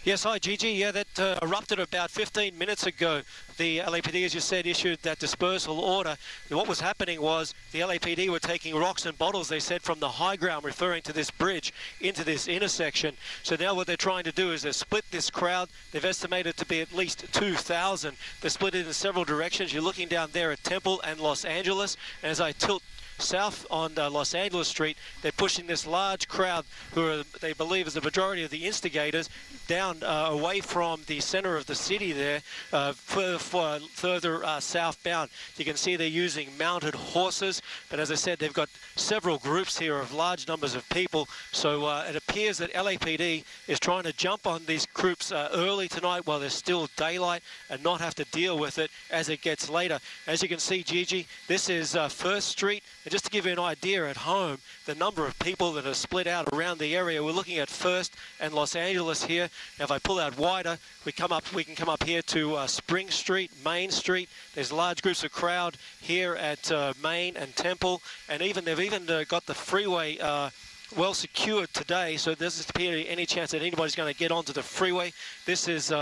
Yes, hi Gigi. Yeah, that erupted about 15 minutes ago. The LAPD, as you said, issued that dispersal order. And what was happening was the LAPD were taking rocks and bottles, they said, from the high ground, referring to this bridge, into this intersection. So now what they're trying to do is they've split this crowd. They've estimated to be at least 2,000. They're split it in several directions. You're looking down there at Temple and Los Angeles. And as I tilt south on Los Angeles Street, they're pushing this large crowd who are, they believe is the majority of the instigators, down away from the center of the city there, further southbound. You can see they're using mounted horses, but as I said, they've got several groups here of large numbers of people. So it appears that LAPD is trying to jump on these groups early tonight while there's still daylight and not have to deal with it as it gets later. As you can see, Gigi, this is First Street. And just to give you an idea at home, the number of people that are split out around the area, we're looking at First and Los Angeles here. Now, if I pull out wider, we can come up here to Spring Street, Main Street. There's large groups of crowd here at Main and Temple, and they've even got the freeway well secured today, so there doesn't appear to be any chance that anybody's going to get onto the freeway. This is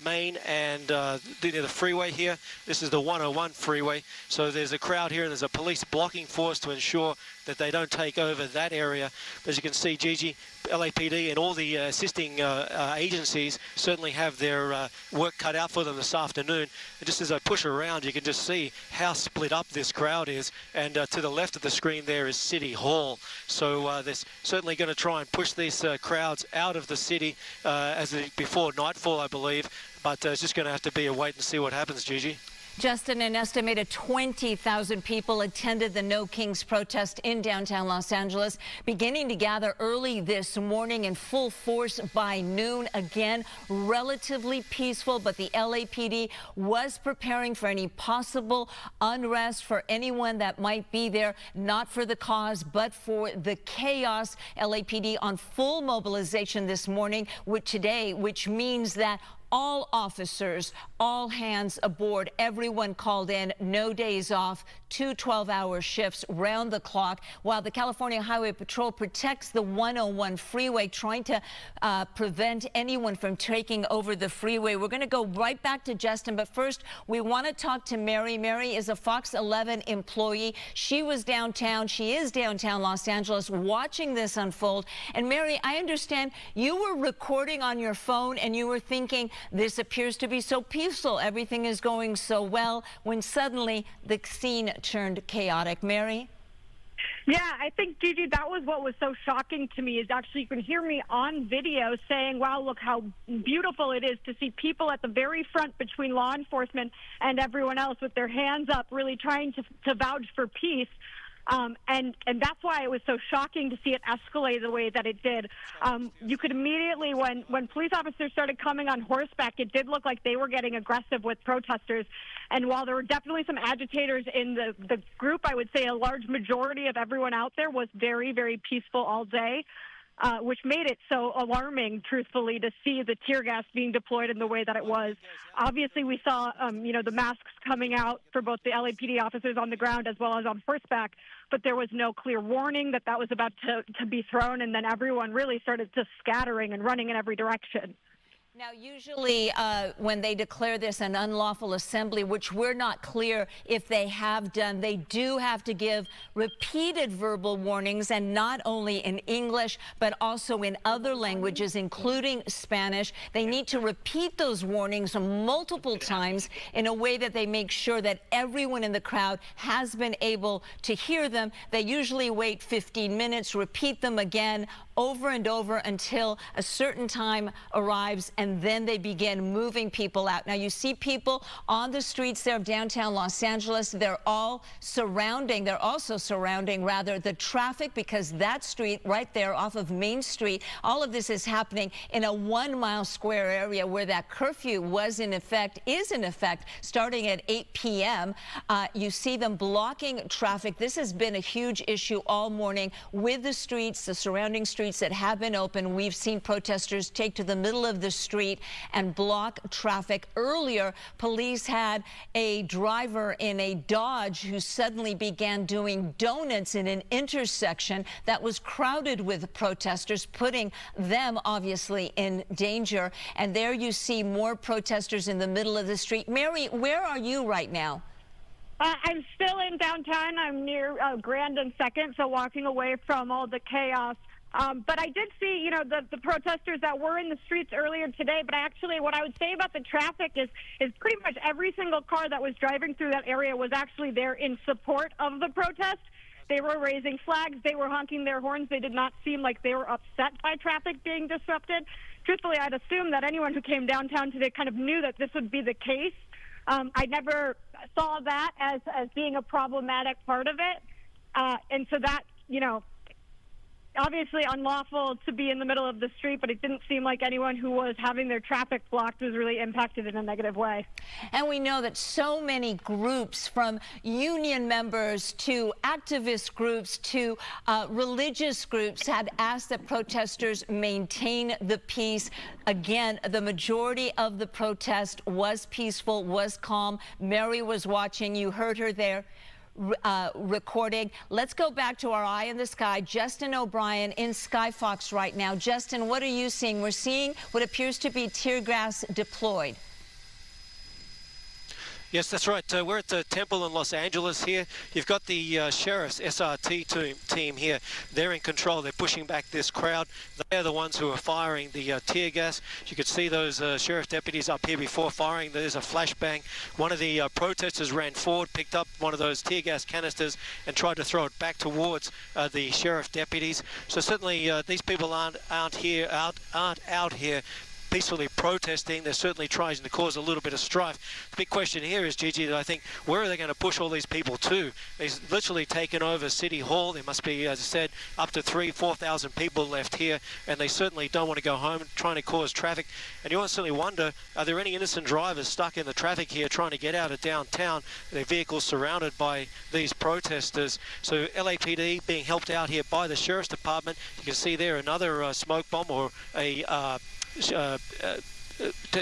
Main and near the freeway here. This is the 101 freeway. So there's a crowd here and there's a police blocking force to ensure that they don't take over that area. As you can see, Gigi, LAPD and all the assisting agencies certainly have their work cut out for them this afternoon. And just as I push around, you can just see how split up this crowd is. And to the left of the screen there is City Hall. So they're certainly going to try and push these crowds out of the city before nightfall, I believe. But it's just going to have to be a wait and see what happens, Gigi. Justin, an estimated 20,000 people attended the No Kings protest in downtown Los Angeles, beginning to gather early this morning in full force by noon. Again, relatively peaceful, but the LAPD was preparing for any possible unrest for anyone that might be there, not for the cause, but for the chaos. LAPD on full mobilization this morning which means that all officers, all hands aboard, everyone called in, no days off, 2 12-hour shifts round the clock, while the California Highway Patrol protects the 101 freeway, trying to prevent anyone from taking over the freeway. We're going to go right back to Justin, but first we want to talk to Mary. Mary is a Fox 11 employee. She was downtown. She is downtown Los Angeles watching this unfold. And Mary, I understand you were recording on your phone and you were thinking, this appears to be so peaceful, everything is going so well, when suddenly the scene turned chaotic. Mary? Yeah, I think, Gigi, that was what was so shocking to me, is actually you can hear me on video saying, wow, look how beautiful it is to see people at the very front between law enforcement and everyone else with their hands up, really trying to vouch for peace. And that's why it was so shocking to see it escalate the way that it did. You could immediately, when police officers started coming on horseback, it did look like they were getting aggressive with protesters. And while there were definitely some agitators in the group, I would say a large majority of everyone out there was very, very peaceful all day. Which made it so alarming, truthfully, to see the tear gas being deployed in the way that it was. Obviously, we saw, the masks coming out for both the LAPD officers on the ground as well as on horseback, but there was no clear warning that was about to be thrown, and then everyone really started just scattering and running in every direction. Now, usually when they declare this an unlawful assembly, which we're not clear if they have done, they do have to give repeated verbal warnings, and not only in English, but also in other languages, including Spanish. They need to repeat those warnings multiple times in a way that they make sure that everyone in the crowd has been able to hear them. They usually wait 15 minutes, repeat them again, over and over until a certain time arrives, and then they begin moving people out. Now, you see people on the streets there of downtown Los Angeles. They're also surrounding the traffic, because that street right there off of Main Street, all of this is happening in a 1 mile square area where that curfew is in effect, starting at 8 p.m. You see them blocking traffic. This has been a huge issue all morning with the streets, the surrounding streets. streets that have been open. We've seen protesters take to the middle of the street and block traffic. Earlier, police had a driver in a Dodge who suddenly began doing donuts in an intersection that was crowded with protesters, putting them obviously in danger. And there you see more protesters in the middle of the street. Mary, where are you right now? I'm still in downtown. I'm near Grand and 2nd, so walking away from all the chaos. But I did see, the protesters that were in the streets earlier today. But actually, what I would say about the traffic is pretty much every single car that was driving through that area was actually there in support of the protest. They were raising flags. They were honking their horns. They did not seem like they were upset by traffic being disrupted. Truthfully, I'd assume that anyone who came downtown today kind of knew that this would be the case. I never saw that as being a problematic part of it. And so that, obviously unlawful to be in the middle of the street, but it didn't seem like anyone who was having their traffic blocked was really impacted in a negative way. And we know that so many groups, from union members to activist groups to religious groups, had asked that protesters maintain the peace. Again, the majority of the protest was peaceful, was calm. Mary was watching. You heard her there. Recording. Let's go back to our eye in the sky. Justin O'Brien in Skyfox right now. Justin, what are you seeing? We're seeing what appears to be tear gas deployed. Yes, that's right. We're at the Temple in Los Angeles here. You've got the sheriff's SRT team here. They're in control. They're pushing back this crowd. They're the ones who are firing the tear gas. You could see those sheriff deputies up here before firing. There's a flashbang. One of the protesters ran forward, picked up one of those tear gas canisters and tried to throw it back towards the sheriff deputies. So certainly these people aren't out here peacefully protesting. They're certainly trying to cause a little bit of strife. The big question here is, Gigi, that I think, where are they going to push all these people to? They've literally taken over City Hall. There must be, as I said, up to 4,000 people left here, and they certainly don't want to go home trying to cause traffic. And you certainly wonder, are there any innocent drivers stuck in the traffic here trying to get out of downtown, their vehicles surrounded by these protesters? So LAPD being helped out here by the Sheriff's Department. You can see there another smoke bomb or a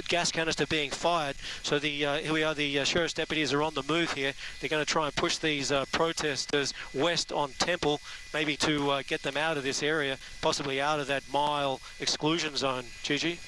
gas canister being fired. So here we are, the sheriff's deputies are on the move here. They're going to try and push these protesters west on Temple, maybe to get them out of this area, possibly out of that mile exclusion zone. Gigi?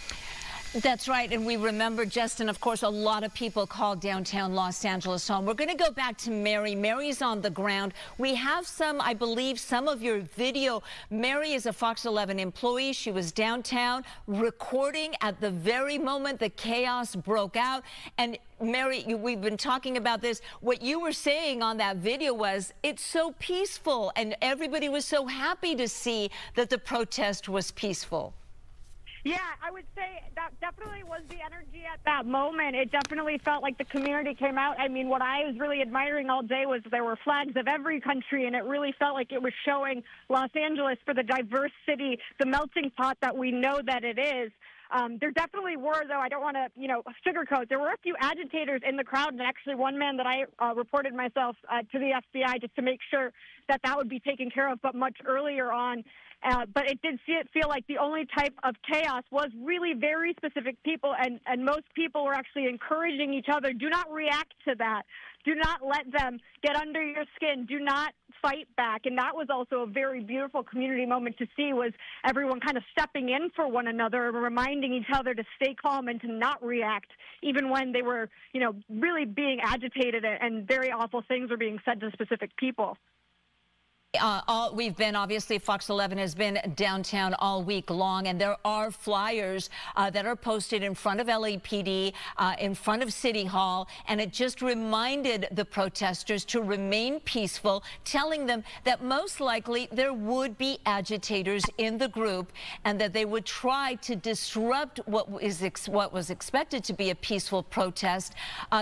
That's right, and we remember, Justin, of course, a lot of people called downtown Los Angeles home. We're going to go back to Mary. Mary's on the ground. We have I believe, some of your video. Mary is a Fox 11 employee. She was downtown recording at the very moment the chaos broke out. And Mary, we've been talking about this. What you were saying on that video was, it's so peaceful, and everybody was so happy to see that the protest was peaceful. Yeah, I would say that definitely was the energy at that moment. It definitely felt like the community came out. I mean, what I was really admiring all day was there were flags of every country, and it really felt like it was showing Los Angeles for the diverse city, the melting pot that we know that it is. There definitely were, though, I don't want to, sugarcoat. There were a few agitators in the crowd, and actually one man that I reported myself to the FBI just to make sure that would be taken care of, but much earlier on. But it did feel like the only type of chaos was really very specific people, and most people were actually encouraging each other. Do not react to that. Do not let them get under your skin. Do not fight back. And that was also a very beautiful community moment to see, was everyone kind of stepping in for one another and reminding each other to stay calm and to not react, even when they were, really being agitated and very awful things were being said to specific people. We've been, obviously, Fox 11 has been downtown all week long, and there are flyers that are posted in front of LAPD, in front of City Hall, and it just reminded the protesters to remain peaceful, telling them that most likely there would be agitators in the group and that they would try to disrupt what was expected to be a peaceful protest,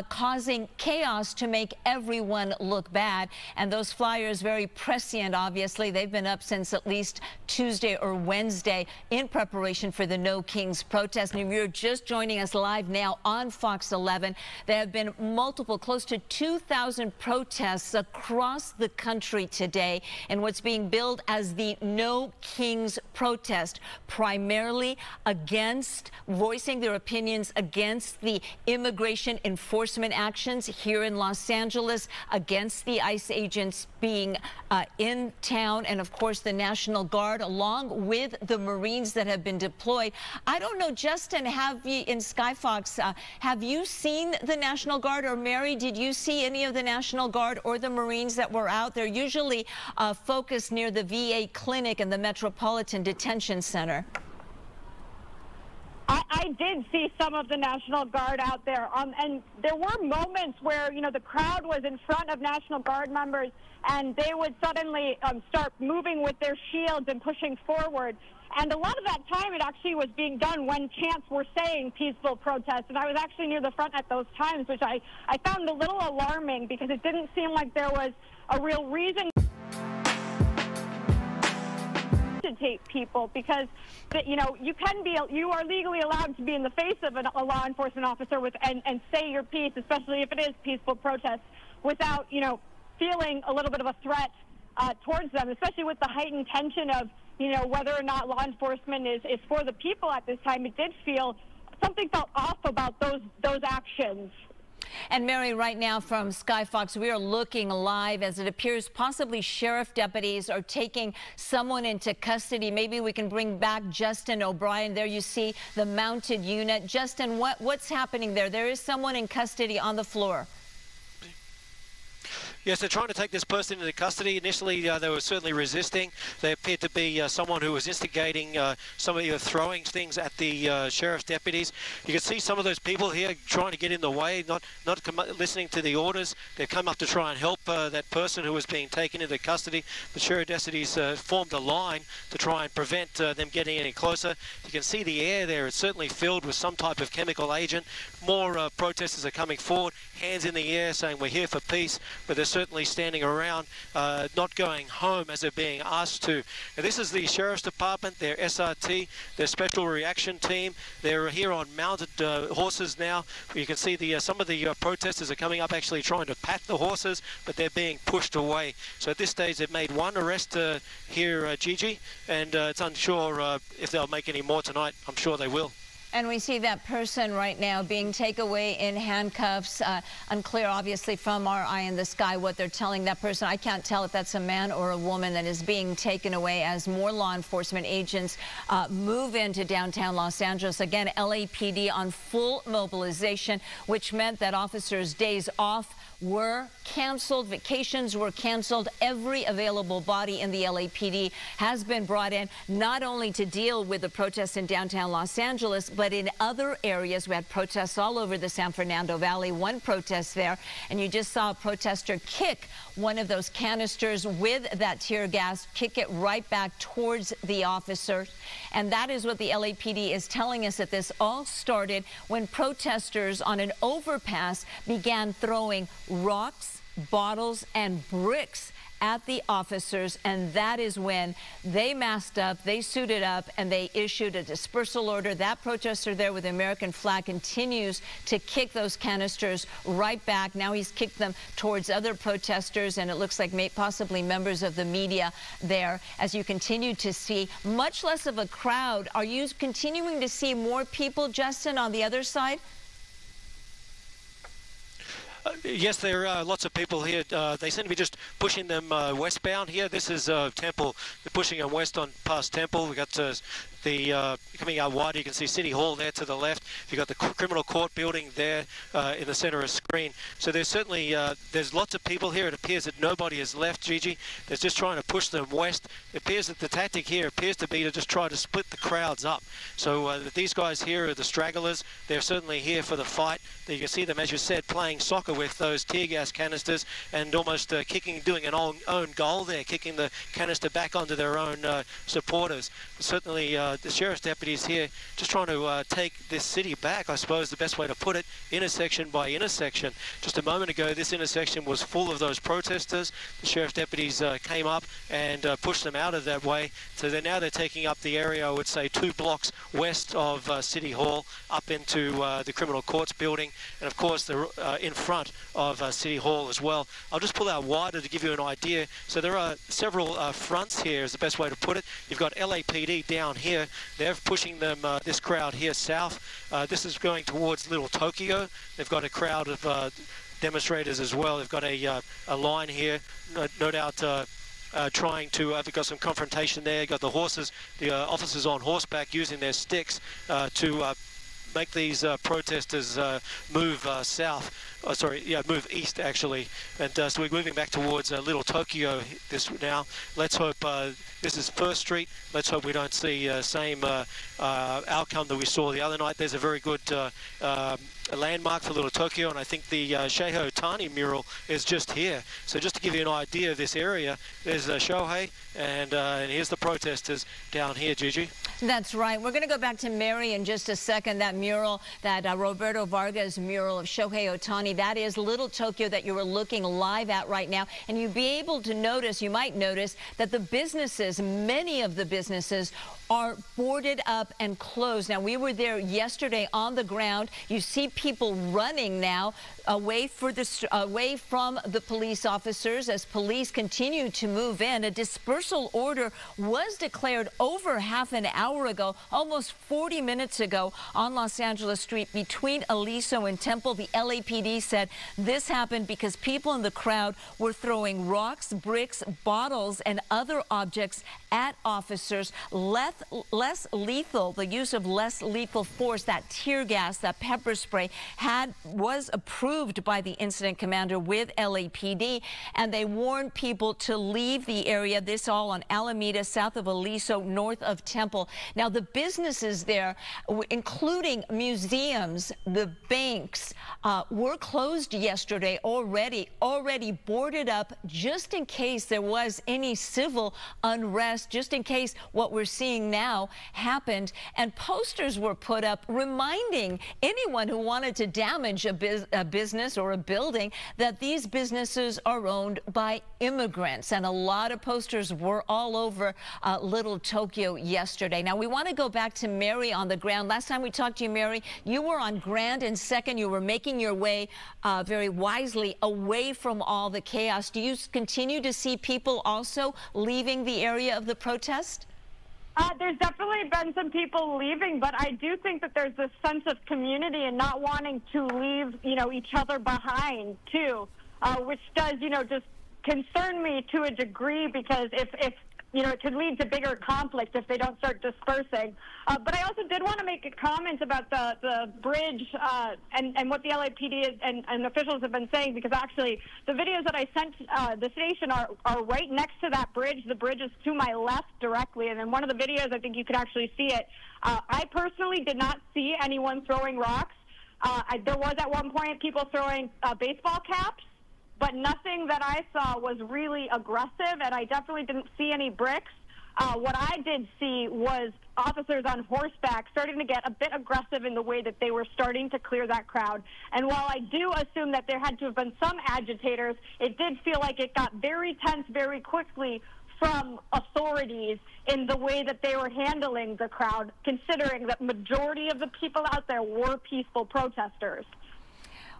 causing chaos to make everyone look bad. And those flyers very prescient and obviously they've been up since at least Tuesday or Wednesday in preparation for the No Kings protest. And if you're just joining us live now on Fox 11, there have been multiple, close to 2,000 protests across the country today in what's being billed as the No Kings protest, primarily against voicing their opinions against the immigration enforcement actions here in Los Angeles, against the ICE agents being in town, and of course the National Guard, along with the Marines that have been deployed. I don't know, Justin, have you in Skyfox, have you seen the National Guard, or Mary, did you see any of the National Guard or the Marines that were out? They're usually focused near the VA clinic and the Metropolitan Detention Center. I did see some of the National Guard out there, and there were moments where, you know, the crowd was in front of National Guard members, and they would suddenly start moving with their shields and pushing forward. And a lot of that time, it actually was being done when chants were saying peaceful protest. And I was actually near the front at those times, which I found a little alarming, because it didn't seem like there was a real reason to take people, because you know, you are legally allowed to be in the face of a law enforcement officer and say your piece, especially if it is peaceful protest, without, you know, feeling a little bit of a threat towards them, especially with the heightened tension of, you know, whether or not law enforcement is for the people at this time. It did feel, something felt off about those actions. And Mary, right now from Skyfox, we are looking live as it appears possibly sheriff deputies are taking someone into custody. Maybe we can bring back Justin O'Brien. There you see the mounted unit. Justin, what's happening there? There is someone in custody on the floor. Yes, they're trying to take this person into custody. Initially, they were certainly resisting. They appeared to be someone who was instigating somebody throwing things at the sheriff's deputies. You can see some of those people here trying to get in the way, not listening to the orders. They've come up to try and help that person who was being taken into custody. The sheriff deputies formed a line to try and prevent them getting any closer. You can see the air there. It's certainly filled with some type of chemical agent. More protesters are coming forward, hands in the air, saying we're here for peace, but they're certainly standing around, not going home as they're being asked to. Now, this is the Sheriff's Department, their SRT, their Special Reaction Team. They're here on mounted horses now. You can see some of the protesters are coming up actually trying to pat the horses, but they're being pushed away. So at this stage, they've made one arrest here, Gigi, and it's unsure if they'll make any more tonight. I'm sure they will. And we see that person right now being taken away in handcuffs. Unclear, obviously, from our eye in the sky what they're telling that person. I can't tell if that's a man or a woman that is being taken away as more law enforcement agents move into downtown Los Angeles. Again, LAPD on full mobilization, which meant that officers' days off were canceled, vacations were canceled. Every available body in the LAPD has been brought in, not only to deal with the protests in downtown Los Angeles, but in other areas. We had protests all over the San Fernando Valley. One protest there, and you just saw a protester kick one of those canisters with that tear gas, kick it right back towards the officer. And that is what the LAPD is telling us, that this all started when protesters on an overpass began throwing rocks, bottles, and bricks at the officers, and that is when they masked up, they suited up, and they issued a dispersal order. That protester there with the American flag continues to kick those canisters right back. Now he's kicked them towards other protesters, and it looks like possibly members of the media there. As you continue to see much less of a crowd, are you continuing to see more people, Justin, on the other side? Yes, there are lots of people here. They seem to be just pushing them westbound here. This is Temple. They're pushing them west on past Temple. We've got coming out wide, you can see City Hall there to the left. You've got the criminal court building there in the center of the screen. So there's certainly, there's lots of people here. It appears that nobody has left, Gigi. They're just trying to push them west. It appears that the tactic here appears to be to just try to split the crowds up. So these guys here are the stragglers. They're certainly here for the fight. You can see them, as you said, playing soccer with those tear gas canisters and almost doing an own goal there, kicking the canister back onto their own supporters. Certainly the sheriff's deputies here just trying to take this city back, I suppose the best way to put it, intersection by intersection. Just a moment ago, this intersection was full of those protesters. The sheriff's deputies came up and pushed them out of that way. So now they're taking up the area, I would say, 2 blocks west of City Hall, up into the Criminal Courts building, and of course they're in front of City Hall as well. I'll just pull out wider to give you an idea. So there are several fronts here, is the best way to put it. You've got LAPD down here. They're pushing them, this crowd here south. This is going towards Little Tokyo. They've got a crowd of demonstrators as well. They've got a line here, no doubt trying to, they've got some confrontation there. You've got the horses, the officers on horseback using their sticks to make these protesters move south. Move east actually. And so we're moving back towards Little Tokyo this now. Let's hope this is First Street. Let's hope we don't see same outcome that we saw the other night. There's a very good landmark for Little Tokyo, and I think the Shohei Ohtani mural is just here. So just to give you an idea of this area, there's Shohei, and here's the protesters down here, Gigi. That's right. We're going to go back to Mary in just a second. That mural, that Roberto Vargas mural of Shohei Ohtani, that is Little Tokyo that you were looking live at right now. And you'll be able to notice, you might notice, that the businesses, many of the businesses, are boarded up and closed. Now, we were there yesterday on the ground. You see people running now away from the police officers as police continue to move in. A dispersal order was declared over half an hour ago, almost 40 minutes ago, on Los Angeles Street between Aliso and Temple. The LAPD said this happened because people in the crowd were throwing rocks, bricks, bottles, and other objects at officers. Less lethal, the use of less lethal force, that tear gas, that pepper spray, was approved by the incident commander with LAPD, and they warned people to leave the area. This all on Alameda, south of Aliso, north of Temple. Now, the businesses there, including museums, the banks, were closed yesterday already boarded up, just in case there was any civil unrest, just in case what we're seeing now happened. And posters were put up reminding anyone who wanted to damage a business or a building that these businesses are owned by immigrants. And a lot of posters were all over Little Tokyo yesterday. Now, we want to go back to Mary on the ground. Last time we talked to you, Mary, you were on Grand and Second. You were making your way very wisely away from all the chaos. Do you continue to see people also leaving the area of the protest? There's definitely been some people leaving, but I do think that there's this sense of community and not wanting to leave, each other behind, too, which does, just concern me to a degree, because if it could lead to bigger conflict if they don't start dispersing. But I also did want to make a comment about the bridge and what the LAPD and officials have been saying, because actually the videos that I sent the station are right next to that bridge. The bridge is to my left directly, and in one of the videos I think you could actually see it. I personally did not see anyone throwing rocks. There was at one point people throwing baseball caps, but nothing that I saw was really aggressive, and I definitely didn't see any bricks. What I did see was officers on horseback starting to get a bit aggressive in the way that they were starting to clear that crowd. And while I do assume that there had to have been some agitators, it did feel like it got very tense very quickly from authorities in the way that they were handling the crowd, considering that majority of the people out there were peaceful protesters.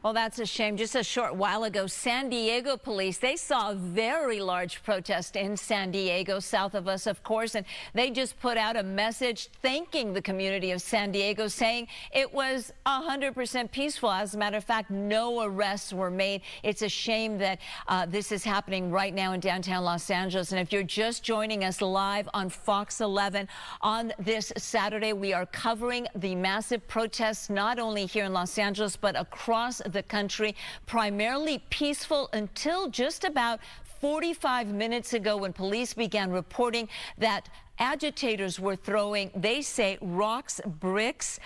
Well, that's a shame. Just a short while ago, San Diego police, they saw a very large protest in San Diego, south of us, of course, and they just put out a message thanking the community of San Diego, saying it was 100% peaceful. As a matter of fact, no arrests were made. It's a shame that this is happening right now in downtown Los Angeles. And if you're just joining us live on Fox 11 on this Saturday, we are covering the massive protests, not only here in Los Angeles, but across the country, primarily peaceful until just about 45 minutes ago, when police began reporting that agitators were throwing, they say, rocks, bricks,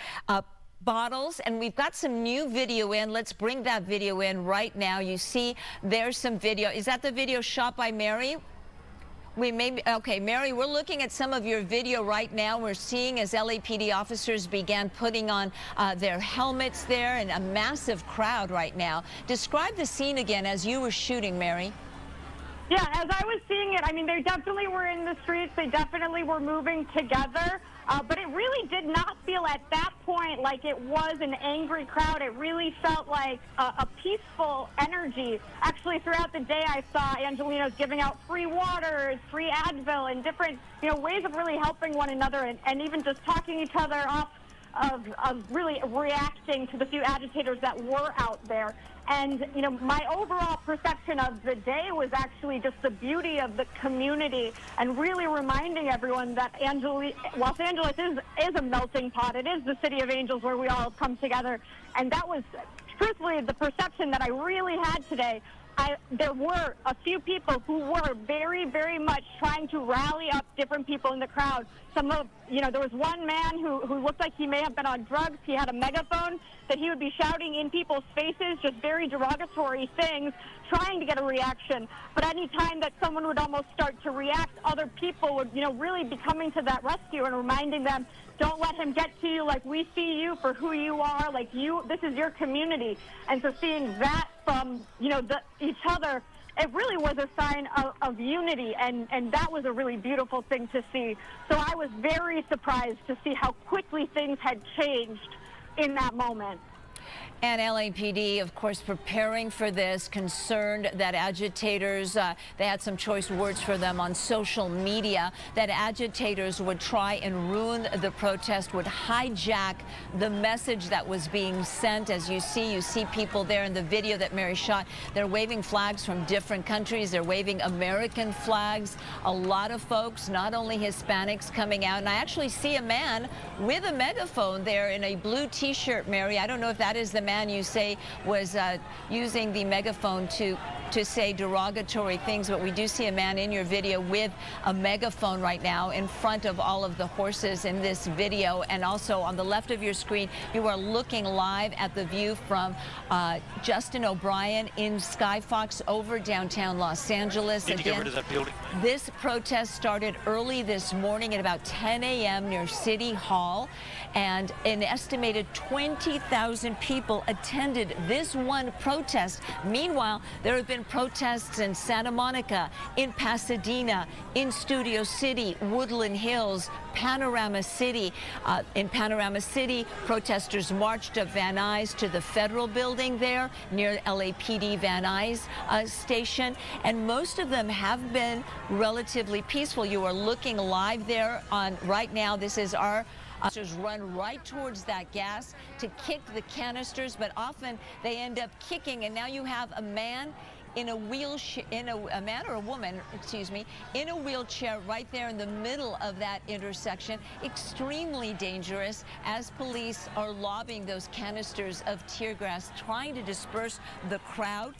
bottles, and we've got some new video in. Let's bring that video in right now. You see there's some video. Is that the video shot by Mary? Okay, Mary, we're looking at some of your video right now. We're seeing as LAPD officers began putting on their helmets there, and a massive crowd right now. Describe the scene again as you were shooting, Mary. Yeah, as I was seeing it, I mean, they definitely were in the streets. They definitely were moving together. But it really did not feel at that point like it was an angry crowd. It really felt like a peaceful energy. Actually, throughout the day, I saw Angelenos giving out free waters, free Advil, and different, ways of really helping one another, and even just talking each other off of really reacting to the few agitators that were out there. And, my overall perception of the day was actually just the beauty of the community and really reminding everyone that Los Angeles is a melting pot. It is the city of angels where we all come together. And that was, truthfully, the perception that I really had today. There were a few people who were very, very much trying to rally up different people in the crowd. There was one man who looked like he may have been on drugs. He had a megaphone that he would be shouting in people's faces, just very derogatory things, trying to get a reaction. But any time that someone would almost start to react, other people would, really be coming to that rescue and reminding them, don't let him get to you. Like, we see you for who you are. Like, this is your community. And so seeing that from, each other, it really was a sign of unity, and that was a really beautiful thing to see. So I was very surprised to see how quickly things had changed in that moment. And LAPD, of course, preparing for this, concerned that agitators, they had some choice words for them on social media, that agitators would try and ruin the protest, would hijack the message that was being sent. As you see people there in the video that Mary shot. They're waving flags from different countries. They're waving American flags. A lot of folks, not only Hispanics, coming out. And I actually see a man with a megaphone there in a blue T-shirt, Mary. I don't know if that is the man you say was using the megaphone to say derogatory things, but we do see a man in your video with a megaphone right now in front of all of the horses in this video. And also on the left of your screen, you are looking live at the view from Justin O'Brien in Skyfox over downtown Los Angeles. Need to get rid of that building. This protest started early this morning at about 10 a.m. near City Hall, and an estimated 20,000 people attended this one protest. Meanwhile, there have been protests in Santa Monica, in Pasadena, in Studio City, Woodland Hills, Panorama City. In Panorama City, protesters marched up Van Nuys to the federal building there near LAPD Van Nuys station, and most of them have been relatively peaceful. You are looking live there on right now. This is our officers run right towards that gas to kick the canisters, but often they end up kicking, and now you have a man in a wheelchair, a man or a woman, excuse me, in a wheelchair right there in the middle of that intersection. Extremely dangerous as police are lobbing those canisters of tear gas, trying to disperse the crowd.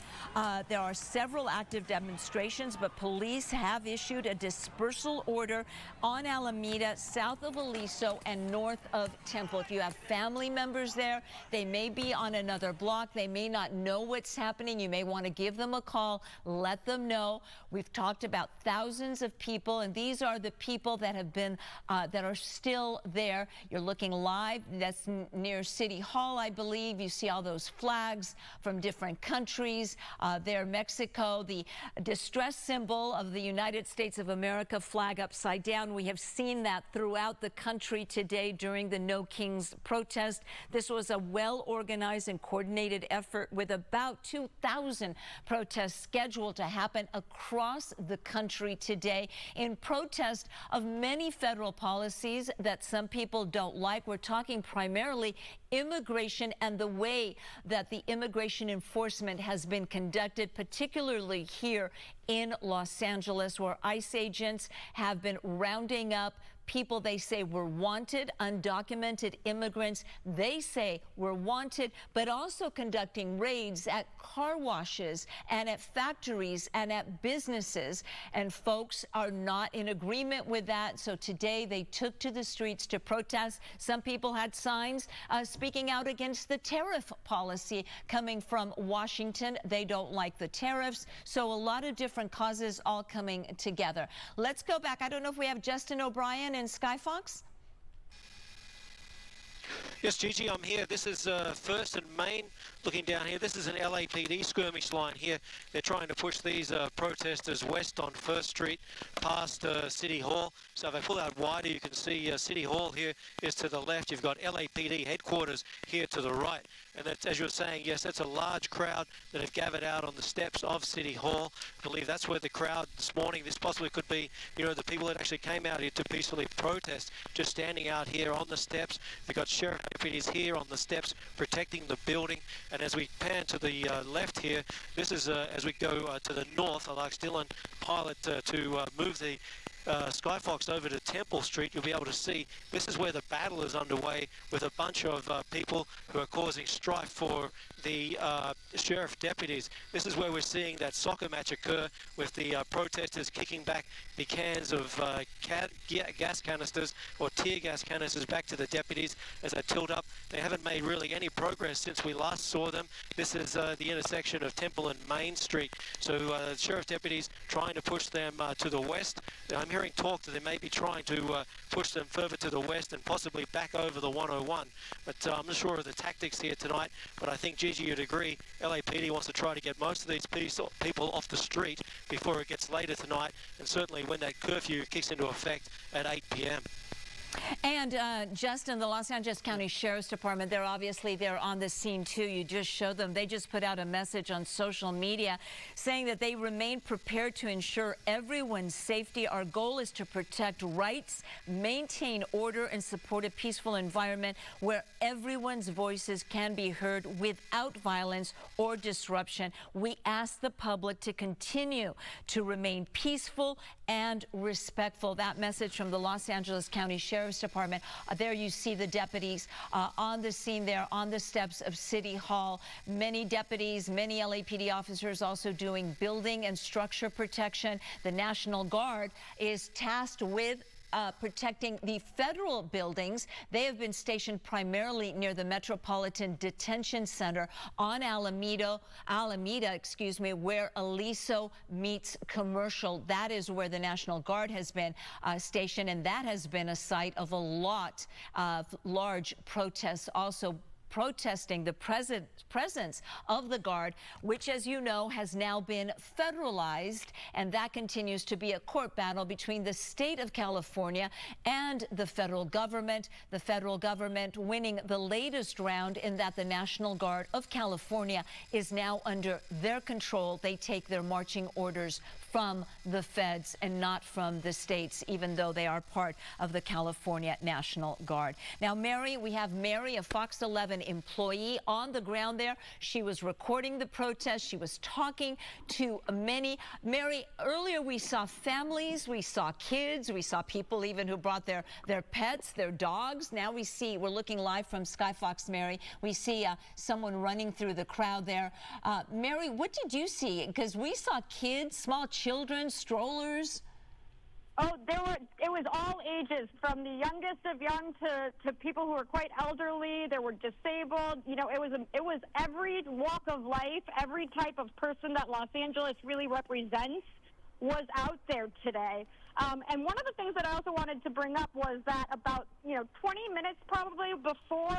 There are several active demonstrations, but police have issued a dispersal order on Alameda, south of Aliso, and north of Temple. If you have family members there, they may be on another block. They may not know what's happening. You may want to give them a call, let them know. We've talked about thousands of people, and these are the people that have been, that are still there. You're looking live. That's near City Hall, I believe. You see all those flags from different countries. There, Mexico, the distress symbol of the United States of America flag upside down. We have seen that throughout the country today during the No Kings protest. This was a well-organized and coordinated effort with about 2,000 protests scheduled to happen across the country today in protest of many federal policies that some people don't like. We're talking primarily immigration and the way that the immigration enforcement has been conducted, particularly here in Los Angeles, where ICE agents have been rounding up people they say were wanted, undocumented immigrants they say were wanted, but also conducting raids at car washes and at factories and at businesses. And folks are not in agreement with that. So today they took to the streets to protest. Some people had signs speaking speaking out against the tariff policy coming from Washington. They don't like the tariffs. So a lot of different causes all coming together. Let's go back. I don't know if we have Justin O'Brien in Skyfox. Yes, Gigi, I'm here. This is 1st and Main. Looking down here, this is an LAPD skirmish line here. They're trying to push these protesters west on 1st Street past City Hall. So if I pull out wider, you can see City Hall here is to the left. You've got LAPD headquarters here to the right. And that's, as you were saying, yes, that's a large crowd that have gathered out on the steps of City Hall. I believe that's where the crowd this morning, this possibly could be, you know, the people that actually came out here to peacefully protest, just standing out here on the steps. We've got sheriff deputies here on the steps protecting the building. And as we pan to the left here, this is as we go to the north. I'll ask Dylan Pilot to move the Skyfox over to Temple Street. You'll be able to see this is where the battle is underway with a bunch of people who are causing strife for the sheriff deputies. This is where we're seeing that soccer match occur with the protesters kicking back the cans of gas canisters or tear gas canisters back to the deputies as they tilt up. They haven't made really any progress since we last saw them. This is the intersection of Temple and Main Street. So sheriff deputies trying to push them to the west. I'm hearing talk that they may be trying to push them further to the west and possibly back over the 101. But I'm not sure of the tactics here tonight, but I think, Gigi, you'd agree, LAPD wants to try to get most of these people off the street before it gets later tonight, and certainly when that curfew kicks into effect at 8 p.m. And Justin, the Los Angeles County Sheriff's Department, they're on the scene too. You just showed them. They just put out a message on social media saying that they remain prepared to ensure everyone's safety. Our goal is to protect rights, maintain order, and support a peaceful environment where everyone's voices can be heard without violence or disruption. We ask the public to continue to remain peaceful and respectful. That message from the Los Angeles County Sheriff's Department. There you see the deputies on the scene there on the steps of City Hall. Many deputies, many LAPD officers also doing building and structure protection. The National Guard is tasked with protecting the federal buildings. They have been stationed primarily near the Metropolitan Detention Center on Alameda, where Aliso meets Commercial. That is where the National Guard has been stationed, and that has been a site of a lot of large protests also protesting the presence of the Guard, which, as you know, has now been federalized, and that continues to be a court battle between the state of California and the federal government. The federal government winning the latest round in that the National Guard of California is now under their control. They take their marching orders from the feds and not from the states, even though they are part of the California National Guard. Now, Mary, we have Mary, a Fox 11 employee on the ground there. She was recording the protest. She was talking to many. Mary, earlier we saw families, we saw kids, we saw people even who brought their pets, their dogs. Now we're looking live from Skyfox, Mary. We see someone running through the crowd there. Mary, what did you see? Because we saw kids, small children, strollers. Oh, it was all ages, from the youngest of young to people who were quite elderly. There were disabled. You know, it was every walk of life, every type of person that Los Angeles really represents was out there today. And one of the things that I also wanted to bring up was that about 20 minutes probably before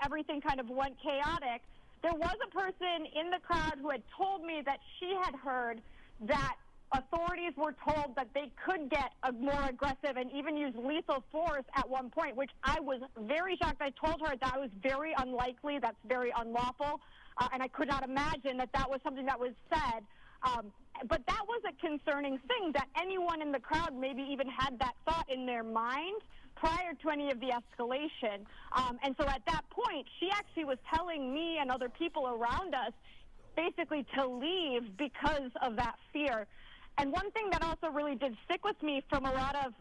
everything kind of went chaotic, there was a person in the crowd who had told me that she had heard that authorities were told that they could get more aggressive and even use lethal force at one point, which I was very shocked. I told her that was very unlikely, that's very unlawful, and I could not imagine that was something that was said. But that was a concerning thing, that anyone in the crowd maybe even had that thought in their mind prior to any of the escalation. And so at that point, she actually was telling me and other people around us basically to leave because of that fear. And one thing that also really did stick with me from a lot of,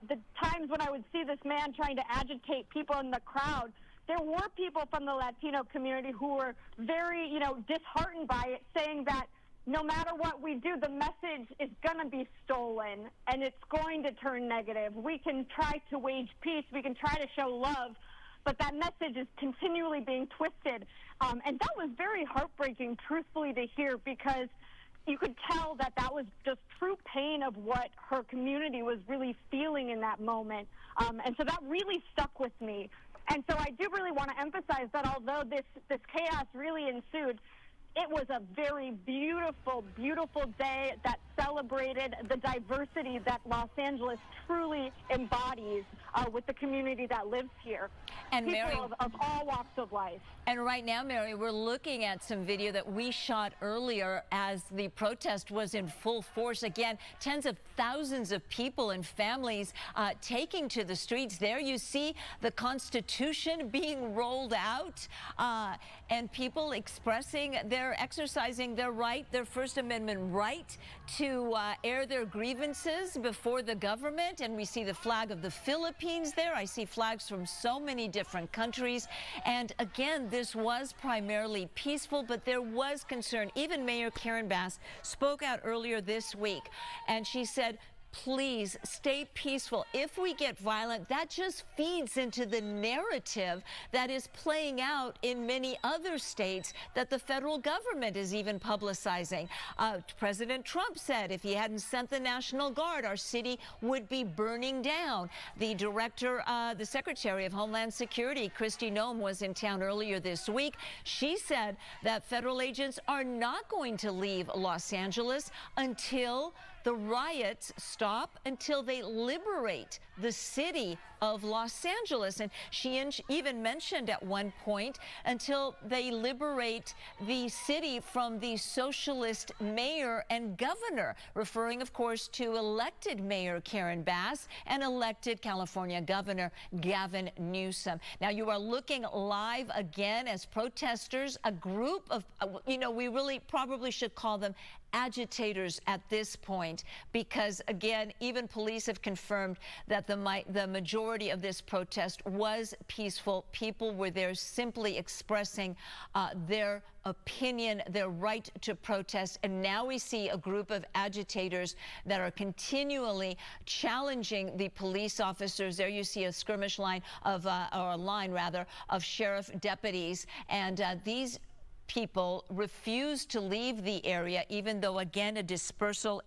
the times when I would see this man trying to agitate people in the crowd, there were people from the Latino community who were very, disheartened by it, saying that no matter what we do, the message is going to be stolen and it's going to turn negative. We can try to wage peace. We can try to show love, but that message is continually being twisted. And that was very heartbreaking, truthfully, to hear, because you could tell that that was just true pain of what her community was really feeling in that moment. And so that really stuck with me. And so I do really want to emphasize that although this chaos really ensued, it was a very beautiful, beautiful day that celebrated the diversity that Los Angeles truly embodies with the community that lives here. And people Mary, of all walks of life. And right now, Mary, we're looking at some video that we shot earlier as the protest was in full force. Again, tens of thousands of people and families taking to the streets. There you see the Constitution being rolled out and people exercising their right, their First Amendment right to air their grievances before the government. And we see the flag of the Philippines there. I see flags from so many different countries. And again, this was primarily peaceful, but there was concern. Even Mayor Karen Bass spoke out earlier this week, and she said, please stay peaceful. If we get violent, that just feeds into the narrative that is playing out in many other states that the federal government is even publicizing. President Trump said if he hadn't sent the National Guard, our city would be burning down. The the Secretary of Homeland Security, Kristi Noem, was in town earlier this week. She said that federal agents are not going to leave Los Angeles until the riots stop, until they liberate the city of Los Angeles. And she even mentioned at one point, until they liberate the city from the socialist mayor and governor, referring, of course, to elected Mayor Karen Bass and elected California Governor Gavin Newsom. Now, you are looking live again as protesters, a group of, we really probably should call them agitators at this point, because again, even police have confirmed that the majority of this protest was peaceful. People were there simply expressing their opinion, their right to protest. And now we see a group of agitators that are continually challenging the police officers. There you see a skirmish line of, or a line rather, of sheriff deputies, and these people refuse to leave the area, even though, again, a dispersal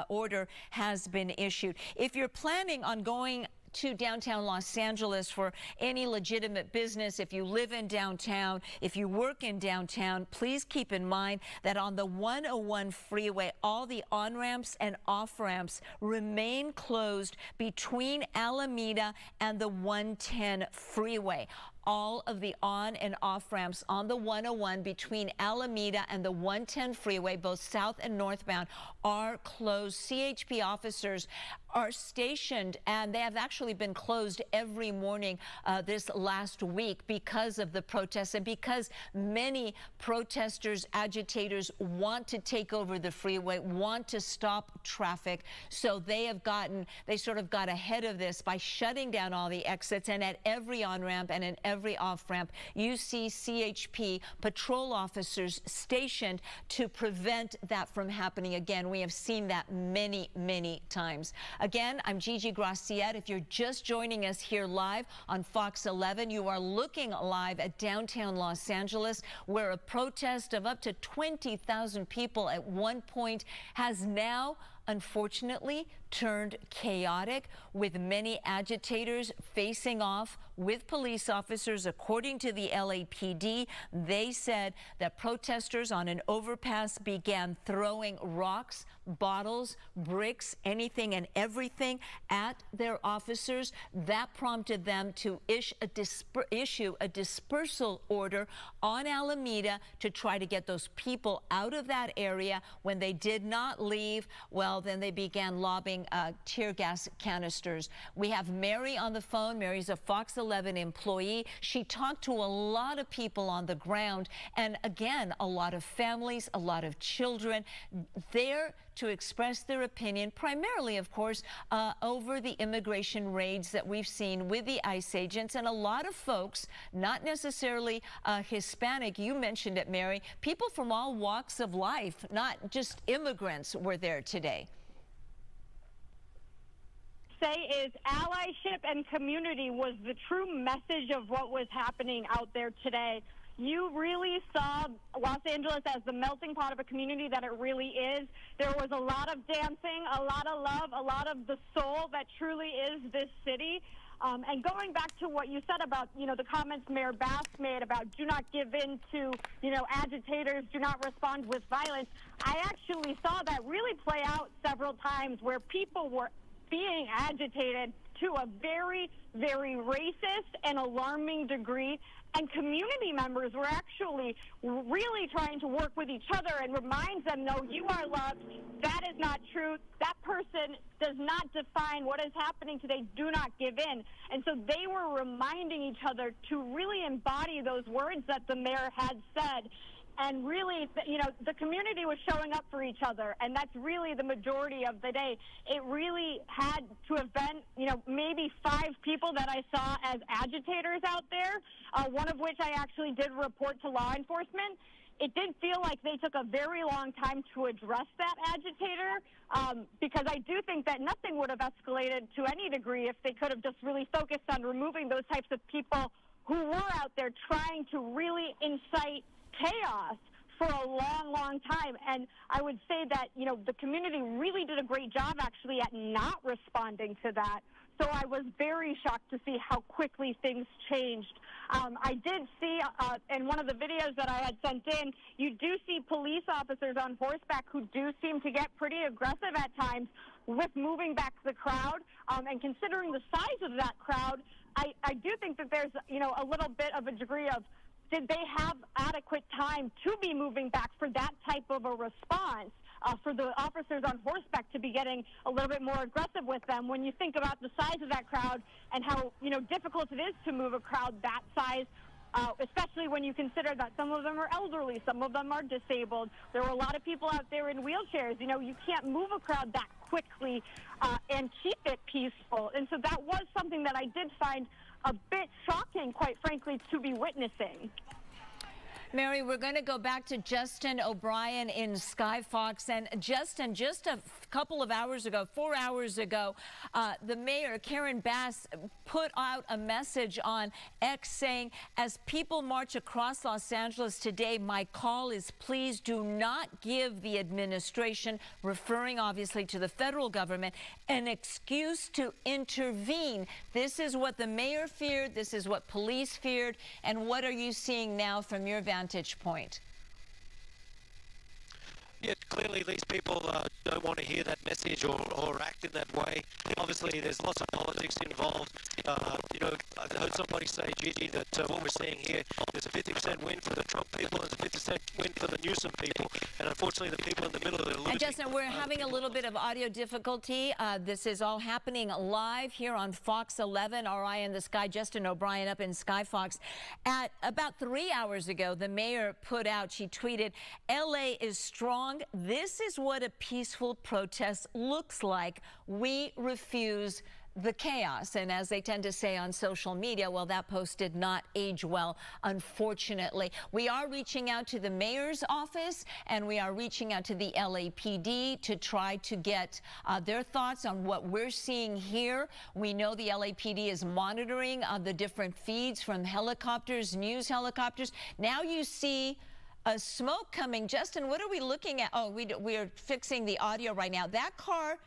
order has been issued. If you're planning on going to downtown Los Angeles for any legitimate business, if you live in downtown, if you work in downtown, please keep in mind that on the 101 freeway, all the on-ramps and off-ramps remain closed between Alameda and the 110 freeway. All of the on and off ramps on the 101 between Alameda and the 110 freeway, both south and northbound, are closed. CHP officers are stationed, and they have actually been closed every morning this last week because of the protests and because many protesters, agitators want to take over the freeway, want to stop traffic. So they sort of got ahead of this by shutting down all the exits, and at every on-ramp and in every off-ramp, you see CHP patrol officers stationed to prevent that from happening again. We have seen that many, many times. Again, I'm Gigi Graciette. If you're just joining us here live on Fox 11, you are looking live at downtown Los Angeles, where a protest of up to 20,000 people at one point has now, unfortunately, turned chaotic, with many agitators facing off with police officers. According to the LAPD, they said that protesters on an overpass began throwing rocks, bottles, bricks, anything and everything at their officers. That prompted them to issue a dispersal order on Alameda to try to get those people out of that area. When they did not leave, well, then they began lobbing tear gas canisters. We have Mary on the phone. Mary's a Fox 11 employee. She talked to a lot of people on the ground, and again, a lot of families, a lot of children there to express their opinion, primarily, of course, over the immigration raids that we've seen with the ICE agents. And a lot of folks, not necessarily Hispanic, you mentioned it, Mary, people from all walks of life, not just immigrants, were there today. say is allyship and community was the true message of what was happening out there today. You really saw Los Angeles as the melting pot of a community that it really is. There was a lot of dancing, a lot of love, a lot of the soul that truly is this city. And going back to what you said about, the comments Mayor Bass made about do not give in to, agitators, do not respond with violence, I actually saw that really play out several times where people were being agitated to a very, very racist and alarming degree. And community members were actually really trying to work with each other and remind them, no, you are loved. That is not true. That person does not define what is happening today. Do not give in. And so they were reminding each other to really embody those words that the mayor had said. And really, the community was showing up for each other, and that's really the majority of the day. It really had to have been, maybe 5 people that I saw as agitators out there, one of which I actually did report to law enforcement. It did feel like they took a very long time to address that agitator, because I do think that nothing would have escalated to any degree if they could have just really focused on removing those types of people who were out there trying to really incite chaos for a long, long time. And I would say that, the community really did a great job actually at not responding to that. So I was very shocked to see how quickly things changed. I did see in one of the videos that I had sent in, you do see police officers on horseback who do seem to get pretty aggressive at times with moving back the crowd. And considering the size of that crowd, I do think that there's, a little bit of a degree of, did they have adequate time to be moving back for that type of a response, for the officers on horseback to be getting a little bit more aggressive with them? When you think about the size of that crowd and how, difficult it is to move a crowd that size, especially when you consider that some of them are elderly, some of them are disabled. There were a lot of people out there in wheelchairs. You can't move a crowd that quickly and keep it peaceful. And so that was something that I did find a bit shocking, quite frankly, to be witnessing. Mary, we're going to go back to Justin O'Brien in Sky Fox. And Justin, just a couple of hours ago, 4 hours ago, the mayor, Karen Bass, put out a message on X saying, as people march across Los Angeles today, my call is please do not give the administration, referring obviously to the federal government, an excuse to intervene. This is what the mayor feared. This is what police feared. And what are you seeing now from your vantage point? Yeah, clearly these people don't want to hear that message or act in that way. Obviously, there's lots of politics involved. I heard somebody say, Gigi, that what we're seeing here is a 50% win for the Trump people and a 50% win for the Newsom people. And unfortunately, the people in the middle are losing. And Justin, we're having a little bit of audio difficulty. This is all happening live here on Fox 11. Our Eye in the Sky, Justin O'Brien up in Sky Fox. At about 3 hours ago, the mayor put out, she tweeted, LA is strong. This is what a peaceful protest looks like. We refuse the chaos. And as they tend to say on social media, well, that post did not age well, unfortunately. We are reaching out to the mayor's office and we are reaching out to the LAPD to try to get their thoughts on what we're seeing here. We know the LAPD is monitoring the different feeds from helicopters, news helicopters. Now you see smoke coming. Justin, what are we looking at? Oh, we are fixing the audio right now. That car,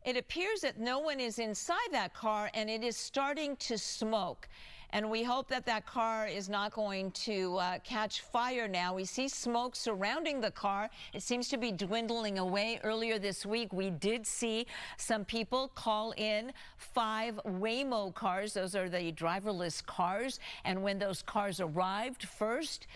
it appears that no one is inside that car and it is starting to smoke. And we hope that that car is not going to catch fire now. We see smoke surrounding the car. It seems to be dwindling away. Earlier this week, we did see some people call in 5 Waymo cars. Those are the driverless cars. And when those cars arrived first,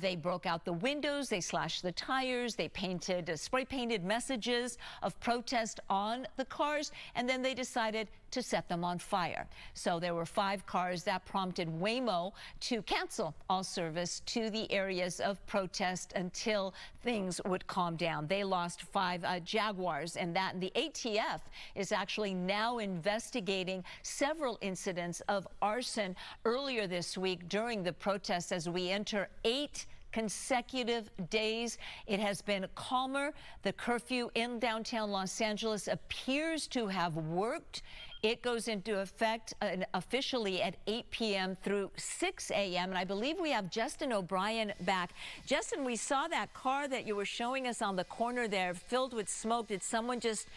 they broke out the windows, they slashed the tires, they painted, spray painted messages of protest on the cars, and then they decided to set them on fire. So there were 5 cars that prompted Waymo to cancel all service to the areas of protest until things would calm down. They lost 5 Jaguars, and the ATF is actually now investigating several incidents of arson earlier this week during the protests as we enter 8 consecutive days. It has been calmer. The curfew in downtown Los Angeles appears to have worked It goes into effect officially at 8 p.m. through 6 a.m. And I believe we have Justin O'Brien back. Justin, we saw that car that you were showing us on the corner there filled with smoke. Did someone just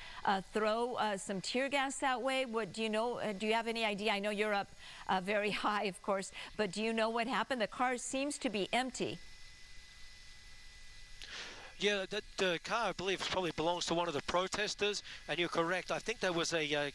throw some tear gas that way? What do you know? Do you have any idea? I know you're up very high, of course, but do you know what happened? The car seems to be empty. Yeah, that car, I believe, probably belongs to one of the protesters, and you're correct. I think there was a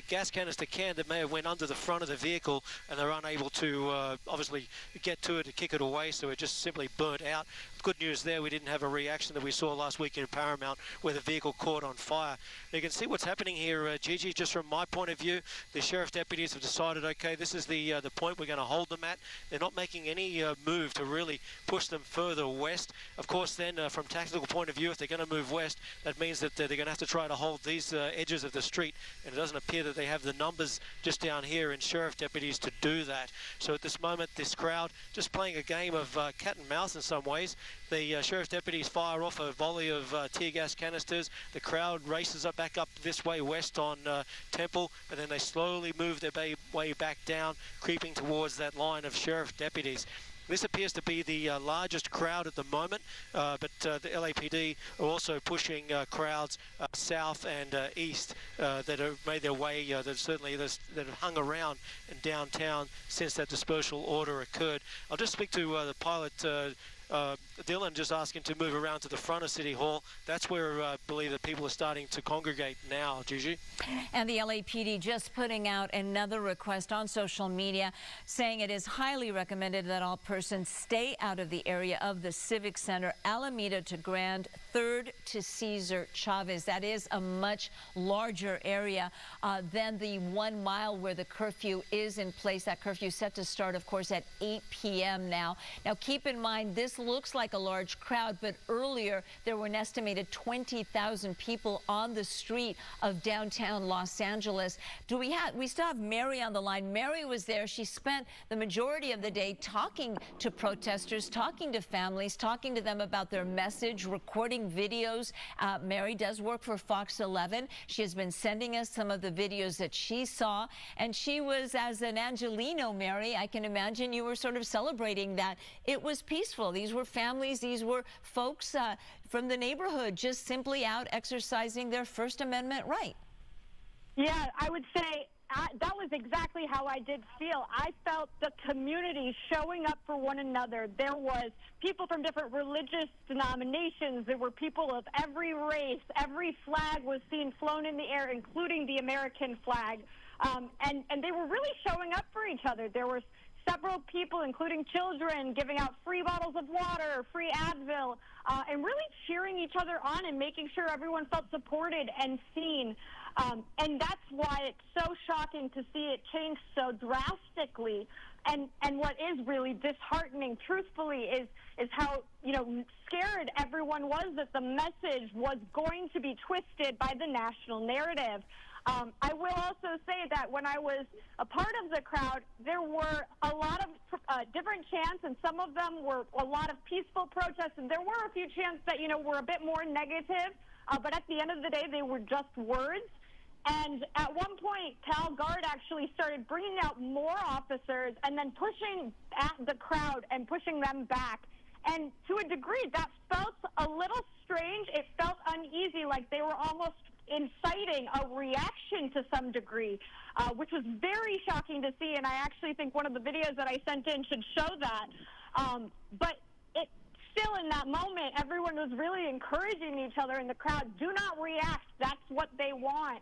gas canister can that may have went under the front of the vehicle, and they're unable to obviously get to it to kick it away, so it just simply burnt out. Good news there, we didn't have a reaction that we saw last week in Paramount where the vehicle caught on fire. Now you can see what's happening here, Gigi, just from my point of view. The sheriff's deputies have decided, okay, this is the point we're going to hold them at. They're not making any move to really push them further west. Of course, then from tactical point of view, if they're going to move west, that means that they're going to have to try to hold these edges of the street, and it doesn't appear that they have the numbers just down here in sheriff deputies to do that. So at this moment, this crowd just playing a game of cat and mouse in some ways. The sheriff's deputies fire off a volley of tear gas canisters. The crowd races back up this way west on Temple, and then they slowly move their way back down, creeping towards that line of sheriff deputies. This appears to be the largest crowd at the moment, but the LAPD are also pushing crowds south and east that have made their way, that have hung around in downtown since that dispersal order occurred. I'll just speak to the pilot, Dylan, just asking to move around to the front of City Hall. That's where I believe that people are starting to congregate now, Gigi. And the LAPD just putting out another request on social media saying it is highly recommended that all persons stay out of the area of the Civic Center, Alameda to Grand, 3rd to Cesar Chavez. That is a much larger area than the 1 mile where the curfew is in place. That curfew set to start, of course, at 8 p.m. now. Now, keep in mind, this looks like a large crowd, but earlier there were an estimated 20,000 people on the street of downtown Los Angeles. We still have Mary on the line. Mary was there. She spent the majority of the day talking to protesters, talking to families, talking to them about their message, recording videos. Mary does work for Fox 11. She has been sending us some of the videos that she saw, and she was, as an Angelino, Mary, I can imagine you were sort of celebrating that. It was peaceful. These were families, these were folks from the neighborhood just simply out exercising their First Amendment right. Yeah, I would say that was exactly how I did feel. I felt the community showing up for one another. There was people from different religious denominations. There were people of every race. Every flag was seen flown in the air, including the American flag. And they were really showing up for each other. There were several people, including children, giving out free bottles of water, free Advil, and really cheering each other on and making sure everyone felt supported and seen. And that's why it's so shocking to see it change so drastically. And what is really disheartening, truthfully, is how, scared everyone was that the message was going to be twisted by the national narrative. I will also say that when I was a part of the crowd, there were a lot of different chants, and some of them were a lot of peaceful protests, and there were a few chants that, were a bit more negative, but at the end of the day, they were just words. And at one point, Cal Guard actually started bringing out more officers and then pushing at the crowd and pushing them back. And to a degree, that felt a little strange. It felt uneasy, like they were almost inciting a reaction to some degree, which was very shocking to see. And I actually think one of the videos that I sent in should show that. But still in that moment, everyone was really encouraging each other in the crowd. Do not react. That's what they want.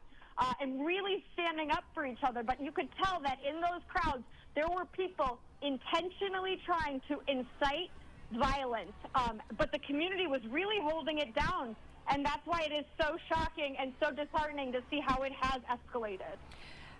And really standing up for each other. But you could tell that in those crowds, there were people intentionally trying to incite violence. But the community was really holding it down. And that's why it is so shocking and so disheartening to see how it has escalated.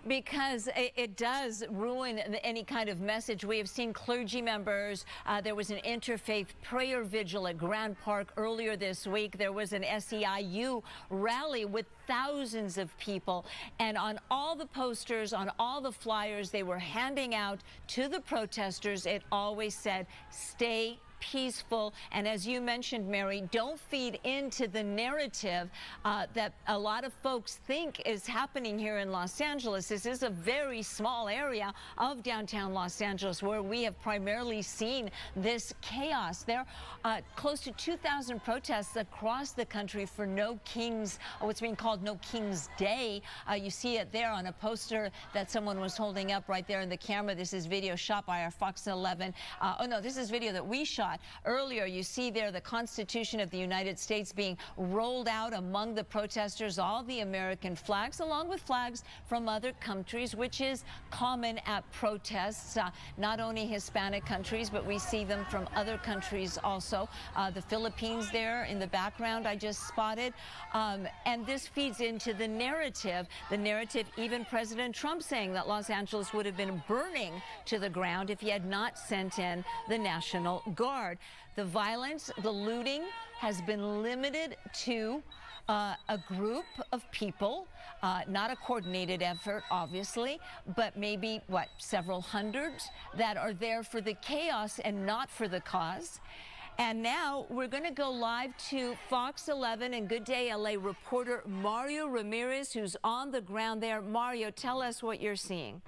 Because it does ruin any kind of message. We have seen clergy members. There was an interfaith prayer vigil at Grand Park earlier this week. There was an SEIU rally with thousands of people. And on all the posters, on all the flyers they were handing out to the protesters, it always said, stay peaceful, and as you mentioned, Mary, don't feed into the narrative that a lot of folks think is happening here in Los Angeles. This is a very small area of downtown Los Angeles where we have primarily seen this chaos. There are close to 2,000 protests across the country for No King's, what's being called No King's Day. You see it there on a poster that someone was holding up right there in the camera. This is video shot by our Fox 11. Oh no, this is video that we shot earlier. You see there the Constitution of the United States being rolled out among the protesters, all the American flags, along with flags from other countries, which is common at protests, not only Hispanic countries, but we see them from other countries also. The Philippines there in the background I just spotted. And this feeds into the narrative, even President Trump saying that Los Angeles would have been burning to the ground if he had not sent in the National Guard. The violence, the looting has been limited to a group of people, not a coordinated effort, obviously, but maybe, several hundreds that are there for the chaos and not for the cause. And now we're going to go live to Fox 11 and Good Day LA reporter Mario Ramirez, who's on the ground there. Mario, tell us what you're seeing.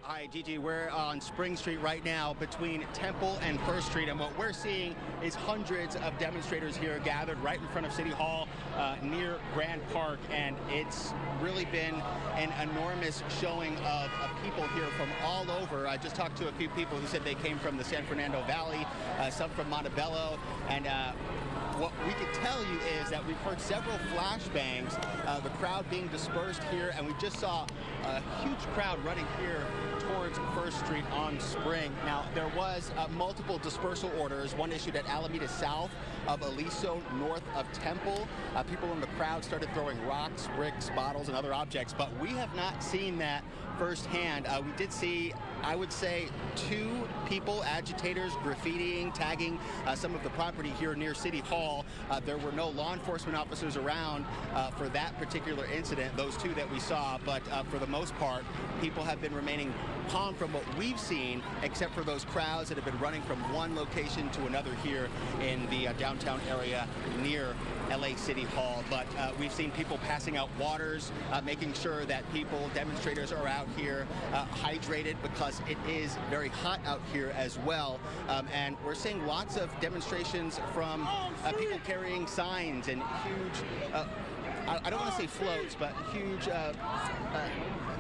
Hi, Gigi. We're on Spring Street right now between Temple and First Street, and what we're seeing is hundreds of demonstrators here gathered right in front of City Hall near Grand Park, and it's really been an enormous showing of people here from all over. I just talked to a few people who said they came from the San Fernando Valley, some from Montebello, and what we can tell you is that we've heard several flashbangs, the crowd being dispersed here, and we just saw a huge crowd running here towards First Street on Spring. Now, there was multiple dispersal orders, one issued at Alameda South of Aliso, north of Temple. People in the crowd started throwing rocks, bricks, bottles, and other objects, but we have not seen that firsthand. We did see, I would say, 2 people, agitators, graffitiing, tagging some of the property here near City Hall. There were no law enforcement officers around for that particular incident, those 2 that we saw, but for the most part, people have been remaining calm from what we've seen, except for those crowds that have been running from one location to another here in the downtown area near LA City Hall. But we've seen people passing out waters, making sure that people, demonstrators, are out here hydrated because it is very hot out here as well. And we're seeing lots of demonstrations from people carrying signs and huge, I don't want to say floats, but huge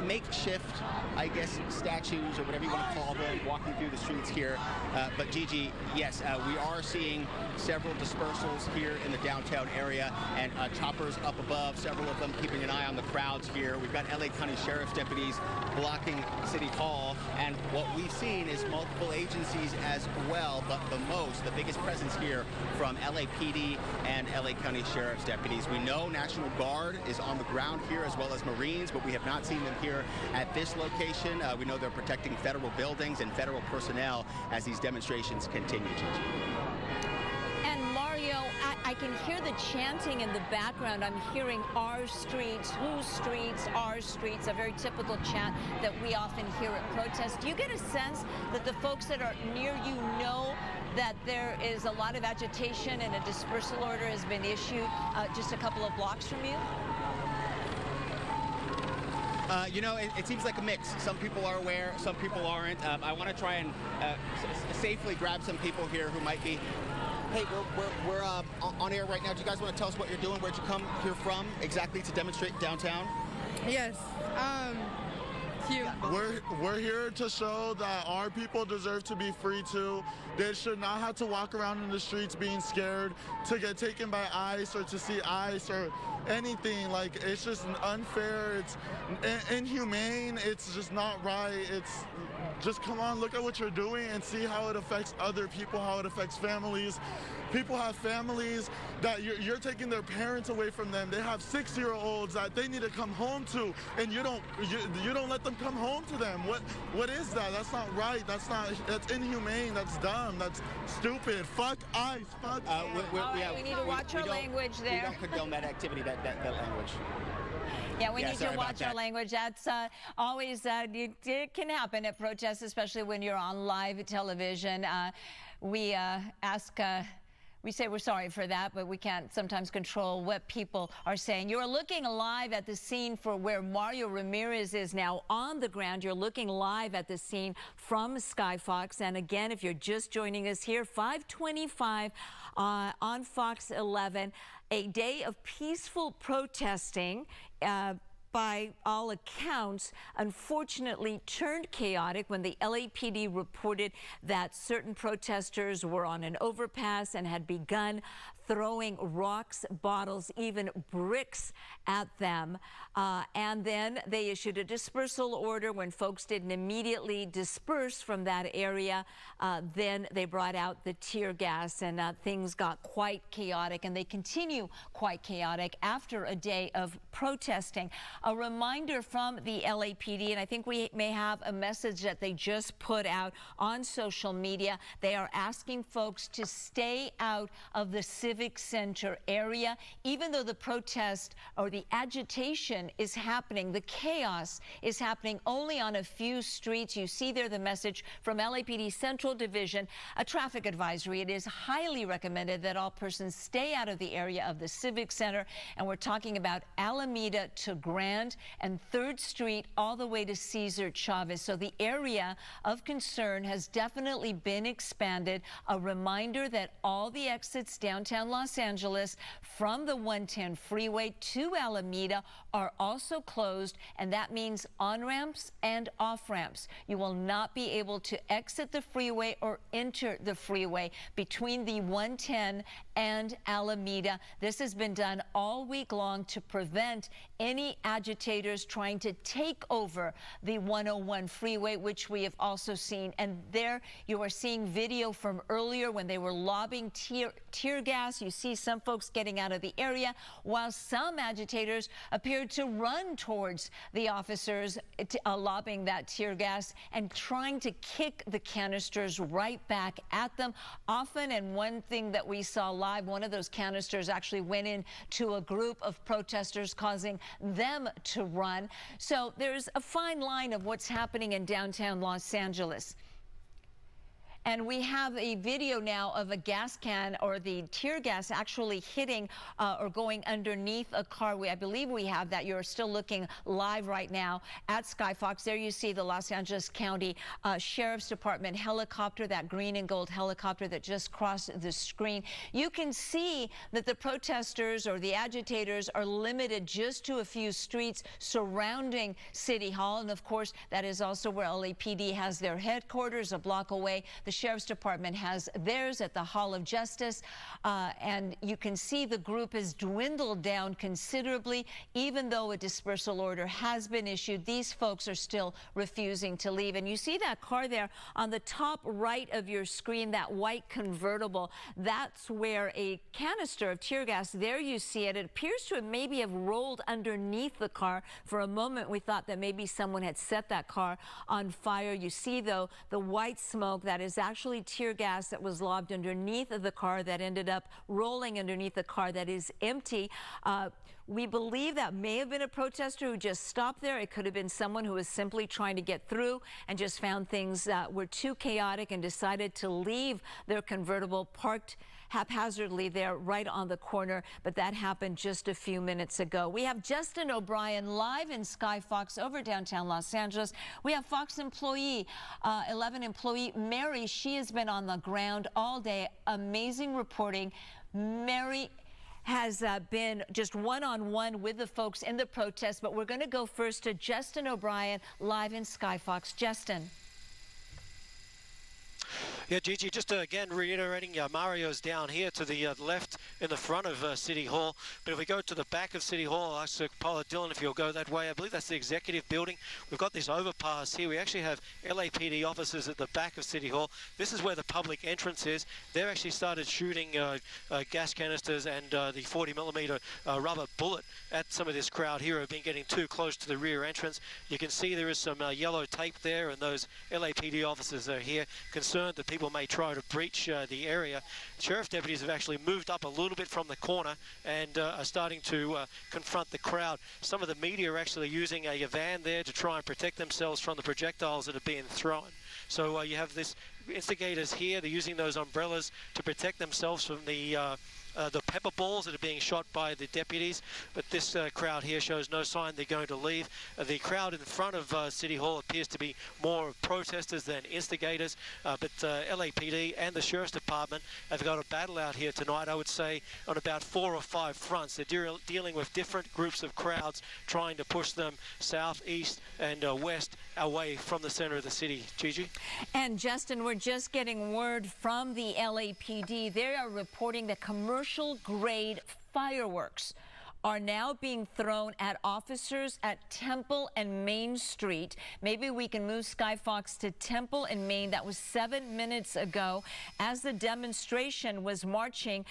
makeshift, I guess, statues or whatever you want to call them, walking through the streets here. But Gigi, yes, we are seeing several dispersals here in the downtown area, and choppers up above, several of them keeping an eye on the crowds here. We've got LA County Sheriff's deputies blocking City Hall, and what we've seen is multiple agencies as well, but the biggest presence here from LAPD and LA County Sheriff's deputies. We know National Guard is on the ground here, as well as Marines, but we have not seen them here at this location. We know they're protecting federal buildings and federal personnel as these demonstrations continue, Gigi. And Mario, I can hear the chanting in the background. I'm hearing our streets, whose streets, our streets, a very typical chant that we often hear at protests. Do you get a sense that the folks that are near you know that there is a lot of agitation and a dispersal order has been issued just a couple of blocks from you? You know, it seems like a mix. Some people are aware, some people aren't. I want to try and safely grab some people here who might be. Hey, we're on air right now. Do you guys want to tell us what you're doing? Where'd you come here from exactly to demonstrate downtown? Yes. We're here to show that our people deserve to be free too. They should not have to walk around in the streets being scared to get taken by ICE or to see ICE or anything. Like, it's just unfair. It's inhumane. It's just not right. It's just, come on, look at what you're doing and see how it affects other people, how it affects families. People have families that you're taking their parents away from them. They have 6-year-olds that they need to come home to, and you don't let them come home to them. What is that? That's not right. That's inhumane. That's dumb. That's stupid. Fuck ICE. Fuck. We need to watch our language there. We don't condone that activity. That language. Yeah, we need to watch our language. That's always, it can happen at protests, especially when you're on live television. We say we're sorry for that, but we can't sometimes control what people are saying. You're looking live at the scene for where Mario Ramirez is now on the ground. You're looking live at the scene from Sky Fox. And again, if you're just joining us here, 5:25 on Fox 11, a day of peaceful protesting. By all accounts, unfortunately turned chaotic when the LAPD reported that certain protesters were on an overpass and had begun throwing rocks, bottles, even bricks at them. And then they issued a dispersal order. When folks didn't immediately disperse from that area, then they brought out the tear gas, and things got quite chaotic, and they continue quite chaotic after a day of protesting. A reminder from the LAPD, and I think we may have a message that they just put out on social media. They are asking folks to stay out of the Civic Center area. Even though the protest or the agitation is happening, the chaos is happening only on a few streets. You see there the message from LAPD Central Division, a traffic advisory. It is highly recommended that all persons stay out of the area of the Civic Center, and we're talking about Alameda to Grand and 3rd Street all the way to Cesar Chavez. So the area of concern has definitely been expanded. A reminder that all the exits downtown Los Angeles from the 110 freeway to Alameda are also closed, and that means on-ramps and off-ramps. You will not be able to exit the freeway or enter the freeway between the 110 and Alameda. This has been done all week long to prevent any agitators trying to take over the 101 freeway, which we have also seen. And there you are seeing video from earlier when they were lobbing tear gas. You see some folks getting out of the area, while some agitators appeared to run towards the officers lobbing that tear gas and trying to kick the canisters right back at them. Often, and one thing that we saw live, one of those canisters actually went into a group of protesters, causing them to run. So there's a fine line of what's happening in downtown Los Angeles. And we have a video now of a gas can, or the tear gas, actually hitting or going underneath a car. I believe we have that. You're still looking live right now at Sky Fox. There you see the Los Angeles County Sheriff's Department helicopter, that green and gold helicopter that just crossed the screen. You can see that the protesters or the agitators are limited just to a few streets surrounding City Hall. And of course, that is also where LAPD has their headquarters, a block away. The Sheriff's Department has theirs at the Hall of Justice, and you can see the group has dwindled down considerably. Even though a dispersal order has been issued, these folks are still refusing to leave. And you see that car there on the top right of your screen, that white convertible. That's where a canister of tear gas, there you see it. It appears to maybe have rolled underneath the car. For a moment, we thought that maybe someone had set that car on fire. You see, though, the white smoke that is actually tear gas that was lobbed underneath of the car that ended up rolling underneath the car that is empty. We believe that may have been a protester who just stopped there. It could have been someone who was simply trying to get through and just found things were too chaotic and decided to leave their convertible parked haphazardly there right on the corner. But that happened just a few minutes ago. We have Justin O'Brien live in Sky Fox over downtown Los Angeles. We have Fox employee, 11 employee Mary. She has been on the ground all day. Amazing reporting. Mary has been just one-on-one with the folks in the protest, but we're going to go first to Justin O'Brien live in Sky Fox. Justin. Yeah, Gigi, just again reiterating, Mario's down here to the left in the front of City Hall. But if we go to the back of City Hall, I'll ask Paula Dillon if you'll go that way. I believe that's the executive building. We've got this overpass here. We actually have LAPD officers at the back of City Hall. This is where the public entrance is. They've actually started shooting gas canisters and the 40mm rubber bullet at some of this crowd here who have been getting too close to the rear entrance. You can see there is some yellow tape there, and those LAPD officers are here concerned that people people may try to breach the area. Sheriff deputies have actually moved up a little bit from the corner and are starting to confront the crowd. Some of the media are actually using a van there to try and protect themselves from the projectiles that are being thrown. So you have this instigators here. They're using those umbrellas to protect themselves from the pepper balls that are being shot by the deputies, but this crowd here shows no sign they're going to leave. The crowd in front of City Hall appears to be more protesters than instigators, but LAPD and the Sheriff's Department have got a battle out here tonight, I would say, on about 4 or 5 fronts. They're dealing with different groups of crowds, trying to push them south, east, and west away from the center of the city. Gigi? And Justin, we're just getting word from the LAPD. They are reporting that commercial-grade fireworks are now being thrown at officers at Temple and Main Street. Maybe we can move Skyfox to Temple and Main. That was 7 minutes ago. As the demonstration was marching,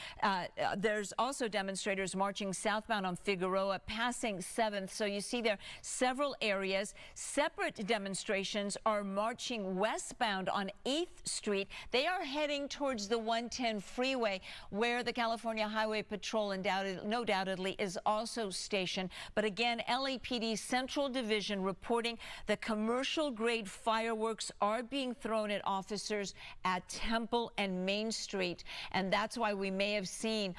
there's also demonstrators marching southbound on Figueroa, passing 7th. So you see there several areas. Separate demonstrations are marching westbound on 8th Street. They are heading towards the 110 freeway, where the California Highway Patrol no doubtedly is also stationed. But again, LAPD Central Division reporting the commercial-grade fireworks are being thrown at officers at Temple and Main Street, and that's why we may have seen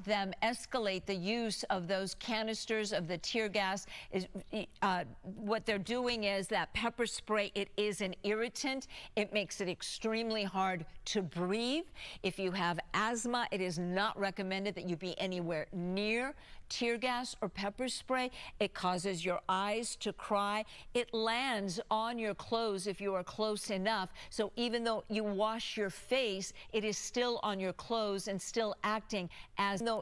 them escalate the use of those canisters of the tear gas. What they're doing is that pepper spray, it is an irritant. It makes it extremely hard to breathe. If you have asthma, it is not recommended that you be anywhere near tear gas or pepper spray. It causes your eyes to cry. It lands on your clothes if you are close enough. So even though you wash your face, it is still on your clothes and still acting as an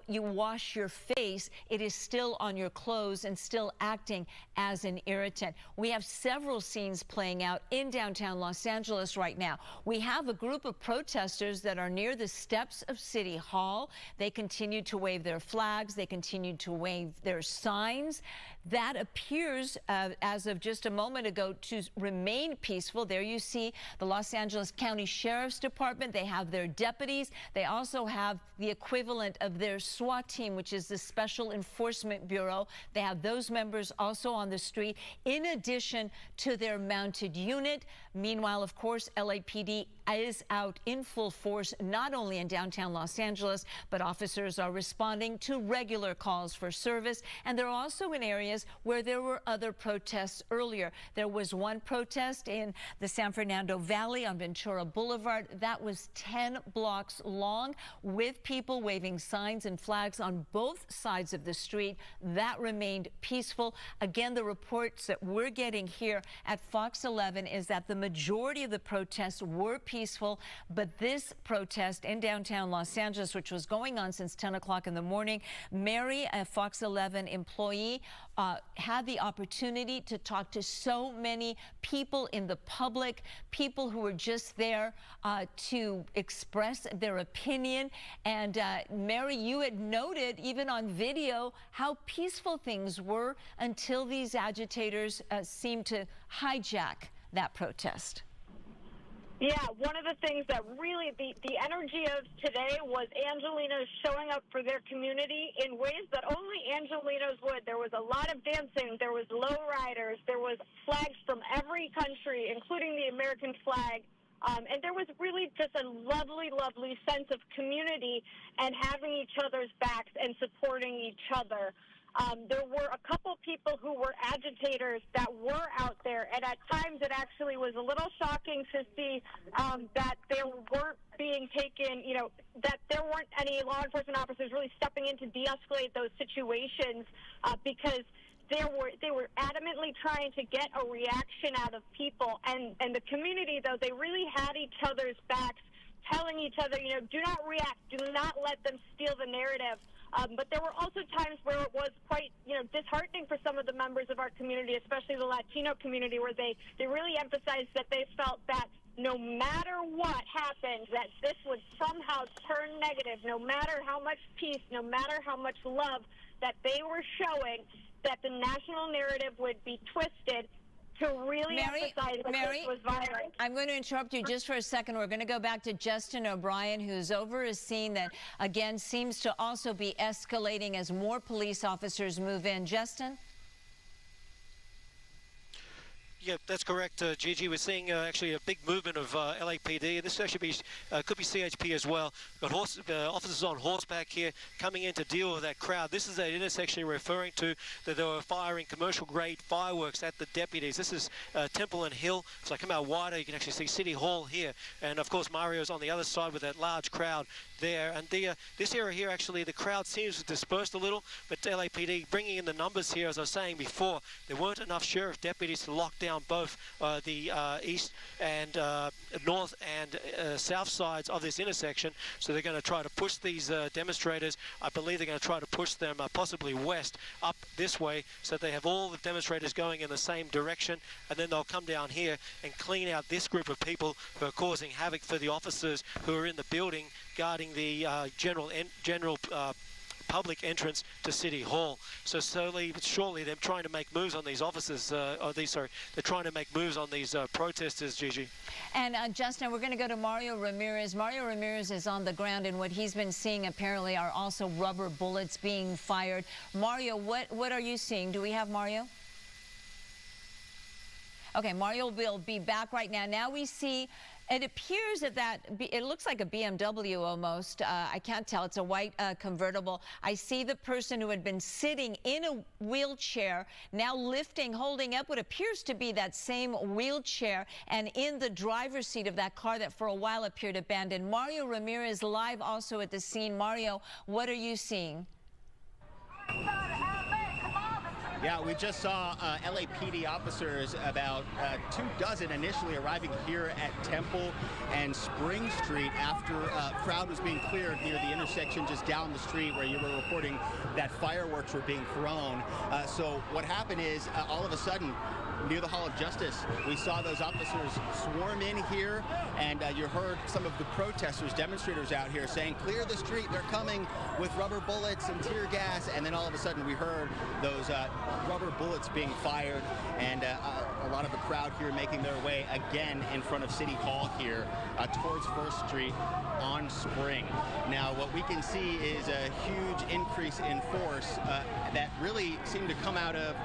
irritant. We have several scenes playing out in downtown Los Angeles right now. We have a group of protesters that are near the steps of City Hall. They continue to wave their flags. They continue to wave their signs. That appears, as of just a moment ago, to remain peaceful. There you see the Los Angeles County Sheriff's Department. They have their deputies. They also have the equivalent of their SWAT team, which is the Special Enforcement Bureau. They have those members also on the street, in addition to their mounted unit. Meanwhile, of course, LAPD is out in full force, not only in downtown Los Angeles, but officers are responding to regular calls for service. And they're also in areas where there were other protests earlier. There was one protest in the San Fernando Valley on Ventura Boulevard. That was 10 blocks long, with people waving signs and flags on both sides of the street. That remained peaceful. Again, the reports that we're getting here at Fox 11 is that the majority of the protests were peaceful, but this protest in downtown Los Angeles, which was going on since 10 o'clock in the morning, Mary, a Fox 11 employee, had the opportunity to talk to so many people in the public, people who were just there to express their opinion. And Mary, you had noted even on video how peaceful things were until these agitators seemed to hijack that protest. Yeah, one of the things that really, the energy of today was Angelenos showing up for their community in ways that only Angelenos would. There was a lot of dancing, there was lowriders, there was flags from every country, including the American flag. And there was really just a lovely, lovely sense of community and having each other's backs and supporting each other. There were a couple people who were agitators that were out there, and at times it actually was a little shocking to see that they weren't being taken, that there weren't any law enforcement officers really stepping in to de-escalate those situations because they were adamantly trying to get a reaction out of people. And the community, though, they really had each other's backs, telling each other, do not react, do not let them steal the narrative. But there were also times where it was quite, disheartening for some of the members of our community, especially the Latino community, where they really emphasized that they felt that no matter what happened, that this would somehow turn negative, no matter how much peace, no matter how much love that they were showing, that the national narrative would be twisted to really emphasize that this was violent. I'm going to interrupt you just for a second. We're going to go back to Justin O'Brien, who's over a scene that, again, seems to also be escalating as more police officers move in. Justin? Yeah, that's correct, Gigi. We're seeing actually a big movement of LAPD. This actually could be CHP as well. Got officers on horseback here coming in to deal with that crowd. This is an intersection you're referring to that they were firing commercial-grade fireworks at the deputies. This is Temple and Hill. So I come out wider, you can actually see City Hall here. And, of course, Mario's on the other side with that large crowd there. And this area here, actually, the crowd seems to have dispersed a little, but LAPD bringing in the numbers here, as I was saying before, there weren't enough sheriff deputies to lock down both the east and north and south sides of this intersection. So they're going to try to push these demonstrators. I believe they're going to try to push them possibly west up this way, so they have all the demonstrators going in the same direction, and then they'll come down here and clean out this group of people who are causing havoc for the officers who are in the building guarding the general public entrance to City Hall. So slowly but surely they're trying to make moves on these officers, they're trying to make moves on these protesters, Gigi. And Justin, we're going to go to Mario Ramirez. Mario Ramirez is on the ground, and what he's been seeing apparently are also rubber bullets being fired. Mario, what are you seeing? Do we have Mario? Okay, Mario will be back right now. Now we see, it appears that it looks like a BMW almost. I can't tell. It's a white convertible. I see the person who had been sitting in a wheelchair now lifting, holding up what appears to be that same wheelchair, and in the driver's seat of that car that for a while appeared abandoned. Mario Ramirez live also at the scene. Mario, what are you seeing? Yeah, we just saw LAPD officers, about 24 initially arriving here at Temple and Spring Street after crowd was being cleared near the intersection just down the street where you were reporting that fireworks were being thrown. So what happened is all of a sudden, near the Hall of Justice, we saw those officers swarm in here, and you heard some of the protesters, demonstrators out here saying, clear the street, they're coming, with rubber bullets and tear gas. And then all of a sudden we heard those rubber bullets being fired, and a lot of the crowd here making their way again in front of City Hall here towards 1st Street on Spring. Now what we can see is a huge increase in force that really seemed to come out of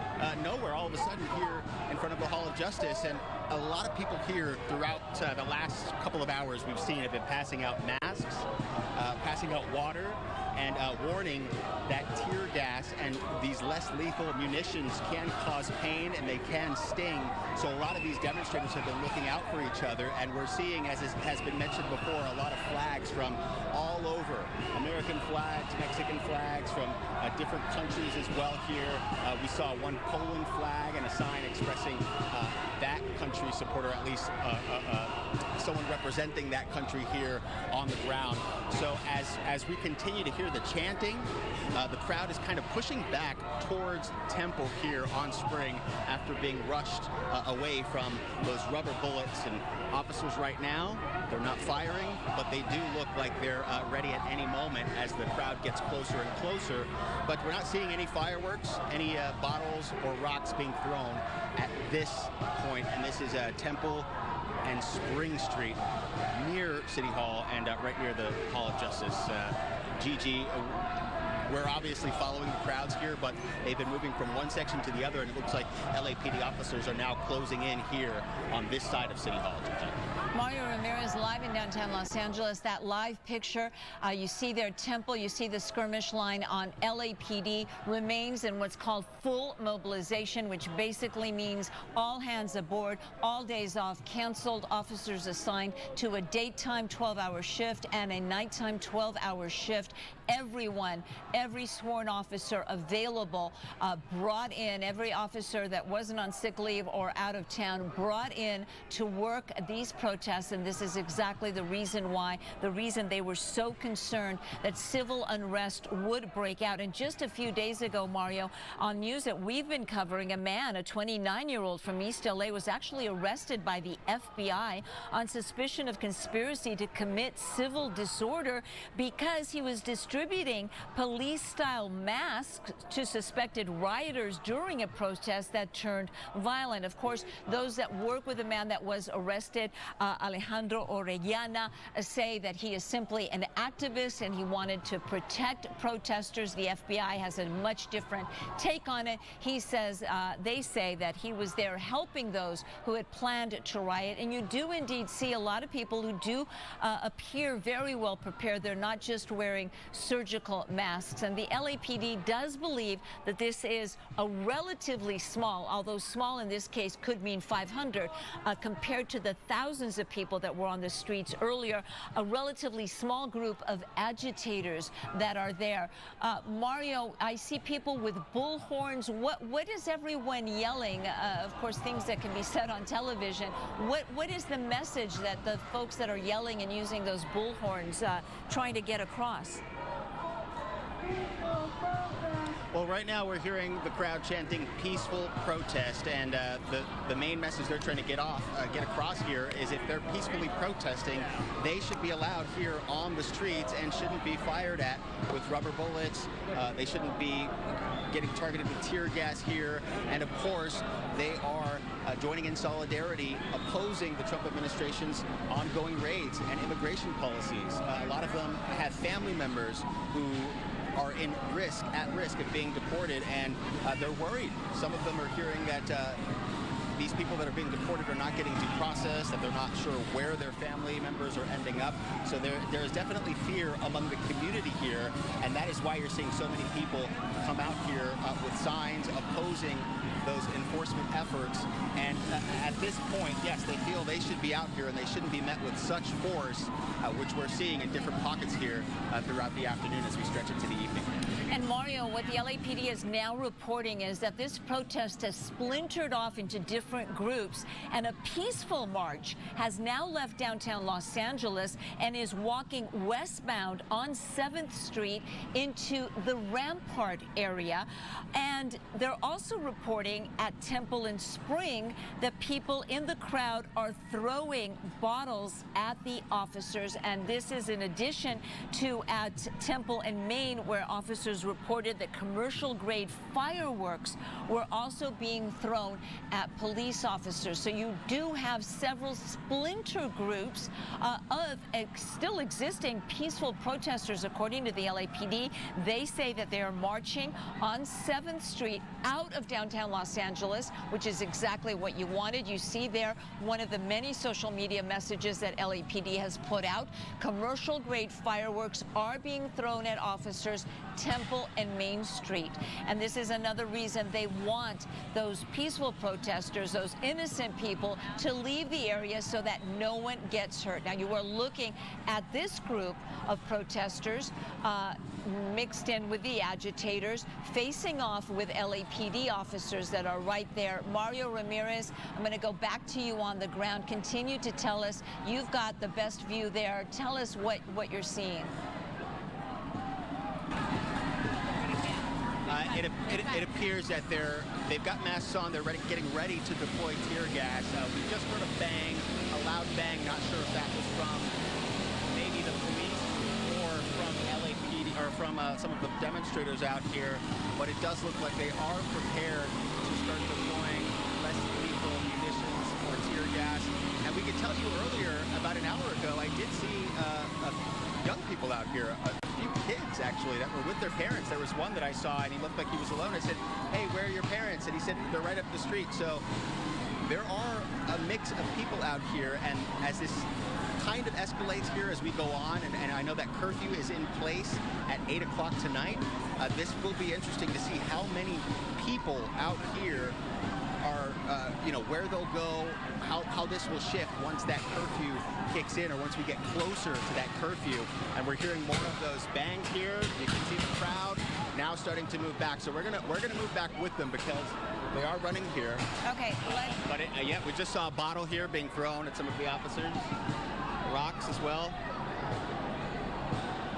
nowhere all of a sudden here in front of the Hall of Justice. And a lot of people here throughout the last couple of hours we've seen have been passing out masks, passing out water, and warning that tear gas and these less lethal munitions can cause pain and they can sting. So a lot of these demonstrators have been looking out for each other, and we're seeing, as has been mentioned before, a lot of flags from all over. American flags, Mexican flags from different countries as well here. We saw one Poland flag and a sign expressing that country's support, or at least someone representing that country here on the ground. So as we continue to hear the chanting, the crowd is kind of pushing back towards Temple here on Spring after being rushed away from those rubber bullets. And officers right now, they're not firing, but they do look like they're ready at any moment as the crowd gets closer and closer. But we're not seeing any fireworks, any bottles or rocks being thrown at this point. And this is Temple and Spring Street near City Hall and right near the Hall of Justice. Gigi, we're obviously following the crowds here, but they've been moving from one section to the other, and it looks like LAPD officers are now closing in here on this side of City Hall. Mario Ramirez live in downtown Los Angeles. That live picture, you see there Temple, you see the skirmish line on LAPD remains in what's called full mobilization, which basically means all hands aboard, all days off canceled, officers assigned to a daytime 12-hour shift and a nighttime 12-hour shift. Everyone, every sworn officer available, brought in, every officer that wasn't on sick leave or out of town, brought in to work these protests protests, and this is exactly the reason why, the reason they were so concerned that civil unrest would break out. And just a few days ago, Mario, on news that we've been covering, a man, a 29-year-old from East LA, was actually arrested by the FBI on suspicion of conspiracy to commit civil disorder because he was distributing police-style masks to suspected rioters during a protest that turned violent. Of course, those that work with the man that was arrested, Alejandro Orellana, say that he is simply an activist and he wanted to protect protesters. The FBI has a much different take on it. He says, they say that he was there helping those who had planned to riot. And you do indeed see a lot of people who do appear very well prepared. They're not just wearing surgical masks. And the LAPD does believe that this is a relatively small, although small in this case could mean 500, compared to the thousands of people that were on the streets earlier, a relatively small group of agitators that are there. Mario, I see people with bullhorns. What is everyone yelling? Of course, things that can be said on television. What is the message that the folks that are yelling and using those bullhorns trying to get across? Well, right now we're hearing the crowd chanting peaceful protest, and the main message they're trying to get across here is if they're peacefully protesting, they should be allowed here on the streets and shouldn't be fired at with rubber bullets. They shouldn't be getting targeted with tear gas here, and of course they are joining in solidarity, opposing the Trump administration's ongoing raids and immigration policies. A lot of them have family members who are at risk of being deported, and they're worried. Some of them are hearing that these people that are being deported are not getting due process, that they're not sure where their family members are ending up. So there is definitely fear among the community here, and that is why you're seeing so many people come out here with signs opposing those enforcement efforts. And at this point, yes, they feel they should be out here and they shouldn't be met with such force, which we're seeing in different pockets here throughout the afternoon as we stretch into the evening. And Mario, what the LAPD is now reporting is that this protest has splintered off into different groups, and a peaceful march has now left downtown Los Angeles and is walking westbound on 7th Street into the Rampart area. And they're also reporting at Temple and Spring that people in the crowd are throwing bottles at the officers. And this is in addition to at Temple and Main, where officers reported that commercial-grade fireworks were also being thrown at police officers. So you do have several splinter groups of still existing peaceful protesters, according to the LAPD. They say that they are marching on 7th Street out of downtown Los Angeles, which is exactly what you wanted. You see there one of the many social media messages that LAPD has put out. Commercial-grade fireworks are being thrown at officers, Temple and Main Street. And this is another reason they want those peaceful protesters, those innocent people, to leave the area so that no one gets hurt. Now, you are looking at this group of protesters mixed in with the agitators, facing off with LAPD officers that are right there. Mario Ramirez, I'm going to go back to you on the ground. Continue to tell us. You've got the best view there. Tell us what you're seeing. It appears that they've got masks on. They're getting ready to deploy tear gas. We just heard a bang, a loud bang. Not sure if that was from maybe the police or from LAPD or from some of the demonstrators out here. But it does look like they are prepared to start deploying less lethal munitions or tear gas. And we could tell you earlier, about an hour ago, I did see young people out here. Few kids actually that were with their parents. There was one that I saw and he looked like he was alone. I said, "Hey, where are your parents?" And he said, "They're right up the street." So there are a mix of people out here, and as this kind of escalates here as we go on, and I know that curfew is in place at 8 o'clock tonight, this will be interesting to see how many people out here are, where they'll go, how this will shift once that curfew kicks in, or once we get closer to that curfew. And we're hearing more of those bangs here. You can see the crowd now starting to move back. So we're gonna move back with them, because They are running here. Okay, But yeah, we just saw a bottle here being thrown at some of the officers. Rocks as well.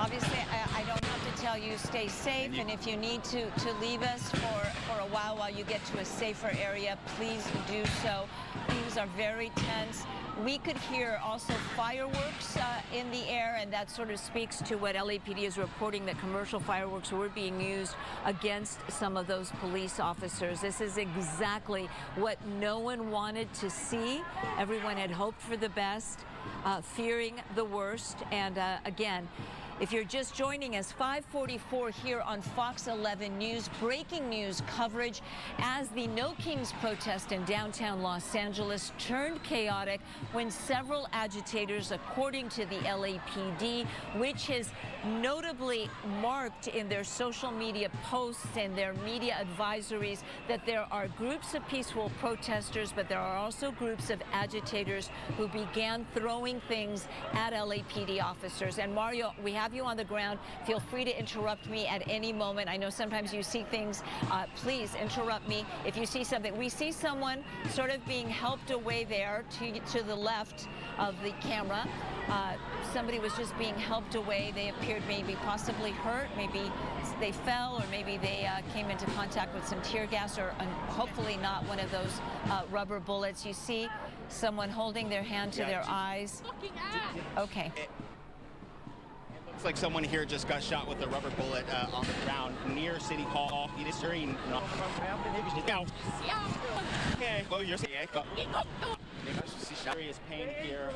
obviously, I don't have to tell you stay safe, and if you need to leave us for a while you get to a safer area, please do so. Things are very tense. We could hear also fireworks in the air, and that sort of speaks to what LAPD is reporting, that commercial fireworks were being used against some of those police officers. This is exactly what no one wanted to see. Everyone had hoped for the best, fearing the worst, and again, if you're just joining us, 5:44 here on Fox 11 News, breaking news coverage as the No Kings protest in downtown Los Angeles turned chaotic when several agitators, according to the LAPD, which has notably marked in their social media posts and their media advisories that there are groups of peaceful protesters, but there are also groups of agitators who began throwing things at LAPD officers. And Mario, we have you on the ground. Feel free to interrupt me at any moment. I know sometimes you see things. Please interrupt me if you see something. We see someone sort of being helped away there to the left of the camera. Somebody was just being helped away. They appeared maybe possibly hurt. Maybe they fell, or maybe they came into contact with some tear gas, or hopefully not one of those rubber bullets. You see someone holding their hand to their eyes. Okay. Looks like someone here just got shot with a rubber bullet on the ground near City Hall. It is during. Okay. Well, you're saying serious pain here.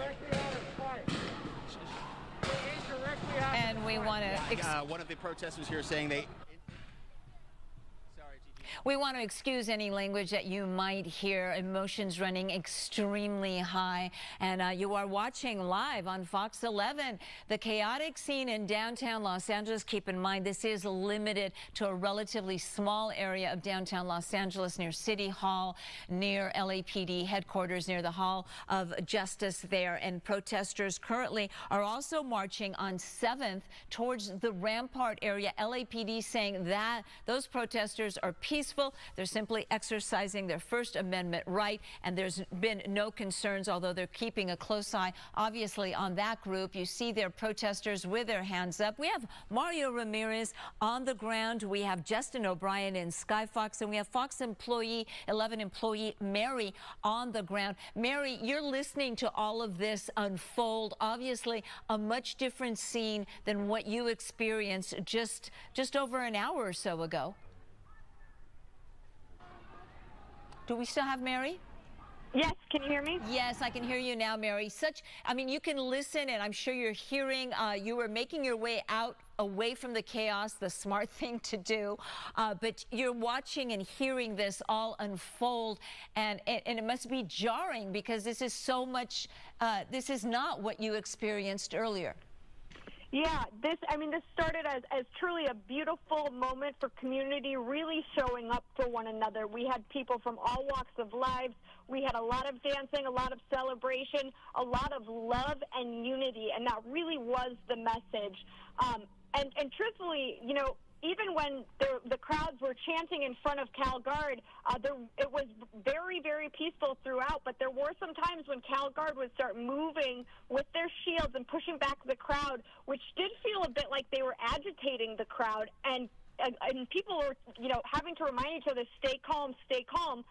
And we want to. One of the protesters here saying they. We want to excuse any language that you might hear. Emotions running extremely high. And you are watching live on Fox 11. The chaotic scene in downtown Los Angeles. Keep in mind, this is limited to a relatively small area of downtown Los Angeles near City Hall, near LAPD headquarters, near the Hall of Justice there. And protesters currently are also marching on 7th towards the Rampart area. LAPD saying that those protesters are peaceful. They're simply exercising their First Amendment right, and there's been no concerns, although they're keeping a close eye, obviously, on that group. You see their protesters with their hands up. We have Mario Ramirez on the ground. We have Justin O'Brien in Skyfox, and we have Fox 11 employee Mary on the ground. Mary, you're listening to all of this unfold. Obviously, a much different scene than what you experienced just over an hour or so ago. Do we still have Mary? Yes, can you hear me? Yes, I can hear you now, Mary. I mean, you can listen, and I'm sure you're hearing, you were making your way out away from the chaos, the smart thing to do, but you're watching and hearing this all unfold, and it must be jarring, because this is so much, this is not what you experienced earlier. Yeah, this started as truly a beautiful moment for community, really showing up for one another. We had people from all walks of lives. We had a lot of dancing, a lot of celebration, a lot of love and unity, and that really was the message. And truthfully, you know, even when the crowds were chanting in front of CalGuard, it was very, very peaceful throughout. But there were some times when CalGuard would start moving with their shields and pushing back the crowd, which did feel a bit like they were agitating the crowd. And people were, you know, having to remind each other, stay calm, stay calm.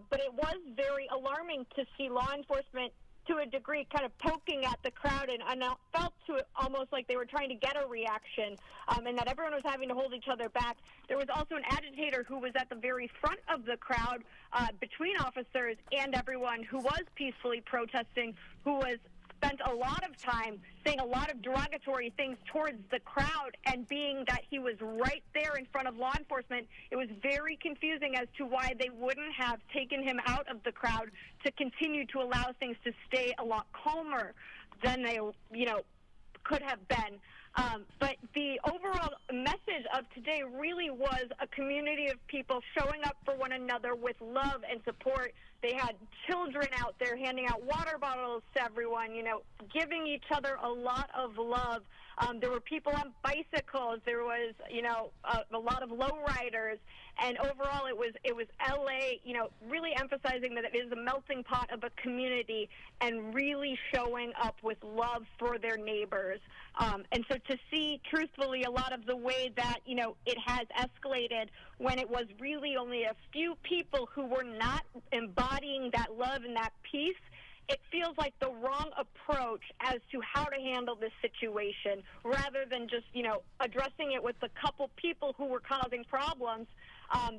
But it was very alarming to see law enforcement, to a degree, kind of poking at the crowd, and I felt to it almost like they were trying to get a reaction, and that everyone was having to hold each other back. There was also an agitator who was at the very front of the crowd, between officers and everyone who was peacefully protesting, who spent a lot of time saying a lot of derogatory things towards the crowd, and being that he was right there in front of law enforcement, it was very confusing as to why they wouldn't have taken him out of the crowd to continue to allow things to stay a lot calmer than they, you know, could have been. But the overall message of today really was a community of people showing up for one another with love and support. They had children out there handing out water bottles to everyone, you know, giving each other a lot of love. There were people on bicycles. There was, you know, a lot of lowriders. And overall, it was LA, you know, really emphasizing that it is a melting pot of a community and really showing up with love for their neighbors. And so to see, truthfully, a lot of the way that, you know, it has escalated when it was really only a few people who were not embodying that love and that peace, it feels like the wrong approach as to how to handle this situation, rather than just, you know, addressing it with the couple people who were causing problems.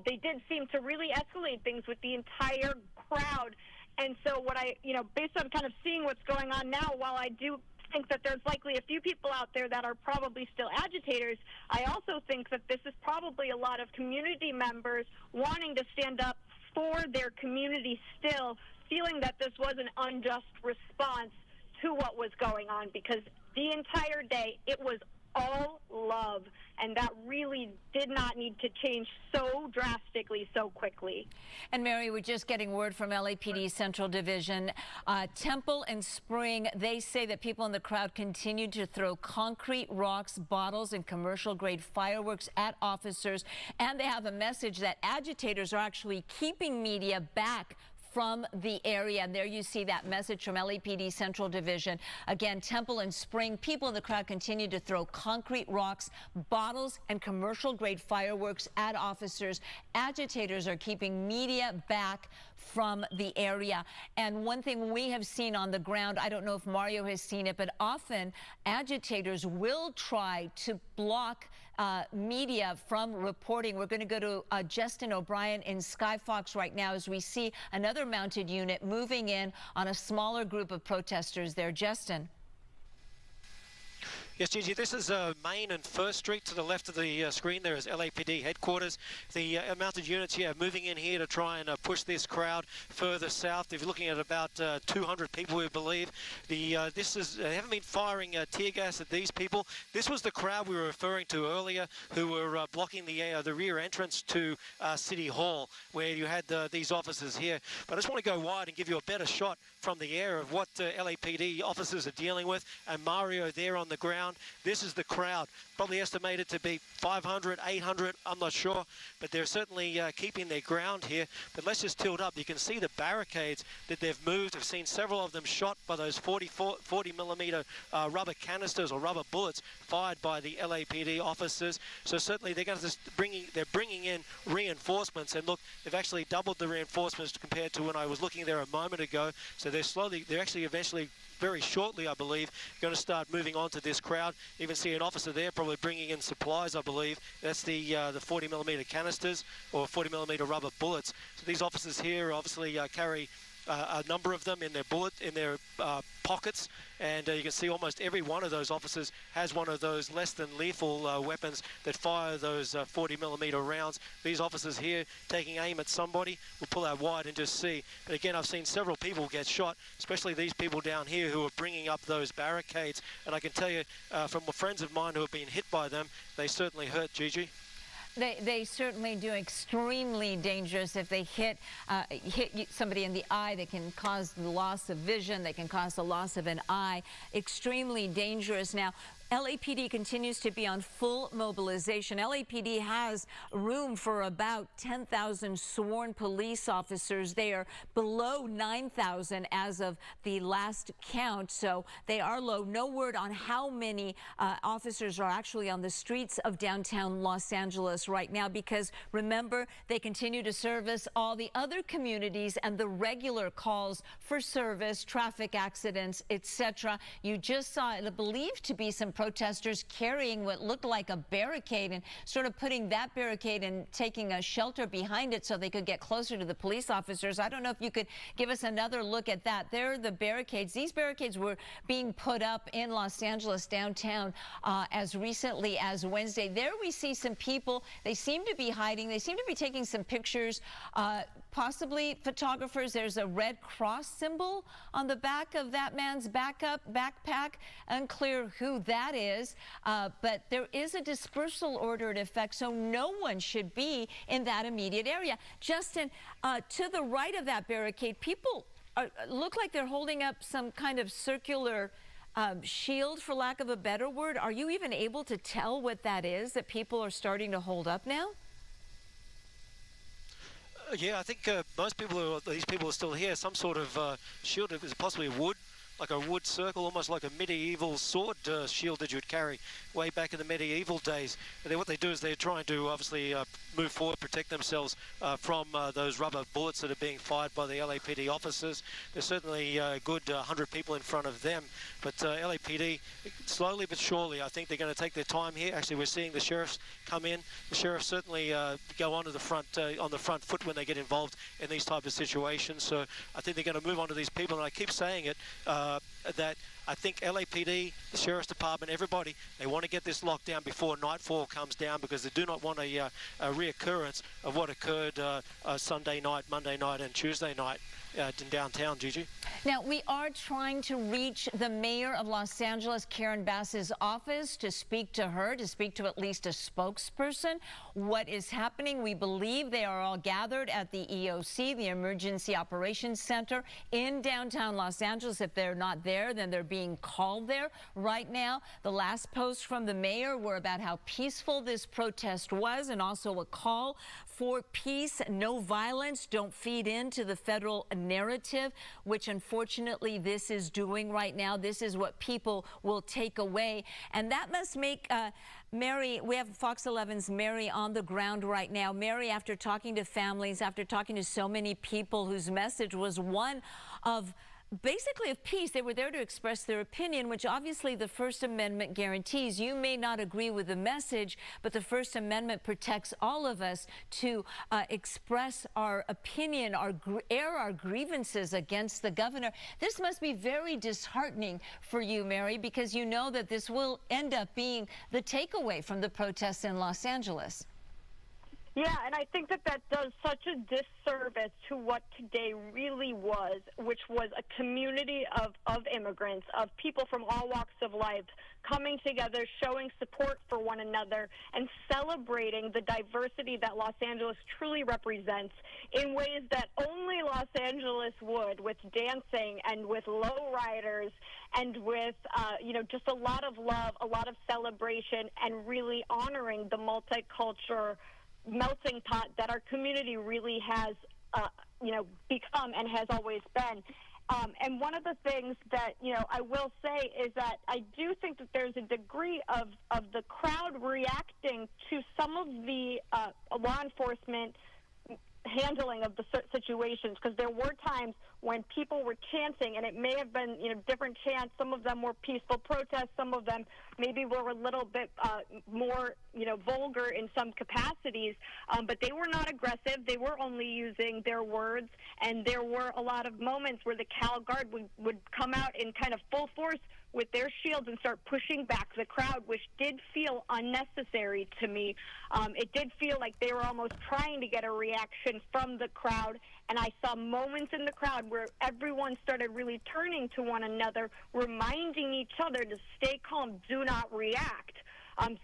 They did seem to really escalate things with the entire crowd. And so what I, you know, based on kind of seeing what's going on now, while I do think that there's likely a few people out there that are probably still agitators, I also think that this is probably a lot of community members wanting to stand up for their community still, feeling that this was an unjust response to what was going on, because the entire day it was all love, and that really did not need to change so drastically so quickly. And Mary, we're just getting word from LAPD Central Division. Temple and Spring, they say that people in the crowd continued to throw concrete, rocks, bottles, and commercial-grade fireworks at officers, and they have a message that agitators are actually keeping media back from the area. And there you see that message from LAPD Central Division. Again, Temple and Spring, people in the crowd continued to throw concrete, rocks, bottles, and commercial-grade fireworks at officers. Agitators are keeping media back from the area. And one thing we have seen on the ground, I don't know if Mario has seen it, but often agitators will try to block media from reporting. We're going to go to Justin O'Brien in Skyfox right now as we see another mounted unit moving in on a smaller group of protesters there. Justin. Yes, Gigi, this is Main and First Street. To the left of the screen there is LAPD headquarters. The mounted units here moving in here to try and push this crowd further south. They're looking at about 200 people, we believe. They haven't been firing tear gas at these people. This was the crowd we were referring to earlier, who were blocking the rear entrance to City Hall, where you had these officers here. But I just want to go wide and give you a better shot from the air of what LAPD officers are dealing with. And Mario there on the ground. This is the crowd, probably estimated to be 500, 800, I'm not sure, but they're certainly keeping their ground here. But let's just tilt up. You can see the barricades that they've moved. I've seen several of them shot by those 40 millimeter rubber canisters or rubber bullets fired by the LAPD officers. So certainly they're bringing in reinforcements, and look, they've actually doubled the reinforcements compared to when I was looking there a moment ago. So they're actually eventually, very shortly, I believe, going to start moving on to this crowd. You even see an officer there probably bringing in supplies, I believe. That's the 40 millimeter canisters or 40 millimeter rubber bullets. So these officers here obviously carry a number of them in their pockets, and you can see almost every one of those officers has one of those less than lethal weapons that fire those 40 millimeter rounds. These officers here taking aim at somebody will pull out wide and just see. But again, I've seen several people get shot, especially these people down here who are bringing up those barricades, and I can tell you from friends of mine who have been hit by them, they certainly hurt, Gigi. They certainly do. Extremely dangerous. If they hit somebody in the eye, they can cause the loss of vision. They can cause the loss of an eye. Extremely dangerous. Now, LAPD continues to be on full mobilization. LAPD has room for about 10,000 sworn police officers. They are below 9,000 as of the last count, so they are low. No word on how many officers are actually on the streets of downtown Los Angeles right now, because remember, they continue to service all the other communities and the regular calls for service, traffic accidents, etc. You just saw it believed to be some protesters carrying what looked like a barricade and sort of putting that barricade and taking a shelter behind it so they could get closer to the police officers. I don't know if you could give us another look at that. There are the barricades. These barricades were being put up in Los Angeles downtown as recently as Wednesday. There we see some people. They seem to be hiding. They seem to be taking some pictures, possibly photographers. There's a Red Cross symbol on the back of that man's backpack. Unclear who that is, but there is a dispersal order in effect, so no one should be in that immediate area. Justin, to the right of that barricade, people look like they're holding up some kind of circular shield, for lack of a better word. Are you even able to tell what that is that people are starting to hold up now? Yeah, I think most people, these people are still here. Some sort of shield, it was possibly wood, like a wood circle, almost like a medieval sword shield that you'd carry way back in the medieval days. And then what they do is they're trying to obviously move forward, protect themselves from those rubber bullets that are being fired by the LAPD officers. There's certainly a good 100 people in front of them, but LAPD, slowly but surely, I think they're going to take their time here. Actually, we're seeing the sheriffs come in. The sheriffs certainly go onto the front on the front foot when they get involved in these type of situations. So I think they're going to move on to these people, and I keep saying it, that I think LAPD, the Sheriff's Department, everybody, they want to get this locked down before nightfall comes down, because they do not want a reoccurrence of what occurred Sunday night, Monday night and Tuesday night in downtown, Gigi. Now, we are trying to reach the mayor of Los Angeles, Karen Bass's office, to speak to her, to speak to at least a spokesperson. What is happening? We believe they are all gathered at the EOC, the Emergency Operations Center, in downtown Los Angeles. If they're not there, then they're being called there right now. The last posts from the mayor were about how peaceful this protest was, and also a call for peace, no violence, don't feed into the federal narrative, which unfortunately this is doing right now. This is what people will take away, and that must make Mary, we have Fox 11's Mary on the ground right now. Mary, after talking to families, after talking to so many people whose message was one of basically of peace, they were there to express their opinion, which obviously the First Amendment guarantees. You may not agree with the message, but the First Amendment protects all of us to express our opinion, air our grievances against the governor. This must be very disheartening for you, Mary, because you know that this will end up being the takeaway from the protests in Los Angeles. Yeah, and I think that that does such a disservice to what today really was, which was a community of immigrants, of people from all walks of life coming together, showing support for one another, and celebrating the diversity that Los Angeles truly represents in ways that only Los Angeles would, with dancing and with lowriders and with, just a lot of love, a lot of celebration, and really honoring the multicultural melting pot that our community really has, become and has always been. And one of the things that, I will say is that I do think that there's a degree of the crowd reacting to some of the law enforcement handling of the situations, because there were times when people were chanting, and it may have been, different chants. Some of them were peaceful protests. Some of them maybe were a little bit more, vulgar in some capacities, but they were not aggressive. They were only using their words, and there were a lot of moments where the Cal Guard would come out in kind of full force with their shields and start pushing back the crowd, which did feel unnecessary to me. It did feel like they were almost trying to get a reaction from the crowd, and I saw moments in the crowd where everyone started really turning to one another, reminding each other to stay calm, do not react.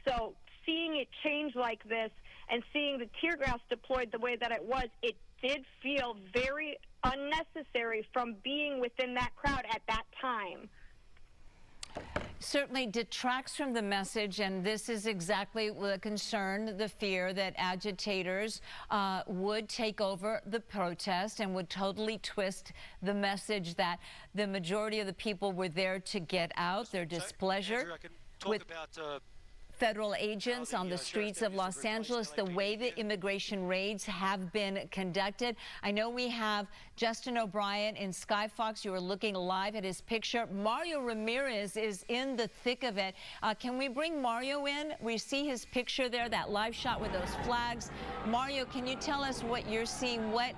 So seeing it change like this and seeing the tear gas deployed the way that it was, it did feel very unnecessary from being within that crowd at that time. Certainly detracts from the message, and this is exactly the concern, the fear that agitators would take over the protest and would totally twist the message that the majority of the people were there to get out their displeasure. Andrew, I can talk about federal agents on the streets of Los Angeles, the way the immigration raids have been conducted. I know we have Justin O'Brien in Sky Fox. You are looking live at his picture. Mario Ramirez is in the thick of it. Can we bring Mario in? We see his picture there, that live shot with those flags. Mario, can you tell us what you're seeing? What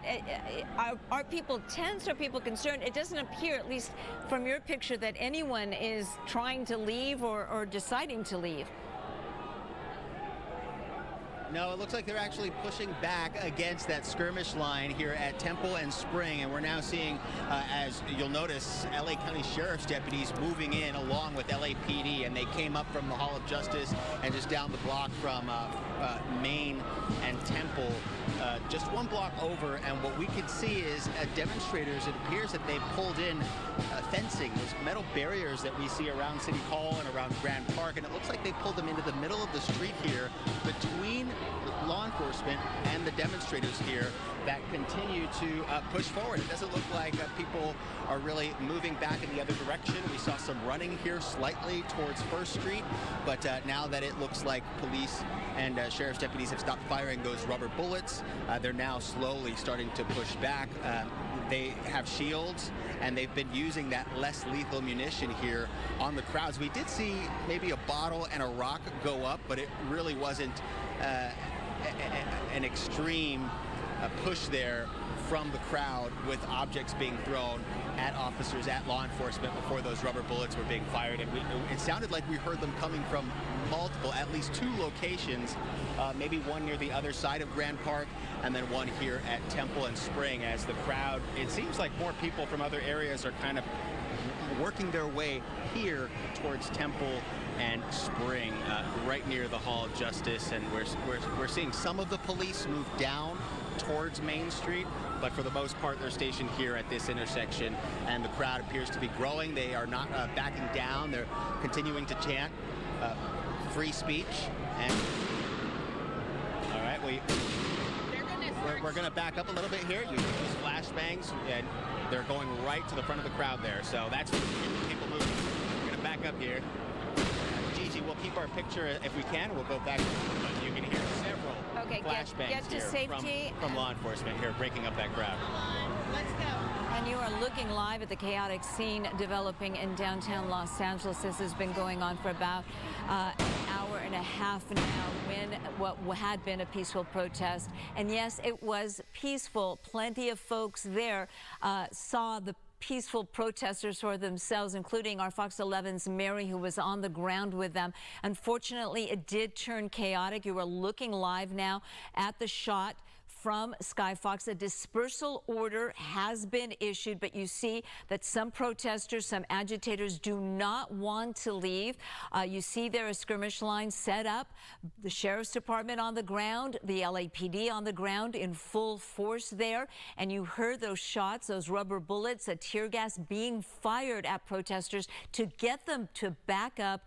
are people tense? Are people concerned? It doesn't appear, at least from your picture, that anyone is trying to leave or deciding to leave. No, it looks like they're actually pushing back against that skirmish line here at Temple and Spring, and we're now seeing, as you'll notice, LA County Sheriff's deputies moving in along with LAPD, and they came up from the Hall of Justice and just down the block from Main and Temple, just one block over, and what we can see is demonstrators, it appears that they pulled in fencing, those metal barriers that we see around City Hall and around Grand Park, and it looks like they pulled them into the middle of the street here between law enforcement and the demonstrators here that continue to push forward. It doesn't look like people are really moving back in the other direction. We saw some running here slightly towards First Street, but now that it looks like police and sheriff's deputies have stopped firing those rubber bullets, they're now slowly starting to push back. They have shields, and they've been using that less lethal munition here on the crowds. We did see maybe a bottle and a rock go up, but it really wasn't an extreme push there from the crowd with objects being thrown at officers, at law enforcement before those rubber bullets were being fired. And it sounded like we heard them coming from multiple, at least 2 locations, maybe one near the other side of Grand Park and then one here at Temple and Spring, as the crowd, it seems like more people from other areas are kind of working their way here towards Temple and Spring, right near the Hall of Justice, and we're seeing some of the police move down towards Main Street, but for the most part they're stationed here at this intersection, and the crowd appears to be growing. They are not backing down. They're continuing to chant free speech. And all right, we're going to back up a little bit here. You see these flashbangs, and they're going right to the front of the crowd there, so that's people moving. We're going to back up here. Gigi, we'll keep our picture if we can. We'll go back. You can hear several flashbangs get to here safety. from law enforcement here breaking up that crowd. Let's go. And you are looking live at the chaotic scene developing in downtown Los Angeles. This has been going on for about an hour and a half now, when what had been a peaceful protest. And yes, it was peaceful. Plenty of folks there saw the peaceful protesters for themselves, including our Fox 11's Mary, who was on the ground with them. Unfortunately, it did turn chaotic. You are looking live now at the shot from Sky Fox. A dispersal order has been issued, but you see that some protesters, some agitators do not want to leave. You see there a skirmish line set up, the Sheriff's Department on the ground, the LAPD on the ground in full force there, and you heard those shots, those rubber bullets, a tear gas being fired at protesters to get them to back up.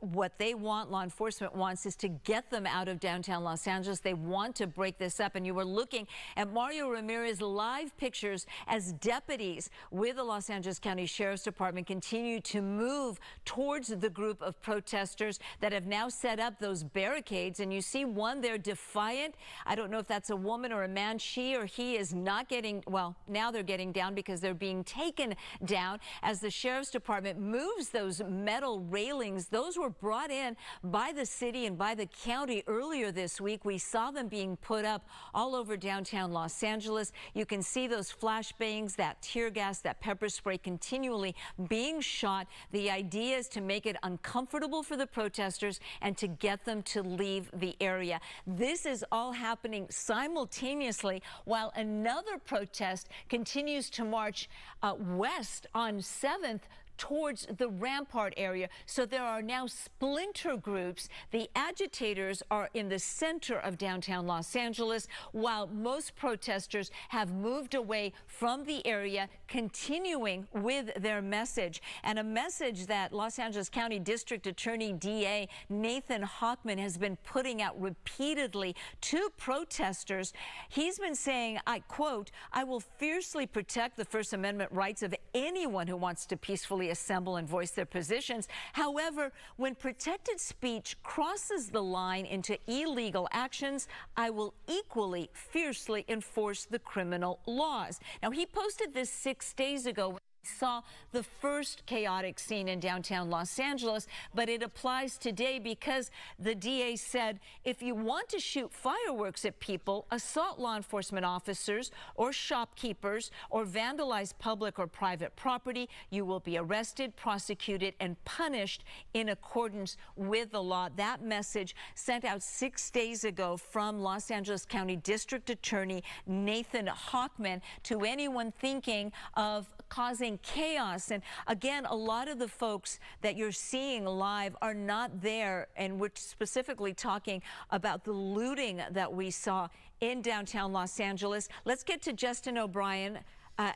What they want, law enforcement wants, is to get them out of downtown Los Angeles. They want to break this up, and you were looking at Mario Ramirez live pictures as deputies with the Los Angeles County Sheriff's Department continue to move towards the group of protesters that have now set up those barricades. And you see one there defiant. I don't know if that's a woman or a man. She or he is not getting, well, now they're getting down because they're being taken down as the Sheriff's Department moves those metal railings. Those were brought in by the city and by the county earlier this week. We saw them being put up all over downtown Los Angeles. You can see those flashbangs, that tear gas, that pepper spray continually being shot. The idea is to make it uncomfortable for the protesters and to get them to leave the area. This is all happening simultaneously while another protest continues to march west on 7th towards the Rampart area. So there are now splinter groups. The agitators are in the center of downtown Los Angeles, while most protesters have moved away from the area, continuing with their message. And a message that Los Angeles County District Attorney DA Nathan Hochman has been putting out repeatedly to protesters. He's been saying, I quote, "I will fiercely protect the First Amendment rights of anyone who wants to peacefully assemble and voice their positions. However, when protected speech crosses the line into illegal actions, I will equally fiercely enforce the criminal laws." Now, he posted this 6 days ago when he saw the first chaotic scene in downtown Los Angeles, but it applies today because the DA said if you want to shoot fireworks at people, assault law enforcement officers or shopkeepers, or vandalize public or private property, you will be arrested, prosecuted, and punished in accordance with the law. That message sent out 6 days ago from Los Angeles County District Attorney Nathan Hochman to anyone thinking of causing chaos. And again, a lot of the folks that you're seeing live are not there, and we're specifically talking about the looting that we saw in downtown Los Angeles. Let's get to Justin O'Brien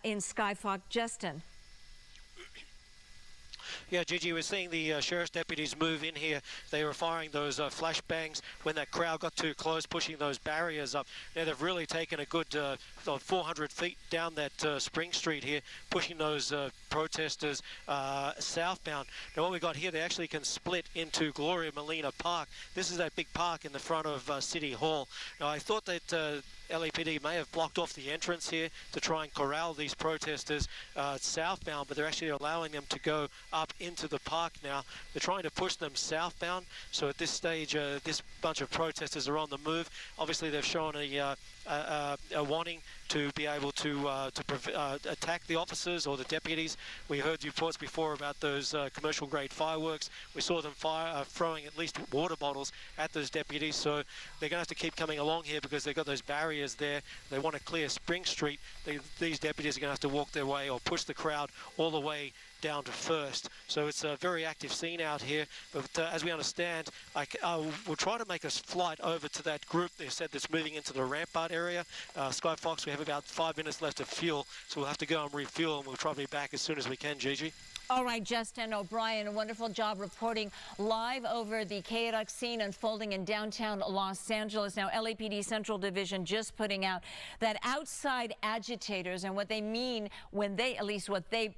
in Skyfox. Justin. Yeah, Gigi, we're seeing the sheriff's deputies move in here. They were firing those flashbangs when that crowd got too close, pushing those barriers up. Now they've really taken a good 400 feet down that Spring Street here, pushing those protesters southbound. Now what we got here, they actually can split into Gloria Molina Park. This is that big park in the front of City Hall. Now I thought that LAPD may have blocked off the entrance here to try and corral these protesters southbound, but they're actually allowing them to go up into the park now. They're trying to push them southbound, so at this stage this bunch of protesters are on the move. Obviously they've shown a wanting to be able to attack the officers or the deputies. We heard reports before about those commercial grade fireworks. We saw them throwing at least water bottles at those deputies, so they're going to have to keep coming along here because they've got those barriers there. They want to clear Spring Street. These deputies are going to have to walk their way or push the crowd all the way down to First. So it's a very active scene out here, but as we understand, we'll try to make a flight over to that group they said that's moving into the Rampart area. Skyfox, we have about 5 minutes left of fuel, so we'll have to go and refuel, and we'll try to be back as soon as we can, Gigi. All right, Justin O'Brien, a wonderful job reporting live over the chaotic scene unfolding in downtown Los Angeles. Now, LAPD Central Division just putting out that outside agitators, and what they mean when they, at least what they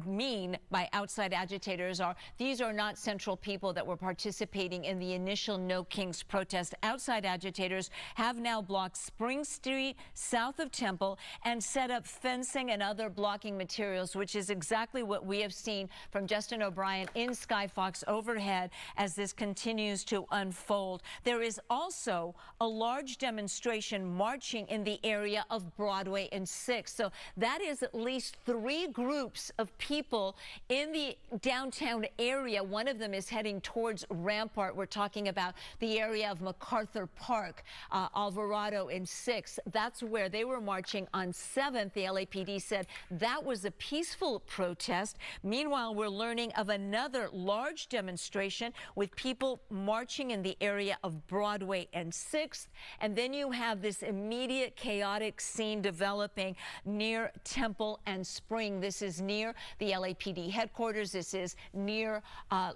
mean by outside agitators are, these are not Central people that were participating in the initial No Kings protest. Outside agitators have now blocked Spring Street south of Temple and set up fencing and other blocking materials, which is exactly what we have seen from Justin O'Brien in Skyfox overhead as this continues to unfold. There is also a large demonstration marching in the area of Broadway and 6th. So that is at least 3 groups of people in the downtown area. One of them is heading towards Rampart. We're talking about the area of MacArthur Park, Alvarado and 6th. That's where they were marching on 7th. The LAPD said that was a peaceful protest. Meanwhile, we're learning of another large demonstration with people marching in the area of Broadway and 6th. And then you have this immediate chaotic scene developing near Temple and Spring. This is near the LAPD headquarters. This is near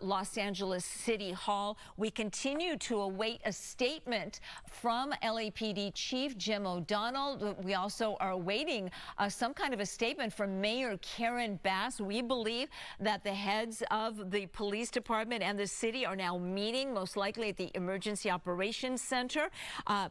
Los Angeles City Hall. We continue to await a statement from LAPD Chief Jim O'Donnell. We also are awaiting some kind of a statement from Mayor Karen Bass. We believe that the heads of the police department and the city are now meeting, most likely at the Emergency Operations Center,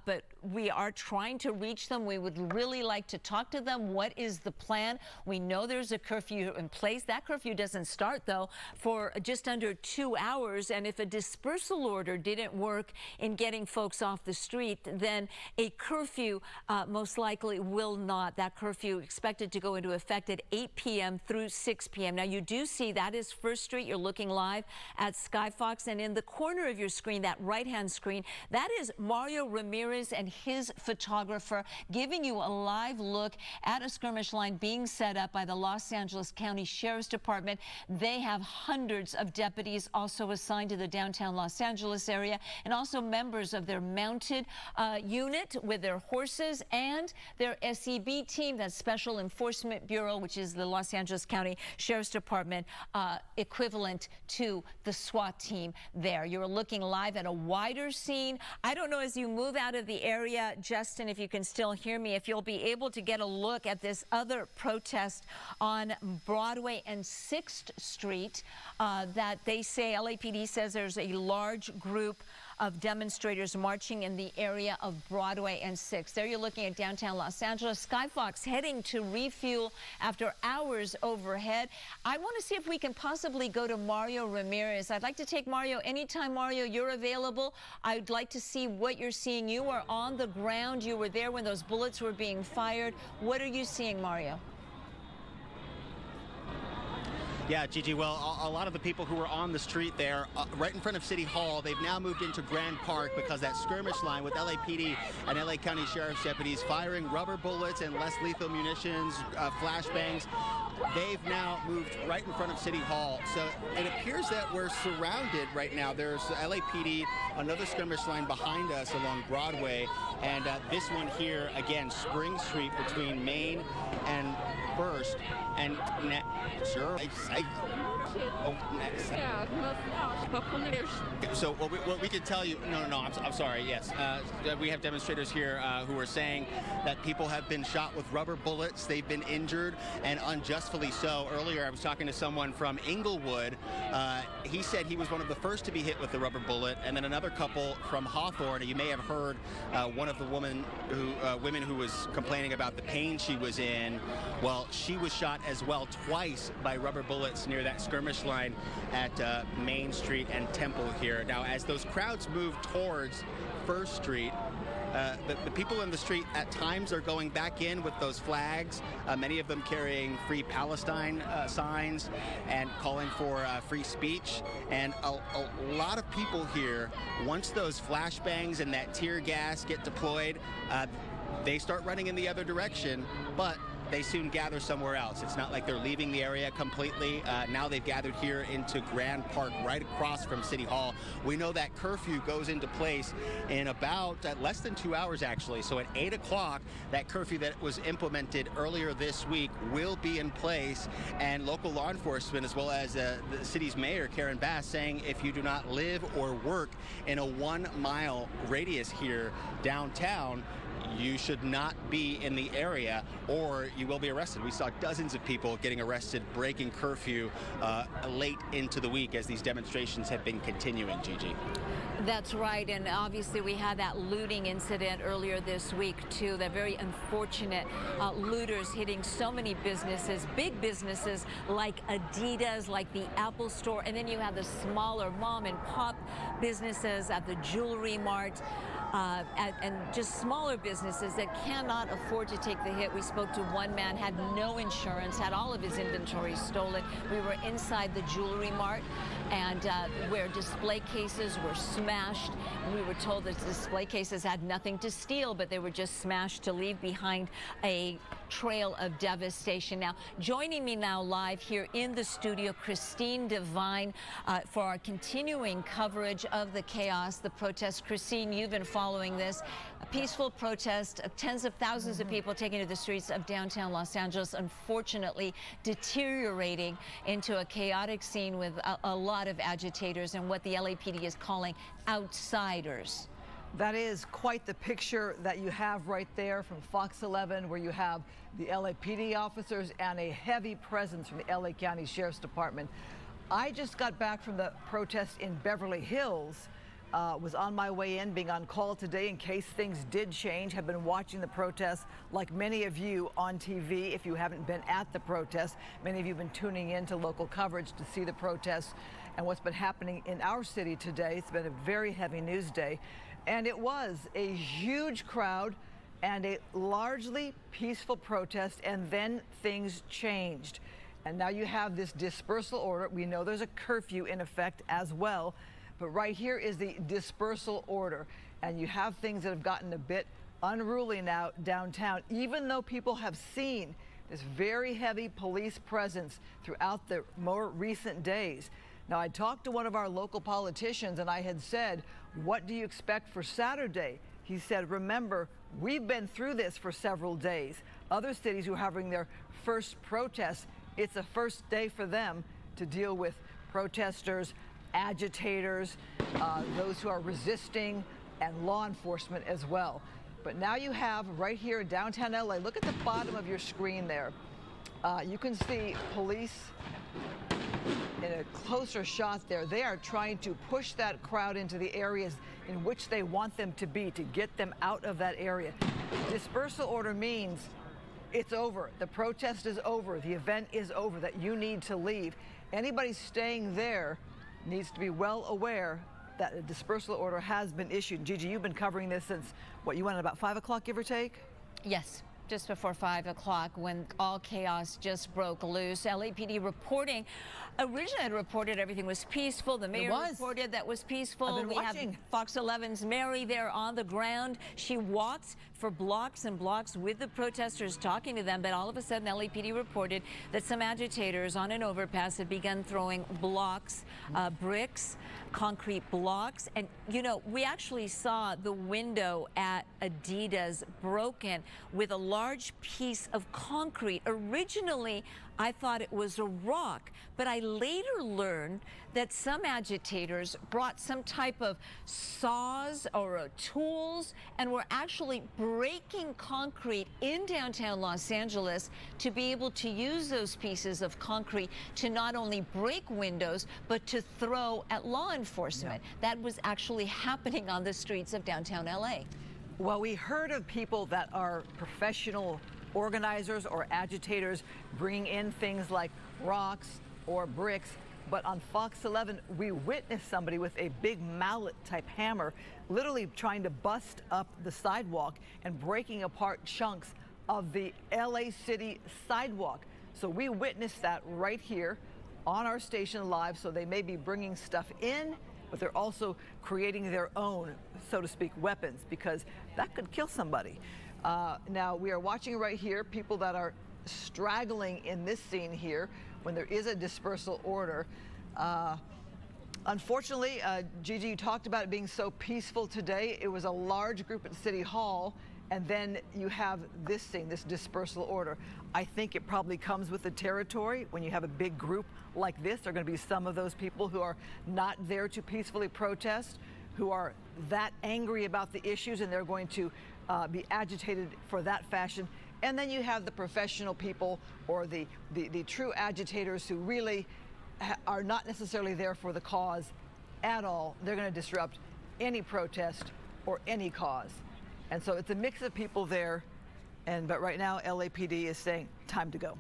but we are trying to reach them. We would really like to talk to them. What is the plan? We know there's a curfew in place. That curfew doesn't start, though, for just under 2 hours, and if a dispersal order didn't work in getting folks off the street, then a curfew most likely will not. That curfew expected to go into effect at 8 p.m. through 6 p.m. Now, you do see that is First Street. You're looking live at Skyfox, and in the corner of your screen, that right-hand screen, that is Mario Ramirez and his photographer giving you a live look at a skirmish line being set up by the Los Angeles County Sheriff's Department. They have hundreds of deputies also assigned to the downtown Los Angeles area, and also members of their mounted unit with their horses and their SEB team, that Special Enforcement Bureau, which is the Los Angeles County Sheriff's Department equivalent to the SWAT team there. You're looking live at a wider scene. I don't know, as you move out of the area, Justin, if you can still hear me, if you'll be able to get a look at this other protest on Broadway and 6th Street that they say, LAPD says there's a large group of demonstrators marching in the area of Broadway and 6th. There you're looking at downtown Los Angeles. Skyfox heading to refuel after hours overhead. I want to see if we can possibly go to Mario Ramirez. I'd like to take Mario anytime, Mario, you're available. I'd like to see what you're seeing. You are on the ground. You were there when those bullets were being fired. What are you seeing, Mario? Yeah, Gigi, well, a lot of the people who were on the street there, right in front of City Hall, they've now moved into Grand Park because that skirmish line with LAPD and LA County Sheriff's deputies firing rubber bullets and less lethal munitions, flashbangs, they've now moved right in front of City Hall. So it appears that we're surrounded right now. There's LAPD, another skirmish line behind us along Broadway, and this one here, again, Spring Street between Main and First, and sure. So what we can tell you, no, I'm sorry, yes. We have demonstrators here who are saying that people have been shot with rubber bullets. They've been injured, and unjustly so. Earlier, I was talking to someone from Inglewood. He said he was one of the first to be hit with the rubber bullet, and then another couple from Hawthorne. You may have heard one of the women who was complaining about the pain she was in. Well, she was shot as well twice by rubber bullets near that skirmish line at Main Street and Temple here. Now, as those crowds move towards First Street, the people in the street at times are going back in with those flags, many of them carrying Free Palestine signs and calling for free speech. And a lot of people here, once those flashbangs and that tear gas get deployed, they start running in the other direction, but they soon gather somewhere else. It's not like they're leaving the area completely. Now they've gathered here into Grand Park, right across from City Hall. We know that curfew goes into place in about less than 2 hours, actually. So at 8 o'clock, that curfew that was implemented earlier this week will be in place. And local law enforcement, as well as the city's mayor, Karen Bass, saying if you do not live or work in a 1 mile radius here downtown, you should not be in the area or you will be arrested. We saw dozens of people getting arrested, breaking curfew late into the week as these demonstrations have been continuing, Gigi. That's right, and obviously we had that looting incident earlier this week too, that very unfortunate looters hitting so many businesses, big businesses like Adidas, like the Apple Store, and then you have the smaller mom and pop businesses at the Jewelry Mart. And just smaller businesses that cannot afford to take the hit. We spoke to one man, had no insurance, had all of his inventory stolen. We were inside the Jewelry Mart, and where display cases were smashed. And we were told that display cases had nothing to steal, but they were just smashed to leave behind a trail of devastation. Now, joining me now live here in the studio, Christine Devine, for our continuing coverage of the chaos, the protests. Christine, you've been following this. A peaceful protest, tens of thousands of people taking to the streets of downtown Los Angeles, unfortunately deteriorating into a chaotic scene with a lot of agitators and what the LAPD is calling outsiders. That is quite the picture that you have right there from Fox 11, where you have the LAPD officers and a heavy presence from the LA County Sheriff's Department. I just got back from the protest in Beverly Hills, was on my way in, being on call today in case things did change. Have been watching the protests like many of you on TV. If you haven't been at the protest, many of you have been tuning in to local coverage to see the protests and what's been happening in our city today. It's been a very heavy news day. And it was a huge crowd and a largely peaceful protest, and then things changed. And now you have this dispersal order. We know there's a curfew in effect as well, but right here is the dispersal order. And you have things that have gotten a bit unruly now downtown, even though people have seen this very heavy police presence throughout the more recent days. Now, I talked to one of our local politicians and I had said, what do you expect for Saturday? He said, remember, we've been through this for several days. Other cities who are having their first protests, it's a first day for them to deal with protesters, agitators, those who are resisting, and law enforcement as well. But now you have right here in downtown LA, look at the bottom of your screen there. You can see police in a closer shot there, they are trying to push that crowd into the areas in which they want them to be, to get them out of that area. Dispersal order means it's over. The protest is over. The event is over, that you need to leave. Anybody staying there needs to be well aware that a dispersal order has been issued. Gigi, you've been covering this since, what, you went at about 5 o'clock, give or take? Yes. Just before 5 o'clock, when all chaos just broke loose. LAPD reporting, originally had reported everything was peaceful. The mayor reported that was peaceful. We have Fox 11's Mary there on the ground. She walked for blocks and blocks with the protesters, talking to them, but all of a sudden LAPD reported that some agitators on an overpass had begun throwing blocks, bricks, concrete blocks. And, you know, we actually saw the window at Adidas broken with a large piece of concrete. Originally, I thought it was a rock, but I later learned that some agitators brought some type of saws or tools and were actually breaking concrete in downtown Los Angeles to be able to use those pieces of concrete to not only break windows, but to throw at law enforcement. Yeah. That was actually happening on the streets of downtown LA. Well, we heard of people that are professional organizers or agitators bringing in things like rocks or bricks, but on Fox 11, we witnessed somebody with a big mallet-type hammer literally trying to bust up the sidewalk and breaking apart chunks of the LA City sidewalk. So we witnessed that right here on our station live, so they may be bringing stuff in, but they're also creating their own, so to speak, weapons, because that could kill somebody. Now, we are watching right here people that are straggling in this scene here when there is a dispersal order. Unfortunately, Gigi, you talked about it being so peaceful today. It was a large group at City Hall, and then you have this scene, this dispersal order. I think it probably comes with the territory. When you have a big group like this, there are going to be some of those people who are not there to peacefully protest, who are that angry about the issues, and they're going to be agitated for that fashion. And then you have the professional people or the true agitators who really are not necessarily there for the cause at all. They're going to disrupt any protest or any cause. And so it's a mix of people there. But right now, LAPD is saying, time to go.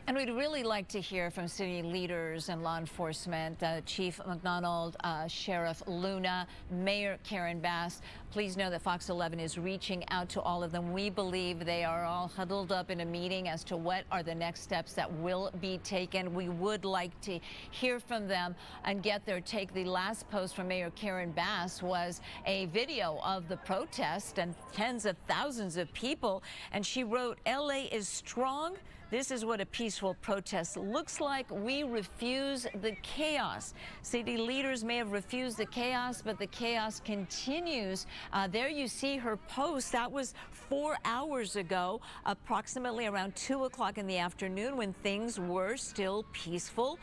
And we'd really like to hear from city leaders and law enforcement, Chief McDonald, Sheriff Luna, Mayor Karen Bass. Please know that Fox 11 is reaching out to all of them. We believe they are all huddled up in a meeting as to what are the next steps that will be taken. We would like to hear from them and get their take. The last post from Mayor Karen Bass was a video of the protest and tens of thousands of people. And she wrote, "LA is strong. This is what a peaceful protest looks like. We refuse the chaos." City leaders may have refused the chaos, but the chaos continues. There you see her post. That was 4 hours ago, approximately around 2 o'clock in the afternoon, when things were still peaceful.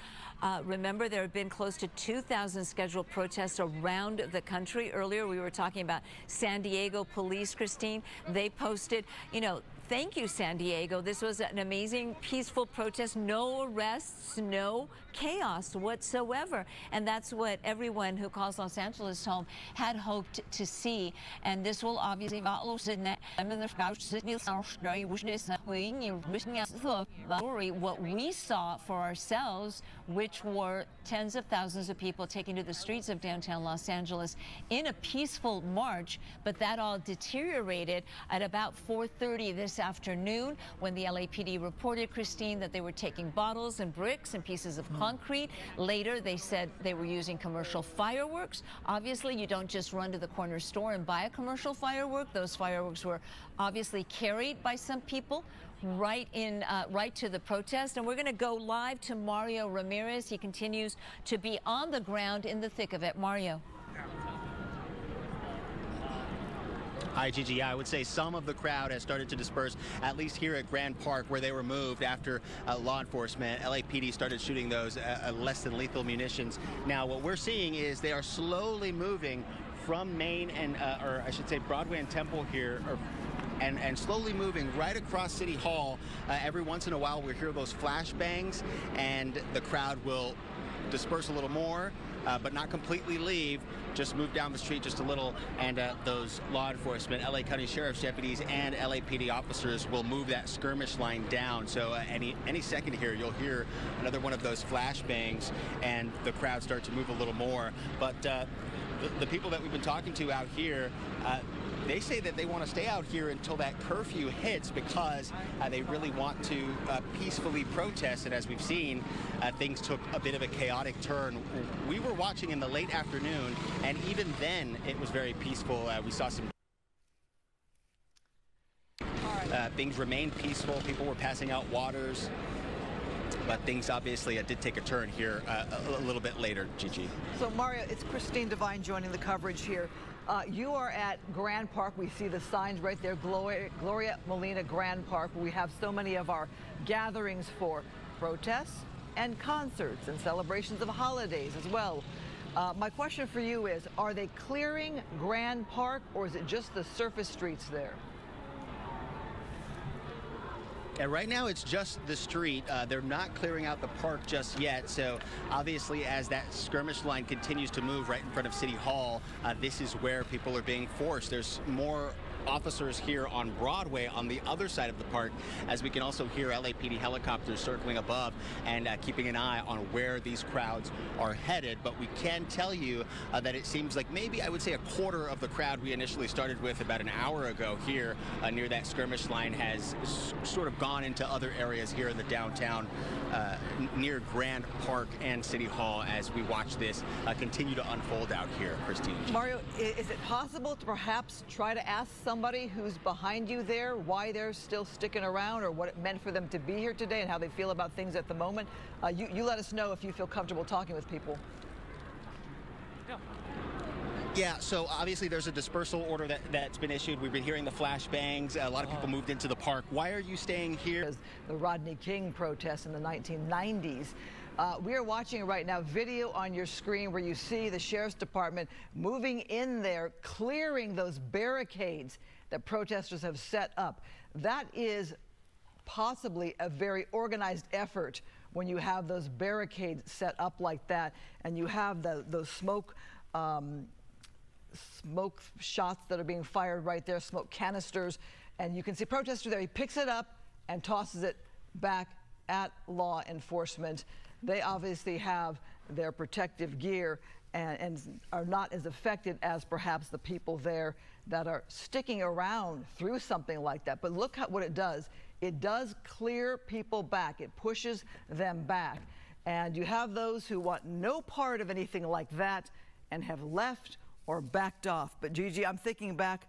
Remember, there have been close to 2,000 scheduled protests around the country. Earlier, we were talking about San Diego police, Christine. They posted, you know, "Thank you, San Diego. This was an amazing, peaceful protest. No arrests, no chaos whatsoever." And that's what everyone who calls Los Angeles home had hoped to see. And this will obviously what we saw for ourselves, which were tens of thousands of people taking to the streets of downtown Los Angeles in a peaceful march. But that all deteriorated at about 4:30 this afternoon when the LAPD reported, Christine, that they were taking bottles and bricks and pieces of concrete. Later, they said they were using commercial fireworks. Obviously, you don't just run to the corner store and buy a commercial firework. Those fireworks were obviously carried by some people right to the protest. And we're going to go live to Mario Ramirez. He continues to be on the ground in the thick of it. Mario. Hi, Gigi. Yeah, I would say some of the crowd has started to disperse, at least here at Grand Park, where they were moved after law enforcement, LAPD, started shooting those less than lethal munitions. Now, what we're seeing is they are slowly moving from Main and, or I should say Broadway and Temple here, or and slowly moving right across City Hall. Every once in a while, we'll hear those flashbangs, and the crowd will disperse a little more, but not completely leave. Just move down the street just a little, and those law enforcement, LA County Sheriff's deputies and LAPD officers will move that skirmish line down. So any second here, you'll hear another one of those flashbangs, and the crowd start to move a little more. But the people that we've been talking to out here, they say that they want to stay out here until that curfew hits, because they really want to peacefully protest. And as we've seen, things took a bit of a chaotic turn. We were watching in the late afternoon, and even then it was very peaceful. We saw some things remained peaceful. People were passing out waters. But things obviously did take a turn here a little bit later, Gigi. So, Mario, it's Christine Devine joining the coverage here. You are at Grand Park. We see the signs right there, Gloria Molina Grand Park, where we have so many of our gatherings for protests and concerts and celebrations of holidays as well. My question for you is, are they clearing Grand Park, or is it just the surface streets there? And right now it's just the street. They're not clearing out the park just yet. So obviously, as that skirmish line continues to move right in front of City Hall, this is where people are being forced. There's more officers here on Broadway on the other side of the park, as we can also hear LAPD helicopters circling above and keeping an eye on where these crowds are headed. But we can tell you that it seems like maybe, I would say, a quarter of the crowd we initially started with about an hour ago here near that skirmish line has sort of gone into other areas here in the downtown near Grand Park and City Hall as we watch this continue to unfold out here. Christine. Mario, is it possible to perhaps try to ask somebody who's behind you there why they're still sticking around, or what it meant for them to be here today and how they feel about things at the moment? You let us know if you feel comfortable talking with people. Yeah, so obviously there's a dispersal order that's been issued. We've been hearing the flashbangs. A lot of people moved into the park. Why are you staying here? The Rodney King protests in the 1990s. We are watching right now video on your screen where you see the Sheriff's Department moving in there, clearing those barricades that protesters have set up. That is possibly a very organized effort when you have those barricades set up like that, and you have those smoke shots that are being fired right there, smoke canisters, and you can see protester there. He picks it up and tosses it back at law enforcement. They obviously have their protective gear and are not as affected as perhaps the people there that are sticking around through something like that. But look at what it does. It does clear people back. It pushes them back. And you have those who want no part of anything like that and have left or backed off. But Gigi, I'm thinking back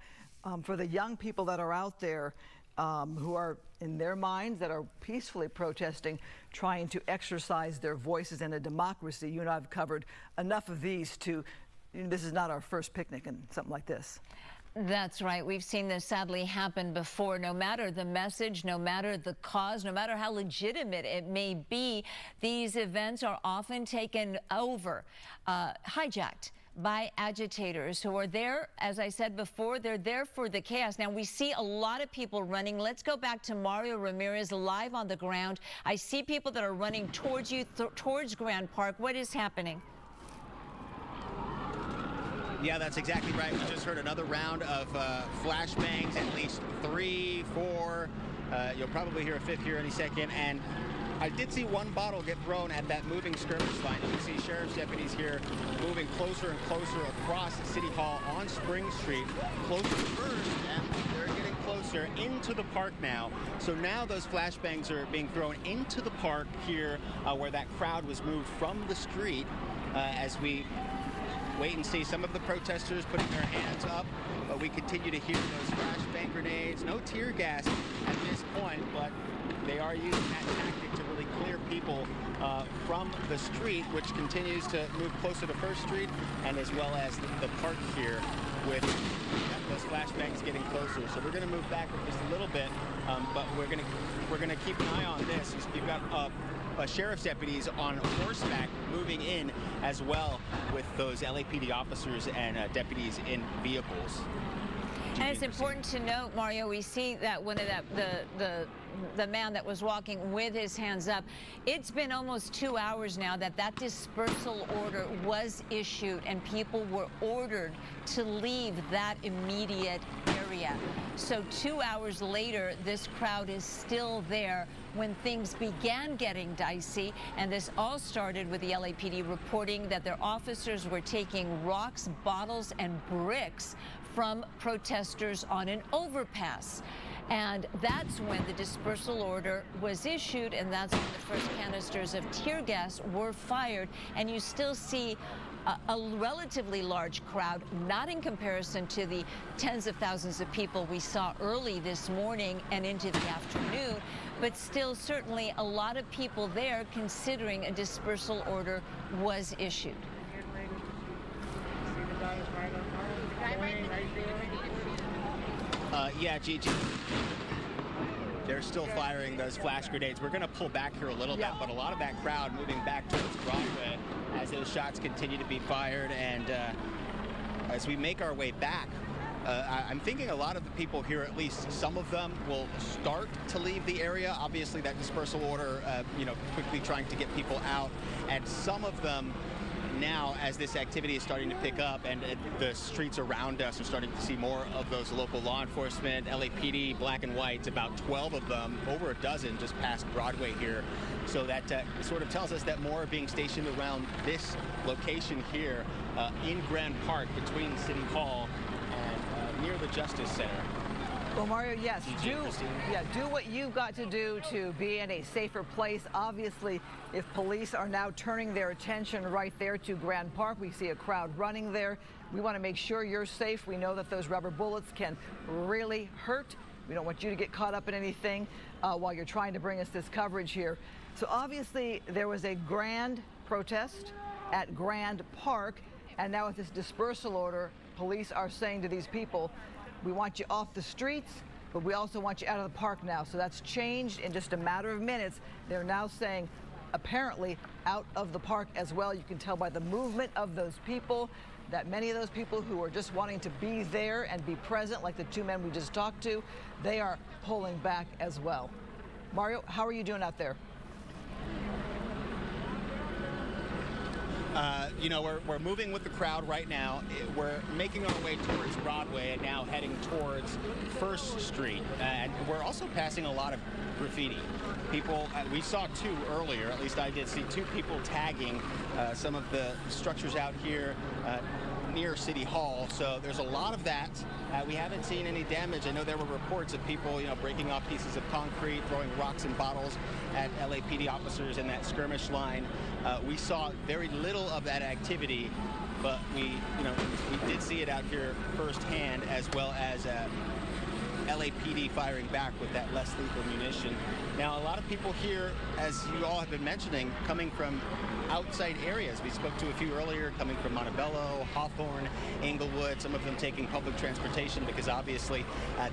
for the young people that are out there who are in their minds that are peacefully protesting, trying to exercise their voices in a democracy. You and I have covered enough of these to, this is not our first picnic and something like this. That's right. We've seen this sadly happen before. No matter the message, no matter the cause, no matter how legitimate it may be, these events are often taken over, hijacked by agitators who are there, as I said before, they're there for the chaos. Now, we see a lot of people running. Let's go back to Mario Ramirez live on the ground. I see people that are running towards you, towards Grand Park. What is happening? Yeah, that's exactly right. We just heard another round of flashbangs, at least 3, 4. You'll probably hear a fifth here any second. And I did see one bottle get thrown at that moving skirmish line. You can see sheriff's deputies here moving closer and closer across City Hall on Spring Street. Closer first, and they're getting closer into the park now. So now those flashbangs are being thrown into the park here where that crowd was moved from the street as we wait and see some of the protesters putting their hands up, but we continue to hear those flashbang grenades. No tear gas at this point, but they are using that tactic to really clear people from the street, which continues to move closer to First Street, and as well as the park here with those flashbangs getting closer. So we're going to move back just a little bit, but we're going to keep an eye on this. You've got sheriff's deputies on horseback moving in, as well with those LAPD officers and deputies in vehicles. And it's important to note, Mario, we see that one of the man that was walking with his hands up, it's been almost 2 hours now that dispersal order was issued and people were ordered to leave that immediate area. So 2 hours later, this crowd is still there when things began getting dicey, and this all started with the LAPD reporting that their officers were taking rocks, bottles, and bricks from protesters on an overpass. And that's when the dispersal order was issued, and that's when the first canisters of tear gas were fired. And you still see a relatively large crowd, not in comparison to the tens of thousands of people we saw early this morning and into the afternoon, but still certainly a lot of people there considering a dispersal order was issued. Yeah, Gigi. They're still firing those flash grenades. We're going to pull back here a little bit, but a lot of that crowd moving back towards Broadway as those shots continue to be fired. And as we make our way back, I'm thinking a lot of the people here, at least some of them, will start to leave the area. Obviously, that dispersal order, quickly trying to get people out. And some of them now, as this activity is starting to pick up and the streets around us are starting to see more of those local law enforcement, LAPD, black and white, about 12 of them, over a dozen just past Broadway here. So that sort of tells us that more are being stationed around this location here in Grand Park between City Hall and near the Justice Center. Well, Mario, yes, do what you've got to do to be in a safer place. Obviously, if police are now turning their attention right there to Grand Park, we see a crowd running there. We want to make sure you're safe. We know that those rubber bullets can really hurt. We don't want you to get caught up in anything while you're trying to bring us this coverage here. So obviously, there was a grand protest at Grand Park, and now with this dispersal order, police are saying to these people, we want you off the streets, but we also want you out of the park now. So that's changed in just a matter of minutes. They're now saying, apparently, out of the park as well. You can tell by the movement of those people that many of those people who are just wanting to be there and be present, like the two men we just talked to, they are pulling back as well. Mario, how are you doing out there? We're moving with the crowd right now. We're making our way towards Broadway and now heading towards First Street. And we're also passing a lot of graffiti. People, we saw two earlier, at least I did see two people tagging some of the structures out here near City Hall. So there's a lot of that. We haven't seen any damage. I know there were reports of people, breaking off pieces of concrete, throwing rocks and bottles at LAPD officers in that skirmish line. We saw very little of that activity, but we did see it out here firsthand, as well as LAPD firing back with that less lethal munition. Now, a lot of people here, as you all have been mentioning, coming from outside areas. We spoke to a few earlier, coming from Montebello, Hawthorne, Inglewood, some of them taking public transportation because obviously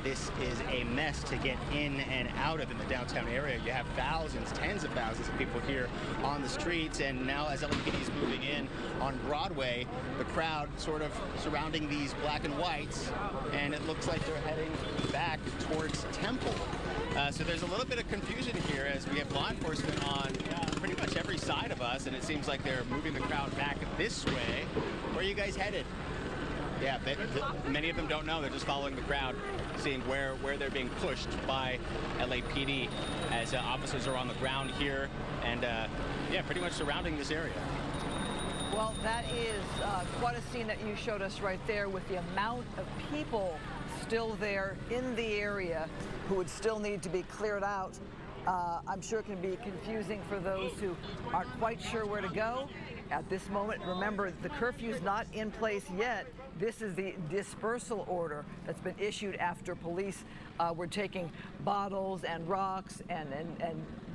this is a mess to get in and out of in the downtown area. You have thousands, tens of thousands of people here on the streets, and now as LAPD is moving in on Broadway, the crowd sort of surrounding these black and whites, and it looks like they're heading back towards Temple. So there's a little bit of confusion here as we have law enforcement on pretty much every side of us, and it seems like they're moving the crowd back this way. Where are you guys headed? Yeah, many of them don't know. They're just following the crowd, seeing where they're being pushed by LAPD as officers are on the ground here and, yeah, pretty much surrounding this area. Well, that is quite a scene that you showed us right there with the amount of people still there in the area who would still need to be cleared out. I'm sure it can be confusing for those who aren't quite sure where to go at this moment. Remember, the curfew's not in place yet. This is the dispersal order that's been issued after police were taking bottles and rocks and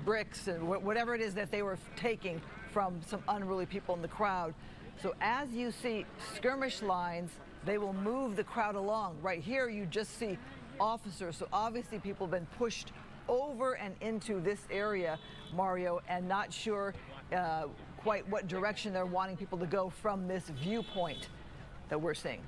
bricks and whatever it is that they were taking from some unruly people in the crowd. So as you see skirmish lines, they will move the crowd along. Right here, you just see officers. So obviously people have been pushed over and into this area, Mario, and not sure quite what direction they're wanting people to go from this viewpoint that we're seeing.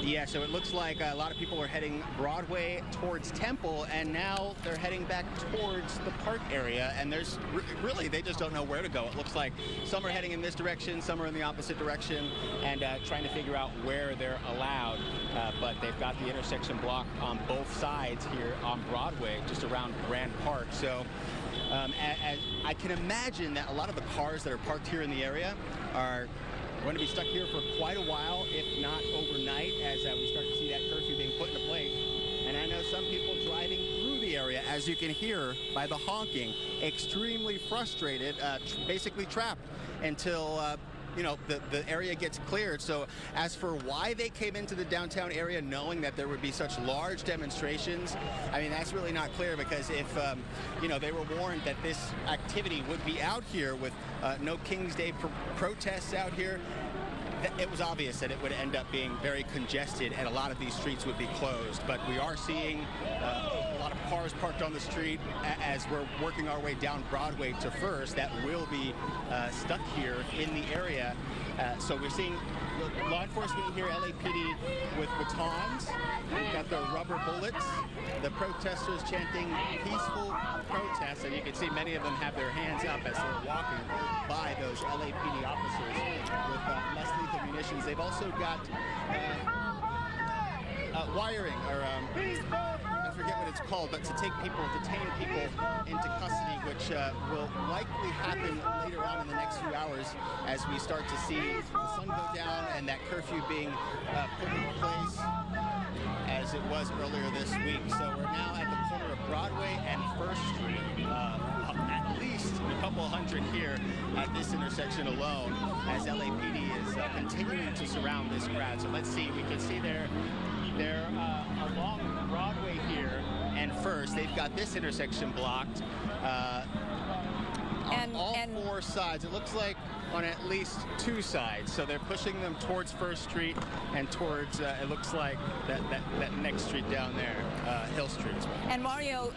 Yeah, so it looks like a lot of people are heading Broadway towards Temple, and now they're heading back towards the park area, and there's really, they just don't know where to go. It looks like some are heading in this direction, some are in the opposite direction, and trying to figure out where they're allowed. But they've got the intersection blocked on both sides here on Broadway, just around Grand Park. So as I can imagine that a lot of the cars that are parked here in the area are going to be stuck here for quite a while, if not overnight, as we start to see that curfew being put into place. And I know some people driving through the area, as you can hear by the honking, extremely frustrated, basically trapped until you know, the area gets cleared. So as for why they came into the downtown area knowing that there would be such large demonstrations, I mean, that's really not clear, because if, you know, they were warned that this activity would be out here with no King's Day protests out here, it was obvious that it would end up being very congested and a lot of these streets would be closed. But we are seeing a lot of cars parked on the street as we're working our way down Broadway to First that will be stuck here in the area. So we're seeing law enforcement here, LAPD with batons. We've got the rubber bullets. The protesters chanting peaceful protests, and you can see many of them have their hands up as they're walking by those LAPD officers with less lethal munitions. They've also got wiring, or I forget what it's called, but to take people, detain people into custody, which will likely happen later on in the next few hours as we start to see the sun go down and that curfew being put into place as it was earlier this week. So we're now at the corner of Broadway and First Street, at least a couple hundred here at this intersection alone, as LAPD is continuing to surround this crowd. So let's see, we can see they're along Broadway here and First. They've got this intersection blocked on all four sides. It looks like on at least two sides. So they're pushing them towards First Street and towards, it looks like that next street down there, Hill Street as well. And Mario,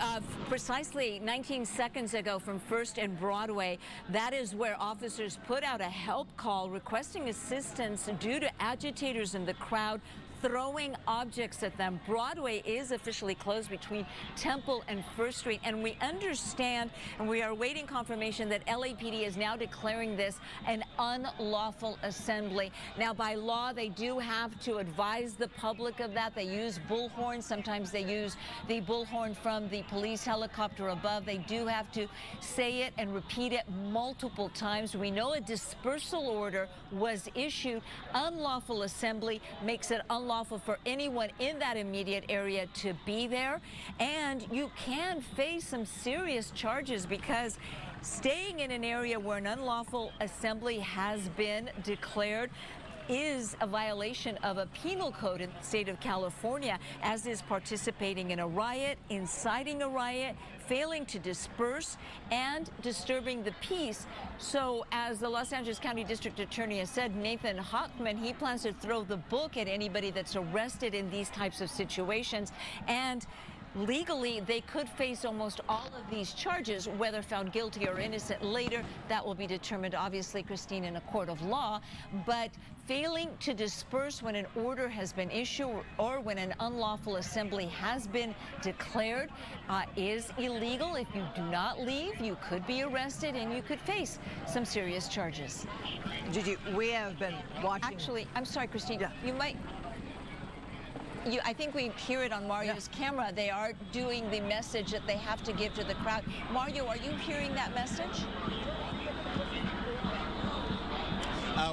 precisely 19 seconds ago from First and Broadway, that is where officers put out a help call requesting assistance due to agitators in the crowd throwing objects at them. Broadway is officially closed between Temple and First Street, and we understand, and we are awaiting confirmation, that LAPD is now declaring this an unlawful assembly. Now, by law, they do have to advise the public of that. They use bullhorns. Sometimes they use the bullhorn from the police helicopter above. They do have to say it and repeat it multiple times. We know a dispersal order was issued. Unlawful assembly makes it unlawful for anyone in that immediate area to be there, and you can face some serious charges, because staying in an area where an unlawful assembly has been declared is a violation of a penal code in the state of California, as is participating in a riot, inciting a riot, failing to disperse, and disturbing the peace. So as the Los Angeles County District Attorney has said, Nathan Hochman, he plans to throw the book at anybody that's arrested in these types of situations. And legally, they could face almost all of these charges, whether found guilty or innocent later. That will be determined, obviously, Christine, in a court of law. But failing to disperse when an order has been issued or when an unlawful assembly has been declared is illegal. If you do not leave, you could be arrested and you could face some serious charges. Gigi, we have been watching. Actually, I'm sorry, Christine. Yeah. You might. I think we hear it on Mario's camera. They are doing the message that they have to give to the crowd. Mario, are you hearing that message?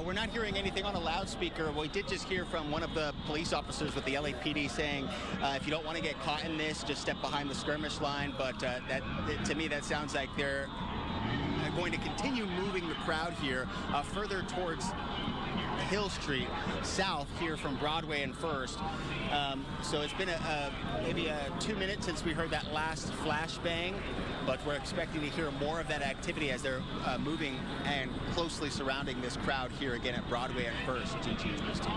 We're not hearing anything on a loudspeaker. We did just hear from one of the police officers with the LAPD saying, if you don't want to get caught in this, just step behind the skirmish line. But to me, that sounds like they're going to continue moving the crowd here further towards Hill Street, south here from Broadway and First. So it's been maybe 2 minutes since we heard that last flashbang, but we're expecting to hear more of that activity as they're moving and closely surrounding this crowd here again at Broadway and First. Gigi, Christine.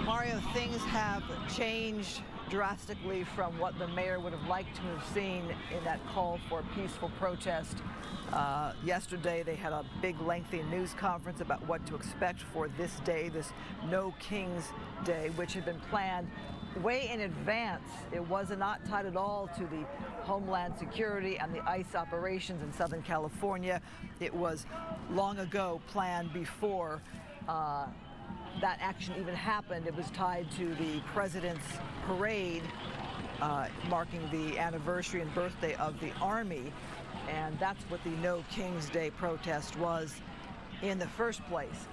Mario, things have changed drastically from what the mayor would have liked to have seen in that call for peaceful protest. Yesterday, they had a big, lengthy news conference about what to expect for this day, this No Kings Day, which had been planned way in advance. It was not tied at all to the Homeland Security and the ICE operations in Southern California. It was long ago planned before that action even happened. It was tied to the president's parade marking the anniversary and birthday of the Army. And that's what the No Kings Day protest was in the first place.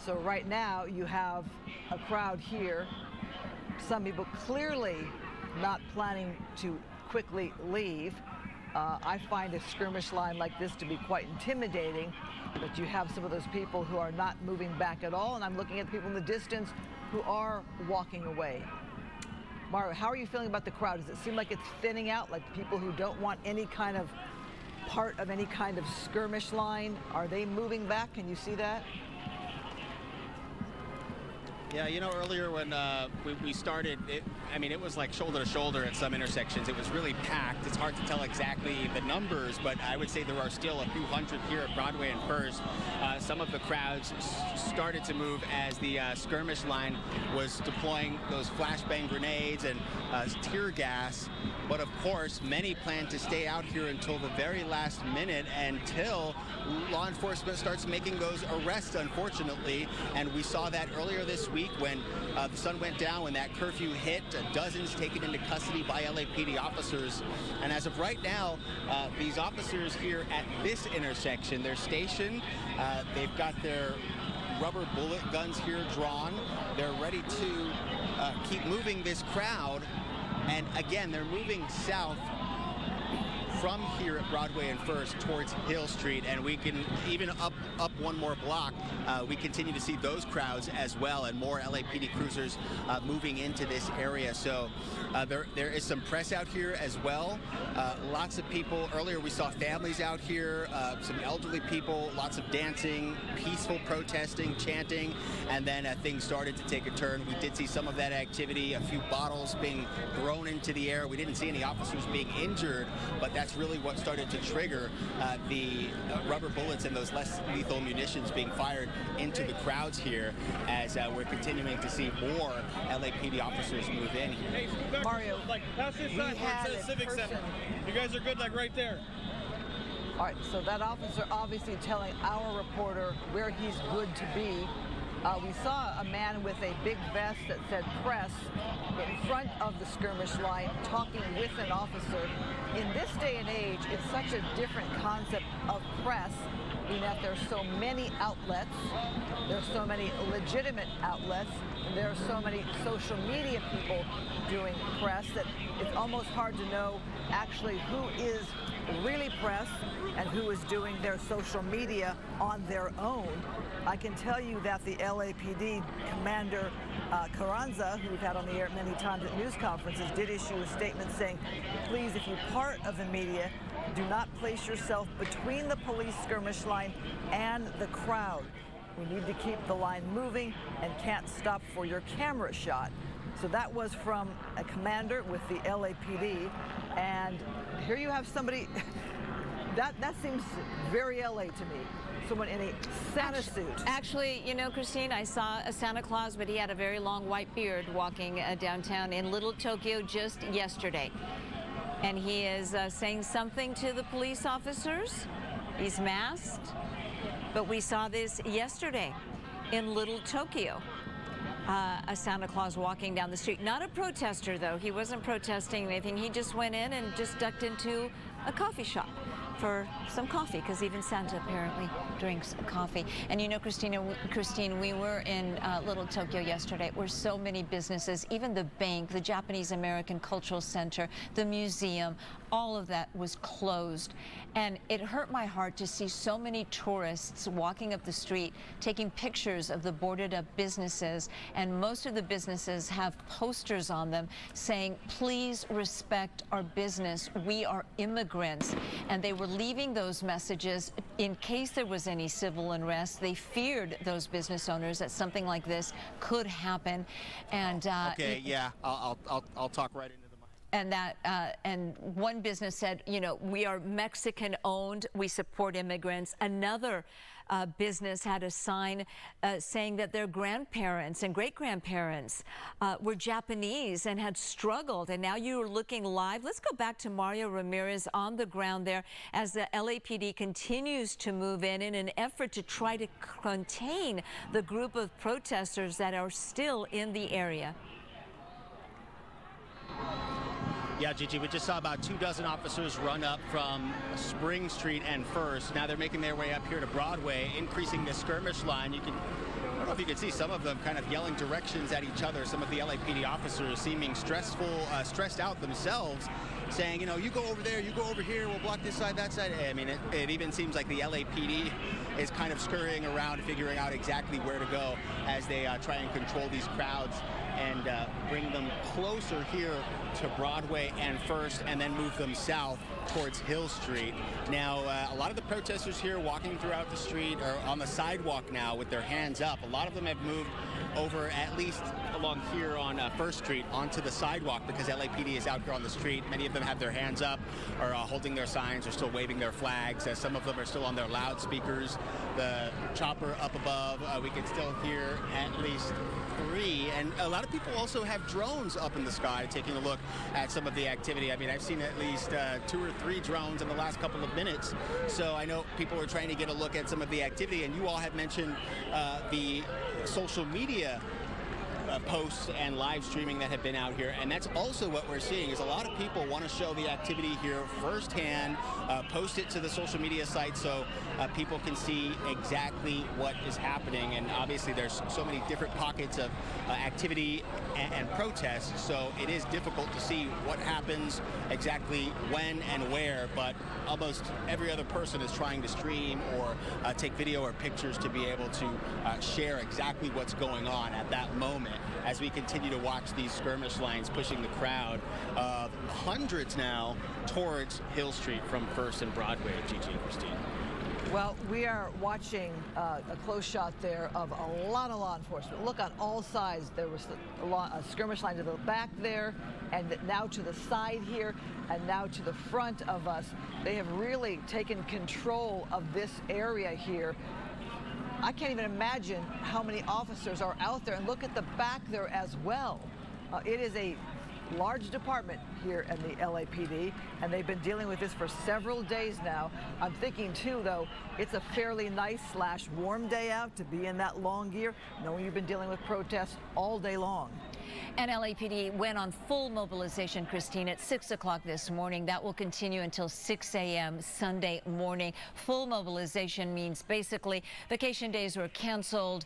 So right now you have a crowd here. Some people clearly not planning to quickly leave. I find a skirmish line like this to be quite intimidating, but you have some of those people who are not moving back at all, and I'm looking at people in the distance who are walking away. Mario, how are you feeling about the crowd? Does it seem like it's thinning out, like people who don't want any kind of part of any kind of skirmish line? Are they moving back? Can you see that? Yeah, you know, earlier when we started, it was like shoulder to shoulder at some intersections. It was really packed. It's hard to tell exactly the numbers, but I would say there are still a few hundred here at Broadway and First. Some of the crowds started to move as the skirmish line was deploying those flashbang grenades and tear gas. But of course, many plan to stay out here until the very last minute, until law enforcement starts making those arrests, unfortunately. And we saw that earlier this week when the sun went down, when that curfew hit, dozens taken into custody by LAPD officers. And as of right now, these officers here at this intersection, they're stationed. They've got their rubber bullet guns here drawn. They're ready to keep moving this crowd. And again, they're moving south from here at Broadway and First towards Hill Street, and we can even up one more block. We continue to see those crowds as well, and more LAPD cruisers moving into this area. So there is some press out here as well. Lots of people. Earlier we saw families out here, some elderly people, lots of dancing, peaceful protesting, chanting, and then things started to take a turn. We did see some of that activity, a few bottles being thrown into the air. We didn't see any officers being injured, but that's really what started to trigger the rubber bullets and those less lethal munitions being fired into the crowds here, as we're continuing to see more LAPD officers move in here. Hey, Mario, like pass this side where it says Civic Center. You guys are good, like right there. All right, so that officer obviously telling our reporter where he's good to be. We saw a man with a big vest that said press in front of the skirmish line talking with an officer. In this day and age, it's such a different concept of press, in that there's so many outlets, there's so many legitimate outlets, and there are so many social media people doing press that it's almost hard to know actually who is really press and who is doing their social media on their own. I can tell you that the LAPD Commander Carranza, who we've had on the air many times at news conferences, did issue a statement saying, please, if you're part of the media, do not place yourself between the police skirmish line and the crowd. We need to keep the line moving and can't stop for your camera shot. So that was from a commander with the LAPD. And here you have somebody, that seems very LA to me. Someone in a Santa suit. Actually, you know, Christine, I saw a Santa Claus, but he had a very long white beard walking downtown in Little Tokyo just yesterday. And he is saying something to the police officers. He's masked. But we saw this yesterday in Little Tokyo. A Santa Claus walking down the street. Not a protester, though. He wasn't protesting anything. He just went in and just ducked into a coffee shop for some coffee, because even Santa apparently drinks coffee. And you know, Christine, we were in Little Tokyo yesterday, where so many businesses, even the bank, the Japanese American Cultural Center, the museum, all of that was closed. And it hurt my heart to see so many tourists walking up the street, taking pictures of the boarded up businesses. And most of the businesses have posters on them saying, please respect our business. We are immigrants. And they were leaving those messages in case there was any civil unrest. They feared, those business owners, that something like this could happen. And okay, yeah, I'll talk right into the mic. And and one business said, you know, we are Mexican owned, we support immigrants. Another business had a sign saying that their grandparents and great-grandparents were Japanese and had struggled, and now you are looking live. Let's go back to Mario Ramirez on the ground there as the LAPD continues to move in an effort to try to contain the group of protesters that are still in the area. Yeah, Gigi, we just saw about 24 officers run up from Spring Street and First. Now they're making their way up here to Broadway, increasing the skirmish line. I don't know if you can see some of them kind of yelling directions at each other. Some of the LAPD officers seeming stressed out themselves, saying, you know, you go over there, you go over here, we'll block this side, that side. I mean, it even seems like the LAPD is kind of scurrying around, figuring out exactly where to go as they try and control these crowds and bring them closer here to Broadway and First, and then move them south towards Hill Street. Now, a lot of the protesters here walking throughout the street are on the sidewalk now with their hands up. A lot of them have moved over, at least along here on First Street, onto the sidewalk because LAPD is out here on the street. Many of them have their hands up or holding their signs or still waving their flags. Some of them are still on their loudspeakers. The chopper up above, we can still hear at least 3. And a lot of people also have drones up in the sky taking a look at some of the activity. I mean, I've seen at least 2 or 3 drones in the last couple of minutes. So I know people are trying to get a look at some of the activity. And you all have mentioned the social media posts and live streaming that have been out here, and that's also what we're seeing is a lot of people want to show the activity here firsthand, post it to the social media site so people can see exactly what is happening. And obviously there's so many different pockets of activity and protests, so it is difficult to see what happens exactly when and where, but almost every other person is trying to stream or take video or pictures to be able to share exactly what's going on at that moment as we continue to watch these skirmish lines pushing the crowd of hundreds now towards Hill Street from First and Broadway. Gigi and Christine. Well, we are watching a close shot there of a lot of law enforcement. Look on all sides. There was a skirmish line to the back there, and now to the side here, and now to the front of us. They have really taken control of this area here. I can't even imagine how many officers are out there, and look at the back there as well. It is a large department here in the LAPD, and they've been dealing with this for several days now. I'm thinking too, though, it's a fairly nice / warm day out to be in that long gear, knowing you've been dealing with protests all day long. And LAPD went on full mobilization, Christine, at 6 o'clock this morning. That will continue until 6 a.m. Sunday morning. Full mobilization means basically vacation days were canceled,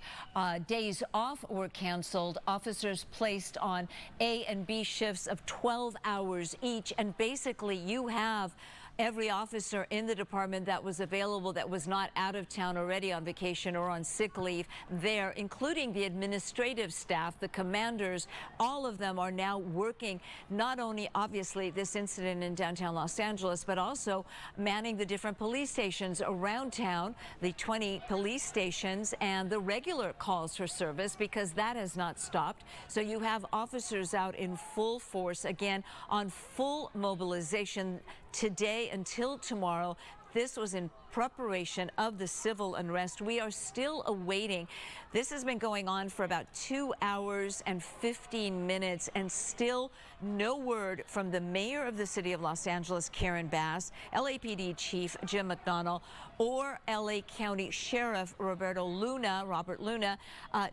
days off were canceled, officers placed on A and B shifts of 12 hours each, and basically you have every officer in the department that was available, that was not out of town already on vacation or on sick leave there, including the administrative staff, the commanders. All of them are now working, not only obviously this incident in downtown Los Angeles, but also manning the different police stations around town, the 20 police stations, and the regular calls for service, because that has not stopped. So you have officers out in full force, again, on full mobilization today until tomorrow. This was in preparation of the civil unrest. We are still awaiting. This has been going on for about 2 hours and 15 minutes, and still no word from the mayor of the city of Los Angeles, Karen Bass, LAPD Chief Jim McDonnell, or LA County Sheriff Robert Luna.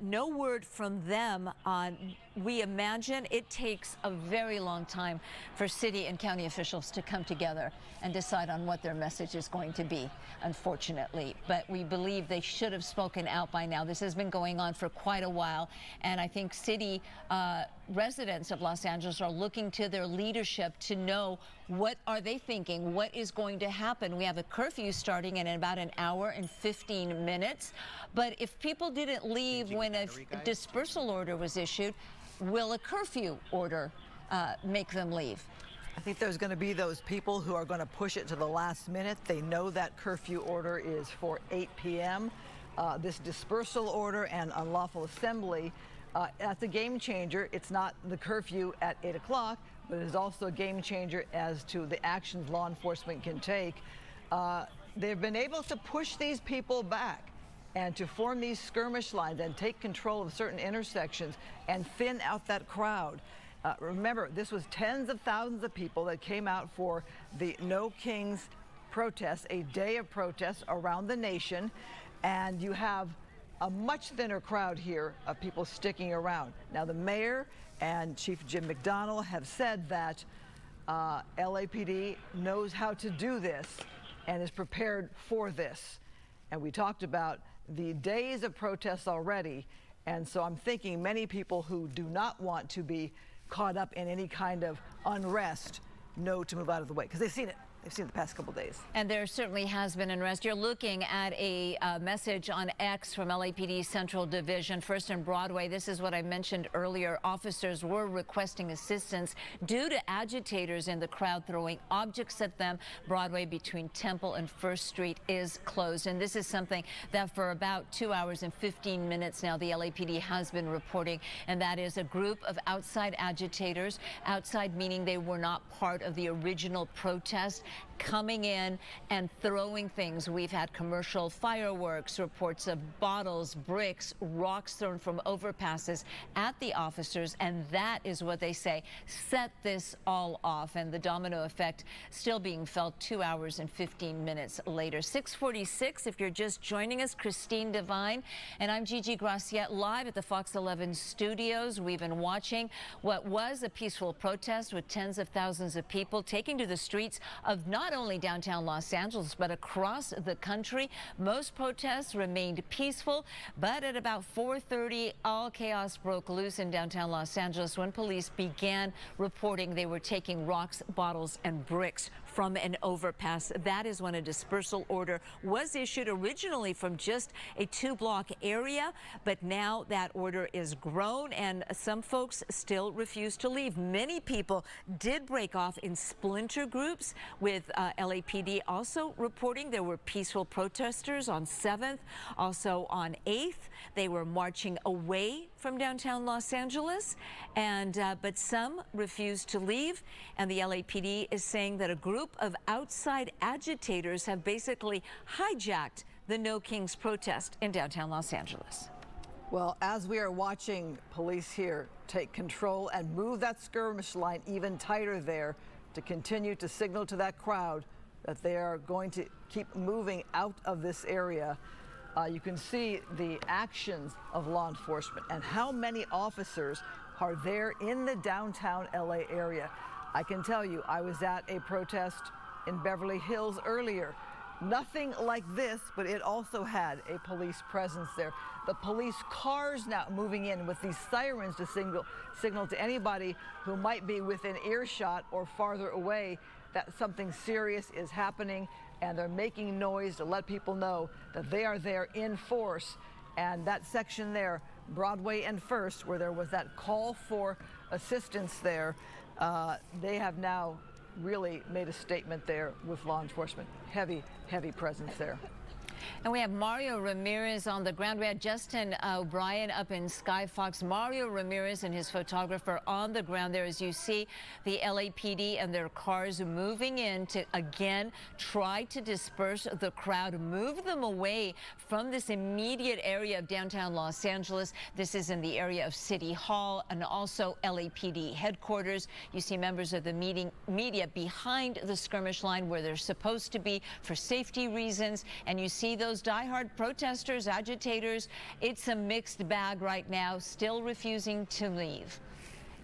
No word from them. We imagine it takes a very long time for city and county officials to come together and decide on what their message is going to be, unfortunately. But we believe they should have spoken out by now. This has been going on for quite a while, and I think city residents of Los Angeles are looking to their leadership to know what are they thinking, what is going to happen. We have a curfew starting in about an hour and 15 minutes, but if people didn't leave when a dispersal order was issued, will a curfew order make them leave? I think there's going to be those people who are going to push it to the last minute. They know that curfew order is for 8 p.m. This dispersal order and unlawful assembly, that's a game changer. It's not the curfew at 8 o'clock, but it is also a game changer as to the actions law enforcement can take. They've been able to push these people back and to form these skirmish lines and take control of certain intersections and thin out that crowd. Remember, this was tens of thousands of people that came out for the No Kings protest, a day of protest around the nation, and you have a much thinner crowd here of people sticking around. Now, the mayor and Chief Jim McDonnell have said that LAPD knows how to do this and is prepared for this. And we talked about the days of protests already, and so I'm thinking many people who do not want to be caught up in any kind of unrest know to move out of the way because they've seen it. They've seen it the past couple days. And there certainly has been unrest. You're looking at a message on X from LAPD Central Division, First and Broadway. This is what I mentioned earlier. Officers were requesting assistance due to agitators in the crowd throwing objects at them. Broadway between Temple and First Street is closed. And this is something that for about 2 hours and 15 minutes now the LAPD has been reporting. And that is a group of outside agitators, outside meaning they were not part of the original protest, coming in and throwing things. We've had commercial fireworks, reports of bottles, bricks, rocks thrown from overpasses at the officers, and that is what they say set this all off, and the domino effect still being felt 2 hours and 15 minutes later. 6:46, if you're just joining us, Christine Devine and I'm Gigi Graciette live at the Fox 11 studios. We've been watching what was a peaceful protest with tens of thousands of people taking to the streets of not only downtown Los Angeles, but across the country. Most protests remained peaceful, but at about 4:30, all chaos broke loose in downtown Los Angeles when police began reporting they were taking rocks, bottles, and bricks from an overpass. That is when a dispersal order was issued, originally from just a 2-block area, but now that order is grown and some folks still refuse to leave. Many people did break off in splinter groups, with LAPD also reporting there were peaceful protesters on 7th, also on 8th. They were marching away from downtown Los Angeles, and but some refused to leave, and the LAPD is saying that a group of outside agitators have basically hijacked the No Kings protest in downtown Los Angeles. Well, as we are watching police here take control and move that skirmish line even tighter there to continue to signal to that crowd that they are going to keep moving out of this area, you can see the actions of law enforcement and how many officers are there in the downtown LA area. I can tell you, I was at a protest in Beverly Hills earlier. Nothing like this, but it also had a police presence there. The police cars now moving in with these sirens to signal to anybody who might be within earshot or farther away that something serious is happening, and they're making noise to let people know that they are there in force. And that section there, Broadway and First, where there was that call for assistance there, they have now really made a statement there with law enforcement. Heavy, heavy presence there. And we have Mario Ramirez on the ground. We had Justin O'Brien up in Sky Fox. Mario Ramirez and his photographer on the ground there, as you see the LAPD and their cars moving in to again try to disperse the crowd, move them away from this immediate area of downtown Los Angeles. This is in the area of City Hall and also LAPD headquarters. You see members of the media behind the skirmish line where they're supposed to be for safety reasons, and you see those diehard protesters, agitators. It's a mixed bag right now, still refusing to leave.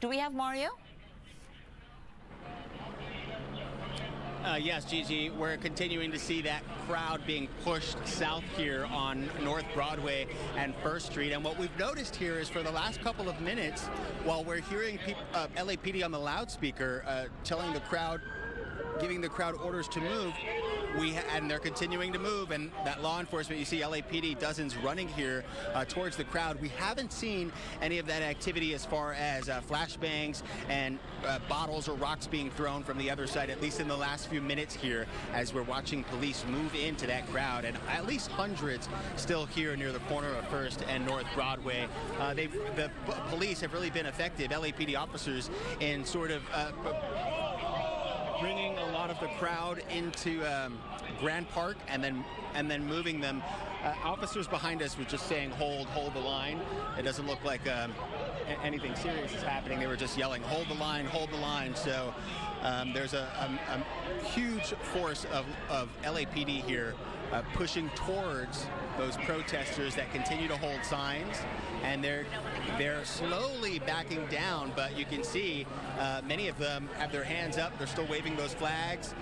Do we have Mario? Yes, Gigi, we're continuing to see that crowd being pushed south here on North Broadway and First Street. And what we've noticed here is for the last couple of minutes, while we're hearing LAPD on the loudspeaker telling the crowd, giving the crowd orders to move, and they're continuing to move, and that law enforcement, you see LAPD dozens running here towards the crowd. We haven't seen any of that activity as far as flashbangs and bottles or rocks being thrown from the other side, at least in the last few minutes here, as we're watching police move into that crowd. And at least hundreds still here near the corner of First and North Broadway. The police have really been effective, LAPD officers, in sort of bringing a lot of the crowd into Grand Park and then moving them. Officers behind us were just saying, hold the line. It doesn't look like anything serious is happening. They were just yelling, hold the line, hold the line. So there's a huge force of LAPD here pushing towards those protesters that continue to hold signs, and they're slowly backing down, but you can see many of them have their hands up. They're still waving those flags.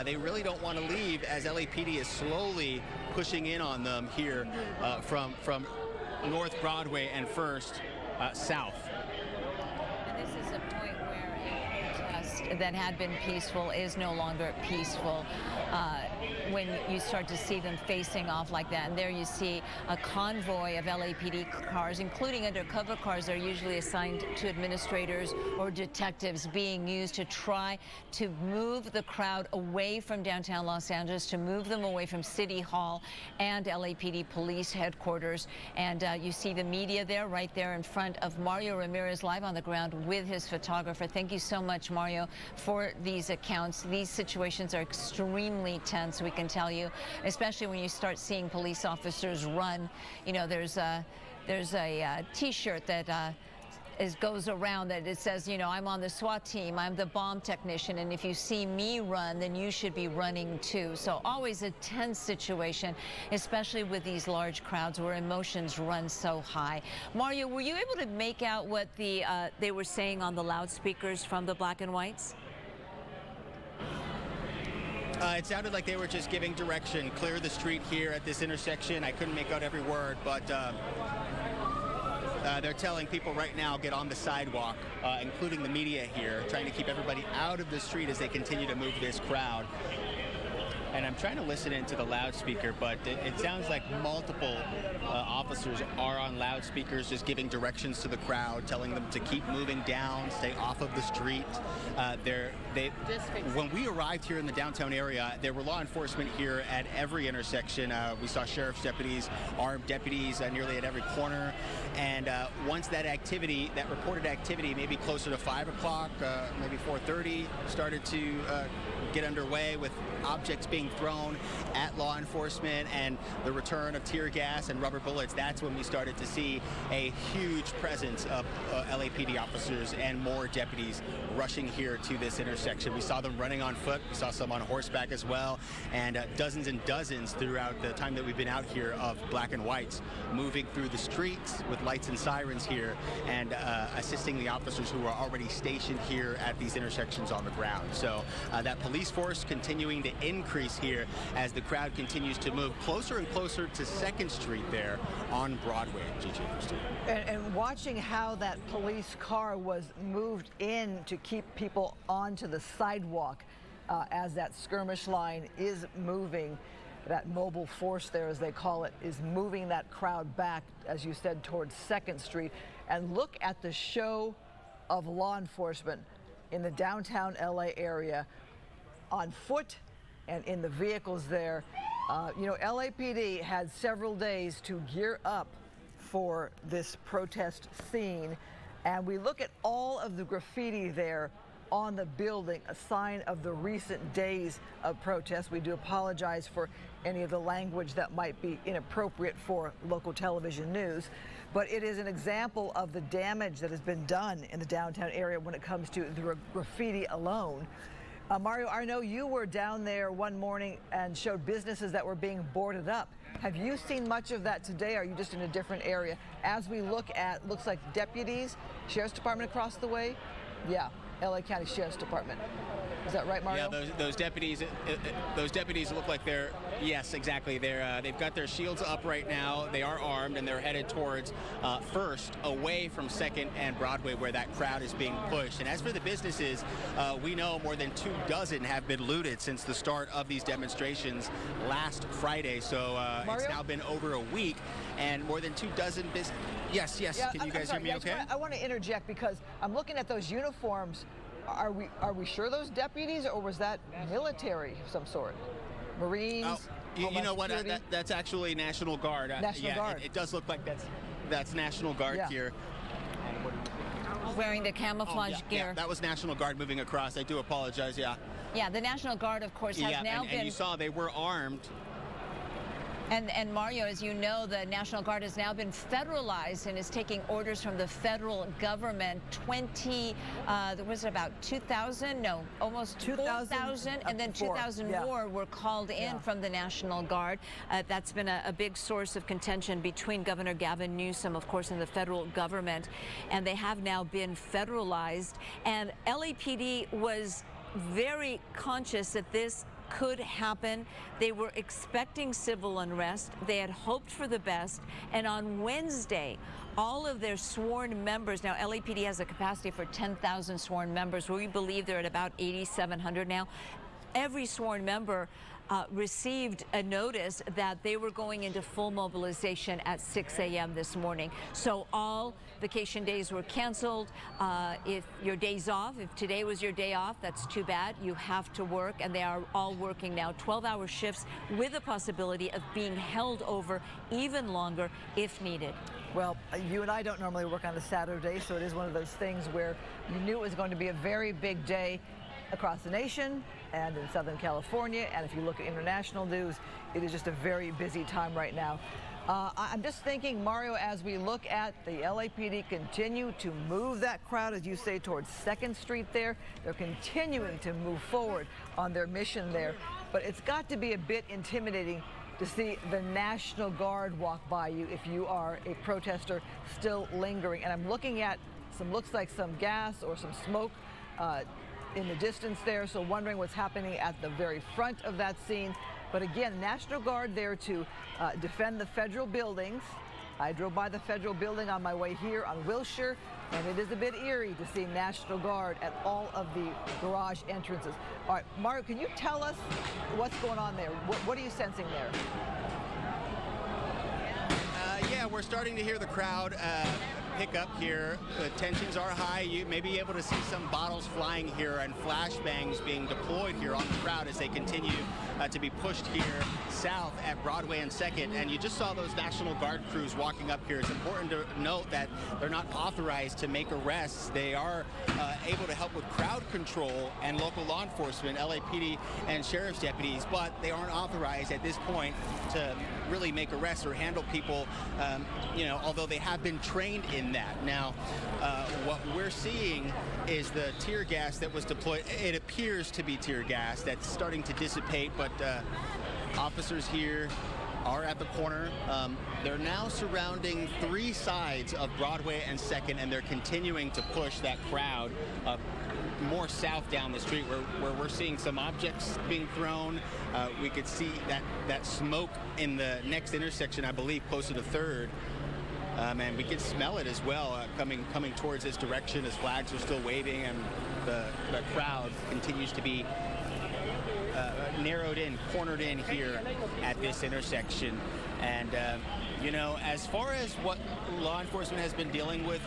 They really don't want to leave, as LAPD is slowly pushing in on them here from North Broadway and First south. And this is a point where a protest that had been peaceful is no longer peaceful. When you start to see them facing off like that. And there you see a convoy of LAPD cars, including undercover cars that are usually assigned to administrators or detectives, being used to try to move the crowd away from downtown Los Angeles, to move them away from City Hall and LAPD police headquarters. And you see the media there, right there in front of Mario Ramirez, live on the ground with his photographer. Thank you so much, Mario, for these accounts. These situations are extremely tense, we can tell you, especially when you start seeing police officers run. You know, there's a T-shirt that goes around that it says, you know, I'm on the SWAT team, I'm the bomb technician, and if you see me run, then you should be running too. So always a tense situation, especially with these large crowds where emotions run so high. Mario, were you able to make out what they were saying on the loudspeakers from the black and whites? It sounded like they were just giving direction, clear the street here at this intersection. I couldn't make out every word, but they're telling people right now, get on the sidewalk, including the media here, trying to keep everybody out of the street as they continue to move this crowd. And I'm trying to listen into the loudspeaker, but it sounds like multiple officers are on loudspeakers, just giving directions to the crowd, telling them to keep moving down, stay off of the street. When we arrived here in the downtown area, there were law enforcement here at every intersection. We saw sheriff's deputies, armed deputies nearly at every corner. And once that activity, that reported activity, maybe closer to 5 o'clock, maybe 4:30, started to get underway with objects being thrown at law enforcement and the return of tear gas and rubber bullets, that's when we started to see a huge presence of LAPD officers and more deputies rushing here to this intersection. We saw them running on foot. We saw some on horseback as well, and dozens and dozens throughout the time that we've been out here of black and whites moving through the streets with lights and sirens here and assisting the officers who are already stationed here at these intersections on the ground. So that police force continuing to increase here as the crowd continues to move closer and closer to 2nd Street there on Broadway, Gigi. And watching how that police car was moved in to keep people onto the sidewalk as that skirmish line is moving, that mobile force there, as they call it, is moving that crowd back, as you said, towards 2nd Street. And look at the show of law enforcement in the downtown LA area on foot and in the vehicles there. You know, LAPD had several days to gear up for this protest scene, and we look at all of the graffiti there on the building, a sign of the recent days of protest. We do apologize for any of the language that might be inappropriate for local television news, but it is an example of the damage that has been done in the downtown area when it comes to the graffiti alone. Mario, I know you were down there one morning and showed businesses that were being boarded up. Have you seen much of that today? Or are you just in a different area? As we look at, looks like deputies, Sheriff's Department across the way. Yeah, LA County Sheriff's Department. Is that right, Mario? Yeah, those deputies look like they're, yes, exactly. They've got their shields up right now. They are armed, and they're headed towards First, away from Second and Broadway, where that crowd is being pushed. And as for the businesses, we know more than 24 have been looted since the start of these demonstrations last Friday. So it's now been over a week, and more than 24 businesses. Yes. Yeah, can you guys hear me okay? I want to interject because I'm looking at those uniforms. Are we sure those deputies, or was that military of some sort? Marines? You know what? That's actually National Guard. National Guard. It does look like that's National Guard here. Wearing the camouflage gear. Yeah, that was National Guard moving across. I do apologize. Yeah. Yeah, the National Guard, of course, has now been. And you saw they were armed. And Mario, as you know, the National Guard has now been federalized and is taking orders from the federal government. There was about 2,000, no, almost 4,000, and then 2,000 more were called in from the National Guard. That's been a big source of contention between Governor Gavin Newsom, of course, and the federal government. And they have now been federalized. And LAPD was very conscious that this could happen. They were expecting civil unrest. They had hoped for the best. And on Wednesday, all of their sworn members, now LAPD has a capacity for 10,000 sworn members. We believe they're at about 8,700 now. Every sworn member received a notice that they were going into full mobilization at 6 a.m. this morning. So all vacation days were canceled. If your day's off, if today was your day off, that's too bad. You have to work, and they are all working now 12-hour shifts with the possibility of being held over even longer if needed. Well, you and I don't normally work on a Saturday, so it is one of those things where you knew it was going to be a very big day across the nation and in Southern California. And if you look at international news, it is just a very busy time right now. I'm just thinking, Mario, as we look at the LAPD continue to move that crowd, as you say, towards 2nd Street there, they're continuing to move forward on their mission there. But it's got to be a bit intimidating to see the National Guard walk by you if you are a protester still lingering. And I'm looking at looks like some gas or some smoke in the distance there, so wondering what's happening at the very front of that scene. But again, National Guard there to defend the federal buildings. I drove by the federal building on my way here on Wilshire, and it is a bit eerie to see National Guard at all of the garage entrances. All right, Mario, can you tell us what's going on there? What are you sensing there? Yeah, we're starting to hear the crowd pick up here. The tensions are high. You may be able to see some bottles flying here and flashbangs being deployed here on the crowd as they continue to be pushed here south at Broadway and 2nd. And you just saw those National Guard crews walking up here. It's important to note that they're not authorized to make arrests. They are able to help with crowd control and local law enforcement, LAPD and sheriff's deputies, but they aren't authorized at this point to really make arrests or handle people, you know, although they have been trained in that. Now, what we're seeing is the tear gas that was deployed. It appears to be tear gas that's starting to dissipate, but officers here are at the corner. They're now surrounding 3 sides of Broadway and 2nd, and they're continuing to push that crowd more south down the street where we're seeing some objects being thrown. We could see that smoke in the next intersection, I believe, closer to 3rd. And we can smell it as well, coming towards this direction as flags are still waving, and the crowd continues to be narrowed in, cornered in here at this intersection. And you know, as far as what law enforcement has been dealing with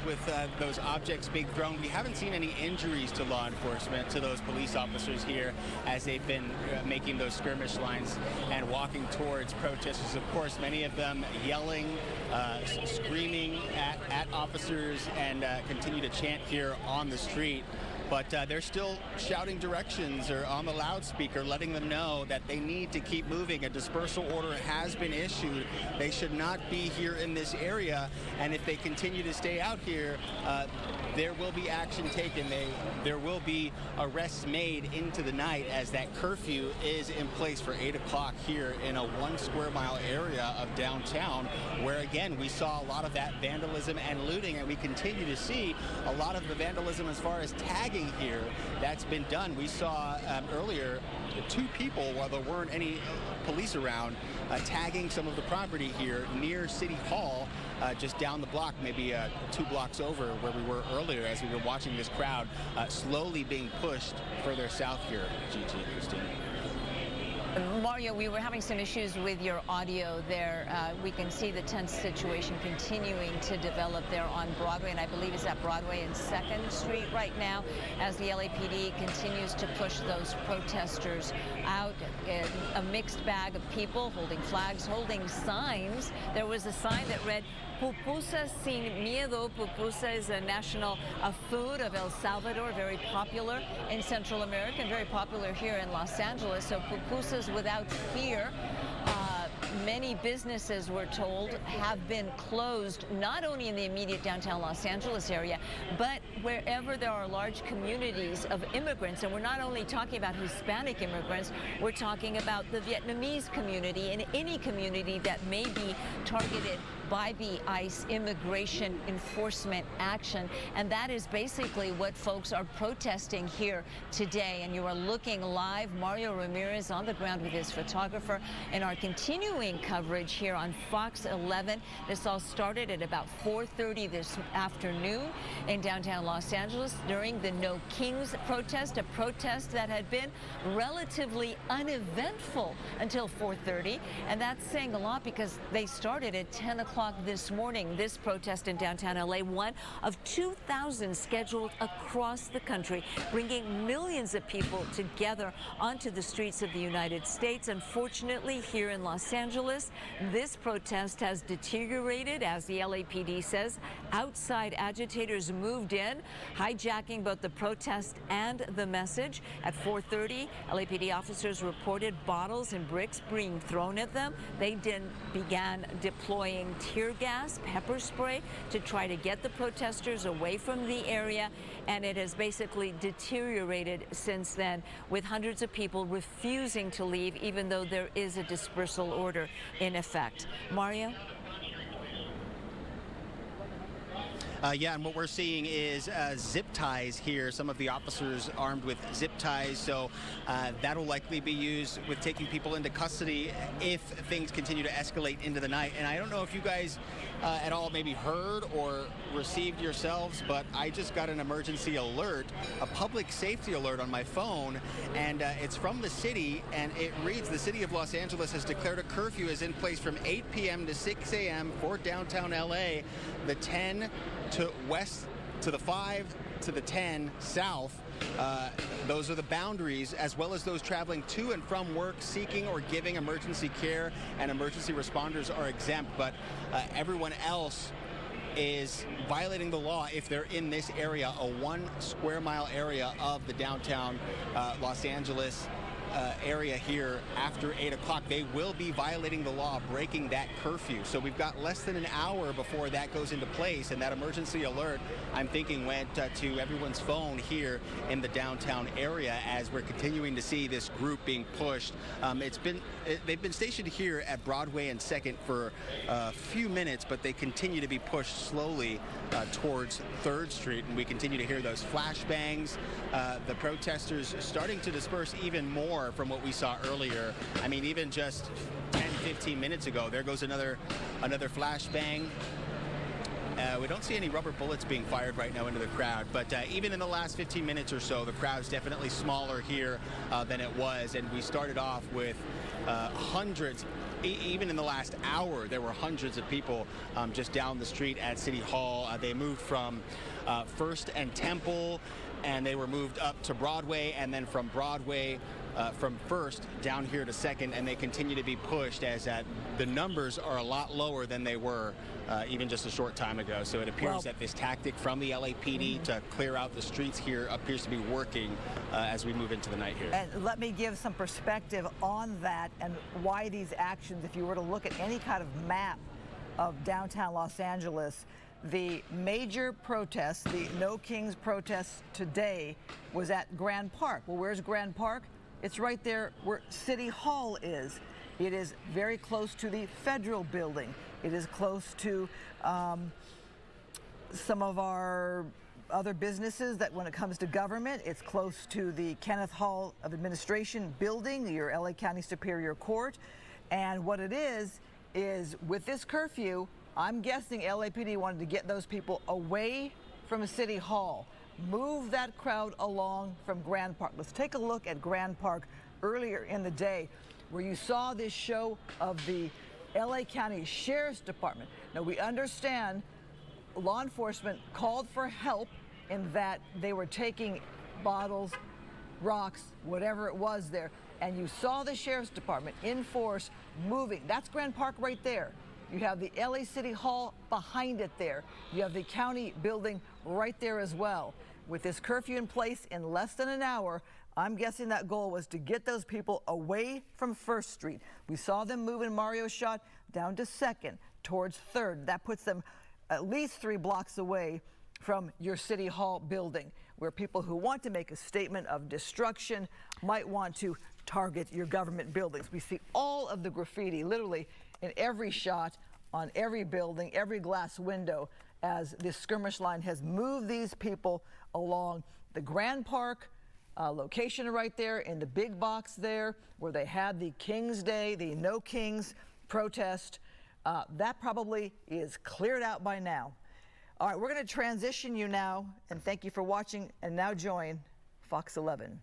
those objects being thrown, we haven't seen any injuries to law enforcement, to those police officers here, as they've been making those skirmish lines and walking towards protesters. Of course, many of them yelling, screaming at officers, and continue to chant here on the street. But they're still shouting directions or on the loudspeaker, letting them know that they need to keep moving. A dispersal order has been issued. They should not be here in this area. And if they continue to stay out here, there will be action taken. There will be arrests made into the night, as that curfew is in place for 8 o'clock here in a 1 square mile area of downtown, where again we saw a lot of that vandalism and looting, and we continue to see a lot of the vandalism as far as tagging tagging here that's been done. We saw earlier 2 people, while there weren't any police around, tagging some of the property here near City Hall, just down the block, maybe 2 blocks over where we were earlier as we were watching this crowd slowly being pushed further south here. Gigi, Christine. Mario, we were having some issues with your audio there. We can see the tense situation continuing to develop there on Broadway, and I believe it's at Broadway and 2nd Street right now as the LAPD continues to push those protesters out. A mixed bag of people holding flags, holding signs. There was a sign that read, "Pupusa sin miedo." Pupusa is a national food of El Salvador, very popular in Central America and very popular here in Los Angeles. So pupusas without fear. Many businesses, we're told, have been closed, not only in the immediate downtown Los Angeles area, but wherever there are large communities of immigrants. And we're not only talking about Hispanic immigrants, we're talking about the Vietnamese community and any community that may be targeted by the ICE immigration enforcement action. And that is basically what folks are protesting here today. And you are looking live. Mario Ramirez on the ground with his photographer and our continuing coverage here on Fox 11. This all started at about 4:30 this afternoon in downtown Los Angeles during the No Kings protest, a protest that had been relatively uneventful until 4:30. And that's saying a lot because they started at 10 o'clock this morning. This protest in downtown LA, one of 2,000 scheduled across the country, bringing millions of people together onto the streets of the United States. Unfortunately, here in Los Angeles, this protest has deteriorated, as the LAPD says. Outside agitators moved in, hijacking both the protest and the message. At 4:30, LAPD officers reported bottles and bricks being thrown at them. They then began deploying tear gas, pepper spray to try to get the protesters away from the area, and it has basically deteriorated since then, with hundreds of people refusing to leave even though there is a dispersal order in effect. Mario? Yeah, and what we're seeing is zip ties here. Some of the officers armed with zip ties, so that'll likely be used with taking people into custody if things continue to escalate into the night. And I don't know if you guys at all maybe heard or received yourselves, but I just got an emergency alert, a public safety alert on my phone, and it's from the city, and it reads, the city of Los Angeles has declared a curfew is in place from 8 p.m. to 6 a.m. for downtown LA, the 10 to west, to the 5 to the 10 south. Those are the boundaries, as well as those traveling to and from work, seeking or giving emergency care, and emergency responders are exempt, but everyone else is violating the law if they're in this area, a 1 square mile area of the downtown Los Angeles area here after 8 o'clock. They will be violating the law, breaking that curfew. So we've got less than an hour before that goes into place, and that emergency alert, I'm thinking, went to everyone's phone here in the downtown area as we're continuing to see this group being pushed. They've been stationed here at Broadway and 2nd for a few minutes, but they continue to be pushed slowly towards 3rd Street, and we continue to hear those flashbangs. The protesters starting to disperse even more from what we saw earlier. I mean, even just 10-15 minutes ago, there goes another flashbang. We don't see any rubber bullets being fired right now into the crowd, but even in the last 15 minutes or so, the crowd's definitely smaller here than it was, and we started off with hundreds. Even in the last hour, there were hundreds of people just down the street at City Hall. They moved from 1st and Temple, and they were moved up to Broadway, and then from Broadway, from 1st down here to 2nd, and they continue to be pushed as the numbers are a lot lower than they were even just a short time ago. So it appears that this tactic from the LAPD to clear out the streets here appears to be working as we move into the night here. And let me give some perspective on that and why these actions, if you were to look at any kind of map of downtown Los Angeles, the major protests, the No Kings protests today, was at Grand Park. Well, where's Grand Park? It's right there where City Hall is. It is very close to the Federal Building. It is close to some of our other businesses that when it comes to government, it's close to the Kenneth Hall of Administration building, your LA County Superior Court. And what it is with this curfew, I'm guessing LAPD wanted to get those people away from City Hall, move that crowd along from Grand Park. Let's take a look at Grand Park earlier in the day, where you saw this show of the LA County Sheriff's Department. Now, we understand law enforcement called for help in that they were taking bottles, rocks, whatever it was there, and you saw the Sheriff's Department in force moving. That's Grand Park right there. You have the LA City Hall behind it there. You have the county building right there as well. With this curfew in place in less than an hour, I'm guessing that goal was to get those people away from First Street. We saw them move in Mario's shot down to 2nd, towards 3rd. That puts them at least 3 blocks away from your City Hall building, where people who want to make a statement of destruction might want to target your government buildings. We see all of the graffiti literally in every shot, on every building, every glass window, as this skirmish line has moved these people along the Grand Park location right there in the big box there, where they had the King's Day, the No Kings protest. That probably is cleared out by now. All right, we're going to transition you now, and thank you for watching, and now join Fox 11.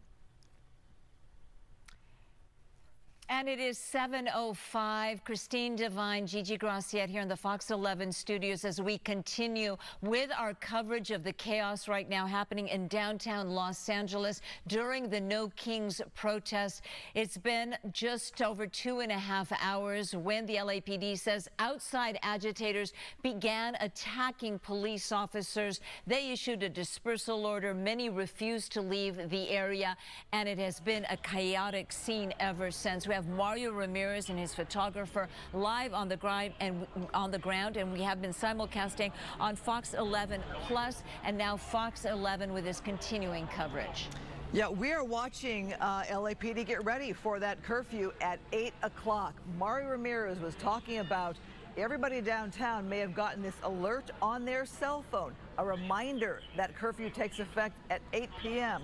And it is 7:05. Christine Devine, Gigi Graciette here in the Fox 11 studios as we continue with our coverage of the chaos right now happening in downtown Los Angeles during the No Kings protest. It's been just over 2.5 hours when the LAPD says outside agitators began attacking police officers. They issued a dispersal order. Many refused to leave the area, and it has been a chaotic scene ever since. We have Mario Ramirez and his photographer live on the ground, and we have been simulcasting on Fox 11 Plus and now Fox 11 with his continuing coverage. Yeah, we are watching LAPD get ready for that curfew at 8 o'clock. Mario Ramirez was talking about everybody downtown may have gotten this alert on their cell phone, a reminder that curfew takes effect at 8 p.m.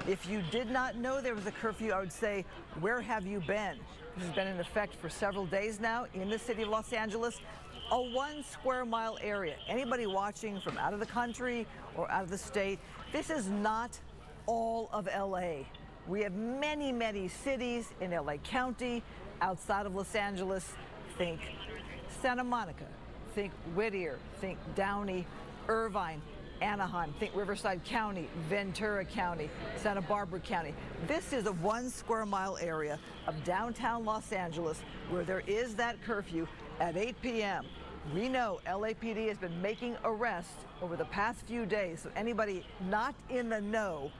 If you did not know there was a curfew, I would say, where have you been? This has been in effect for several days now in the city of Los Angeles, a 1 square mile area. Anybody watching from out of the country or out of the state, this is not all of LA. We have many, many cities in LA County, outside of Los Angeles. Think Santa Monica, think Whittier, think Downey, Irvine, Anaheim, think Riverside County, Ventura County, Santa Barbara County. This is a 1 square mile area of downtown Los Angeles where there is that curfew at 8 p.m. We know LAPD has been making arrests over the past few days, so anybody not in the know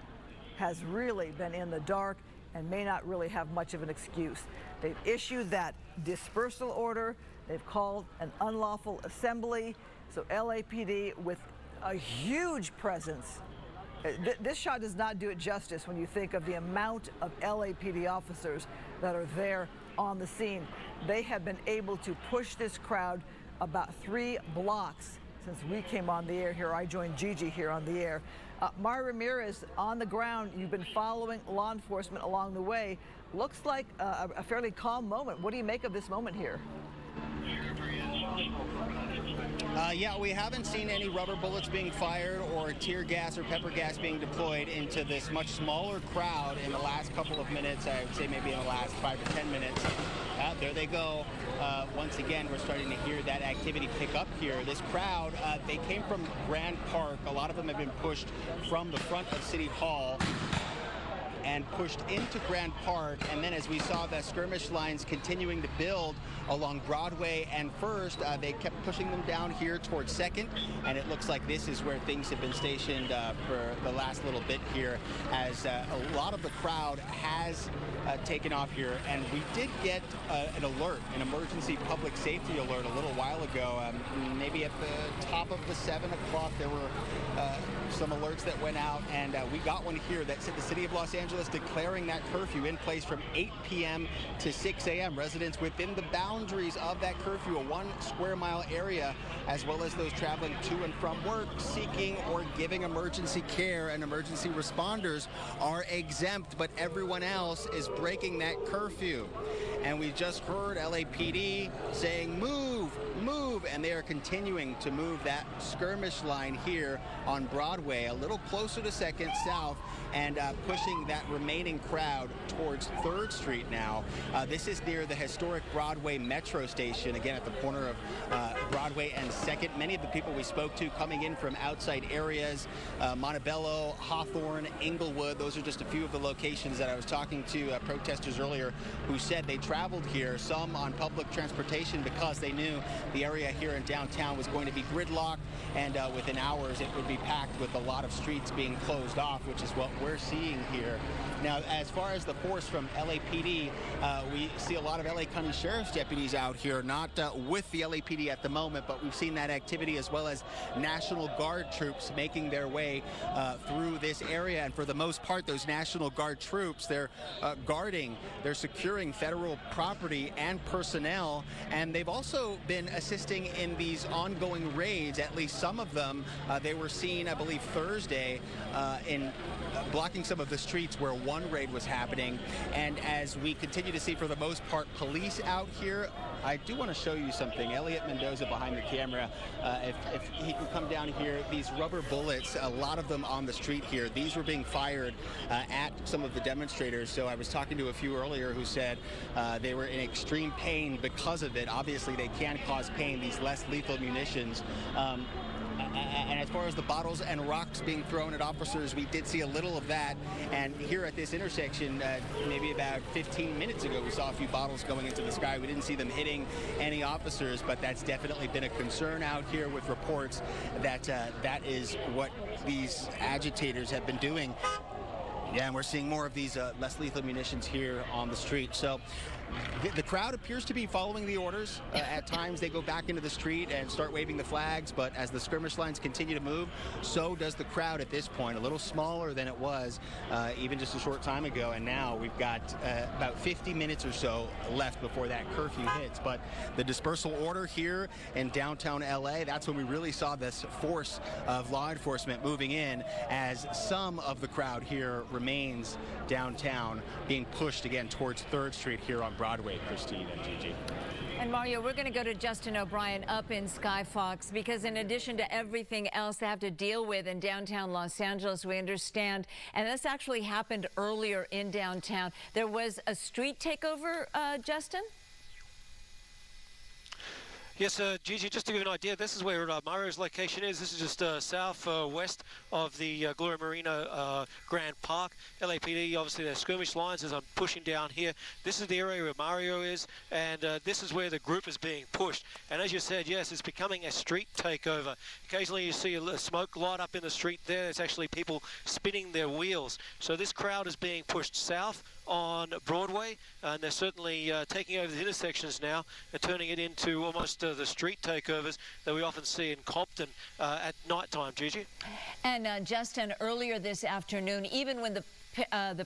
has really been in the dark and may not really have much of an excuse. They've issued that dispersal order. They've called an unlawful assembly. So LAPD with a huge presence. This shot does not do it justice when you think of the amount of LAPD officers that are there on the scene. They have been able to push this crowd about 3 blocks since we came on the air here. I joined Gigi here on the air. Mario Ramirez, on the ground, you've been following law enforcement along the way. Looks like a fairly calm moment. What do you make of this moment here? Yeah, we haven't seen any rubber bullets being fired or tear gas or pepper gas being deployed into this much smaller crowd in the last couple of minutes. I would say maybe in the last 5 to 10 minutes. There they go. Once again, we're starting to hear that activity pick up here. This crowd, they came from Grand Park. A lot of them have been pushed from the front of City Hall and pushed into Grand Park, and then as we saw the skirmish lines continuing to build along Broadway and First, they kept pushing them down here towards 2nd, and it looks like this is where things have been stationed for the last little bit here, as a lot of the crowd has taken off here. And we did get an alert, an emergency public safety alert a little while ago. Maybe at the top of the 7 o'clock there were some alerts that went out, and we got one here that said the city of Los Angeles Angeles declaring that curfew in place from 8 p.m. to 6 a.m. Residents within the boundaries of that curfew, a 1 square mile area, as well as those traveling to and from work, seeking or giving emergency care and emergency responders are exempt, but everyone else is breaking that curfew. And we just heard LAPD saying, move, move, and they are continuing to move that skirmish line here on Broadway, a little closer to 2nd South, and pushing that remaining crowd towards 3rd Street now. This is near the historic Broadway Metro station, again at the corner of Broadway and 2nd. Many of the people we spoke to coming in from outside areas, Montebello, Hawthorne, Inglewood, those are just a few of the locations that I was talking to protesters earlier who said they traveled here, some on public transportation because they knew the area here in downtown was going to be gridlocked, and within hours it would be packed with a lot of streets being closed off, which is what we're seeing here. Now, as far as the force from LAPD, we see a lot of LA County Sheriff's deputies out here, not with the LAPD at the moment, but we've seen that activity as well as National Guard troops making their way through this area. And for the most part, those National Guard troops, they're guarding, they're securing federal property and personnel, and they've also been assisting in these ongoing raids, at least some of them. They were seen, I believe, Thursday in blocking some of the streets where one raid was happening. And as we continue to see, for the most part, police out here, I do want to show you something. Elliot Mendoza behind the camera, if he can come down here, these rubber bullets, a lot of them on the street here, these were being fired at some of the demonstrators. So I was talking to a few earlier who said they were in extreme pain because of it. Obviously, they can cause pain, these less lethal munitions. And as far as the bottles and rocks being thrown at officers, we did see a little of that. And here at this intersection, maybe about 15 minutes ago, we saw a few bottles going into the sky. We didn't see them hitting any officers, but that's definitely been a concern out here with reports that that is what these agitators have been doing. Yeah, and we're seeing more of these less lethal munitions here on the street. So the crowd appears to be following the orders. At times they go back into the street and start waving the flags, but as the skirmish lines continue to move, so does the crowd at this point. A little smaller than it was even just a short time ago, and now we've got about 50 minutes or so left before that curfew hits. But the dispersal order here in downtown LA, that's when we really saw this force of law enforcement moving in, as some of the crowd here remains downtown, being pushed again towards 3rd Street here on Broadway, Christine and Gigi. And Mario, we're going to go to Justin O'Brien up in Skyfox, because in addition to everything else they have to deal with in downtown Los Angeles, we understand, and this actually happened earlier in downtown, there was a street takeover, Justin? Yes, Gigi, just to give you an idea, this is where Mario's location is. This is just southwest of the Gloria Marina Grand Park. LAPD, obviously, their skirmish lines as I'm pushing down here. This is the area where Mario is, and this is where the group is being pushed. And as you said, yes, it's becoming a street takeover. Occasionally you see a smoke light up in the street there. It's actually people spinning their wheels. So this crowd is being pushed south on Broadway, and they're certainly taking over the intersections now and turning it into almost the street takeovers that we often see in Compton at night time, Gigi. And Justin, earlier this afternoon, even when the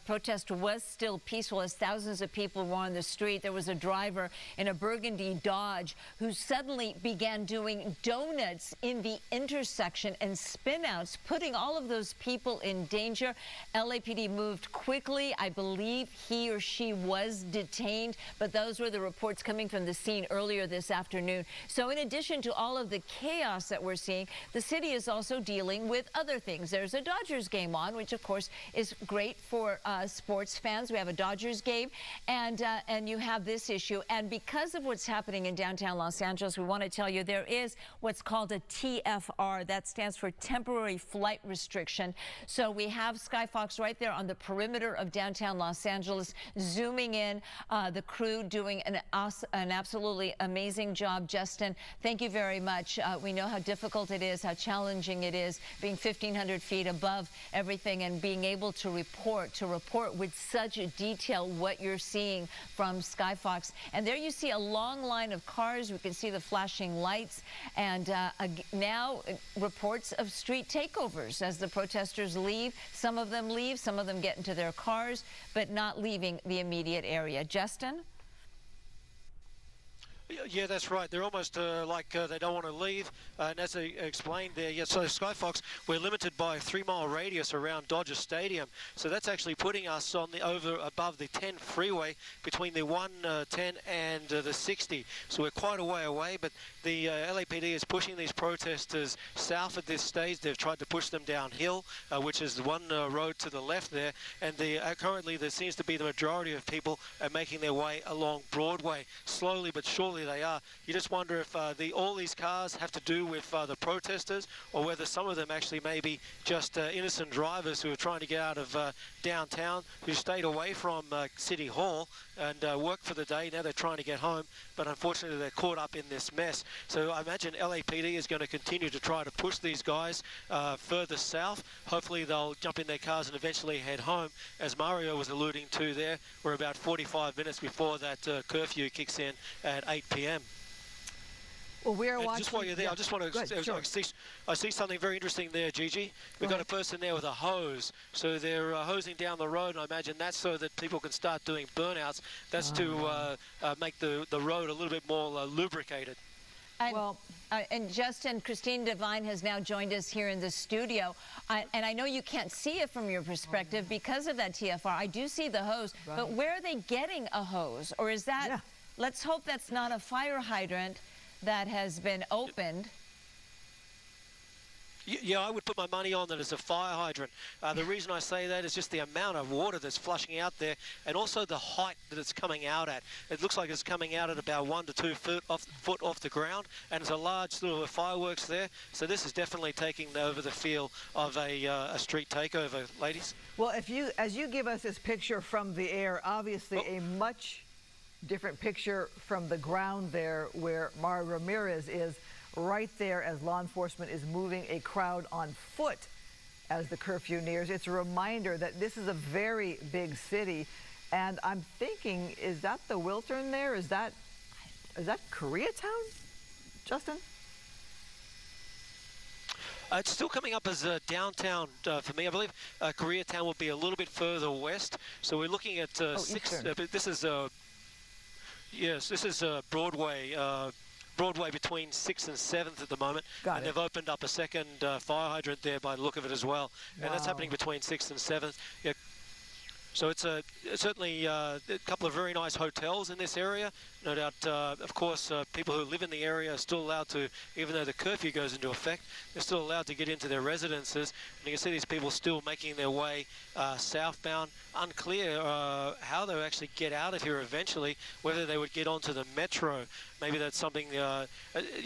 protest was still peaceful, as thousands of people were on the street, there was a driver in a burgundy Dodge who suddenly began doing donuts in the intersection and spin-outs, putting all of those people in danger. LAPD moved quickly. I believe he or she was detained, but those were the reports coming from the scene earlier this afternoon. So in addition to all of the chaos that we're seeing, the city is also dealing with other things. There's a Dodgers game on, which of course is great for sports fans. We have a Dodgers game, and you have this issue. And because of what's happening in downtown Los Angeles, we want to tell you there is what's called a TFR. That stands for temporary flight restriction. So we have Skyfox right there on the perimeter of downtown Los Angeles. Angeles, zooming in, the crew doing an absolutely amazing job. Justin, thank you very much. We know how difficult it is, how challenging it is, being 1,500 feet above everything and being able to report with such detail what you're seeing from Skyfox. And there you see a long line of cars. We can see the flashing lights, and now reports of street takeovers as the protesters leave. Some of them leave, some of them get into their cars, but not leaving the immediate area. Justin? Yeah, that's right. They're almost like they don't want to leave. And as they explained there, yeah, so Skyfox, we're limited by a 3-mile radius around Dodger Stadium. So that's actually putting us on the above the 10 freeway between the 110 and the 60. So we're quite a way away, but the LAPD is pushing these protesters south at this stage. They've tried to push them downhill, which is the one road to the left there. And currently there seems to be the majority of people are making their way along Broadway. Slowly but surely they are. You just wonder if all these cars have to do with the protesters, or whether some of them actually may be just innocent drivers who are trying to get out of downtown, who stayed away from City Hall and worked for the day. Now they're trying to get home, but unfortunately they're caught up in this mess. So I imagine LAPD is going to continue to try to push these guys further south. Hopefully they'll jump in their cars and eventually head home. As Mario was alluding to there, we're about 45 minutes before that curfew kicks in at 8 p.m. Well, we are watching. Just while you're there, I just want to. I see something very interesting there, Gigi. We've got a person there with a hose. So they're hosing down the road, and I imagine that's so that people can start doing burnouts. That's to make the road a little bit more lubricated. And Justin, Christine Devine has now joined us here in the studio. And I know you can't see it from your perspective because of that TFR. I do see the hose, but where are they getting a hose? Or is that, let's hope that's not a fire hydrant that has been opened. Yeah, I would put my money on that it's a fire hydrant. The reason I say that is just the amount of water that's flushing out there, and also the height that it's coming out at. It looks like it's coming out at about 1 to 2 foot off the ground, and there's a large sort of fireworks there. So this is definitely taking over the feel of a street takeover, ladies. Well, as you give us this picture from the air, obviously a much different picture from the ground there, where Mario Ramirez is. Right there as law enforcement is moving a crowd on foot as the curfew nears. It's a reminder that this is a very big city, and I'm thinking, is that the Wiltern there? Is that Koreatown, Justin? It's still coming up as downtown for me. I believe Koreatown will be a little bit further west. So we're looking at this is yes, this is Broadway. Broadway between 6th and 7th at the moment. And they've opened up a second fire hydrant there by the look of it as well. And that's happening between 6th and 7th. Yeah. So it's certainly a couple of very nice hotels in this area. No doubt, of course, people who live in the area are still allowed to, even though the curfew goes into effect, they're still allowed to get into their residences. And you can see these people still making their way southbound. Unclear how they'll actually get out of here eventually, whether they would get onto the metro. Maybe that's something, I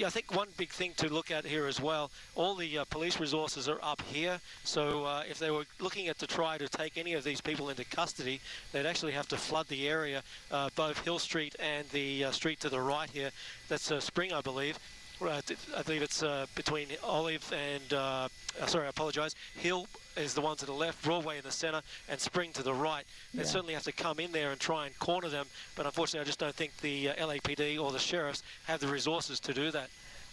think one big thing to look at here as well, all the police resources are up here. So if they were looking at to try to take any of these people into custody, they'd actually have to flood the area, both Hill Street and the street to the right here. That's Spring, I believe. I believe it's between Olive and, sorry, I apologize, Hill is the one to the left, Broadway in the center, and Spring to the right. They certainly have to come in there and try and corner them, but unfortunately I just don't think the LAPD or the sheriffs have the resources to do that.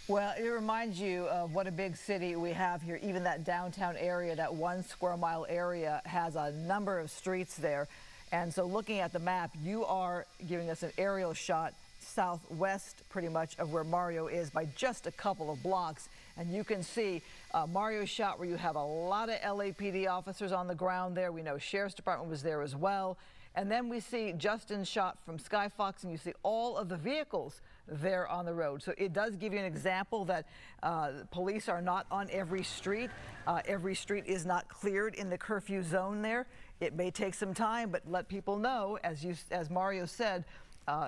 Well, it reminds you of what a big city we have here. Even that downtown area, that 1 square mile area, has a number of streets there. And so looking at the map, you are giving us an aerial shot southwest pretty much of where Mario is by just a couple of blocks. And you can see Mario's shot where you have a lot of LAPD officers on the ground there. We know Sheriff's Department was there as well. And then we see Justin's shot from Skyfox, and you see all of the vehicles there on the road. So it does give you an example that police are not on every street. Every street is not cleared in the curfew zone there. It may take some time, but let people know, as Mario said,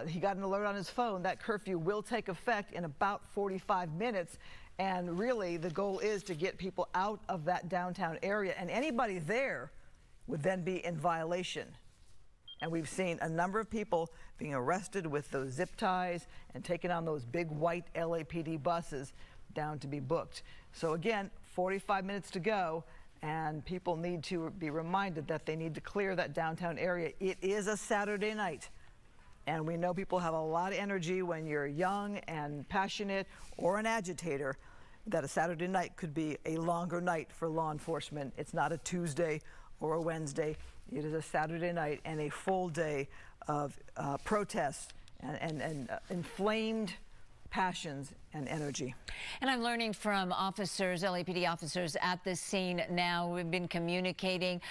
he got an alert on his phone that curfew will take effect in about 45 minutes. And really, the goal is to get people out of that downtown area. And anybody there would then be in violation. And we've seen a number of people being arrested with those zip ties and taken on those big white LAPD buses down to be booked. So again, 45 minutes to go, and people need to be reminded that they need to clear that downtown area. It is a Saturday night, and we know people have a lot of energy when you're young and passionate or an agitator, that a Saturday night could be a longer night for law enforcement. It's not a Tuesday or a Wednesday. It is a Saturday night and a full day of protests and inflamed passions and energy. And I'm learning from officers, LAPD officers at the scene now. We've been communicating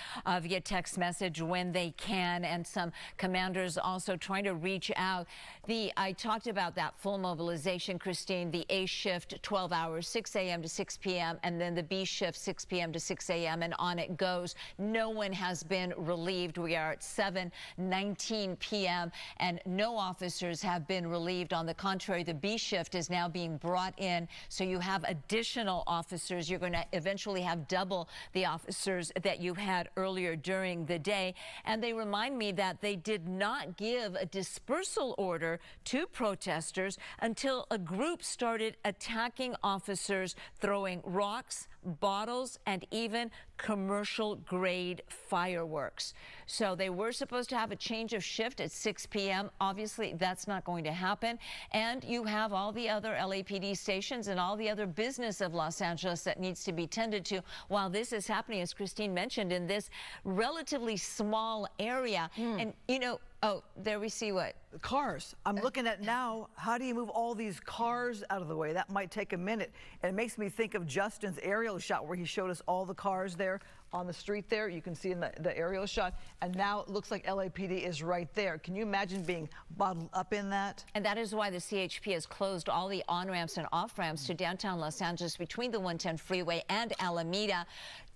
via text message when they can, and some commanders also trying to reach out. I talked about that full mobilization, Christine, the A shift, 12 hours, 6 a.m. to 6 p.m., and then the B shift, 6 p.m. to 6 a.m., and on it goes. No one has been relieved. We are at 7:19 p.m., and no officers have been relieved. On the contrary, the B shift is now being brought in, so you have additional officers. You're going to eventually have double the officers that you had earlier during the day. And they remind me that they did not give a dispersal order to protesters until a group started attacking officers, throwing rocks, bottles, and even commercial-grade fireworks. So they were supposed to have a change of shift at 6 p.m. Obviously, that's not going to happen. And you have all the other LAPD stations and all the other business of Los Angeles that needs to be tended to while this is happening, as Christine mentioned, in this relatively small area. And, you know, oh, there we see what? Cars. I'm looking at now, how do you move all these cars out of the way? That might take a minute. And it makes me think of Justin's aerial shot where he showed us all the cars there on the street there. You can see in the aerial shot. And now it looks like LAPD is right there. Can you imagine being bottled up in that? And that is why the CHP has closed all the on-ramps and off-ramps to downtown Los Angeles between the 110 freeway and Alameda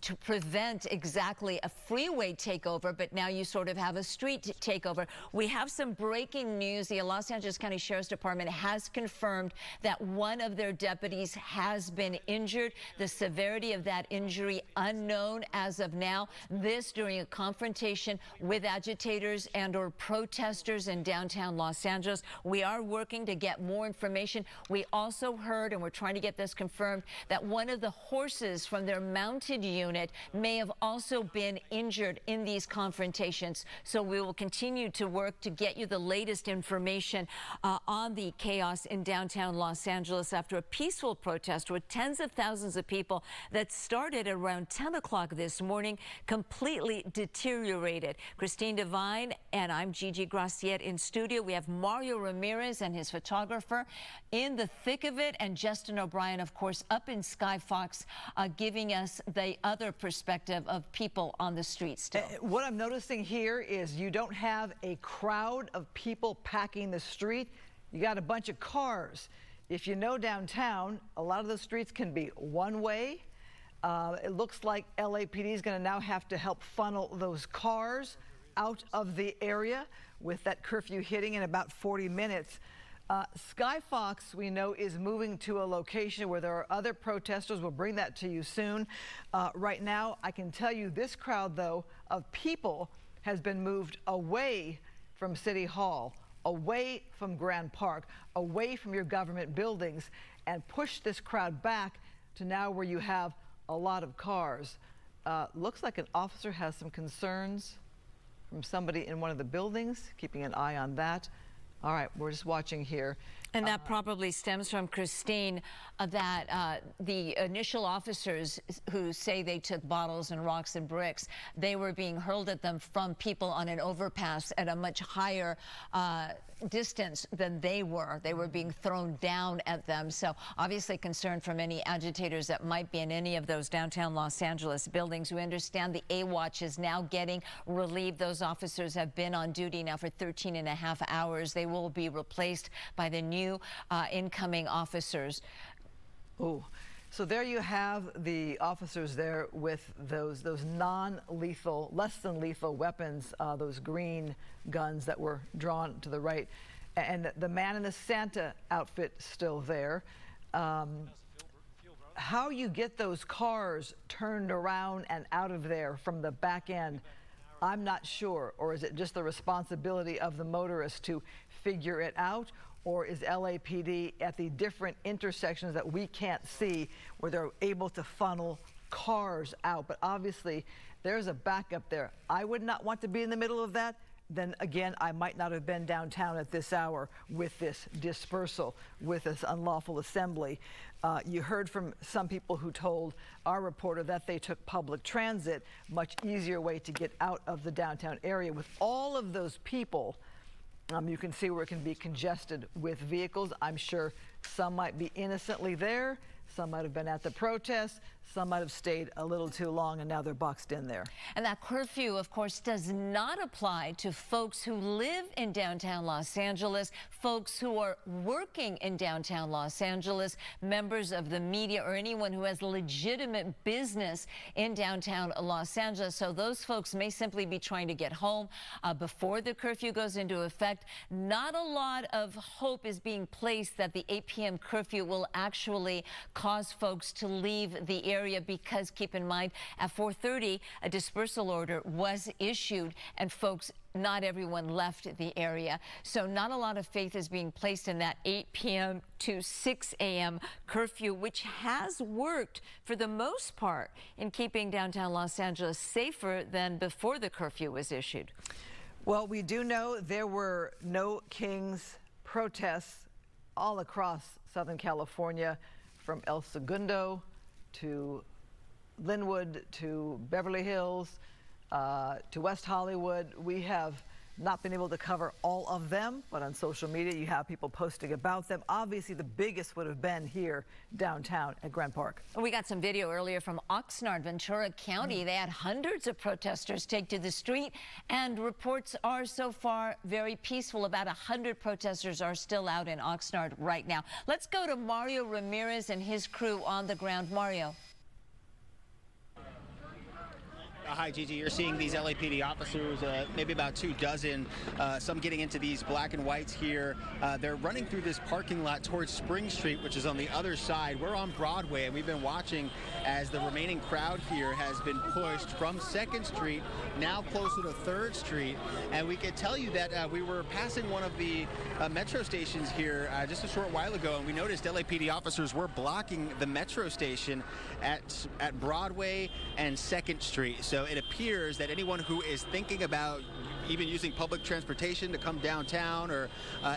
to prevent exactly a freeway takeover, but now you sort of have a street takeover. We have some breaking news. The Los Angeles County Sheriff's Department has confirmed that one of their deputies has been injured. The severity of that injury unknown as of now. This during a confrontation with agitators and or protesters in downtown Los Angeles. We are working to get more information. We also heard, and we're trying to get this confirmed, that one of the horses from their mounted unit may have also been injured in these confrontations. So we will continue to work to get you the latest information on the chaos in downtown Los Angeles after a peaceful protest with tens of thousands of people that started around 10 o'clock this morning completely deteriorated. Christine Devine and I'm Gigi Graciette in studio. We have Mario Ramirez and his photographer in the thick of it, and Justin O'Brien, of course, up in Sky Fox, giving us the other perspective of people on the streets still. What I'm noticing here is you don't have a crowd of people packing the street. You got a bunch of cars. If you know downtown, a lot of those streets can be one way. It looks like LAPD is going to now have to help funnel those cars out of the area with that curfew hitting in about 40 minutes. Sky Fox, we know, is moving to a location where there are other protesters. We'll bring that to you soon. Right now, I can tell you this crowd, though, of people has been moved away from City Hall, away from Grand Park, away from your government buildings, and pushed this crowd back to now where you have a lot of cars. Looks like an officer has some concerns from somebody in one of the buildings, keeping an eye on that. All right, we're just watching here. And that probably stems from, Christine, that the initial officers who say they took bottles and rocks and bricks, they were being hurled at them from people on an overpass at a much higher distance than they were. They were being thrown down at them. So obviously concern from any agitators that might be in any of those downtown Los Angeles buildings. We understand the A-Watch is now getting relieved. Those officers have been on duty now for 13.5 hours. They will be replaced by the new incoming officers. Oh, so there you have the officers there with those non-lethal, less than lethal weapons, those green guns that were drawn to the right, and the man in the Santa outfit still there. How you get those cars turned around and out of there from the back end, I'm not sure. Or is it just the responsibility of the motorist to figure it out? Or is LAPD at the different intersections that we can't see where they're able to funnel cars out? But obviously, there's a backup there. I would not want to be in the middle of that. Then again, I might not have been downtown at this hour with this dispersal, with this unlawful assembly. You heard from some people who told our reporter that they took public transit, much easier way to get out of the downtown area. With all of those people, you can see where it can be congested with vehicles. I'm sure some might be innocently there. Some might have been at the protest. Some might have stayed a little too long, and now they're boxed in there. And that curfew, of course, does not apply to folks who live in downtown Los Angeles, folks who are working in downtown Los Angeles, members of the media, or anyone who has legitimate business in downtown Los Angeles. So those folks may simply be trying to get home before the curfew goes into effect. Not a lot of hope is being placed that the 8 p.m. curfew will actually cause folks to leave the area, because keep in mind, at 4:30 a dispersal order was issued, and folks, not everyone left the area. So not a lot of faith is being placed in that 8 p.m. to 6 a.m. curfew, which has worked for the most part in keeping downtown Los Angeles safer than before the curfew was issued. Well, we do know there were no Kings protests all across Southern California, from El Segundo to Linwood to Beverly Hills to West Hollywood. We have not been able to cover all of them, but on social media you have people posting about them. Obviously the biggest would have been here downtown at Grand Park. We got some video earlier from Oxnard, Ventura County. They had hundreds of protesters take to the street, and reports are so far very peaceful. About 100 protesters are still out in Oxnard right now. Let's go to Mario Ramirez and his crew on the ground. Mario. Hi, Gigi. You're seeing these LAPD officers, maybe about 24, some getting into these black and whites here. They're running through this parking lot towards Spring Street, which is on the other side. We're on Broadway, and we've been watching as the remaining crowd here has been pushed from 2nd Street, now closer to 3rd Street. And we can tell you that we were passing one of the metro stations here just a short while ago, and we noticed LAPD officers were blocking the metro station at Broadway and 2nd Street. So it appears that anyone who is thinking about even using public transportation to come downtown, or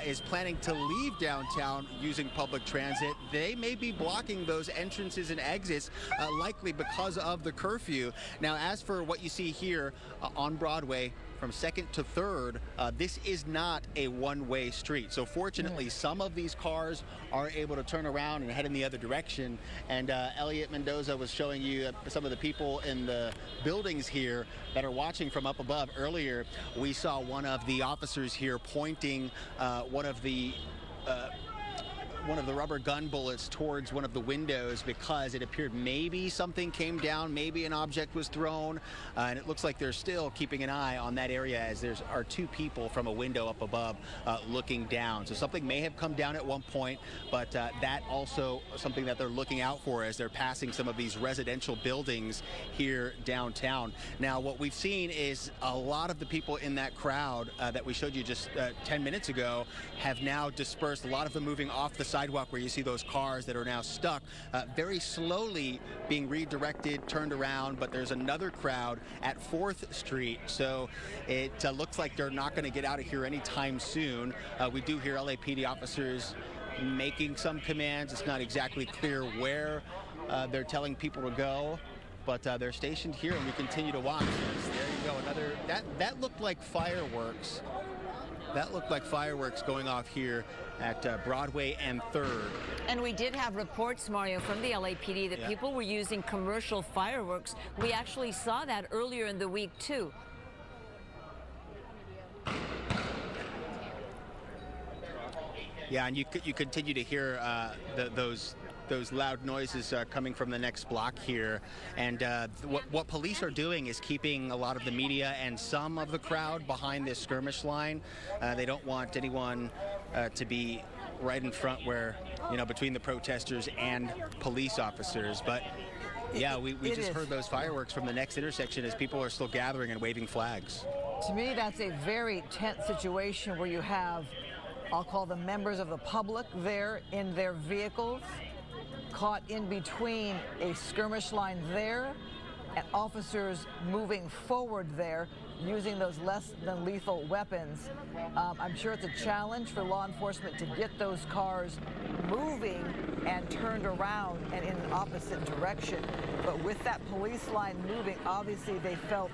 is planning to leave downtown using public transit, they may be blocking those entrances and exits, likely because of the curfew. Now, as for what you see here on Broadway, from 2nd to 3rd, this is not a one-way street. So fortunately, some of these cars are able to turn around and head in the other direction. And Elliot Mendoza was showing you some of the people in the buildings here that are watching from up above. Earlier, we saw one of the officers here pointing one of the rubber gun bullets towards one of the windows, because it appeared maybe something came down, maybe an object was thrown, and it looks like they're still keeping an eye on that area, as there are 2 people from a window up above looking down. So something may have come down at one point, but that also something that they're looking out for as they're passing some of these residential buildings here downtown. Now, what we've seen is a lot of the people in that crowd that we showed you just 10 minutes ago have now dispersed, a lot of them moving off the sidewalk where you see those cars that are now stuck, very slowly being redirected, turned around. But there's another crowd at 4th Street, so it looks like they're not going to get out of here anytime soon. We do hear LAPD officers making some commands. It's not exactly clear where they're telling people to go, but they're stationed here, and we continue to watch. There you go, another, that looked like fireworks. That looked like fireworks going off here at Broadway and 3rd. And we did have reports, Mario, from the LAPD that people were using commercial fireworks. We actually saw that earlier in the week, too. Yeah, and you continue to hear those loud noises coming from the next block here. And what police are doing is keeping a lot of the media and some of the crowd behind this skirmish line. They don't want anyone to be right in front where, between the protesters and police officers. But Yeah, we just heard those fireworks from the next intersection as people are still gathering and waving flags. To me, that's a very tense situation where you have, I'll call them members of the public there in their vehicles, caught in between a skirmish line there and officers moving forward there using those less than lethal weapons. I'm sure it's a challenge for law enforcement to get those cars moving and turned around and in an opposite direction. But with that police line moving, obviously they felt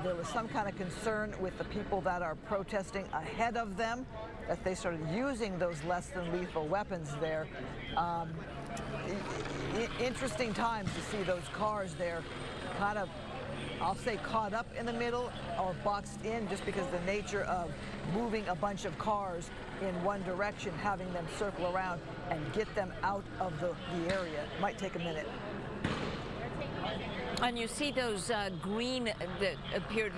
there was some kind of concern with the people that are protesting ahead of them, that they started using those less than lethal weapons there. Interesting times to see those cars there kind of, I'll say, caught up in the middle or boxed in, just because the nature of moving a bunch of cars in one direction, having them circle around and get them out of the area might take a minute. And you see those green that appeared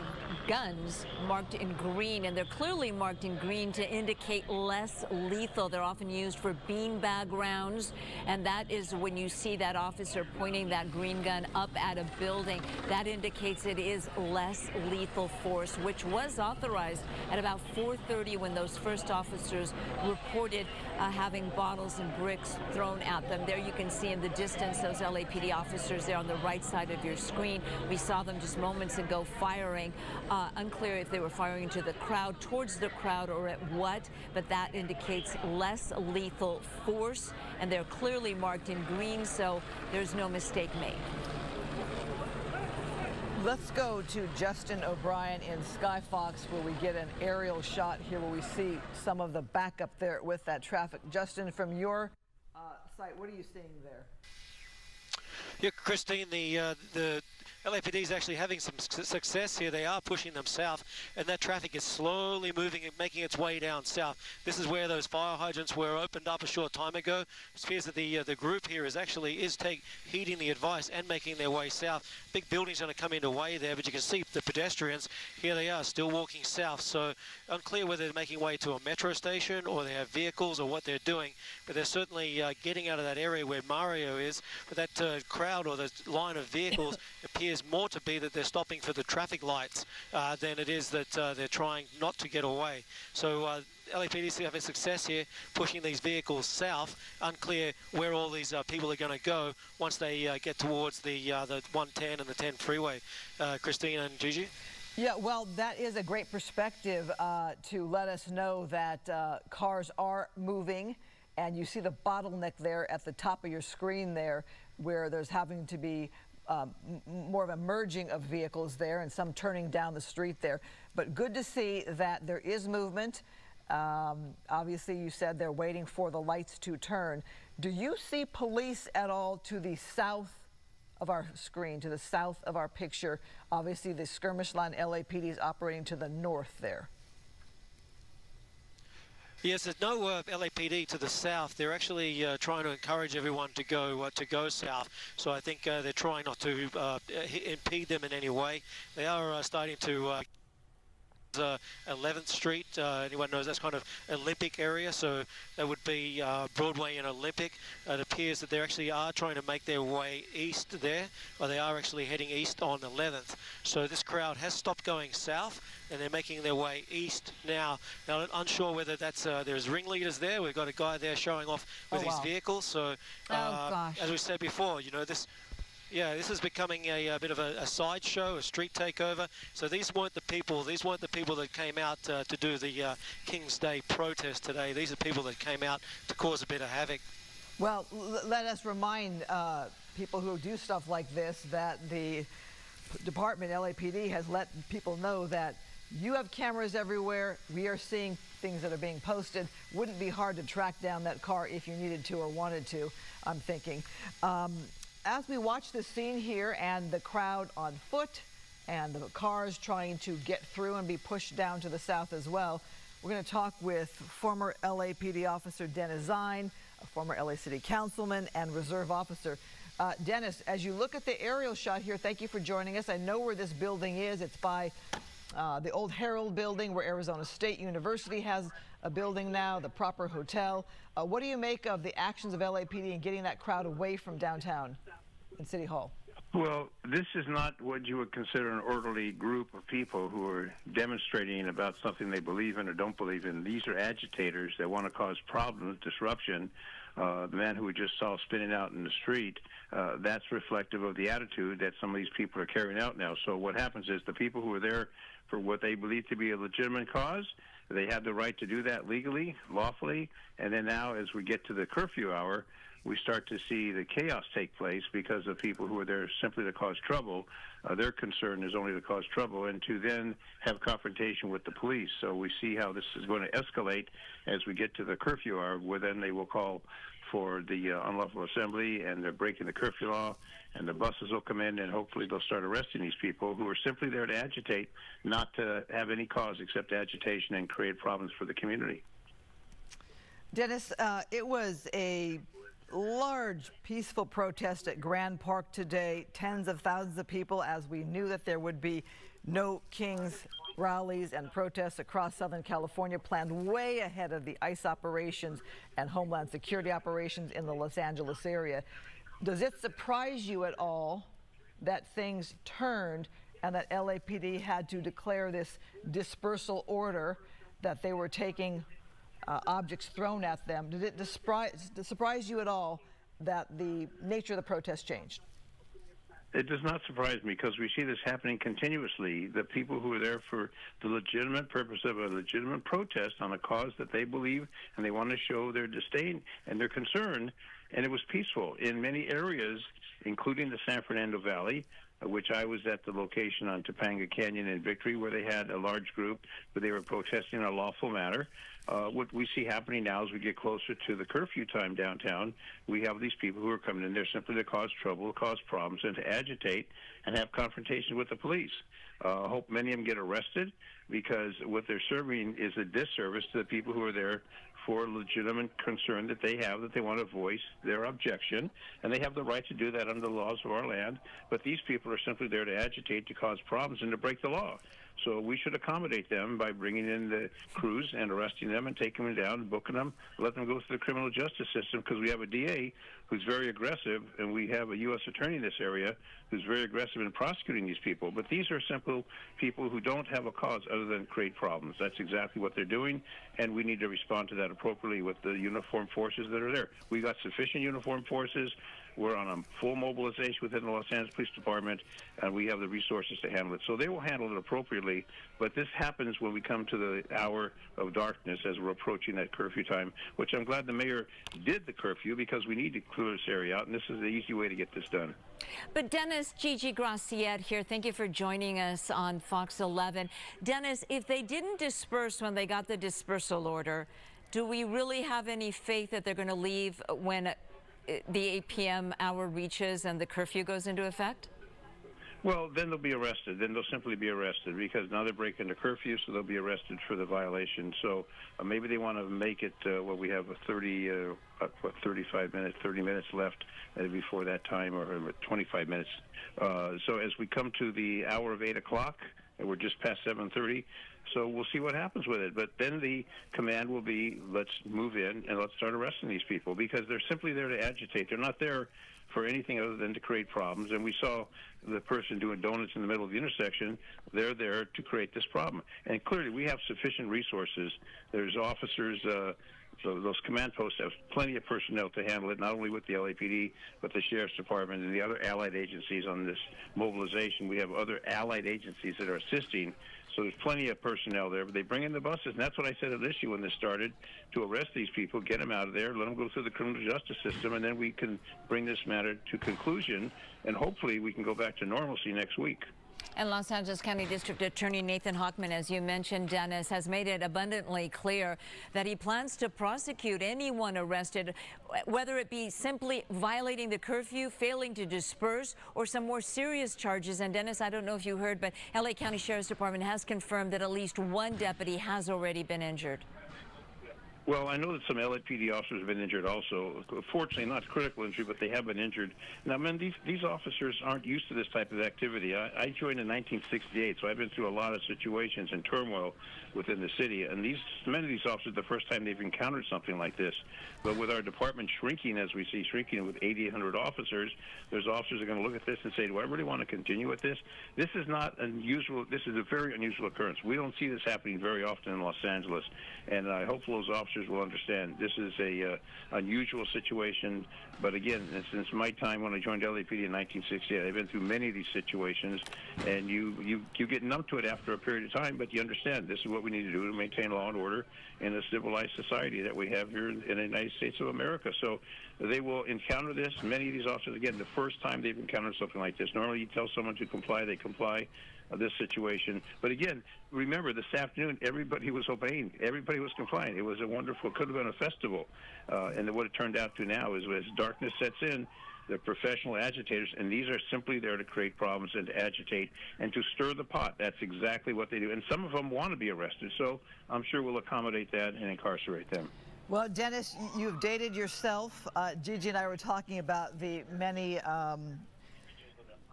guns marked in green, and they're clearly marked in green to indicate less lethal. They're often used for beanbag rounds, and that is when you see that officer pointing that green gun up at a building, that indicates it is less lethal force, which was authorized at about 4:30 when those first officers reported having bottles and bricks thrown at them. There you can see in the distance those LAPD officers there on the right side of your screen. We saw them just moments ago firing. Unclear if they were firing into the crowd, towards the crowd, or at what, but that indicates less lethal force, and they're clearly marked in green, so there's no mistake made. Let's go to Justin O'Brien in Skyfox, where we get an aerial shot here where we see some of the backup there with that traffic. Justin, from your site, what are you seeing there? Yeah, Christine, the LAPD is actually having some success here. They are pushing them south, and that traffic is slowly moving and making its way down south. This is where those fire hydrants were opened up a short time ago. It appears that the group here is heeding the advice and making their way south. Big building's going to come into way there, but you can see the pedestrians. Here they are, still walking south. So unclear whether they're making way to a metro station or they have vehicles or what they're doing. But they're certainly getting out of that area where Mario is. But that crowd or the line of vehicles appears more to be that they're stopping for the traffic lights than it is that they're trying not to get away. So LAPD is having success here, pushing these vehicles south. Unclear where all these people are going to go once they get towards the 110 and the 10 freeway. Christina and Gigi? Yeah, well, that is a great perspective to let us know that cars are moving, and you see the bottleneck there at the top of your screen there, where there's having to be more of a merging of vehicles there and some turning down the street there. But good to see that there is movement. Obviously, you said they're waiting for the lights to turn. Do you see police at all to the south of our screen, to the south of our picture? Obviously, the skirmish line LAPD is operating to the north there. Yes, there's no LAPD to the south. They're actually trying to encourage everyone to go south. So I think they're trying not to impede them in any way. They are starting to 11th Street. Anyone knows that's kind of Olympic area, so that would be Broadway and Olympic. It appears that they actually are trying to make their way east there, or they are actually heading east on 11th. So this crowd has stopped going south, and they're making their way east now. Now, I'm unsure whether that's there's ringleaders there. We've got a guy there showing off with his vehicles. So, as we said before, you know, this is becoming a bit of a sideshow, a street takeover. So these weren't the people that came out to do the King's Day protest today. These are people that came out to cause a bit of havoc. Well, let us remind people who do stuff like this that the department, LAPD, has let people know that you have cameras everywhere. We are seeing things that are being posted. Wouldn't be hard to track down that car if you needed to or wanted to, I'm thinking. As we watch the scene here and the crowd on foot and the cars trying to get through and be pushed down to the south as well, we're going to talk with former LAPD officer Dennis Zine, a former LA City Councilman and reserve officer. Dennis, as you look at the aerial shot here, thank you for joining us. I know where this building is. It's by the old Herald building where Arizona State University has a building now, the proper hotel. What do you make of the actions of LAPD in getting that crowd away from downtown? in City Hall? Well, this is not what you would consider an orderly group of people who are demonstrating about something they believe in or don't believe in. These are agitators that want to cause problems, disruption. The man who we just saw spinning out in the street, that's reflective of the attitude that some of these people are carrying out now. So what happens is the people who are there for what they believe to be a legitimate cause, they have the right to do that legally, lawfully, and then now as we get to the curfew hour, we start to see the chaos take place because of people who are there simply to cause trouble. Their concern is only to cause trouble and to then have confrontation with the police. So we see how this is going to escalate as we get to the curfew hour, where then they will call for the unlawful assembly, and they're breaking the curfew law, and the buses will come in, and hopefully they'll start arresting these people who are simply there to agitate, not to have any cause except agitation and create problems for the community. Dennis, it was a large, peaceful protest at Grand Park today. Tens of thousands of people, as we knew that there would be no Kings rallies and protests across Southern California, planned way ahead of the ICE operations and Homeland Security operations in the Los Angeles area. Does it surprise you at all that things turned and that LAPD had to declare this dispersal order, that they were taking objects thrown at them? Did it surprise you at all that the nature of the protest changed? It does not surprise me, because we see this happening continuously. The people who are there for the legitimate purpose of a legitimate protest on a cause that they believe, and they want to show their disdain and their concern, and it was peaceful in many areas, including the San Fernando Valley, which I was at the location on Topanga Canyon and Victory, where they had a large group, but they were protesting in a lawful manner. What we see happening now as we get closer to the curfew time downtown, we have these people who are coming in there simply to cause trouble, to cause problems, and to agitate and have confrontation with the police. I hope many of them get arrested, because what they're serving is a disservice to the people who are there for legitimate concern that they have, that they want to voice their objection, and they have the right to do that under the laws of our land. But these people are simply there to agitate, to cause problems, and to break the law. So we should accommodate them by bringing in the crews and arresting them and taking them down and booking them, let them go through the criminal justice system, because we have a DA who's very aggressive, and we have a U.S. attorney in this area who's very aggressive in prosecuting these people. But these are simple people who don't have a cause other than create problems. That's exactly what they're doing, and we need to respond to that appropriately with the uniformed forces that are there. We got sufficient uniformed forces. We're on a full mobilization within the Los Angeles Police Department, and we have the resources to handle it. So they will handle it appropriately, but this happens when we come to the hour of darkness as we're approaching that curfew time, which I'm glad the mayor did the curfew, because we need to clear this area out, and this is the easy way to get this done. But Dennis, Gigi Graciette here, thank you for joining us on Fox 11. Dennis, if they didn't disperse when they got the dispersal order, do we really have any faith that they're going to leave when the 8 p.m. hour reaches and the curfew goes into effect? Well, then they'll be arrested. Then they'll simply be arrested, because now they're breaking the curfew, so they'll be arrested for the violation. So maybe they want to make it, we have a 35 minutes, 30 minutes left before that time, or 25 minutes. So as we come to the hour of 8 o'clock, and we're just past 7:30, so we'll see what happens with it. But then the command will be, let's move in and let's start arresting these people, because they're simply there to agitate. They're not there for anything other than to create problems. And we saw the person doing donuts in the middle of the intersection. They're there to create this problem. And clearly we have sufficient resources. There's officers, so those command posts have plenty of personnel to handle it, not only with the LAPD, but the Sheriff's Department and the other allied agencies on this mobilization. We have other allied agencies that are assisting. So there's plenty of personnel there, but they bring in the buses, and that's what I said initially when this started, to arrest these people, get them out of there, let them go through the criminal justice system, and then we can bring this matter to conclusion, and hopefully we can go back to normalcy next week. And Los Angeles County District Attorney Nathan Hochman, as you mentioned, Dennis, has made it abundantly clear that he plans to prosecute anyone arrested, whether it be simply violating the curfew, failing to disperse, or some more serious charges. And Dennis, I don't know if you heard, but LA County Sheriff's Department has confirmed that at least one deputy has already been injured. Well, I know that some LAPD officers have been injured also. Fortunately, not critical injury, but they have been injured. Now, man, these officers aren't used to this type of activity. I joined in 1968, so I've been through a lot of situations and turmoil within the city. And many of these officers, the first time they've encountered something like this. But with our department shrinking, as we see, shrinking with 8,800 officers, those officers are going to look at this and say, do I really want to continue with this? This is not unusual. This is a very unusual occurrence. We don't see this happening very often in Los Angeles. And I hope those officers will understand this is a unusual situation. But again, since my time when I joined LAPD in 1968, I've been through many of these situations, and you get numb to it after a period of time, but you understand this is what we need to do to maintain law and order in a civilized society that we have here in the United States of America. So they will encounter this. Many of these officers, again, the first time they've encountered something like this, normally you tell someone to comply, they comply. This situation. But again, remember, this afternoon, everybody was obeying. Everybody was complying. It was a wonderful, could have been a festival. And what it turned out to now is as darkness sets in, they're professional agitators, and these are simply there to create problems and to agitate and to stir the pot. That's exactly what they do. And some of them want to be arrested, so I'm sure we'll accommodate that and incarcerate them. Well, Dennis, you've dated yourself. Gigi and I were talking about the many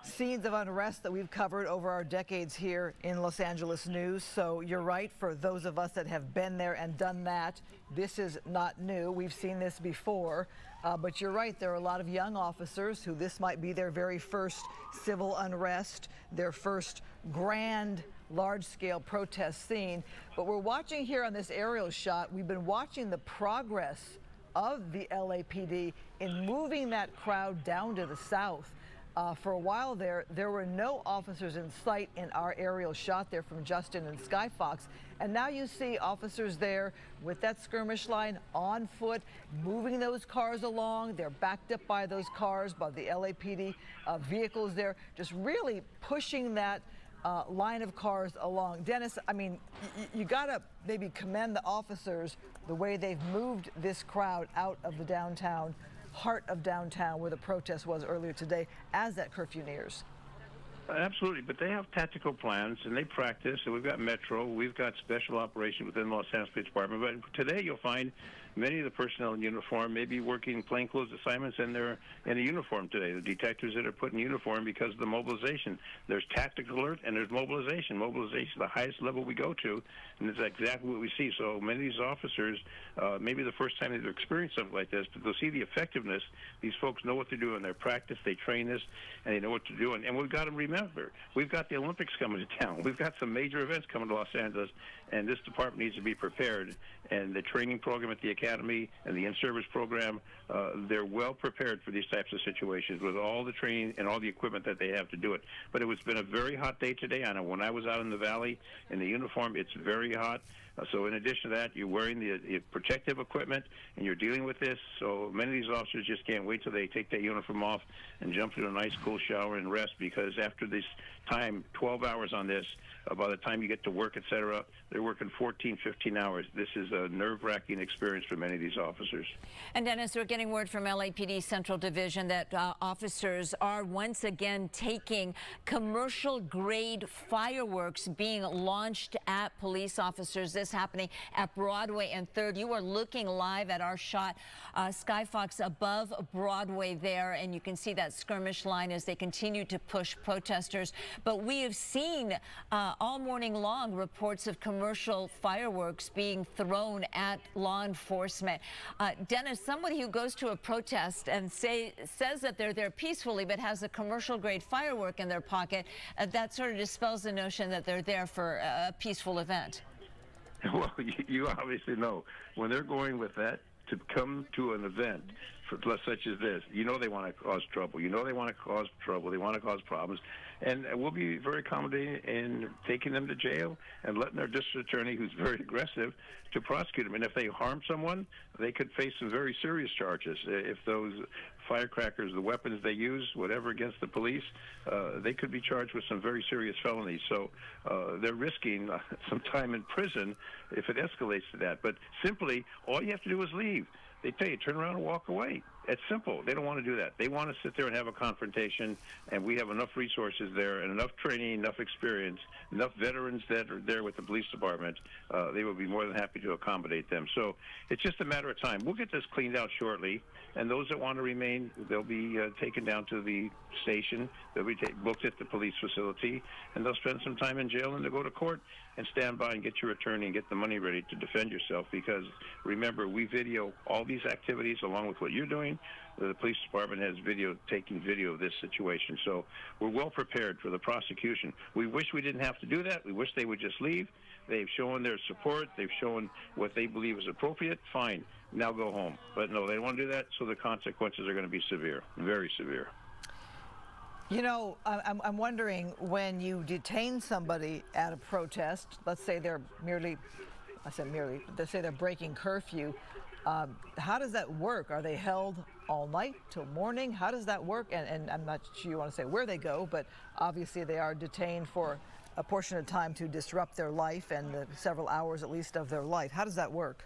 scenes of unrest that we've covered over our decades here in Los Angeles news. So you're right, for those of us that have been there and done that, this is not new. We've seen this before. But you're right, there are a lot of young officers who this might be their very first civil unrest, their first grand large-scale protest scene. But we're watching here on this aerial shot, we've been watching the progress of the LAPD in moving that crowd down to the south. For a while there were no officers in sight in our aerial shot there from Justin and Skyfox. And now you see officers there with that skirmish line on foot, moving those cars along. They're backed up by those cars, by the LAPD vehicles there, just really pushing that line of cars along. Dennis, I mean, you got to maybe commend the officers the way they've moved this crowd out of the downtown, heart of downtown where the protest was earlier today as that curfew nears. Absolutely, but they have tactical plans and they practice. And we've got Metro, we've got special operations within the Los Angeles Police Department. But today you'll find many of the personnel in uniform may be working plainclothes assignments, and they're in a uniform today. The detectives that are put in uniform because of the mobilization. There's tactical alert and there's mobilization. Mobilization is the highest level we go to, and it's exactly what we see. So many of these officers, maybe the first time they've experienced something like this, but they'll see the effectiveness. These folks know what they're doing. They practice, they train this, and they know what to do. And we've got to remember, we've got the Olympics coming to town. We've got some major events coming to Los Angeles, and this department needs to be prepared. And the training program at the academy and the in-service program, they're well prepared for these types of situations with all the training and all the equipment that they have to do it. But it was been a very hot day today. I know when I was out in the valley in the uniform, it's very hot. So in addition to that, you're wearing the protective equipment and you're dealing with this. So many of these officers just can't wait till they take that uniform off and jump into a nice cool shower and rest, because after this time, 12 hours on this, by the time you get to work, et cetera, they're working 14, 15 hours. This is a nerve-wracking experience for many of these officers. And Dennis, we're getting word from LAPD Central Division that officers are once again taking commercial-grade fireworks being launched at police officers. This happening at Broadway and 3rd. You are looking live at our shot, Skyfox above Broadway there, and you can see that skirmish line as they continue to push protesters. But we have seen all morning long reports of commercial fireworks being thrown at law enforcement. Dennis, somebody who goes to a protest and says that they're there peacefully but has a commercial grade firework in their pocket, that sort of dispels the notion that they're there for a peaceful event. Well, you obviously know when they're going with that to come to an event such as this, you know they want to cause trouble. You know they want to cause trouble. They want to cause problems. And we'll be very accommodating in taking them to jail and letting our district attorney, who's very aggressive, to prosecute them. And if they harm someone, they could face some very serious charges. If those firecrackers, the weapons they use, whatever against the police, they could be charged with some very serious felonies. So they're risking some time in prison if it escalates to that. But simply, all you have to do is leave. They tell you, turn around and walk away. It's simple. They don't want to do that. They want to sit there and have a confrontation, and we have enough resources there and enough training, enough experience, enough veterans that are there with the police department. They will be more than happy to accommodate them. So it's just a matter of time. We'll get this cleaned out shortly, and those that want to remain, they'll be taken down to the station. They'll be booked at the police facility, and they'll spend some time in jail, and they'll go to court and stand by and get your attorney and get the money ready to defend yourself. Because remember, we video all these activities along with what you're doing. The police department has taking video of this situation. So we're well prepared for the prosecution. We wish we didn't have to do that. We wish they would just leave. They've shown their support. They've shown what they believe is appropriate. Fine. Now go home. But no, they don't want to do that, so the consequences are going to be severe, very severe. You know, I'm wondering, when you detain somebody at a protest, let's say they're merely, I said merely, let's say they're breaking curfew, how does that work? Are they held all night till morning? How does that work? And I'm not sure you want to say where they go, but obviously they are detained for a portion of time to disrupt their life and several hours at least of their life. How does that work?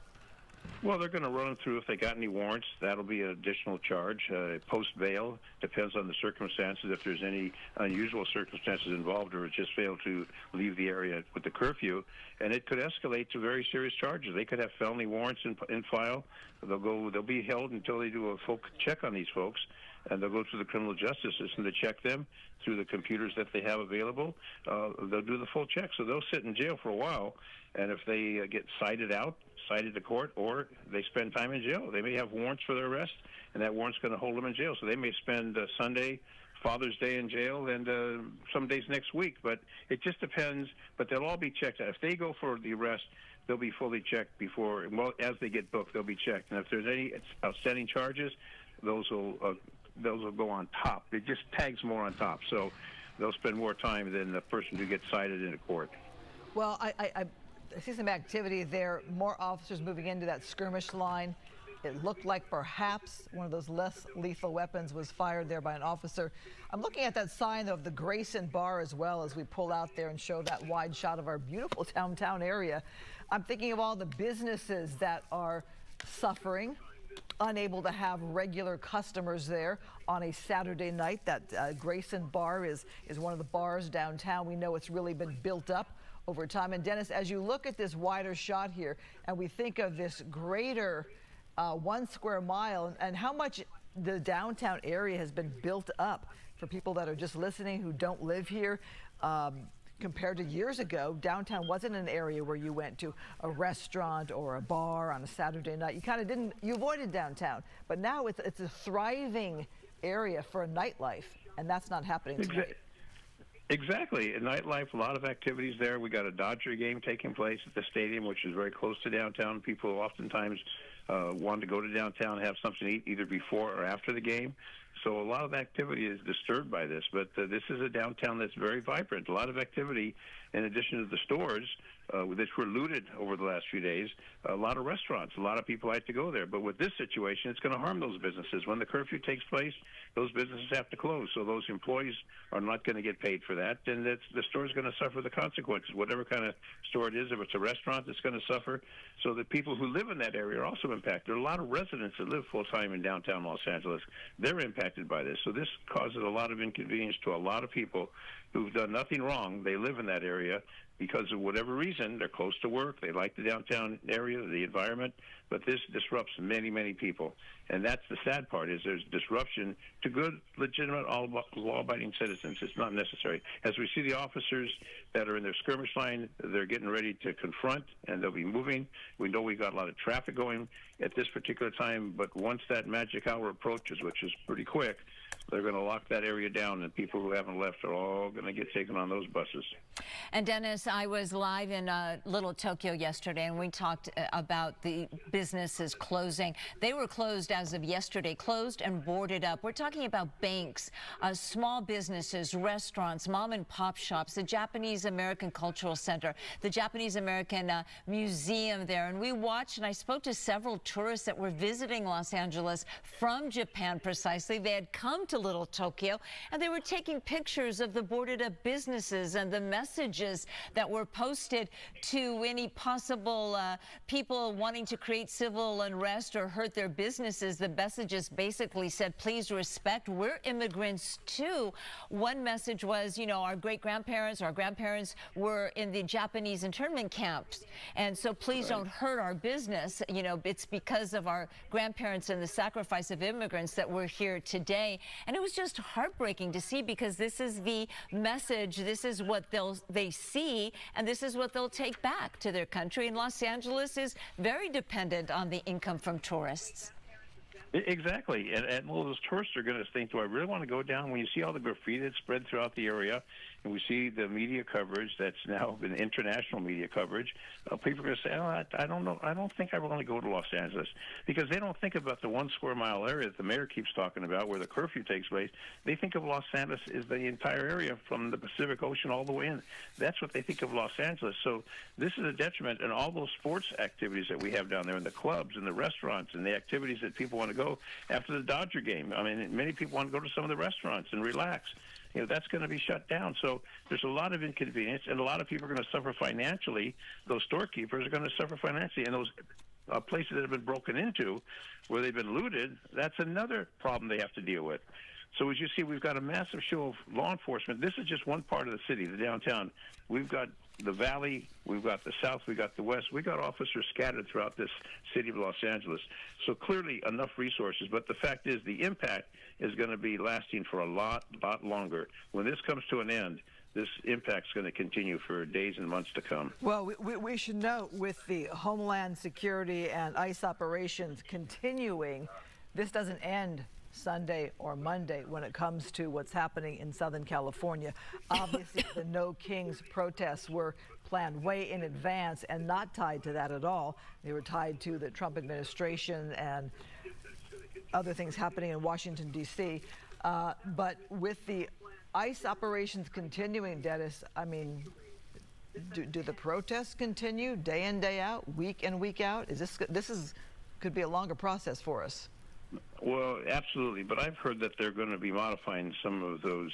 Well, they're going to run them through. If they got any warrants, that'll be an additional charge. Post bail depends on the circumstances. If there's any unusual circumstances involved, or just failed to leave the area with the curfew, and it could escalate to very serious charges. They could have felony warrants in file. They'll be held until they do a full check on these folks, and they'll go through the criminal justice system to check them through the computers that they have available. They'll do the full check, so they'll sit in jail for a while. And if they get cited to court, or they spend time in jail, they may have warrants for their arrest, and that warrant's going to hold them in jail. So they may spend Sunday, Father's Day in jail, and some days next week. But it just depends. But they'll all be checked out. If they go for the arrest, they'll be fully checked before. Well, as they get booked, they'll be checked. And if there's any outstanding charges, those will go on top. It just tags more on top. So they'll spend more time than the person who gets cited in a court. Well, I see some activity there, more officers moving into that skirmish line. It looked like perhaps one of those less lethal weapons was fired there by an officer. I'm looking at that sign of the Grayson Bar as well as we pull out there and show that wide shot of our beautiful downtown area. I'm thinking of all the businesses that are suffering, unable to have regular customers there on a Saturday night. That Grayson Bar is one of the bars downtown. We know it's really been built up over time. And Dennis, as you look at this wider shot here, and we think of this greater 1 square mile and how much the downtown area has been built up for people that are just listening who don't live here, compared to years ago, downtown wasn't an area where you went to a restaurant or a bar on a Saturday night. You kind of you avoided downtown, but now it's a thriving area for a nightlife, and that's not happening tonight. Exactly. A nightlife, a lot of activities there. We got a Dodger game taking place at the stadium, which is very close to downtown. People oftentimes want to go to downtown and have something to eat either before or after the game. So a lot of activity is disturbed by this, but this is a downtown that's very vibrant. A lot of activity, in addition to the stores, which were looted over the last few days, a lot of restaurants. A lot of people like to go there. But with this situation, it's going to harm those businesses. When the curfew takes place, those businesses have to close. So those employees are not going to get paid for that. And the store is going to suffer the consequences. Whatever kind of store it is, if it's a restaurant, it's going to suffer. So the people who live in that area are also impacted. There are a lot of residents that live full-time in downtown Los Angeles. They're impacted by this. So this causes a lot of inconvenience to a lot of people who've done nothing wrong. They live in that area because of whatever reason. They're close to work. They like the downtown area, the environment. But this disrupts many, many people. And that's the sad part, is there's disruption to good, legitimate, law-abiding citizens. It's not necessary. As we see the officers that are in their skirmish line, they're getting ready to confront, and they'll be moving. We know we've got a lot of traffic going at this particular time, but once that magic hour approaches, which is pretty quick, they're going to lock that area down, and people who haven't left are all going to get taken on those buses. And Dennis, I was live in Little Tokyo yesterday, and we talked about the businesses closing. They were closed as of yesterday, closed and boarded up. We're talking about banks, small businesses, restaurants, mom and pop shops, the Japanese American Cultural Center, the Japanese American Museum there. And we watched, and I spoke to several tourists that were visiting Los Angeles from Japan precisely. They had come to Little Tokyo, and they were taking pictures of the boarded up businesses and the messages that were posted to any possible people wanting to create civil unrest or hurt their businesses. The messages basically said, please respect, we're immigrants too. One message was, you know, our great-grandparents, our grandparents were in the Japanese internment camps, and so please don't hurt our business. You know, it's because of our grandparents and the sacrifice of immigrants that we're here today. And it was just heartbreaking to see, because this is the message, this is what they see, and this is what they'll take back to their country. And Los Angeles is very dependent on the income from tourists. Exactly. And well, those tourists are going to think, do I really want to go down? When you see all the graffiti that's spread throughout the area, and we see the media coverage that's now been international media coverage, people are going to say, oh, I don't know. I don't think I want to go to Los Angeles, because they don't think about the 1 square mile area that the mayor keeps talking about where the curfew takes place. They think of Los Angeles as the entire area from the Pacific Ocean all the way in. That's what they think of Los Angeles. So this is a detriment, and all those sports activities that we have down there, and the clubs and the restaurants and the activities that people want to go after the Dodger game. I mean, many people want to go to some of the restaurants and relax. You know, that's going to be shut down. So there's a lot of inconvenience, and a lot of people are going to suffer financially. Those storekeepers are going to suffer financially, and those places that have been broken into, where they've been looted, that's another problem they have to deal with. So as you see, we've got a massive show of law enforcement. This is just one part of the city, the downtown. We've got the valley, we've got the south, we've got the west. We've got officers scattered throughout this city of Los Angeles. So clearly enough resources. But the fact is, the impact is going to be lasting for a lot longer. When this comes to an end, this impact's going to continue for days and months to come. Well, we should note, with the Homeland Security and ICE operations continuing, this doesn't end Sunday or Monday when it comes to what's happening in Southern California. Obviously, the No Kings protests were planned way in advance and not tied to that at all. They were tied to the Trump administration and other things happening in Washington, D.C. But with the ICE operations continuing, Dennis, I mean, do the protests continue day in, day out, week in, week out? Could be a longer process for us. Well, absolutely, but I've heard that they're going to be modifying some of those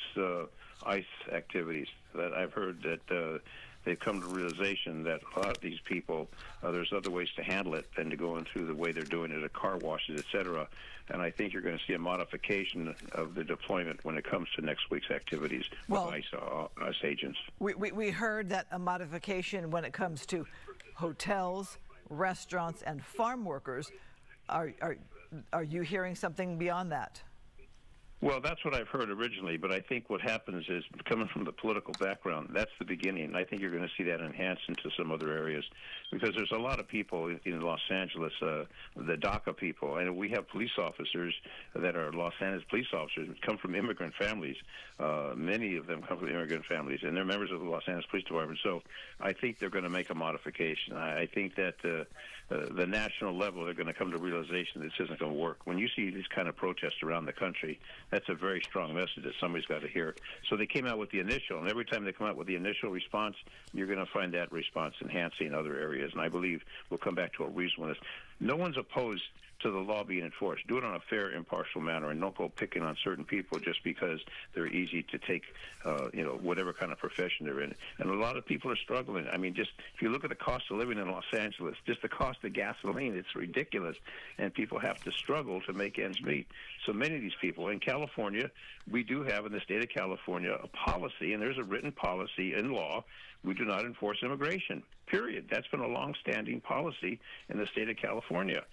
ICE activities. That I've heard that they've come to the realization that a lot of these people, there's other ways to handle it than to go in through the way they're doing it at car washes, et cetera. And I think you're going to see a modification of the deployment when it comes to next week's activities with ICE agents. We heard that a modification when it comes to hotels, restaurants, and farm workers. Are you hearing something beyond that? Well, that's what I've heard originally, but I think what happens is, coming from the political background, that's the beginning. I think you're going to see that enhanced into some other areas, because there's a lot of people in Los Angeles, the DACA people, and we have police officers that are Los Angeles police officers who come from immigrant families. Many of them come from immigrant families, and they're members of the Los Angeles Police Department. So I think they're going to make a modification. I think that the national level, they're going to come to realization that this isn't going to work. When you see these kind of protests around the country, that's a very strong message that somebody's got to hear. So they came out with the initial, and every time they come out with the initial response, you're going to find that response enhancing other areas. And I believe we'll come back to a reasonableness. No one's opposed to the law being enforced. Do it on a fair, impartial manner, and don't go picking on certain people just because they're easy to take, whatever kind of profession they're in. And a lot of people are struggling. I mean, just if you look at the cost of living in Los Angeles, just the cost of gasoline, it's ridiculous, and people have to struggle to make ends meet. So many of these people in California, we do have in the state of California a policy, and there's a written policy in law. We do not enforce immigration, period. That's been a long-standing policy in the state of California.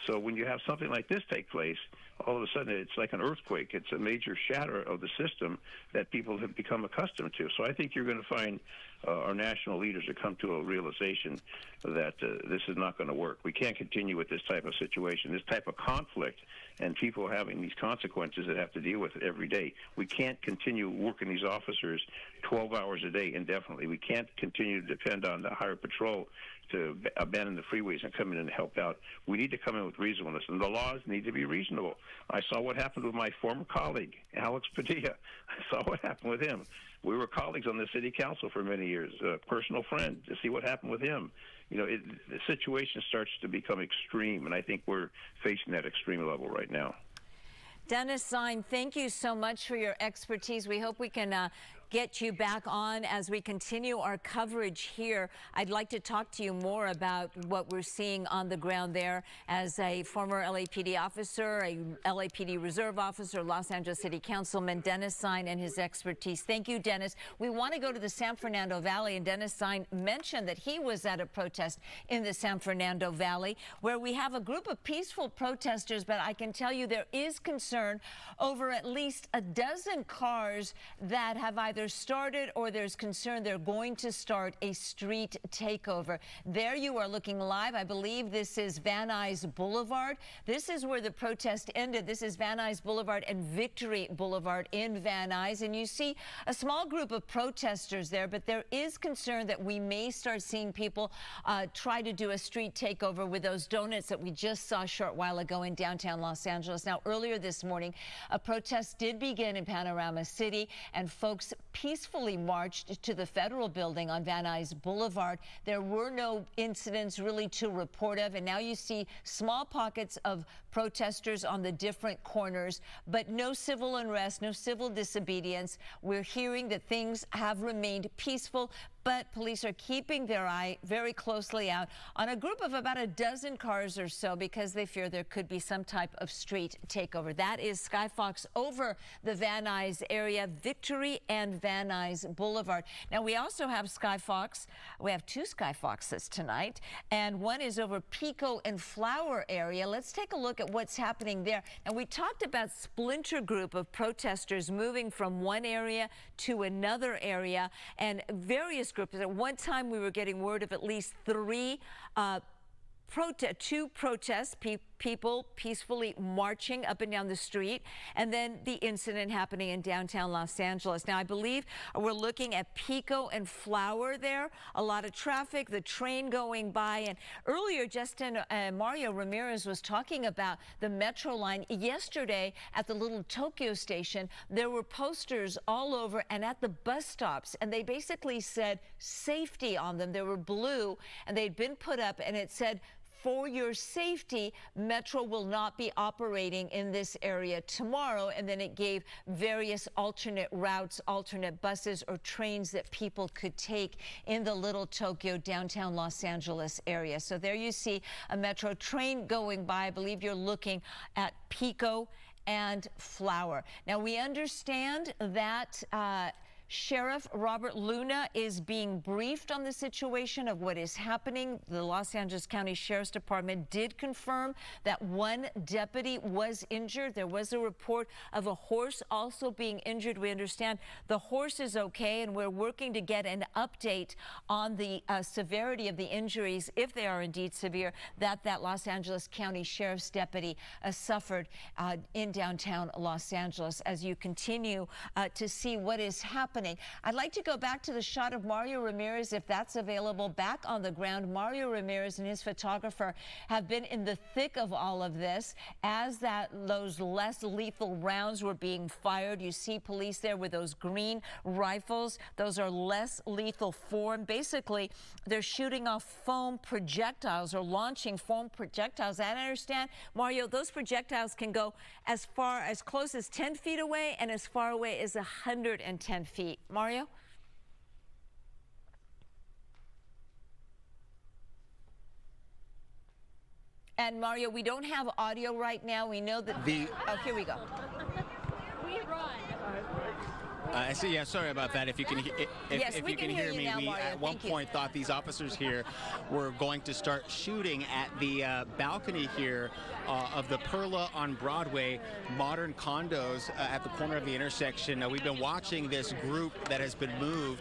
So when you have something like this take place, all of a sudden it's like an earthquake. It's a major shatter of the system that people have become accustomed to. So I think you're going to find our national leaders to come to a realization that this is not going to work. We can't continue with this type of situation, this type of conflict, and people having these consequences that have to deal with it every day. We can't continue working these officers 12 hours a day indefinitely. We can't continue to depend on the highway patrol to abandon the freeways and come in and help out. We need to come in with reasonableness, and the laws need to be reasonable. I saw what happened with my former colleague, Alex Padilla. I saw what happened with him. We were colleagues on the city council for many years, a personal friend, to see what happened with him. You know, the situation starts to become extreme, and I think we're facing that extreme level right now. Dennis Zine, thank you so much for your expertise. We hope we can get you back on as we continue our coverage here. I'd like to talk to you more about what we're seeing on the ground there as a former LAPD officer, a LAPD reserve officer, Los Angeles City Councilman Dennis Sine and his expertise. Thank you, Dennis. We want to go to the San Fernando Valley, and Dennis Sine mentioned that he was at a protest in the San Fernando Valley where we have a group of peaceful protesters, but I can tell you there is concern over at least a dozen cars that have either started or there's concern they're going to start a street takeover. There you are looking live. I believe this is Van Nuys Boulevard. This is where the protest ended. This is Van Nuys Boulevard and Victory Boulevard in Van Nuys. And you see a small group of protesters there, but there is concern that we may start seeing people try to do a street takeover with those donuts that we just saw a short while ago in downtown Los Angeles. Now, earlier this morning, a protest did begin in Panorama City, and folks peacefully marched to the federal building on Van Nuys Boulevard. There were no incidents really to report of, and now you see small pockets of protesters on the different corners, but no civil unrest, no civil disobedience. We're hearing that things have remained peaceful, but police are keeping their eye very closely out on a group of about a dozen cars or so because they fear there could be some type of street takeover. That is Sky Fox over the Van Nuys area, Victory and Van Nuys Boulevard. Now, we also have Sky Fox. We have two Sky Foxes tonight, and one is over Pico and Flower area. Let's take a look at what's happening there. And we talked about splinter group of protesters moving from one area to another area, and various groups. At one time, we were getting word of at least two protests, people peacefully marching up and down the street, and then the incident happening in downtown Los Angeles. Now, I believe we're looking at Pico and Flower there. A lot of traffic, the train going by. And earlier, Justin Mario Ramirez was talking about the Metro line. Yesterday at the Little Tokyo station, there were posters all over and at the bus stops, and they basically said safety on them. They were blue, and they'd been put up, and it said, "For your safety, Metro will not be operating in this area tomorrow." And then it gave various alternate routes, alternate buses or trains that people could take in the Little Tokyo, downtown Los Angeles area. So there you see a Metro train going by. I believe you're looking at Pico and Flower. Now, we understand that Sheriff Robert Luna is being briefed on the situation of what is happening. The Los Angeles County Sheriff's Department did confirm that one deputy was injured. There was a report of a horse also being injured. We understand the horse is okay, and we're working to get an update on the severity of the injuries, if they are indeed severe, that Los Angeles County Sheriff's deputy suffered in downtown Los Angeles, as you continue to see what is happening. I'd like to go back to the shot of Mario Ramirez, if that's available, back on the ground. Mario Ramirez and his photographer have been in the thick of all of this as those less lethal rounds were being fired. You see police there with those green rifles. Those are less lethal form. Basically, they're shooting off foam projectiles or launching foam projectiles. And I understand, Mario, those projectiles can go as close as 10 feet away and as far away as 110 feet. Mario? And Mario, we don't have audio right now. We know that oh, here we go. We run. Yeah, sorry about that. If you can, if you can hear me, now, we Mario. at one point thought these officers here were going to start shooting at the balcony here of the Perla on Broadway, modern condos at the corner of the intersection. We've been watching this group that has been moved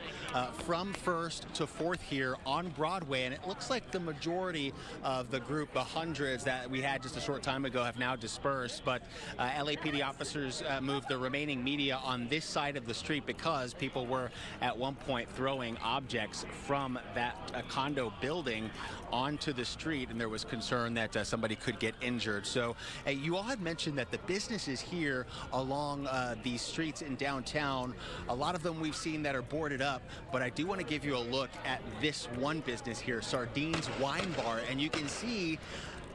from 1st to 4th here on Broadway, and it looks like the majority of the group, the hundreds that we had just a short time ago, have now dispersed. But LAPD officers moved the remaining media on this side of the street because people were at one point throwing objects from that condo building onto the street, and there was concern that somebody could get injured. So you all had mentioned that the businesses here along these streets in downtown, a lot of them we've seen that are boarded up, but I do want to give you a look at this one business here, Sardines Wine Bar, and you can see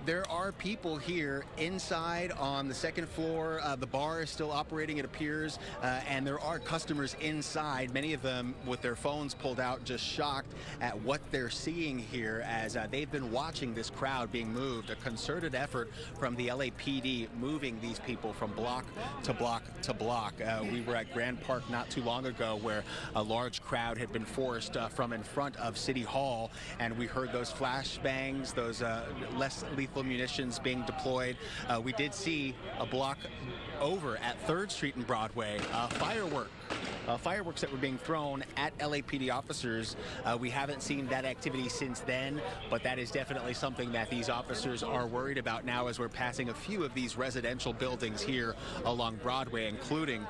there are people here inside on the second floor. The bar is still operating, it appears, and there are customers inside, many of them with their phones pulled out, just shocked at what they're seeing here as they've been watching this crowd being moved. A concerted effort from the LAPD moving these people from block to block to block. We were at Grand Park not too long ago where a large crowd had been forced from in front of City Hall, and we heard those flashbangs, those less lethal munitions being deployed. We did see a block over at 3rd Street and Broadway, fireworks that were being thrown at LAPD officers. We haven't seen that activity since then, but that is definitely something that these officers are worried about now as we're passing a few of these residential buildings here along Broadway, including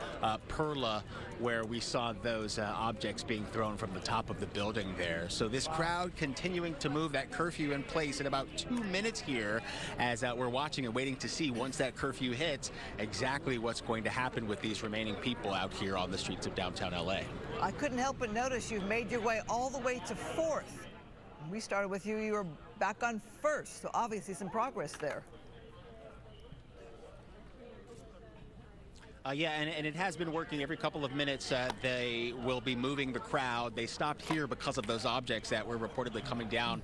Perla, where we saw those objects being thrown from the top of the building there. So this crowd continuing to move, that curfew in place in about 2 minutes here as we're watching and waiting to see, once that curfew hits, exactly what's going to happen with these remaining people out here on the streets of downtown LA. I couldn't help but notice you've made your way all the way to 4th. When we started with you, you were back on 1st, so obviously some progress there. Yeah, and it has been working. Every couple of minutes, they will be moving the crowd. They stopped here because of those objects that were reportedly coming down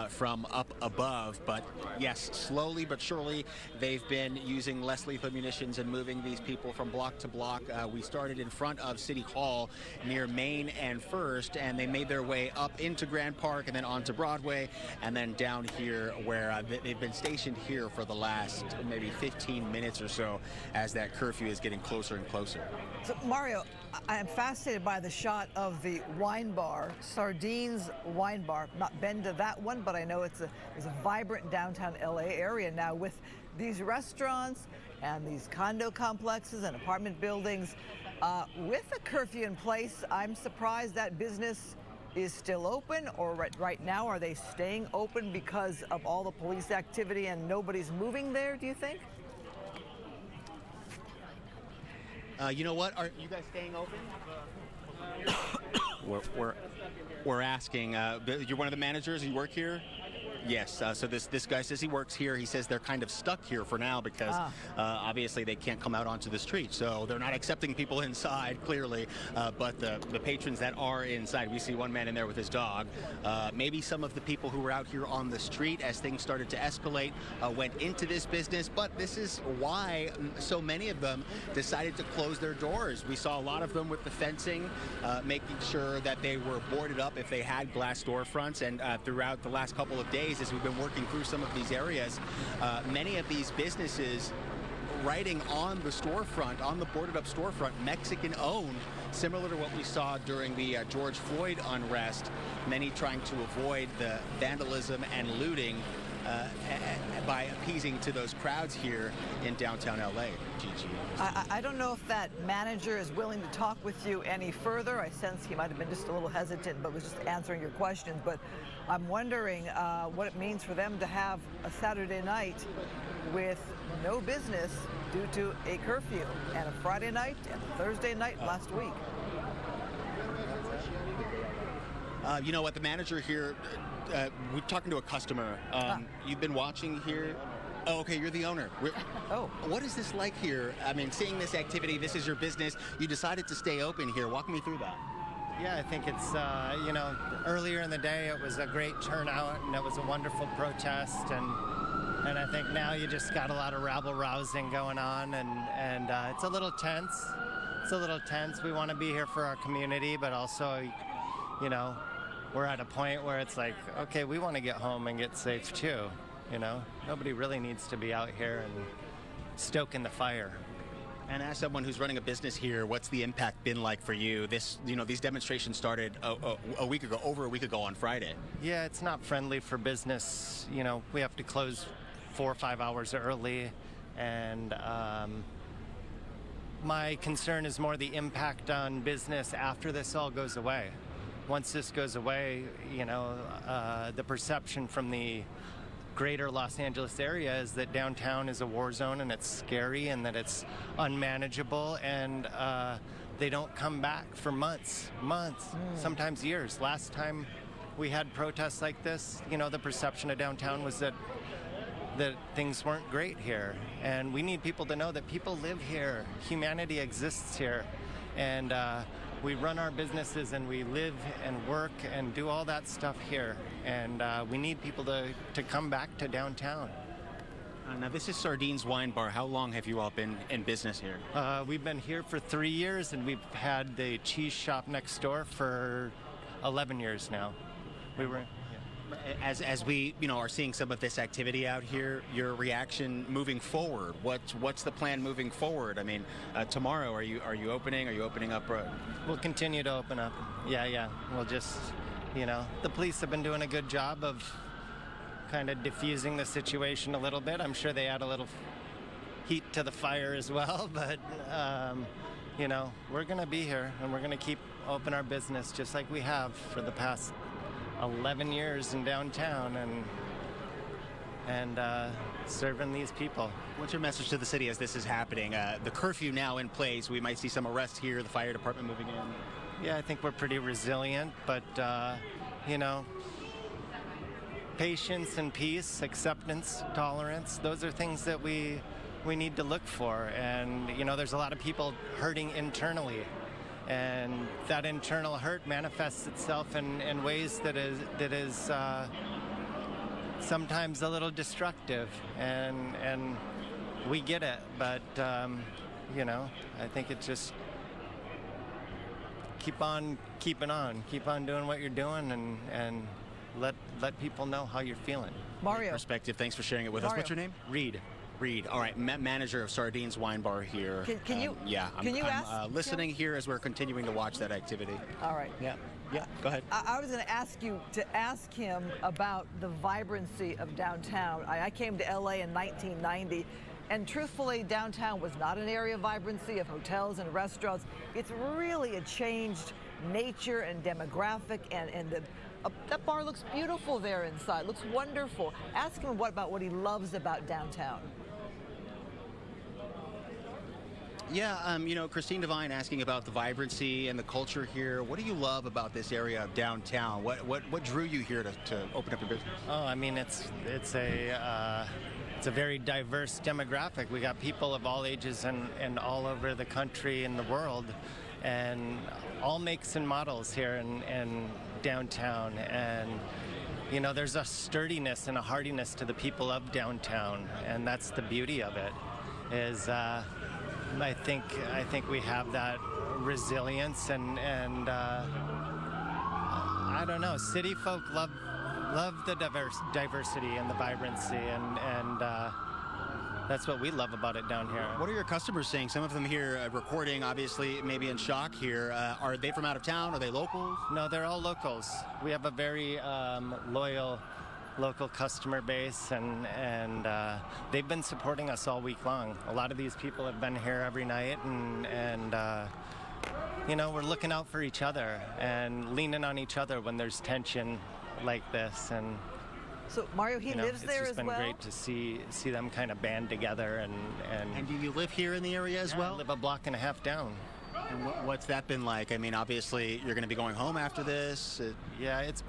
from up above. But yes, slowly but surely, they've been using less lethal munitions and moving these people from block to block. We started in front of City Hall near Main and 1st, and they made their way up into Grand Park and then onto Broadway, and then down here where they've been stationed here for the last maybe 15 minutes or so as that curfew is getting closer and closer. So, Mario, I am fascinated by the shot of the wine bar, Sardines Wine Bar. Not been to that one, but I know it's a vibrant downtown LA area now with these restaurants and these condo complexes and apartment buildings. With a curfew in place, I'm surprised that business is still open, or right now are they staying open because of all the police activity and nobody's moving there, do you think? You know what? Are you guys staying open? We're asking. You're one of the managers. You work here. Yes, so this guy says he works here. He says they're kind of stuck here for now because obviously they can't come out onto the street. So they're not accepting people inside, clearly, but the patrons that are inside, we see one man in there with his dog. Maybe some of the people who were out here on the street as things started to escalate went into this business, but this is why so many of them decided to close their doors. We saw a lot of them with the fencing, making sure that they were boarded up if they had glass storefronts, and throughout the last couple of days, as we've been working through some of these areas, many of these businesses writing on the storefront, on the boarded up storefront, Mexican owned, similar to what we saw during the George Floyd unrest, many trying to avoid the vandalism and looting by appeasing to those crowds here in downtown LA. Gigi. I don't know if that manager is willing to talk with you any further. I sense he might have been just a little hesitant, but was just answering your questions. But I'm wondering what it means for them to have a Saturday night with no business due to a curfew, and a Friday night and a Thursday night last week. You know what, the manager here, we're talking to a customer. You've been watching here. Oh, okay, you're the owner. Oh. What is this like here? I mean, seeing this activity, this is your business. You decided to stay open here. Walk me through that. Yeah, I think it's, you know, earlier in the day it was a great turnout and it was a wonderful protest, and I think now you just got a lot of rabble-rousing going on, and it's a little tense. It's a little tense. We want to be here for our community, but also, you know, we're at a point where it's like, okay, we want to get home and get safe too, you know? Nobody really needs to be out here and stoking the fire. And as someone who's running a business here, what's the impact been like for you? This, you know, these demonstrations started a week ago, over a week ago on Friday. Yeah, it's not friendly for business. You know, we have to close 4 or 5 hours early, and my concern is more the impact on business after this all goes away. Once this goes away, you know, the perception from the greater Los Angeles area is that downtown is a war zone and it's scary and that it's unmanageable, and they don't come back for months, sometimes years. Last time we had protests like this, you know, the perception of downtown was that that things weren't great here. And we need people to know that people live here. Humanity exists here. And we run our businesses and we live and work and do all that stuff here. And we need people to come back to downtown. Now, this is Sardines Wine Bar. How long have you all been in business here? We've been here for 3 years, and we've had the cheese shop next door for 11 years now. We were... As we, are seeing some of this activity out here, your reaction moving forward? What's the plan moving forward? I mean, tomorrow, are you opening? Are you opening up? We'll continue to open up. Yeah. We'll just, the police have been doing a good job of kind of diffusing the situation a little bit. I'm sure they add a little heat to the fire as well, but we're going to be here and we're going to keep open our business just like we have for the past 11 years in downtown and serving these people. What's your message to the city as this is happening? The curfew now in place. We might see some arrests here, the fire department moving in. Yeah, I think we're pretty resilient, but, patience and peace, acceptance, tolerance, those are things that we need to look for. And, there's a lot of people hurting internally. And that internal hurt manifests itself in ways that is sometimes a little destructive, and we get it. But I think it's just keep on keeping on, keep on doing what you're doing, and let people know how you're feeling. Mario. Perspective. Thanks for sharing it with us. What's your name? Reed. All right, manager of Sardines Wine Bar here. Can you? Yeah, Can you ask listening him? here as we're continuing to watch that activity. All right. Yeah. Go ahead. I was going to ask you to ask him about the vibrancy of downtown. I came to LA in 1990, and truthfully, downtown was not an area of vibrancy, of hotels and restaurants. It's really a changed nature and demographic, and that bar looks beautiful there inside. Looks wonderful. Ask him about what he loves about downtown. Yeah, Christine Devine asking about the vibrancy and the culture here. What do you love about this area of downtown? What drew you here to open up your business? Oh, I mean, it's a very diverse demographic. We got people of all ages and all over the country and the world, and all makes and models here in downtown. And there's a sturdiness and a hardiness to the people of downtown, and that's the beauty of it. I think we have that resilience, and I don't know. City folk love the diversity and the vibrancy, and that's what we love about it down here. What are your customers saying? Some of them here recording, obviously, maybe in shock here. Are they from out of town? Are they locals? No, they're all locals. We have a very loyal local customer base, and they've been supporting us all week long. A lot of these people have been here every night, and we're looking out for each other and leaning on each other when there's tension like this. And so Mario, he lives there as well? It's just been great to see them kind of band together. And do you live here in the area as well? I live a block and a half down. And what's that been like? I mean, obviously, you're going to be going home after this. Yeah, it's,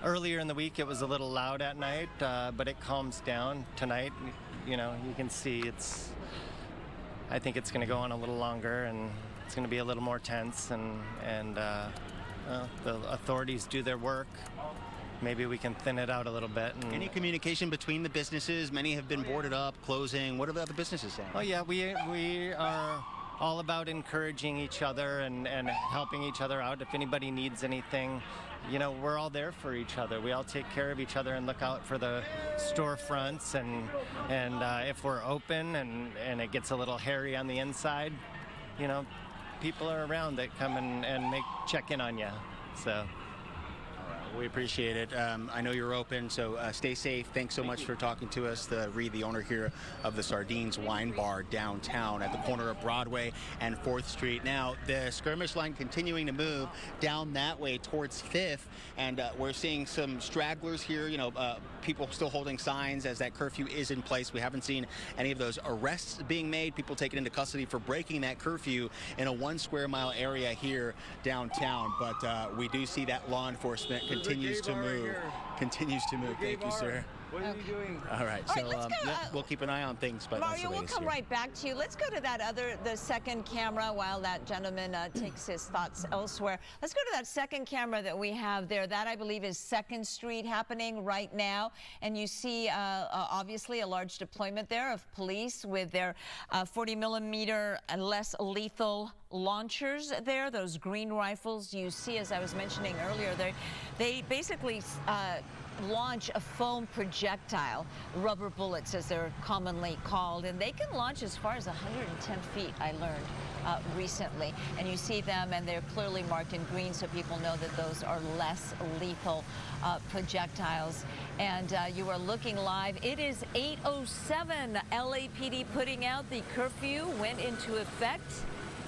earlier in the week it was a little loud at night, but it calms down tonight. You can see I think it's going to go on a little longer, and it's going to be a little more tense, and the authorities do theare work. Maybe we can thin it out a little bit. Any communication between the businesses? Many have been boarded up, closing. What are the other businesses saying? Oh yeah, we are all about encouraging each other and helping each other out. If anybody needs anything, we're all there for each other. We all take care of each other and look out for the storefronts, and if we're open and it gets a little hairy on the inside, people are around that come and check in on you. So we appreciate it. I know you're open, so stay safe. Thanks so much for talking to us. Reed, the owner here of the Sardines Wine Bar downtown at the corner of Broadway and 4th Street. Now, the skirmish line continuing to move down that way towards 5th, and we're seeing some stragglers here, people still holding signs as that curfew is in place. We haven't seen any of those arrests being made, people taken into custody for breaking that curfew in a 1 square mile area here downtown. But we do see that law enforcement continues to move. Thank you, sir. What are you doing? All right, All so right, let's go, yeah, we'll keep an eye on things. But that's Mario, the we'll latest come here. right back to you. Let's go to the second camera while that gentleman takes his thoughts elsewhere. Let's go to that second camera that we have there. That, I believe, is 2nd Street happening right now. And you see, obviously, a large deployment there of police with their 40mm less lethal launchers there, those green rifles. You see, as I was mentioning earlier, they basically launch a foam projectile, rubber bullets as they're commonly called, and they can launch as far as 110 feet, I learned recently. And you see them, and they're clearly marked in green, so people know that those are less lethal projectiles. And you are looking live. It is 8:07. LAPD putting out the curfew, went into effect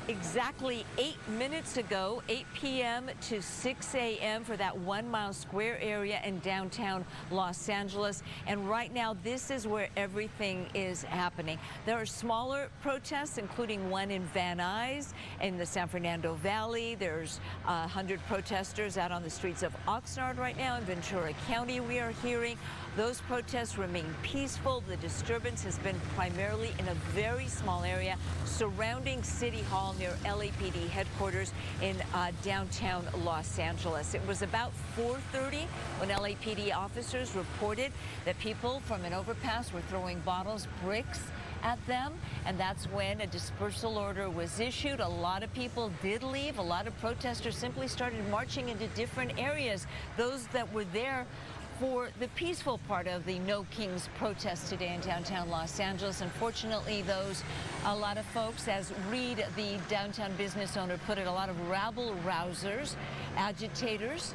exactly 8 minutes ago, 8 p.m. to 6 a.m. for that 1 mile square area in downtown Los Angeles. And right now, this is where everything is happening. There are smaller protests, including one in Van Nuys in the San Fernando Valley. There's 100 protesters out on the streets of Oxnard right now in Ventura County, we are hearing. Those protests remain peaceful. The disturbance has been primarily in a very small area surrounding City Hall near LAPD headquarters in downtown Los Angeles. It was about 4:30 when LAPD officers reported that people from an overpass were throwing bottles, bricks at them, and that's when a dispersal order was issued. A lot of people did leave. A lot of protesters simply started marching into different areas. Those that were there for the peaceful part of the No Kings protest today in downtown Los Angeles. Unfortunately, a lot of folks, as Reed, the downtown business owner, put it, a lot of rabble-rousers, agitators,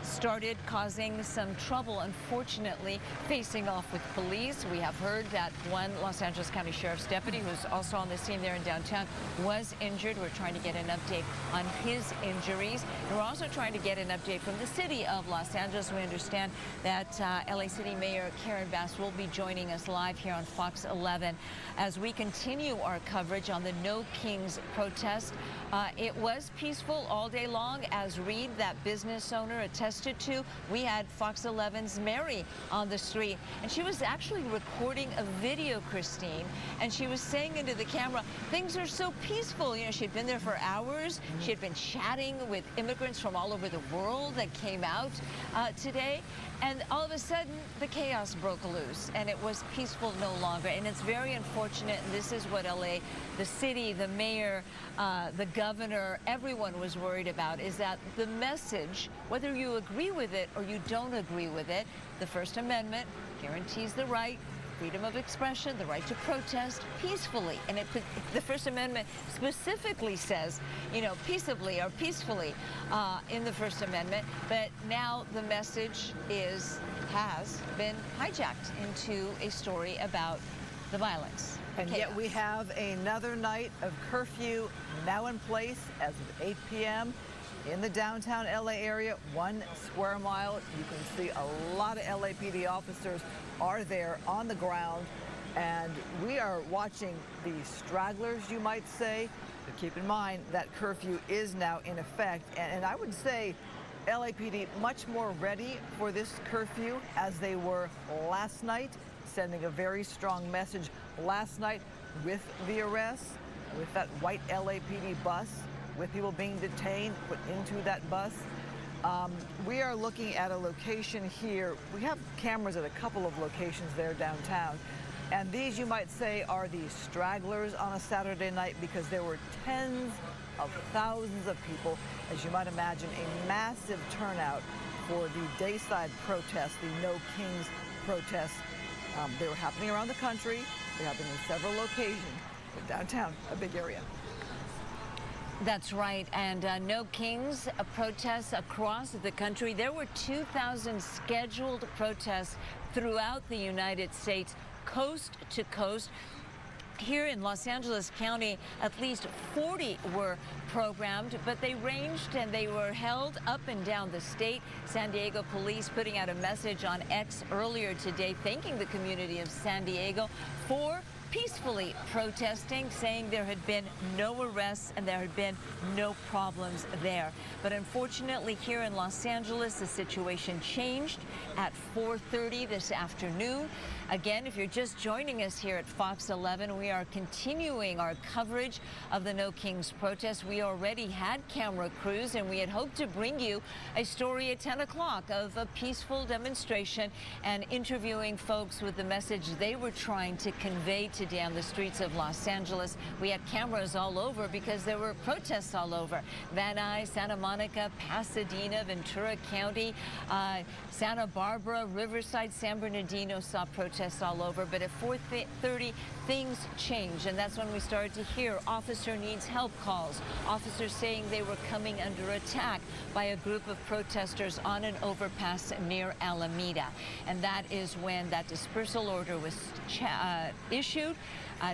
started causing some trouble, unfortunately, facing off with police. We have heard that one Los Angeles County Sheriff's deputy, who's also on the scene there in downtown, was injured. We're trying to get an update on his injuries. And we're also trying to get an update from the city of Los Angeles. We understand that LA City Mayor Karen Bass will be joining us live here on Fox 11 as we continue our coverage on the No Kings protest. It was peaceful all day long, as Reed, that business owner, attested to. We had Fox 11's Mary on the street, and she was actually recording a video, Christine, and she was saying into the camera, things are so peaceful. You know, she'd been there for hours. She had been chatting with immigrants from all over the world that came out today, and all of a sudden, the chaos broke loose, and it was peaceful no longer. And it's very unfortunate, and this is what LA, the city, the mayor, the governor, everyone was worried about, is that the message, whether you agree with it or you don't agree with it, the First Amendment guarantees the right, freedom of expression, the right to protest peacefully. And the First Amendment specifically says, you know, peaceably or peacefully in the First Amendment. But now the message has been hijacked into a story about the violence. And chaos. yet we have another night of curfew now in place as of 8 p.m. in the downtown LA area, 1 square mile. You can see a lot of LAPD officers are there on the ground, and we are watching the stragglers, you might say. But keep in mind that curfew is now in effect, and I would say LAPD much more ready for this curfew as they were last night, sending a very strong message last night with the arrests, with that white LAPD bus, with people being detained, put into that bus. We are looking at a location here. We have cameras at a couple of locations there downtown. And these, you might say, are the stragglers on a Saturday night, because there were tens of thousands of people, as you might imagine, a massive turnout for the Dayside protest, the No Kings protest. They were happening around the country. They're happening in several locations. But downtown, a big area. That's right, and No Kings protests across the country. There were 2,000 scheduled protests throughout the United States, coast to coast. Here in Los Angeles County, at least 40 were programmed, but they ranged and they were held up and down the state. San Diego police putting out a message on X earlier today, thanking the community of San Diego for peacefully protesting, saying there had been no arrests and there had been no problems there. But unfortunately, here in Los Angeles, the situation changed at 4:30 this afternoon. Again, if you're just joining us here at Fox 11, we are continuing our coverage of the No Kings protest. We already had camera crews, and we had hoped to bring you a story at 10 o'clock of a peaceful demonstration and interviewing folks with the message they were trying to convey today on the streets of Los Angeles. We had cameras all over because there were protests all over. Van Nuys, Santa Monica, Pasadena, Ventura County, Santa Barbara, Riverside, San Bernardino saw protests all over. But at 4:30, things changed, and that's when we started to hear officer needs help calls, officers saying they were coming under attack by a group of protesters on an overpass near Alameda. And that is when that dispersal order was issued.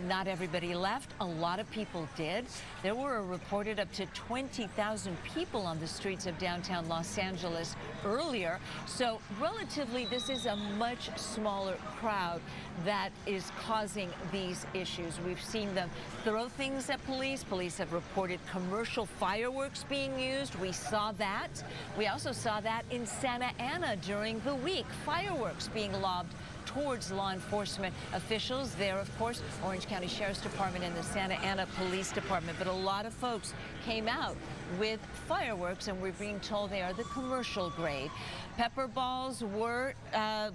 Not everybody left. A lot of people did. There were reported up to 20,000 people on the streets of downtown Los Angeles earlier. So relatively, this is a much smaller crowd that is causing these issues. We've seen them throw things at police. Police have reported commercial fireworks being used. We saw that. We also saw that in Santa Ana during the week. Fireworks being lobbed towards law enforcement officials there, of course, Orange County Sheriff's Department and the Santa Ana Police Department. But a lot of folks came out with fireworks, and we're being told they are the commercial grade. Pepper balls were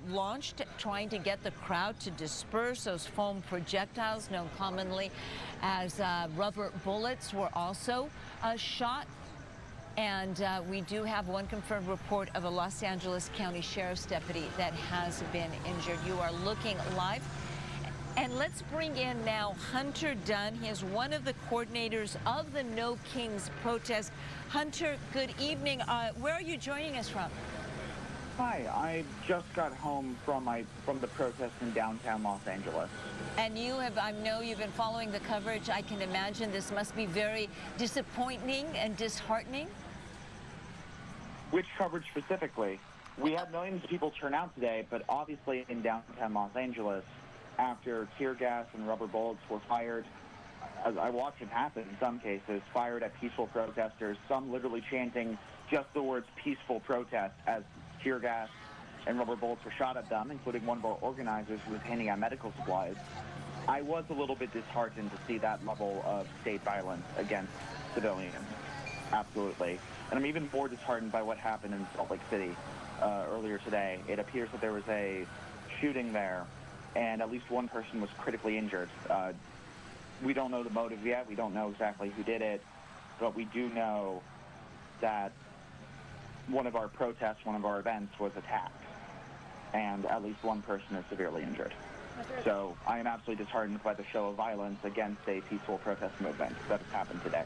launched, trying to get the crowd to disperse. Those foam projectiles, known commonly as rubber bullets, were also shot. And we do have one confirmed report of a Los Angeles County Sheriff's deputy that has been injured. You are looking live. And let's bring in now Hunter Dunn. He is one of the coordinators of the No Kings protest. Hunter, good evening. Where are you joining us from? Hi, I just got home from the protest in downtown Los Angeles. And you have, I know you've been following the coverage. I can imagine this must be very disappointing and disheartening. Which coverage specifically? We had millions of people turn out today, but obviously in downtown Los Angeles, after tear gas and rubber bullets were fired, as I watched it happen in some cases, fired at peaceful protesters, some literally chanting just the words peaceful protest as tear gas and rubber bullets were shot at them, including one of our organizers who was handing out medical supplies. I was a little bit disheartened to see that level of state violence against civilians. Absolutely. And I'm even more disheartened by what happened in Salt Lake City earlier today. It appears that there was a shooting there, and at least one person was critically injured. We don't know the motive yet. We don't know exactly who did it, but we do know that one of our protests, one of our events was attacked, and at least one person is severely injured. So I am absolutely disheartened by the show of violence against a peaceful protest movement that has happened today,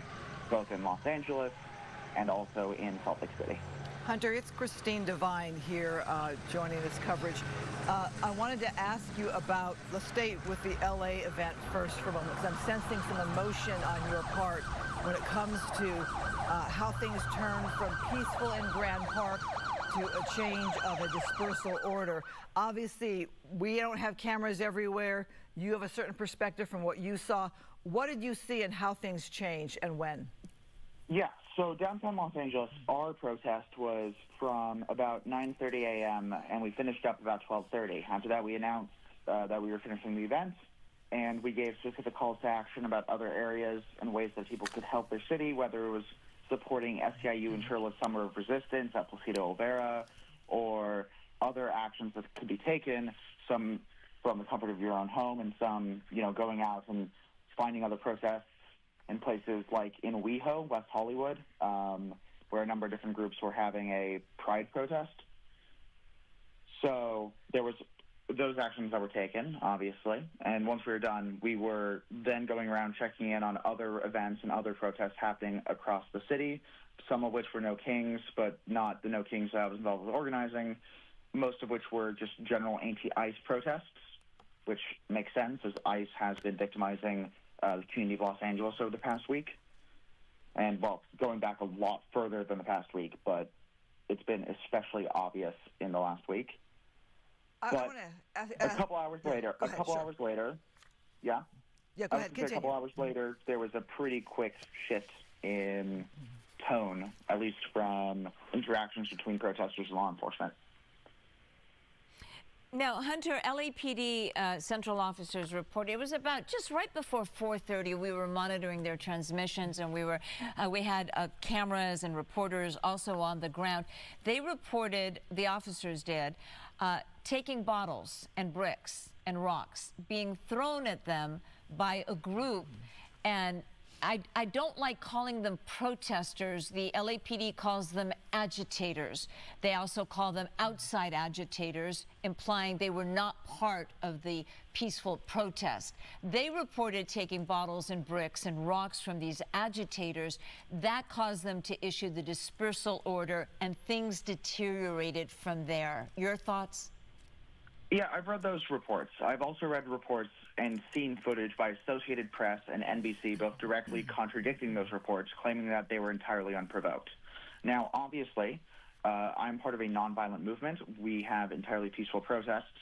both in Los Angeles and also in Salt Lake City. Hunter, it's Christine Devine here joining this coverage. I wanted to ask you about, let's stay with the LA event first for a moment, because I'm sensing some emotion on your part when it comes to how things turned from peaceful in Grand Park to a change of a dispersal order. Obviously, we don't have cameras everywhere. You have a certain perspective from what you saw. What did you see and how things changed and when? Yeah, so downtown Los Angeles, our protest was from about 9:30 a.m. and we finished up about 12:30. After that, we announced that we were finishing the event, and we gave specific calls to action about other areas and ways that people could help their city, whether it was supporting SEIU and Shirley's Summer of Resistance at Placido Olvera, or other actions that could be taken, some from the comfort of your own home and some, going out and finding other protests in places like in WeHo, West Hollywood, where a number of different groups were having a pride protest. So there was those actions that were taken, obviously. And once we were done, we were then going around checking in on other events and other protests happening across the city, some of which were No Kings, but not the No Kings that I was involved with organizing, most of which were just general anti-ICE protests, which makes sense as ICE has been victimizing the community of Los Angeles over the past week. And, well, going back a lot further than the past week, but it's been especially obvious in the last week. But a couple hours later, Yeah? Yeah, go ahead, A continue. couple hours later, there was a pretty quick shift in tone, at least from interactions between protesters and law enforcement. Now, Hunter, LAPD central officers reported it was about just right before 4:30. We were monitoring their transmissions, and we had cameras and reporters also on the ground. They reported, the officers did, taking bottles and bricks and rocks being thrown at them by a group, and I don't like calling them protesters. The LAPD calls them agitators. They also call them outside agitators, implying they were not part of the peaceful protest. They reported taking bottles and bricks and rocks from these agitators. That caused them to issue the dispersal order, and things deteriorated from there. Your thoughts? Yeah, I've read those reports. I've also read reports and seen footage by Associated Press and NBC, both directly contradicting those reports, claiming that they were entirely unprovoked. Now, obviously, I'm part of a nonviolent movement. We have entirely peaceful protests.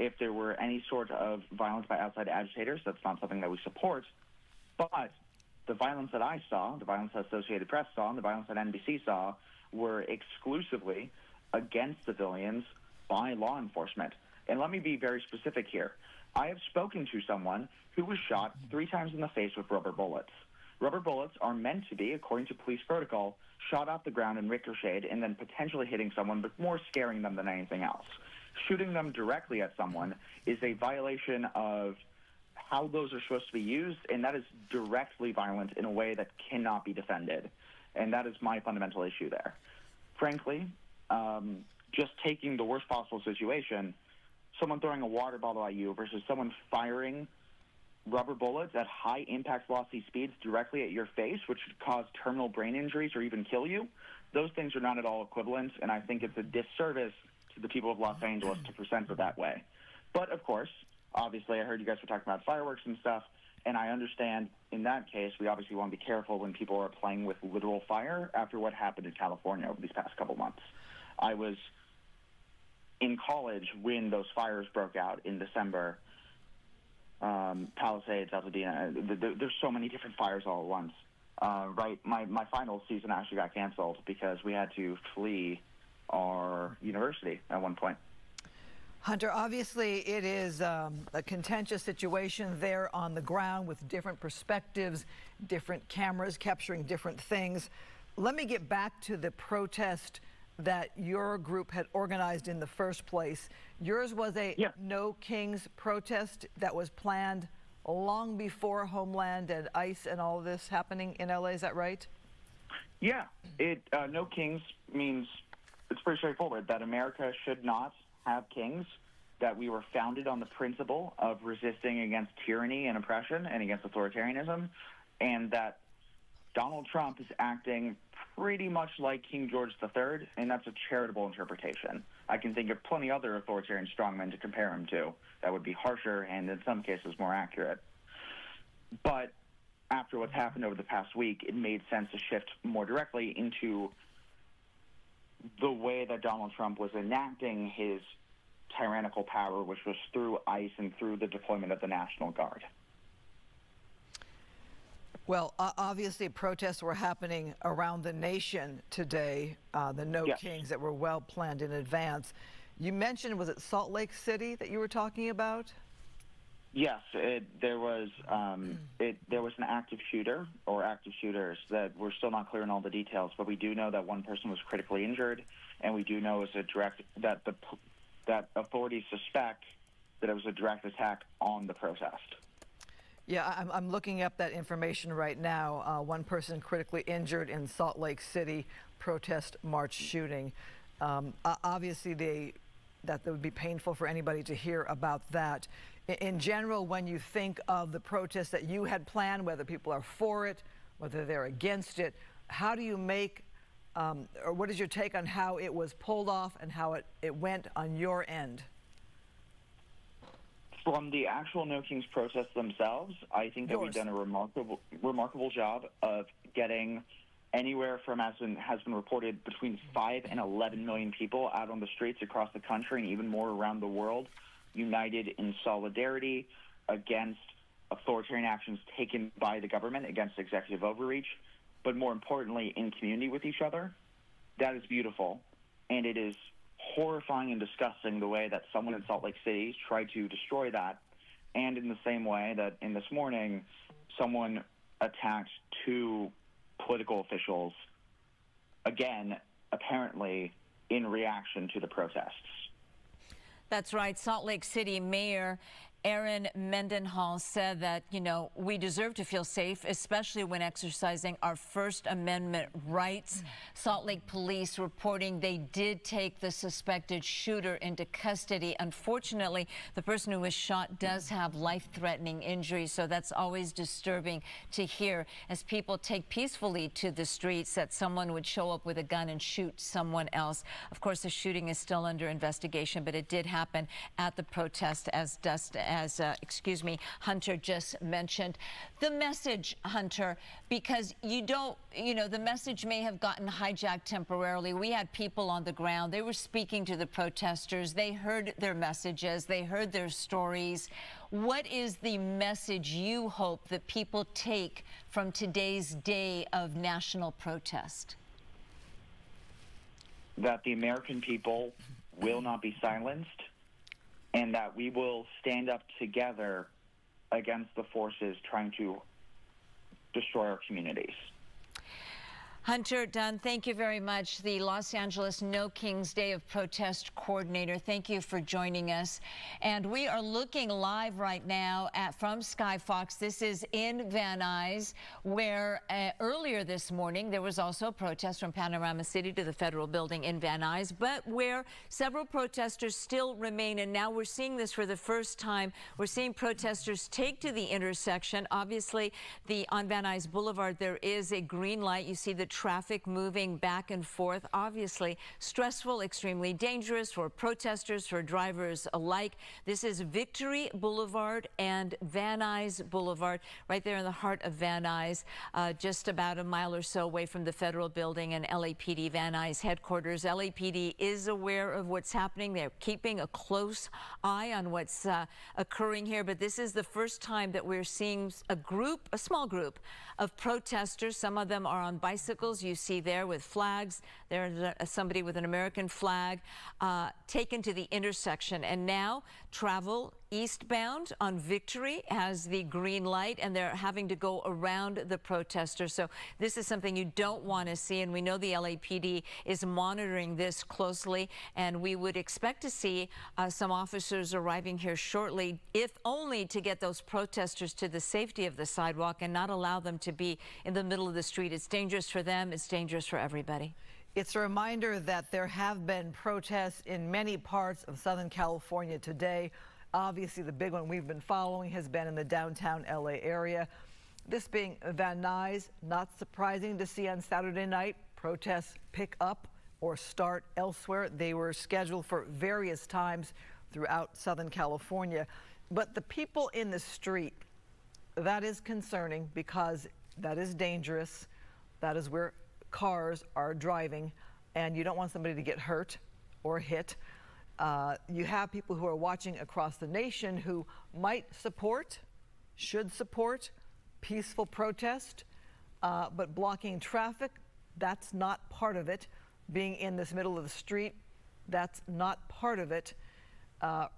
If there were any sort of violence by outside agitators, that's not something that we support. But the violence that I saw, the violence that Associated Press saw, and the violence that NBC saw were exclusively against civilians by law enforcement. And let me be very specific here. I have spoken to someone who was shot 3 times in the face with rubber bullets. Rubber bullets are meant to be, according to police protocol, shot off the ground and ricocheted and then potentially hitting someone, but more scaring them than anything else. Shooting them directly at someone is a violation of how those are supposed to be used, and that is directly violent in a way that cannot be defended. And that is my fundamental issue there. Frankly, just taking the worst possible situation, someone throwing a water bottle at you versus someone firing rubber bullets at high impact velocity speeds directly at your face, which could cause terminal brain injuries or even kill you, those things are not at all equivalent, and I think it's a disservice to the people of Los Angeles to present it that way. But, of course, obviously I heard you guys were talking about fireworks and stuff, and I understand in that case we obviously want to be careful when people are playing with literal fire after what happened in California over these past couple months. I was in college when those fires broke out in December, Palisades, Altadena, there's so many different fires all at once. Right, my final season actually got canceled because we had to flee our university at one point. Hunter, obviously it is a contentious situation there on the ground with different perspectives, different cameras capturing different things. Let me get back to the protest that your group had organized in the first place. Yours was a No Kings protest that was planned long before Homeland and ICE and all of this happening in LA, is that right? Yeah, No Kings means, it's pretty straightforward, that America should not have kings, that we were founded on the principle of resisting against tyranny and oppression and against authoritarianism, and that Donald Trump is acting pretty much like King George III, and that's a charitable interpretation. I can think of plenty other authoritarian strongmen to compare him to that would be harsher and in some cases more accurate. But after what's happened over the past week, it made sense to shift more directly into the way that Donald Trump was enacting his tyrannical power, which was through ICE and through the deployment of the National Guard. Well, obviously protests were happening around the nation today, the No Kings that were well planned in advance. You mentioned, was it Salt Lake City that you were talking about? Yes, there was an active shooter or active shooters that we're still not clear on all the details, but we do know that one person was critically injured, and we do know that authorities suspect that it was a direct attack on the protest. Yeah, I'm looking up that information right now. One person critically injured in Salt Lake City protest march shooting. Obviously, that would be painful for anybody to hear about that. In general, when you think of the protests that you had planned, whether people are for it, whether they're against it, how do you make, or what is your take on how it was pulled off and how it went on your end? From the actual No Kings protests themselves, I think that we've done a remarkable job of getting anywhere from, as has been reported, between 5 and 11 million people out on the streets across the country and even more around the world, united in solidarity against authoritarian actions taken by the government against executive overreach, but more importantly, in community with each other. That is beautiful, and it is horrifying and disgusting the way that someone in Salt Lake City tried to destroy that, and in the same way that in this morning, someone attacked two political officials, again, apparently in reaction to the protests. That's right. Salt Lake City Mayor Aaron Mendenhall said that, we deserve to feel safe, especially when exercising our First Amendment rights. Salt Lake police reporting they did take the suspected shooter into custody. Unfortunately, the person who was shot does have life-threatening injuries, so that's always disturbing to hear as people take peacefully to the streets that someone would show up with a gun and shoot someone else. Of course, the shooting is still under investigation, but it did happen at the protest as Hunter just mentioned. The message, Hunter, because the message may have gotten hijacked temporarily. We had people on the ground. They were speaking to the protesters. They heard their messages. They heard their stories. What is the message you hope that people take from today's day of national protest? That the American people will not be silenced, and that we will stand up together against the forces trying to destroy our communities. Hunter Dunn, thank you very much. The Los Angeles No Kings Day of Protest coordinator. Thank you for joining us. And we are looking live right now from Skyfox. This is in Van Nuys, where earlier this morning there was also a protest from Panorama City to the federal building in Van Nuys, but where several protesters still remain. And now we're seeing this for the first time. We're seeing protesters take to the intersection. Obviously, on Van Nuys Boulevard, there is a green light. You see the traffic moving back and forth. Obviously stressful, extremely dangerous for protesters, for drivers alike. This is Victory Boulevard and Van Nuys Boulevard, right there in the heart of Van Nuys, just about a mile or so away from the federal building and LAPD Van Nuys headquarters. LAPD is aware of what's happening. They're keeping a close eye on what's occurring here, but this is the first time that we're seeing a small group of protesters. Some of them are on bicycles. You see there with flags. There's somebody with an American flag taken to the intersection. And now travel eastbound on Victory has the green light, and they're having to go around the protesters. So this is something you don't want to see, and we know the LAPD is monitoring this closely, and we would expect to see some officers arriving here shortly, if only to get those protesters to the safety of the sidewalk and not allow them to be in the middle of the street. It's dangerous for them. It's dangerous for everybody. It's a reminder that there have been protests in many parts of Southern California today. Obviously, the big one we've been following has been in the downtown LA area. This being Van Nuys, not surprising to see on Saturday night protests pick up or start elsewhere. They were scheduled for various times throughout Southern California. But the people in the street, that is concerning because that is dangerous. That is where cars are driving, and you don't want somebody to get hurt or hit. You have people who are watching across the nation who might support, should support peaceful protest, but blocking traffic, that's not part of it. Being in this middle of the street, that's not part of it.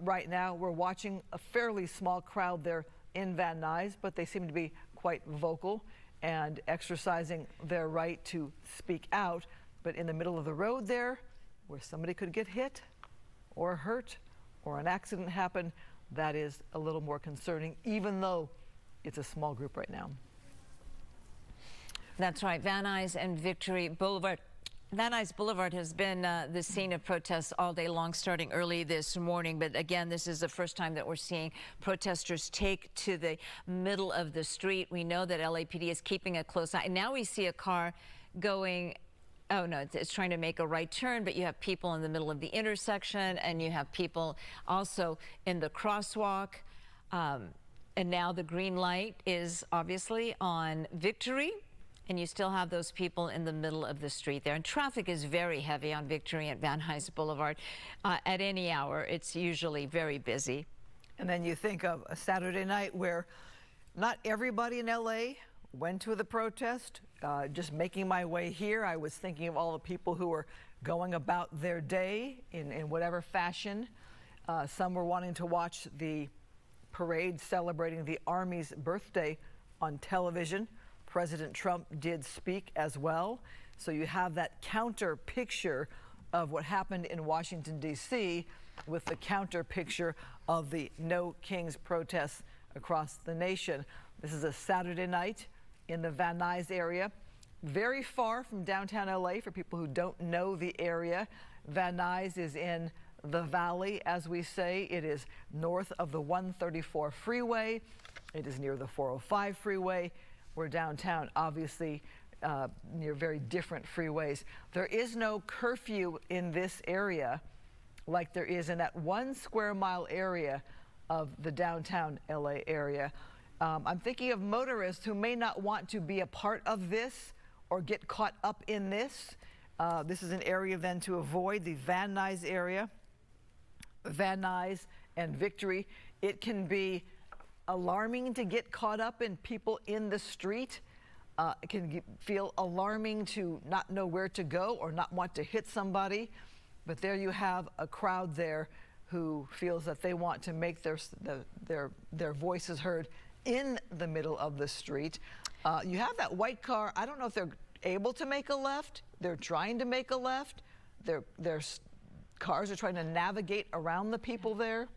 Right now, we're watching a fairly small crowd there in Van Nuys, but they seem to be quite vocal and exercising their right to speak out. But in the middle of the road there, where somebody could get hit or hurt or an accident happen, that is a little more concerning, even though it's a small group right now. That's right. Van Nuys and Victory Boulevard. Van Nuys Boulevard has been the scene of protests all day long, starting early this morning. But again, this is the first time that we're seeing protesters take to the middle of the street. We know that LAPD is keeping a close eye. Now we see a car going, oh no, it's trying to make a right turn, but you have people in the middle of the intersection, and you have people also in the crosswalk. And now the green light is obviously on Victory. And you still have those people in the middle of the street there. And traffic is very heavy on Victory and Van Nuys Boulevard. At any hour, it's usually very busy. And then you think of a Saturday night where Not everybody in LA went to the protest. Just making my way here, I was thinking of all the people who were going about their day in whatever fashion. Some were wanting to watch the parade celebrating the Army's birthday on television. President Trump did speak as well. So you have that counter picture of what happened in Washington, D.C. with the counter picture of the No Kings protests across the nation. This is a Saturday night in the Van Nuys area, very far from downtown LA for people who don't know the area. Van Nuys is in the valley, as we say. It is north of the 134 freeway. It is near the 405 freeway. We're downtown, obviously, near very different freeways. There is no curfew in this area like there is in that 1 square mile area of the downtown LA area. I'm thinking of motorists who may not want to be a part of this or get caught up in this. This is an area then to avoid, the Van Nuys area. Van Nuys and Victory. It can be alarming to get caught up in people in the street. It can feel alarming to not know where to go or not want to hit somebody. But there you have a crowd there who feels that they want to make their voices heard in the middle of the street. You have that white car. I don't know if they're able to make a left. They're trying to make a left. Their cars are trying to navigate around the people there.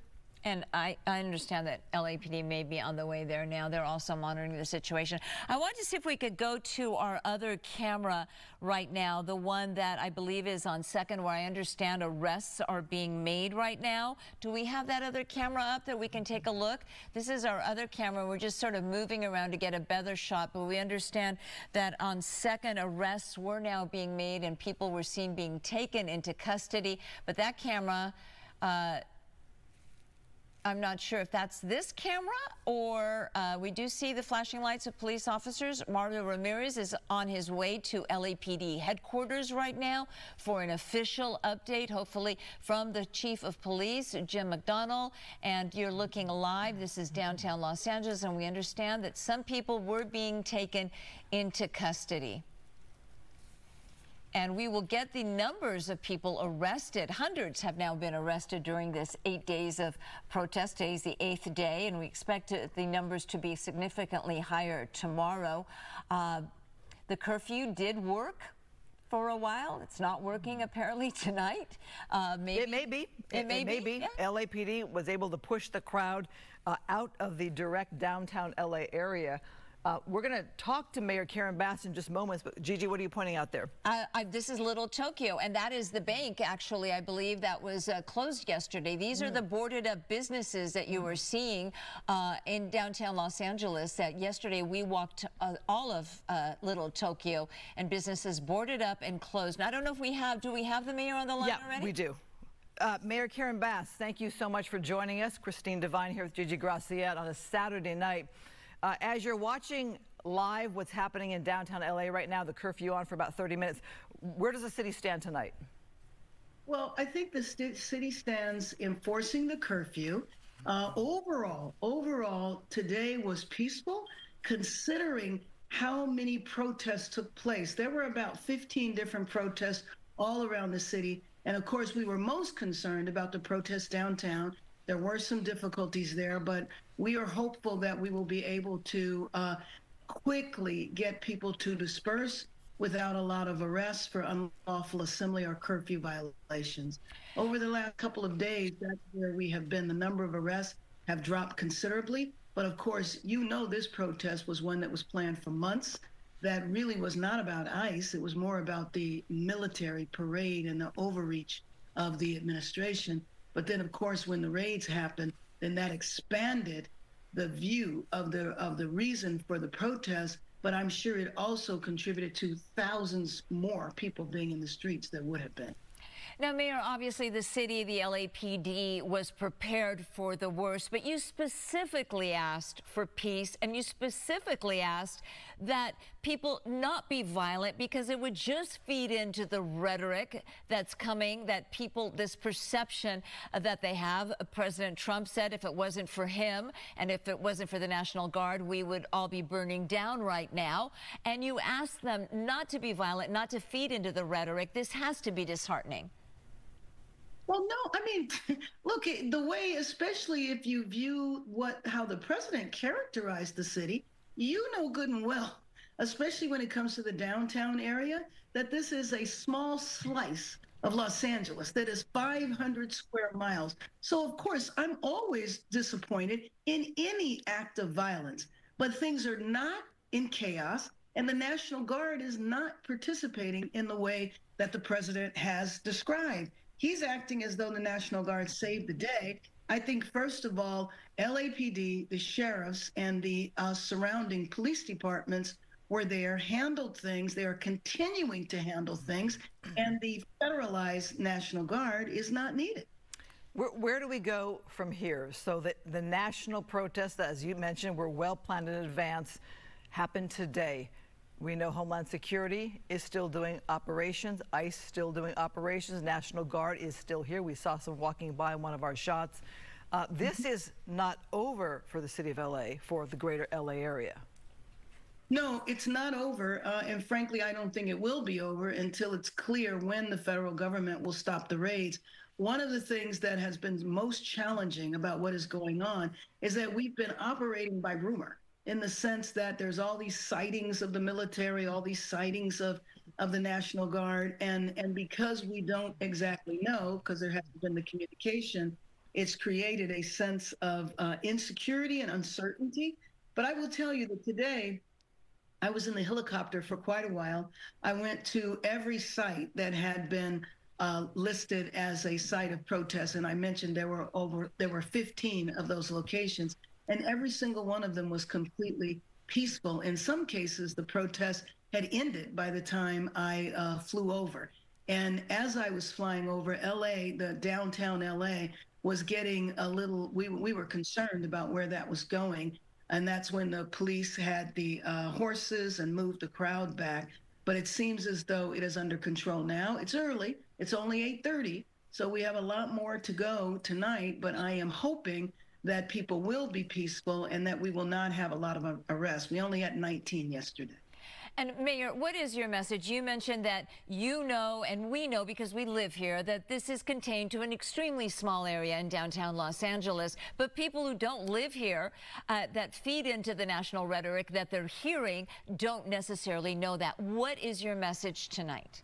And I understand that LAPD may be on the way there now. They're also monitoring the situation. I wanted to see if we could go to our other camera right now, the one that I believe is on 2nd, where I understand arrests are being made right now. Do we have that other camera up that we can take a look? This is our other camera. We're just sort of moving around to get a better shot, but we understand that on 2nd, arrests were now being made and people were seen being taken into custody. But that camera, I'm not sure if that's this camera or we do see the flashing lights of police officers. Mario Ramirez is on his way to LAPD headquarters right now for an official update, hopefully from the chief of police, Jim McDonnell. And you're looking live. This is downtown Los Angeles, and we understand that some people were being taken into custody. And we will get the numbers of people arrested. Hundreds have now been arrested during this 8 days of protest. Today is the 8th day, and we expect the numbers to be significantly higher tomorrow. The curfew did work for a while. It's not working apparently tonight. Maybe. It may be. It may be. Yeah. LAPD was able to push the crowd out of the direct downtown LA area. We're going to talk to Mayor Karen Bass in just moments, but Gigi, what are you pointing out there? This is Little Tokyo, and that is the bank, actually, I believe, that was closed yesterday. These are the boarded up businesses that you were seeing in downtown Los Angeles. That yesterday we walked all of Little Tokyo, and businesses boarded up and closed. Now, I don't know if we have, do we have the mayor on the line already? Yeah, we do. Mayor Karen Bass, thank you so much for joining us. Christine Devine here with Gigi Graciette on a Saturday night. As you're watching live what's happening in downtown LA right now, the curfew on for about 30 minutes, where does the city stand tonight? Well, I think the city stands enforcing the curfew. Overall, today was peaceful, considering how many protests took place. There were about 15 different protests all around the city. And of course, we were most concerned about the protests downtown. There were some difficulties there, but we are hopeful that we will be able to quickly get people to disperse without a lot of arrests for unlawful assembly or curfew violations. Over the last couple of days, that's where we have been. The number of arrests have dropped considerably. But of course, you know, this protest was one that was planned for months. That really was not about ICE. It was more about the military parade and the overreach of the administration. But then, of course, when the raids happened, then that expanded the view of the reason for the protest. But I'm sure it also contributed to thousands more people being in the streets that would have been. Now, Mayor, obviously the city, the LAPD, was prepared for the worst, but you specifically asked for peace, and you specifically asked that people not be violent because it would just feed into the rhetoric that's coming, that people, this perception that they have. President Trump said if it wasn't for him and if it wasn't for the National Guard, we would all be burning down right now. And you asked them not to be violent, not to feed into the rhetoric. This has to be disheartening. Well, no, I mean, look, the way, especially if you view how the president characterized the city, you know good and well, especially when it comes to the downtown area, that this is a small slice of Los Angeles that is 500 square miles. So, of course, I'm always disappointed in any act of violence, but things are not in chaos, and the National Guard is not participating in the way that the president has described. He's acting as though the National Guard saved the day. I think, first of all, LAPD, the sheriffs, and the surrounding police departments were there, handled things. They are continuing to handle things, and the federalized National Guard is not needed. Where do we go from here? So that the national protests, as you mentioned, were well planned in advance, happened today. We know Homeland Security is still doing operations, ICE still doing operations, National Guard is still here. We saw some walking by in one of our shots. This is not over for the city of LA, for the greater LA area. No, it's not over. And frankly, I don't think it will be over until it's clear when the federal government will stop the raids. One of the things that has been most challenging about what is going on is that we've been operating by rumor, in the sense that there's all these sightings of the military, all these sightings of the National Guard. And because we don't exactly know, because there hasn't been the communication, it's created a sense of insecurity and uncertainty. But I will tell you that today, I was in the helicopter for quite a while. I went to every site that had been listed as a site of protest. And I mentioned there were 15 of those locations. And every single one of them was completely peaceful. In some cases, the protest had ended by the time I flew over. And as I was flying over, LA, the downtown LA, was getting a little, we were concerned about where that was going. And that's when the police had the horses and moved the crowd back. But it seems as though it is under control now. It's early. It's only 8:30. So we have a lot more to go tonight. But I am hoping that people will be peaceful and that we will not have a lot of arrests. We only had 19 yesterday. And Mayor, what is your message? You mentioned that you know, and we know because we live here, that this is contained to an extremely small area in downtown Los Angeles. But people who don't live here, that feed into the national rhetoric that they're hearing, don't necessarily know that. What is your message tonight?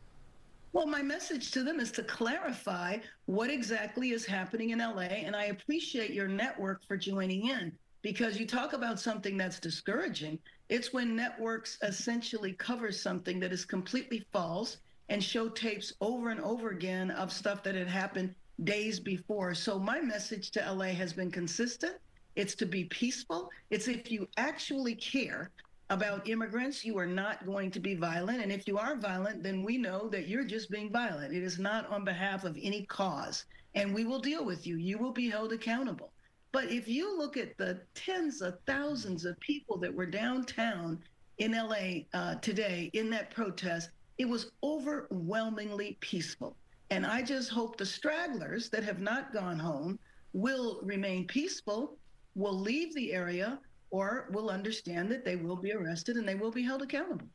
Well, my message to them is to clarify what exactly is happening in LA, and I appreciate your network for joining in, because you talk about something that's discouraging. It's when networks essentially cover something that is completely false and show tapes over and over again of stuff that had happened days before. So my message to LA has been consistent. It's to be peaceful. It's if you actually care about immigrants, you are not going to be violent. And if you are violent, then we know that you're just being violent. It is not on behalf of any cause. And we will deal with you. You will be held accountable. But if you look at the tens of thousands of people that were downtown in LA today in that protest, it was overwhelmingly peaceful. And I just hope the stragglers that have not gone home will remain peaceful, will leave the area, or will understand that they will be arrested and they will be held accountable.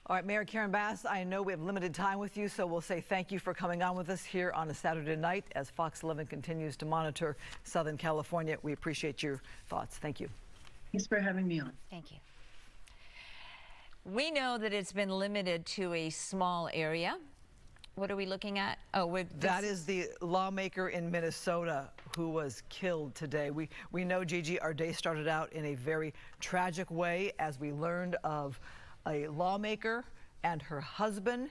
All right, Mayor Karen Bass, I know we have limited time with you, so we'll say thank you for coming on with us here on a Saturday night as Fox 11 continues to monitor Southern California. We appreciate your thoughts. Thank you. Thanks for having me on. Thank you. We know that it's been limited to a small area. What are we looking at? Oh, that is the lawmaker in Minnesota who was killed today. We know, Gigi, our day started out in a very tragic way as we learned of a lawmaker and her husband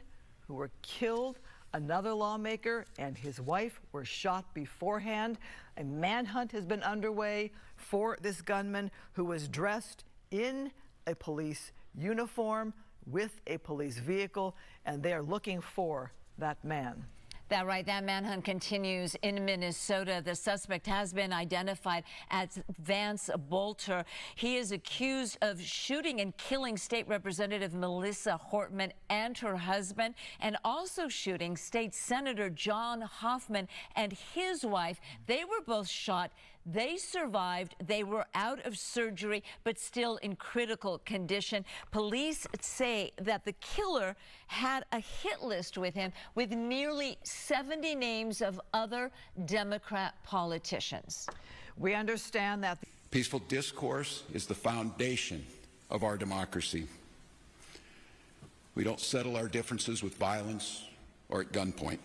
who were killed. Another lawmaker and his wife were shot beforehand. A manhunt has been underway for this gunman who was dressed in a police uniform with a police vehicle, and they are looking for that man. That right, that manhunt continues in Minnesota. The suspect has been identified as Vance Bolter. He is accused of shooting and killing State Representative Melissa Hortman and her husband, and also shooting State Senator John Hoffman and his wife. They were both shot. They survived. They were out of surgery, but still in critical condition. Police say that the killer had a hit list with him with nearly 70 names of other Democrat politicians. We understand that peaceful discourse is the foundation of our democracy. We don't settle our differences with violence or at gunpoint.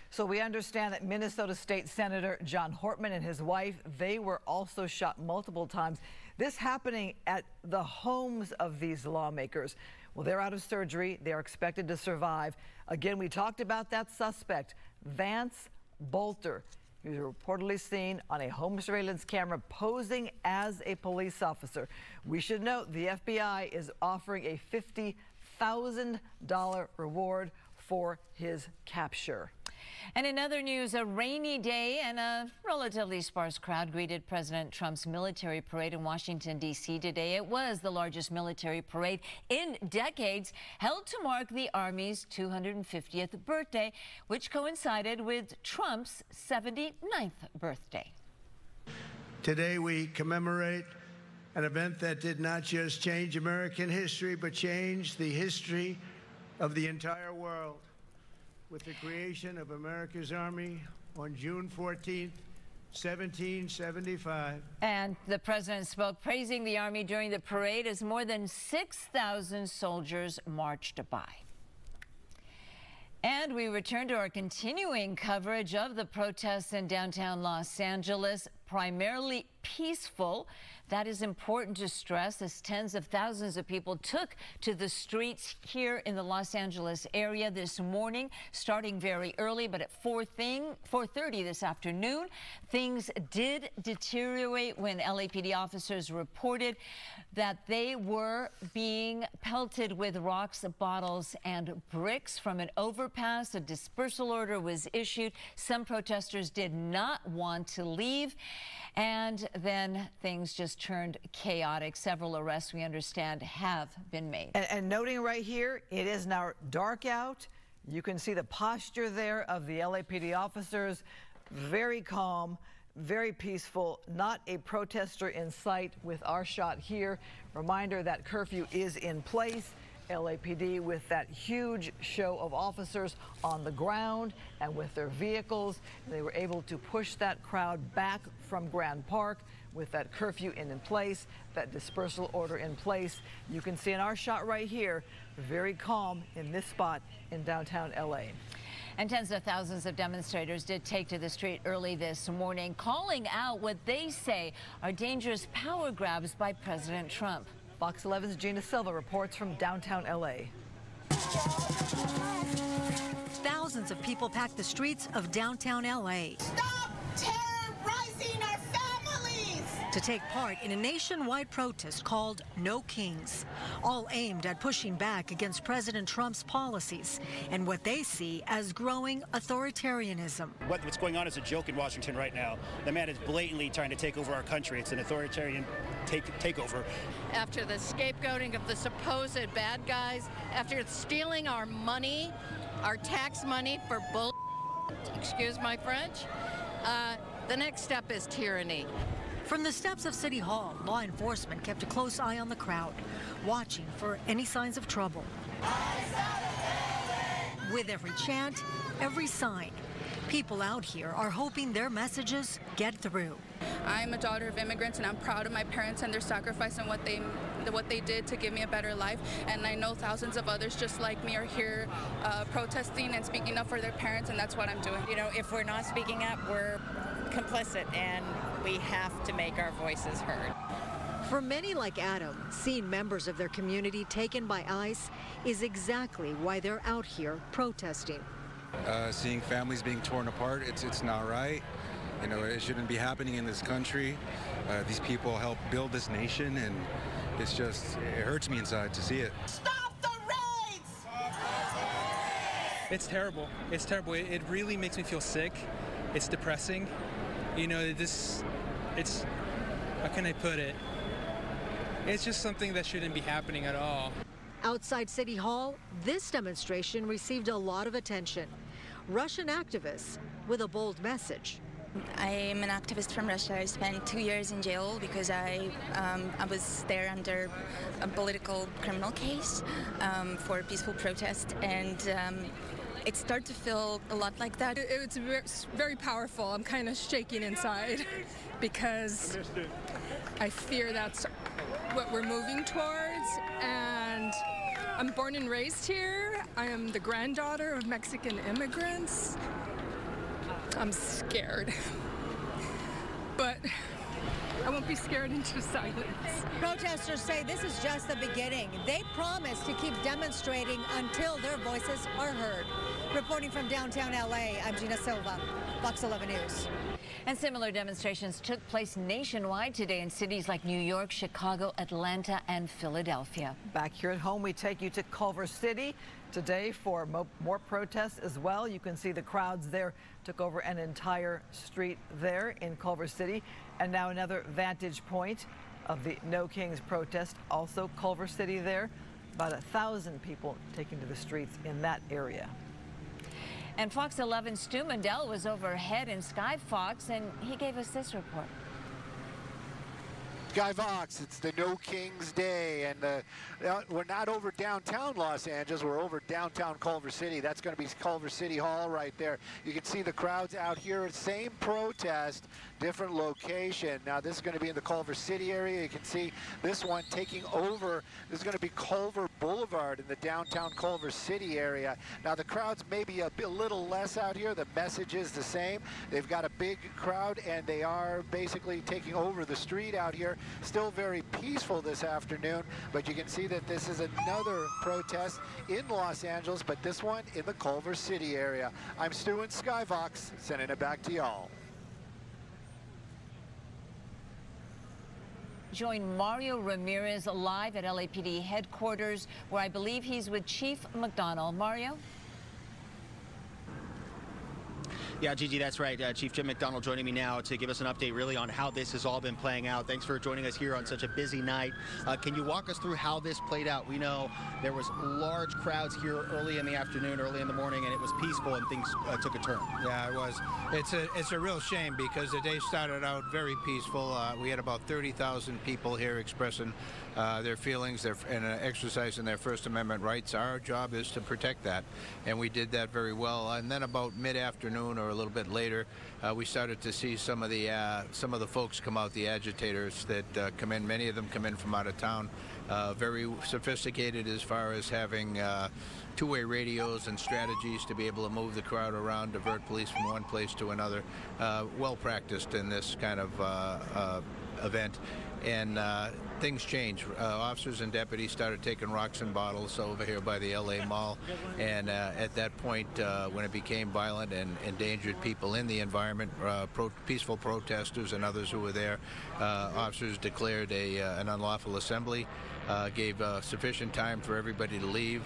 So we understand that Minnesota State Senator John Hortman and his wife, they were also shot multiple times. This happening at the homes of these lawmakers. Well, they're out of surgery. They are expected to survive. Again, we talked about that suspect, Vance Bolter. He was reportedly seen on a home surveillance camera posing as a police officer. We should note the FBI is offering a $50,000 reward for his capture. And in other news, a rainy day and a relatively sparse crowd greeted President Trump's military parade in Washington, D.C. today. It was the largest military parade in decades, held to mark the Army's 250th birthday, which coincided with Trump's 79th birthday. Today we commemorate an event that did not just change American history, but changed the history of the entire world, with the creation of America's Army on June 14th, 1775. And the president spoke praising the Army during the parade as more than 6,000 soldiers marched by. And we return to our continuing coverage of the protests in downtown Los Angeles, primarily peaceful. That is important to stress, as tens of thousands of people took to the streets here in the Los Angeles area this morning, starting very early, but at 4:30 this afternoon, things did deteriorate when LAPD officers reported that they were being pelted with rocks, bottles, and bricks from an overpass. A dispersal order was issued. Some protesters did not want to leave, and then things just turned chaotic. Several arrests, we understand, have been made. And noting right here, it is now dark out. You can see the posture there of the LAPD officers. Very calm, very peaceful, not a protester in sight with our shot here. Reminder that curfew is in place. LAPD with that huge show of officers on the ground and with their vehicles. They were able to push that crowd back from Grand Park with that curfew in place, that dispersal order in place. You can see in our shot right here, very calm in this spot in downtown LA. And tens of thousands of demonstrators did take to the street early this morning, calling out what they say are dangerous power grabs by President Trump. Fox 11's Gina Silva reports from downtown LA. Thousands of people packed the streets of downtown LA. Stop terrorizing our families! To take part in a nationwide protest called No Kings, all aimed at pushing back against President Trump's policies and what they see as growing authoritarianism. What's going on is a joke in Washington right now. The man is blatantly trying to take over our country. It's an authoritarian takeover. After the scapegoating of the supposed bad guys, after stealing our money, our tax money for bull, excuse my French, the next step is tyranny. From the steps of City Hall, law enforcement kept a close eye on the crowd, watching for any signs of trouble. With every chant, every sign, people out here are hoping their messages get through. I'm a daughter of immigrants, and I'm proud of my parents and their sacrifice and what they did to give me a better life. And I know thousands of others just like me are here protesting and speaking up for their parents, and that's what I'm doing. You know, if we're not speaking up, we're complicit, and we have to make our voices heard. For many like Adam, seeing members of their community taken by ICE is exactly why they're out here protesting. Seeing families being torn apart, it's not right. You know, it shouldn't be happening in this country. These people help build this nation, and it's just, it hurts me inside to see it. Stop the raids! It's terrible. It's terrible. It really makes me feel sick. It's depressing. You know, it's, how can I put it? It's just something that shouldn't be happening at all. Outside City Hall, this demonstration received a lot of attention. Russian activists with a bold message. I am an activist from Russia. I spent 2 years in jail because I was there under a political criminal case for a peaceful protest, and it started to feel a lot like that. It's very powerful. I'm kind of shaking inside because I fear that's what we're moving towards, and I'm born and raised here. I am the granddaughter of Mexican immigrants. I'm scared, but I won't be scared into silence. Protesters say this is just the beginning. They promise to keep demonstrating until their voices are heard. Reporting from downtown LA, I'm Gina Silva, Fox 11 News. And similar demonstrations took place nationwide today in cities like New York, Chicago, Atlanta, and Philadelphia. Back here at home, we take you to Culver City today for more protests as well. You can see the crowds there took over an entire street there in Culver City. And now another vantage point of the No Kings protest, also Culver City there. About 1,000 people taking to the streets in that area. And Fox 11's Stu Mandel was overhead in Sky Fox, and he gave us this report. Sky Fox, it's the No Kings Day, and we're not over downtown Los Angeles, we're over downtown Culver City. That's going to be Culver City Hall right there. You can see the crowds out here, same protest, different location. Now this is going to be in the Culver City area. You can see this one taking over. This is going to be Culver Boulevard in the downtown Culver City area. Now the crowds may be a little less out here. The message is the same. They've got a big crowd, and they are basically taking over the street out here. Still very peaceful this afternoon, but you can see that this is another protest in Los Angeles, but this one in the Culver City area. I'm Stu in Skyvox, sending it back to y'all. Join Mario Ramirez live at LAPD headquarters, where I believe he's with Chief McDonald. Mario? Yeah, Gigi, that's right. Chief Jim McDonald joining me now to give us an update really on how this has all been playing out. Thanks for joining us here on such a busy night. Can you walk us through how this played out? We know there was large crowds here early in the afternoon, early in the morning, and it was peaceful, and things took a turn. Yeah, it was. It's a real shame because the day started out very peaceful. We had about 30,000 people here expressing their feelings and exercising their First Amendment rights. Our job is to protect that, and we did that very well. And then about mid-afternoon or a little bit later, we started to see some of the folks come out, the agitators that come in. Many of them come in from out of town, very sophisticated as far as having two-way radios and strategies to be able to move the crowd around, divert police from one place to another. Well practiced in this kind of event. And things changed. Officers and deputies started taking rocks and bottles over here by the LA Mall, and at that point, when it became violent and endangered people in the environment, peaceful protesters and others who were there, officers declared an unlawful assembly, gave sufficient time for everybody to leave,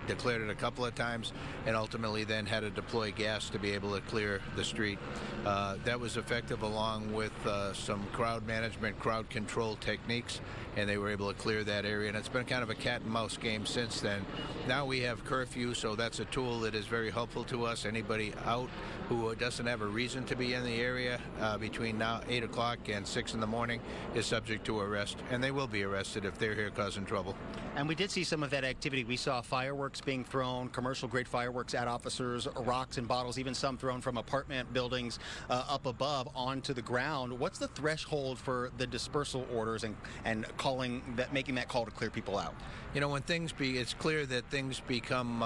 declared it a couple of times, and ultimately then had to deploy gas to be able to clear the street. That was effective, along with some crowd management, crowd control techniques, and they were able to clear that area. And it's been kind of a cat and mouse game since then. Now we have curfew, so that's a tool that is very helpful to us. Anybody out who doesn't have a reason to be in the area between now 8 o'clock and 6 in the morning is subject to arrest, and they will be arrested if they're here causing trouble. And we did see some of that activity. We saw fireworks being thrown, commercial-grade fireworks at officers, rocks and bottles, even some thrown from apartment buildings up above onto the ground. What's the threshold for the dispersal orders and calling that, making that call to clear people out? You know, when it's clear that things become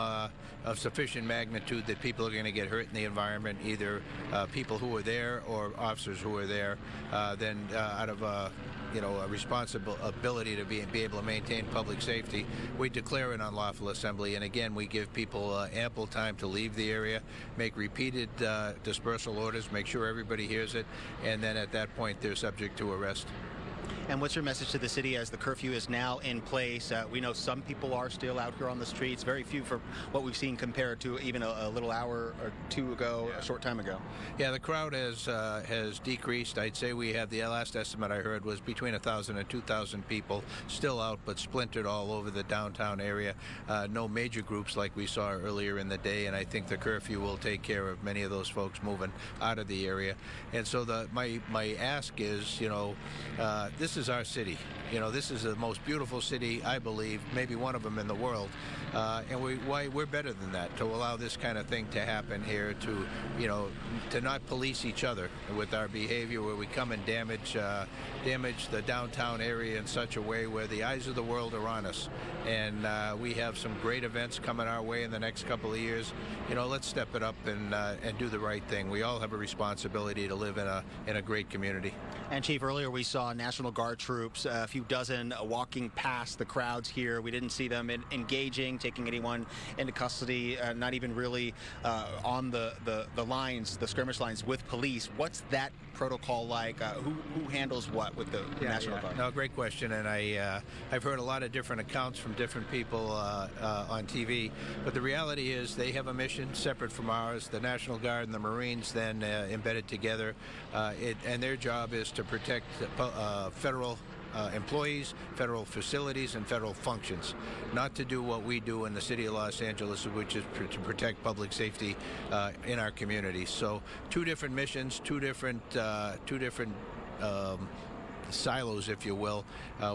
of sufficient magnitude that people are going to get hurt in the environment, either people who are there or officers who are there, then out of a responsibility to be able to maintain public safety, we declare an unlawful assembly, and again we give people ample time to leave the area, make repeated dispersal orders, make sure everybody hears it, and then at that point they're subject to arrest. And what's your message to the city as the curfew is now in place? We know some people are still out here on the streets, very few for what we've seen compared to even a little hour or two ago, a short time ago. Yeah, the crowd has decreased. I'd say we have, the last estimate I heard was between 1,000 and 2,000 people still out, but splintered all over the downtown area. No major groups like we saw earlier in the day, and I think the curfew will take care of many of those folks moving out of the area. And so my ask is, this is our city. This is the most beautiful city, I believe, maybe one of them in the world. And we're better than that, to allow this kind of thing to happen here, to not police each other with our behavior, where we come and damage the downtown area in such a way where the eyes of the world are on us. And we have some great events coming our way in the next couple of years. Let's step it up and do the right thing. We all have a responsibility to live in a great community. And Chief, earlier we saw National Guard troops, a few dozen, walking past the crowds here. We didn't see them engaging, taking anyone into custody, not even really on the lines, the skirmish lines with police. What's that protocol like? Who handles what with the National Guard? No, great question, and I've heard a lot of different accounts from different people on TV, but the reality is they have a mission separate from ours. The National Guard and the Marines then embedded together, and their job is to protect federal employees, federal facilities, and federal functions, not to do what we do in the city of Los Angeles, which is to protect public safety in our communities. So two different missions, two different silos, if you will.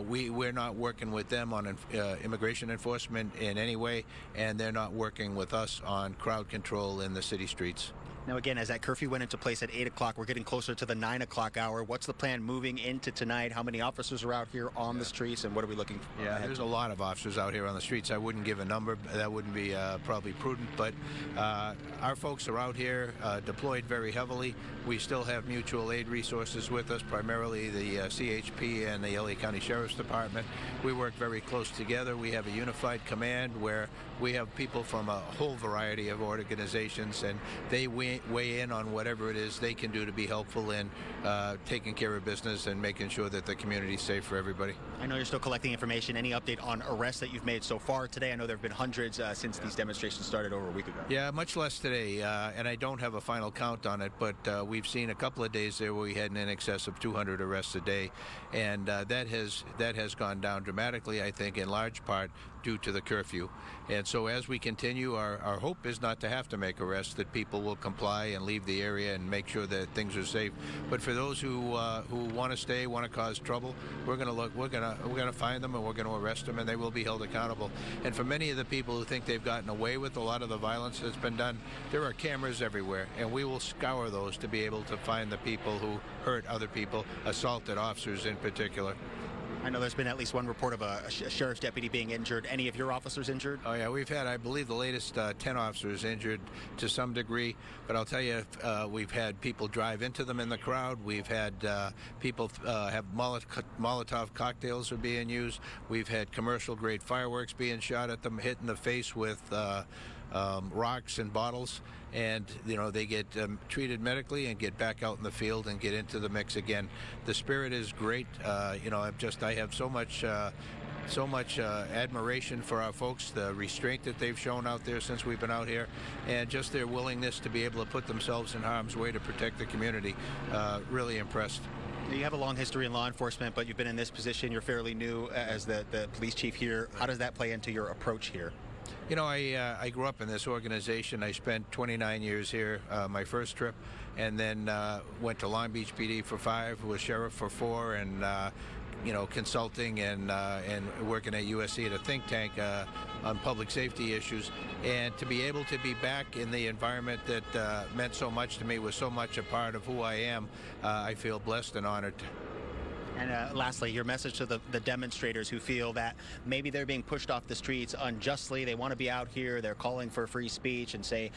We're not working with them on immigration enforcement in any way, and they're not working with us on crowd control in the city streets. Now, again, as that curfew went into place at 8 o'clock, we're getting closer to the 9 o'clock hour. What's the plan moving into tonight? How many officers are out here on the streets, and what are we looking for? Yeah, there's a lot of officers out here on the streets. I wouldn't give a number. That wouldn't be probably prudent, but our folks are out here deployed very heavily. We still have mutual aid resources with us, primarily the CHP and the LA County Sheriff's Department. We work very close together. We have a unified command where we have people from a whole variety of organizations, and they weigh in on whatever it is they can do to be helpful in taking care of business and making sure that the community is safe for everybody. I know you're still collecting information. Any update on arrests that you've made so far today? I know there have been hundreds since these demonstrations started over a week ago. Yeah, much less today, and I don't have a final count on it, but we've seen a couple of days there where we had in excess of 200 arrests a day, and that has gone down dramatically, I think, in large part due to the curfew. And so as we continue, our hope is not to have to make arrests, that people will comply and leave the area and make sure that things are safe. But for those who want to stay, want to cause trouble, we're going to find them, and we're going to arrest them, and they will be held accountable. And for many of the people who think they've gotten away with a lot of the violence that's been done, there are cameras everywhere, and we will scour those to be able to find the people who hurt other people, assaulted officers in particular. I know there's been at least one report of a sheriff's deputy being injured. Any of your officers injured? Oh, yeah, we've had, I believe, the latest 10 officers injured to some degree. But I'll tell you, we've had people drive into them in the crowd. We've had people have Molotov cocktails are being used. We've had commercial-grade fireworks being shot at them, hit in the face with rocks and bottles, and they get treated medically and get back out in the field and get into the mix again. The spirit is great. I have so much admiration for our folks, the restraint that they've shown out there since we've been out here, and just their willingness to be able to put themselves in harm's way to protect the community. Really impressed. You have a long history in law enforcement, but you've been in this position. You're fairly new as the police chief here. How does that play into your approach here? I grew up in this organization. I spent 29 years here, my first trip, and then went to Long Beach PD for 5, was sheriff for 4, and consulting and working at USC at a think tank on public safety issues. And to be able to be back in the environment that meant so much to me, was so much a part of who I am, I feel blessed and honored. And lastly, your message to the demonstrators who feel that maybe they're being pushed off the streets unjustly. They want to be out here. They're calling for free speech and say,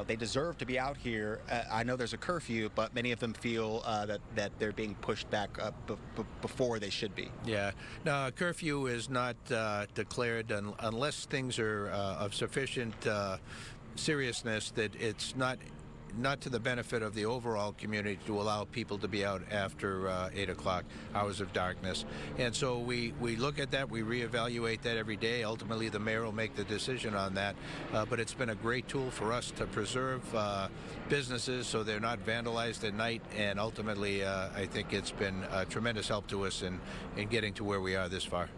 they deserve to be out here. I know there's a curfew, but many of them feel that they're being pushed back before they should be. Yeah. No, a curfew is not declared unless things are of sufficient seriousness that it's not not to the benefit of the overall community to allow people to be out after 8 o'clock, hours of darkness. And so we look at that, we reevaluate that every day. Ultimately, the mayor will make the decision on that. But it's been a great tool for us to preserve businesses so they're not vandalized at night. And ultimately, I think it's been a tremendous help to us in getting to where we are this far.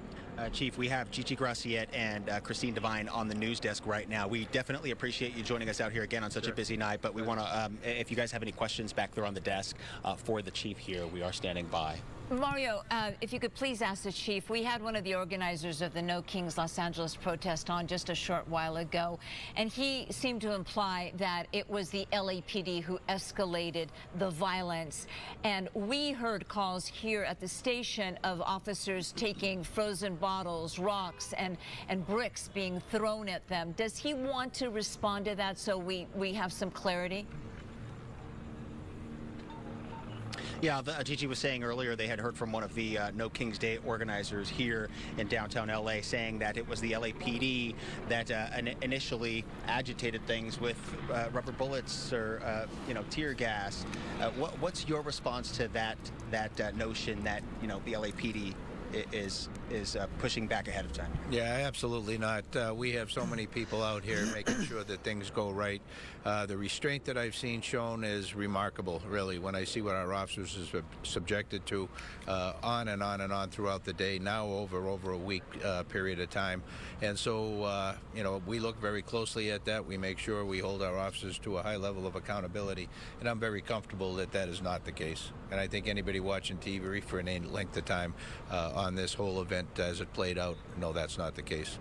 Chief, we have Gigi Graciette and Christine Devine on the news desk right now. We definitely appreciate you joining us out here again on such a busy night, but we want to, if you guys have any questions back there on the desk for the chief here, we are standing by. Mario, if you could please ask the chief, we had one of the organizers of the No Kings Los Angeles protest on just a short while ago, and he seemed to imply that it was the LAPD who escalated the violence. And we heard calls here at the station of officers taking frozen bottles, rocks, and bricks being thrown at them. Does he want to respond to that so we have some clarity? Yeah, Gigi was saying earlier they had heard from one of the No Kings Day organizers here in downtown LA saying that it was the LAPD that initially agitated things with rubber bullets or tear gas. What's your response to that notion that the LAPD is pushing back ahead of time? Yeah, absolutely not. We have so many people out here making sure that things go right. The restraint that I've seen shown is remarkable, really, when I see what our officers are subjected to on and on and on throughout the day, now over a week period of time. And so, we look very closely at that. We make sure we hold our officers to a high level of accountability, and I'm very comfortable that that is not the case. And I think anybody watching TV for any length of time on this whole event as it played out, no, that's not the case.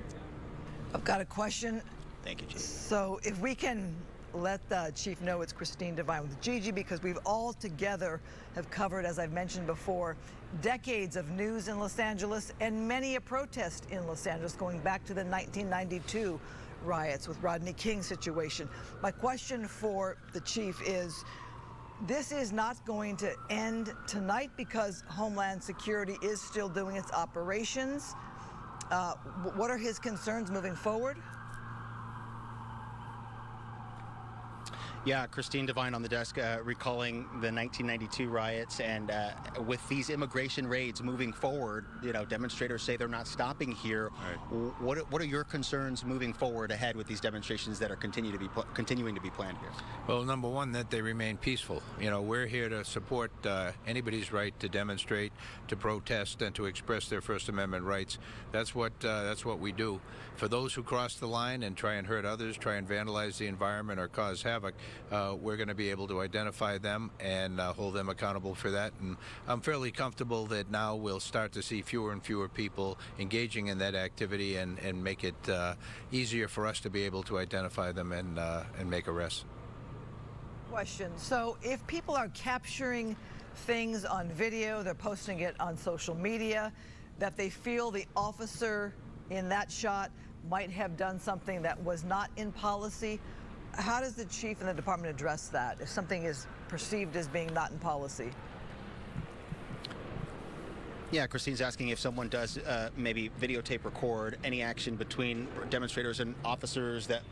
I've got a question. Thank you, Chief. So if we can let the chief know it's Christine Devine with Gigi, because we've all together have covered, as I've mentioned before, decades of news in Los Angeles and many a protest in Los Angeles going back to the 1992 riots with Rodney King's situation. My question for the chief is, this is not going to end tonight because Homeland Security is still doing its operations. What are his concerns moving forward? Yeah, Christine Devine on the desk recalling the 1992 riots, and with these immigration raids moving forward, demonstrators say they're not stopping here. Right. What are your concerns moving forward ahead with these demonstrations that are continuing to be planned here? Well, number one, that they remain peaceful. We're here to support anybody's right to demonstrate, to protest, and to express their First Amendment rights. That's what we do. For those who cross the line and try and hurt others, try and vandalize the environment or cause havoc, we're going to be able to identify them and hold them accountable for that. And I'm fairly comfortable that now we'll start to see fewer and fewer people engaging in that activity and make it easier for us to be able to identify them and make arrests. Question. So if people are capturing things on video, they're posting it on social media, that they feel the officer in that shot might have done something that was not in policy, how does the chief and the department address that if something is perceived as being not in policy? Yeah, Christine's asking if someone does maybe videotape record any action between demonstrators and officers that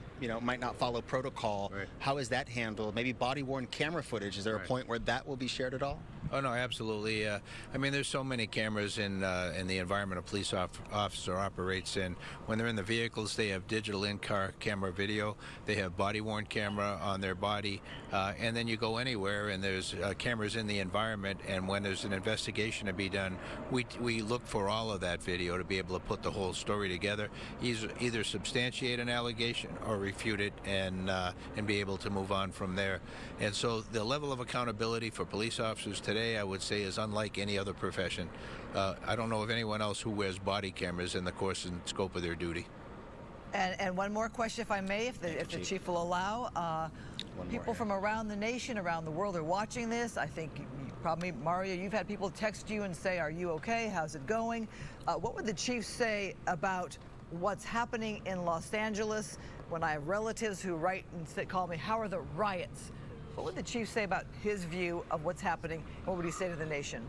might not follow protocol. Right. How is that handled? Maybe body-worn camera footage. Is there a point where that will be shared at all? Oh, no, absolutely. I mean, there's so many cameras in the environment a police officer operates in. When they're in the vehicles, they have digital in-car camera video. They have body-worn camera on their body. And then you go anywhere, and there's cameras in the environment. And when there's an investigation to be done, we look for all of that video to be able to put the whole story together, either substantiate an allegation or refute it and be able to move on from there. And so the level of accountability for police officers today, I would say, is unlike any other profession. I don't know of anyone else who wears body cameras in the course and scope of their duty. And one more question, if I may, if the chief will allow. People from around the nation, around the world are watching this. I think probably, Mario, you've had people text you and say, are you okay? How's it going? What would the chief say about what's happening in Los Angeles when I have relatives who write and call me, how are the riots? What would the chief say about his view of what's happening? What would he say to the nation?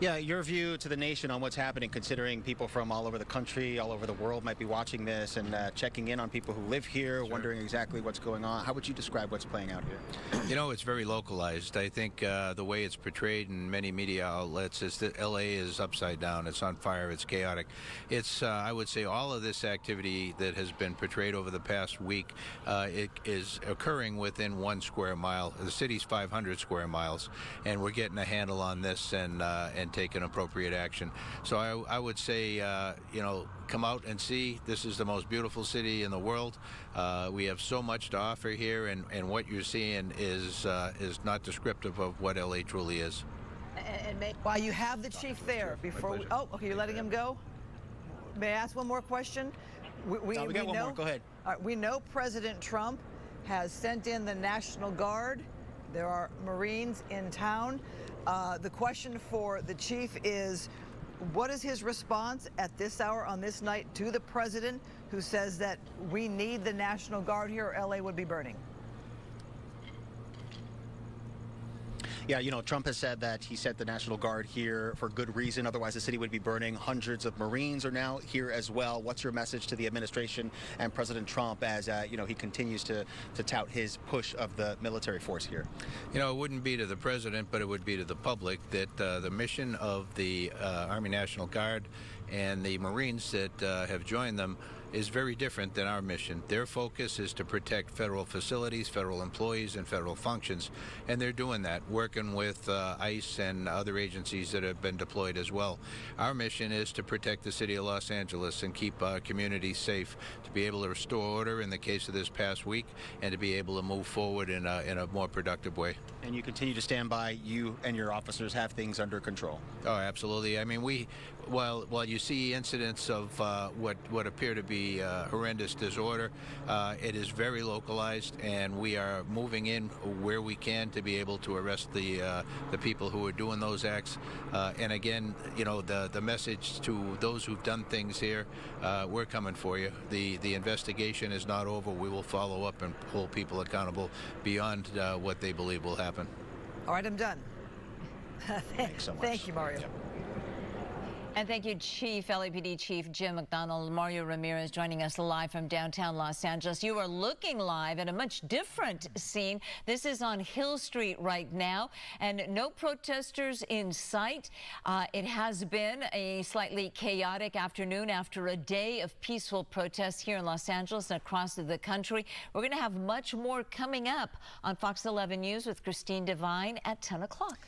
Yeah, your view to the nation on what's happening, considering people from all over the country, all over the world might be watching this and checking in on people who live here, wondering exactly what's going on. How would you describe what's playing out here? You know, it's very localized. I think the way it's portrayed in many media outlets is that L.A. is upside down. It's on fire. It's chaotic. It's, I would say, all of this activity that has been portrayed over the past week, it is occurring within 1 square mile. The city's 500 square miles, and we're getting a handle on this and taking appropriate action. So I would say, you know, come out and see. This is the most beautiful city in the world. We have so much to offer here, and what you're seeing is not descriptive of what LA truly is. And while you have the chief there, before oh, okay, you're letting him go? May I ask one more question? We got one more. Go ahead. We know President Trump has sent in the National Guard. There are Marines in town. The question for the chief is, what is his response at this hour on this night to the president, who says that we need the National Guard here or LA would be burning? Yeah, you know, Trump has said that he sent the National Guard here for good reason. Otherwise, the city would be burning. Hundreds of Marines are now here as well. What's your message to the administration and President Trump as, you know, he continues to tout his push of the military force here? You know, it wouldn't be to the president, but it would be to the public that the mission of the Army National Guard and the Marines that have joined them is very different than our mission. Their focus is to protect federal facilities, federal employees, and federal functions, and they're doing that, working with ICE and other agencies that have been deployed as well. Our mission is to protect the city of Los Angeles and keep communities safe, to be able to restore order in the case of this past week, and to be able to move forward in a more productive way. And you continue to stand by, you and your officers have things under control. Oh, absolutely. I mean, while you see incidents of what appear to be horrendous disorder, it is very localized, and we are moving in where we can to be able to arrest the people who are doing those acts. And again, you know, the message to those who've done things here, we're coming for you. The investigation is not over. We will follow up and hold people accountable beyond what they believe will happen. All right, I'm done. Thanks so much. Thank you, Mario. Yep. And thank you, Chief, LAPD Chief Jim McDonald. Mario Ramirez joining us live from downtown Los Angeles. You are looking live at a much different scene. This is on Hill Street right now, and no protesters in sight. It has been a slightly chaotic afternoon after a day of peaceful protests here in Los Angeles and across the country. We're going to have much more coming up on Fox 11 News with Christine Devine at 10 o'clock.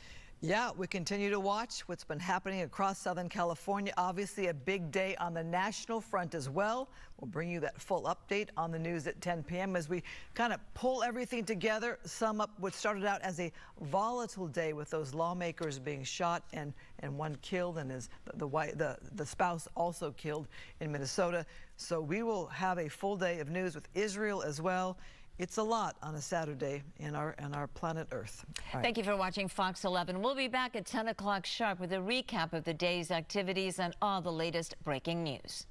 Yeah, we continue to watch what's been happening across Southern California. Obviously, a big day on the national front as well. We'll bring you that full update on the news at 10 p.m. as we kind of pull everything together, sum up what started out as a volatile day with those lawmakers being shot and one killed, and the spouse also killed in Minnesota. So we will have a full day of news with Israel as well. It's a lot on a Saturday in our planet Earth. Right. Thank you for watching Fox 11. We'll be back at 10 o'clock sharp with a recap of the day's activities and all the latest breaking news.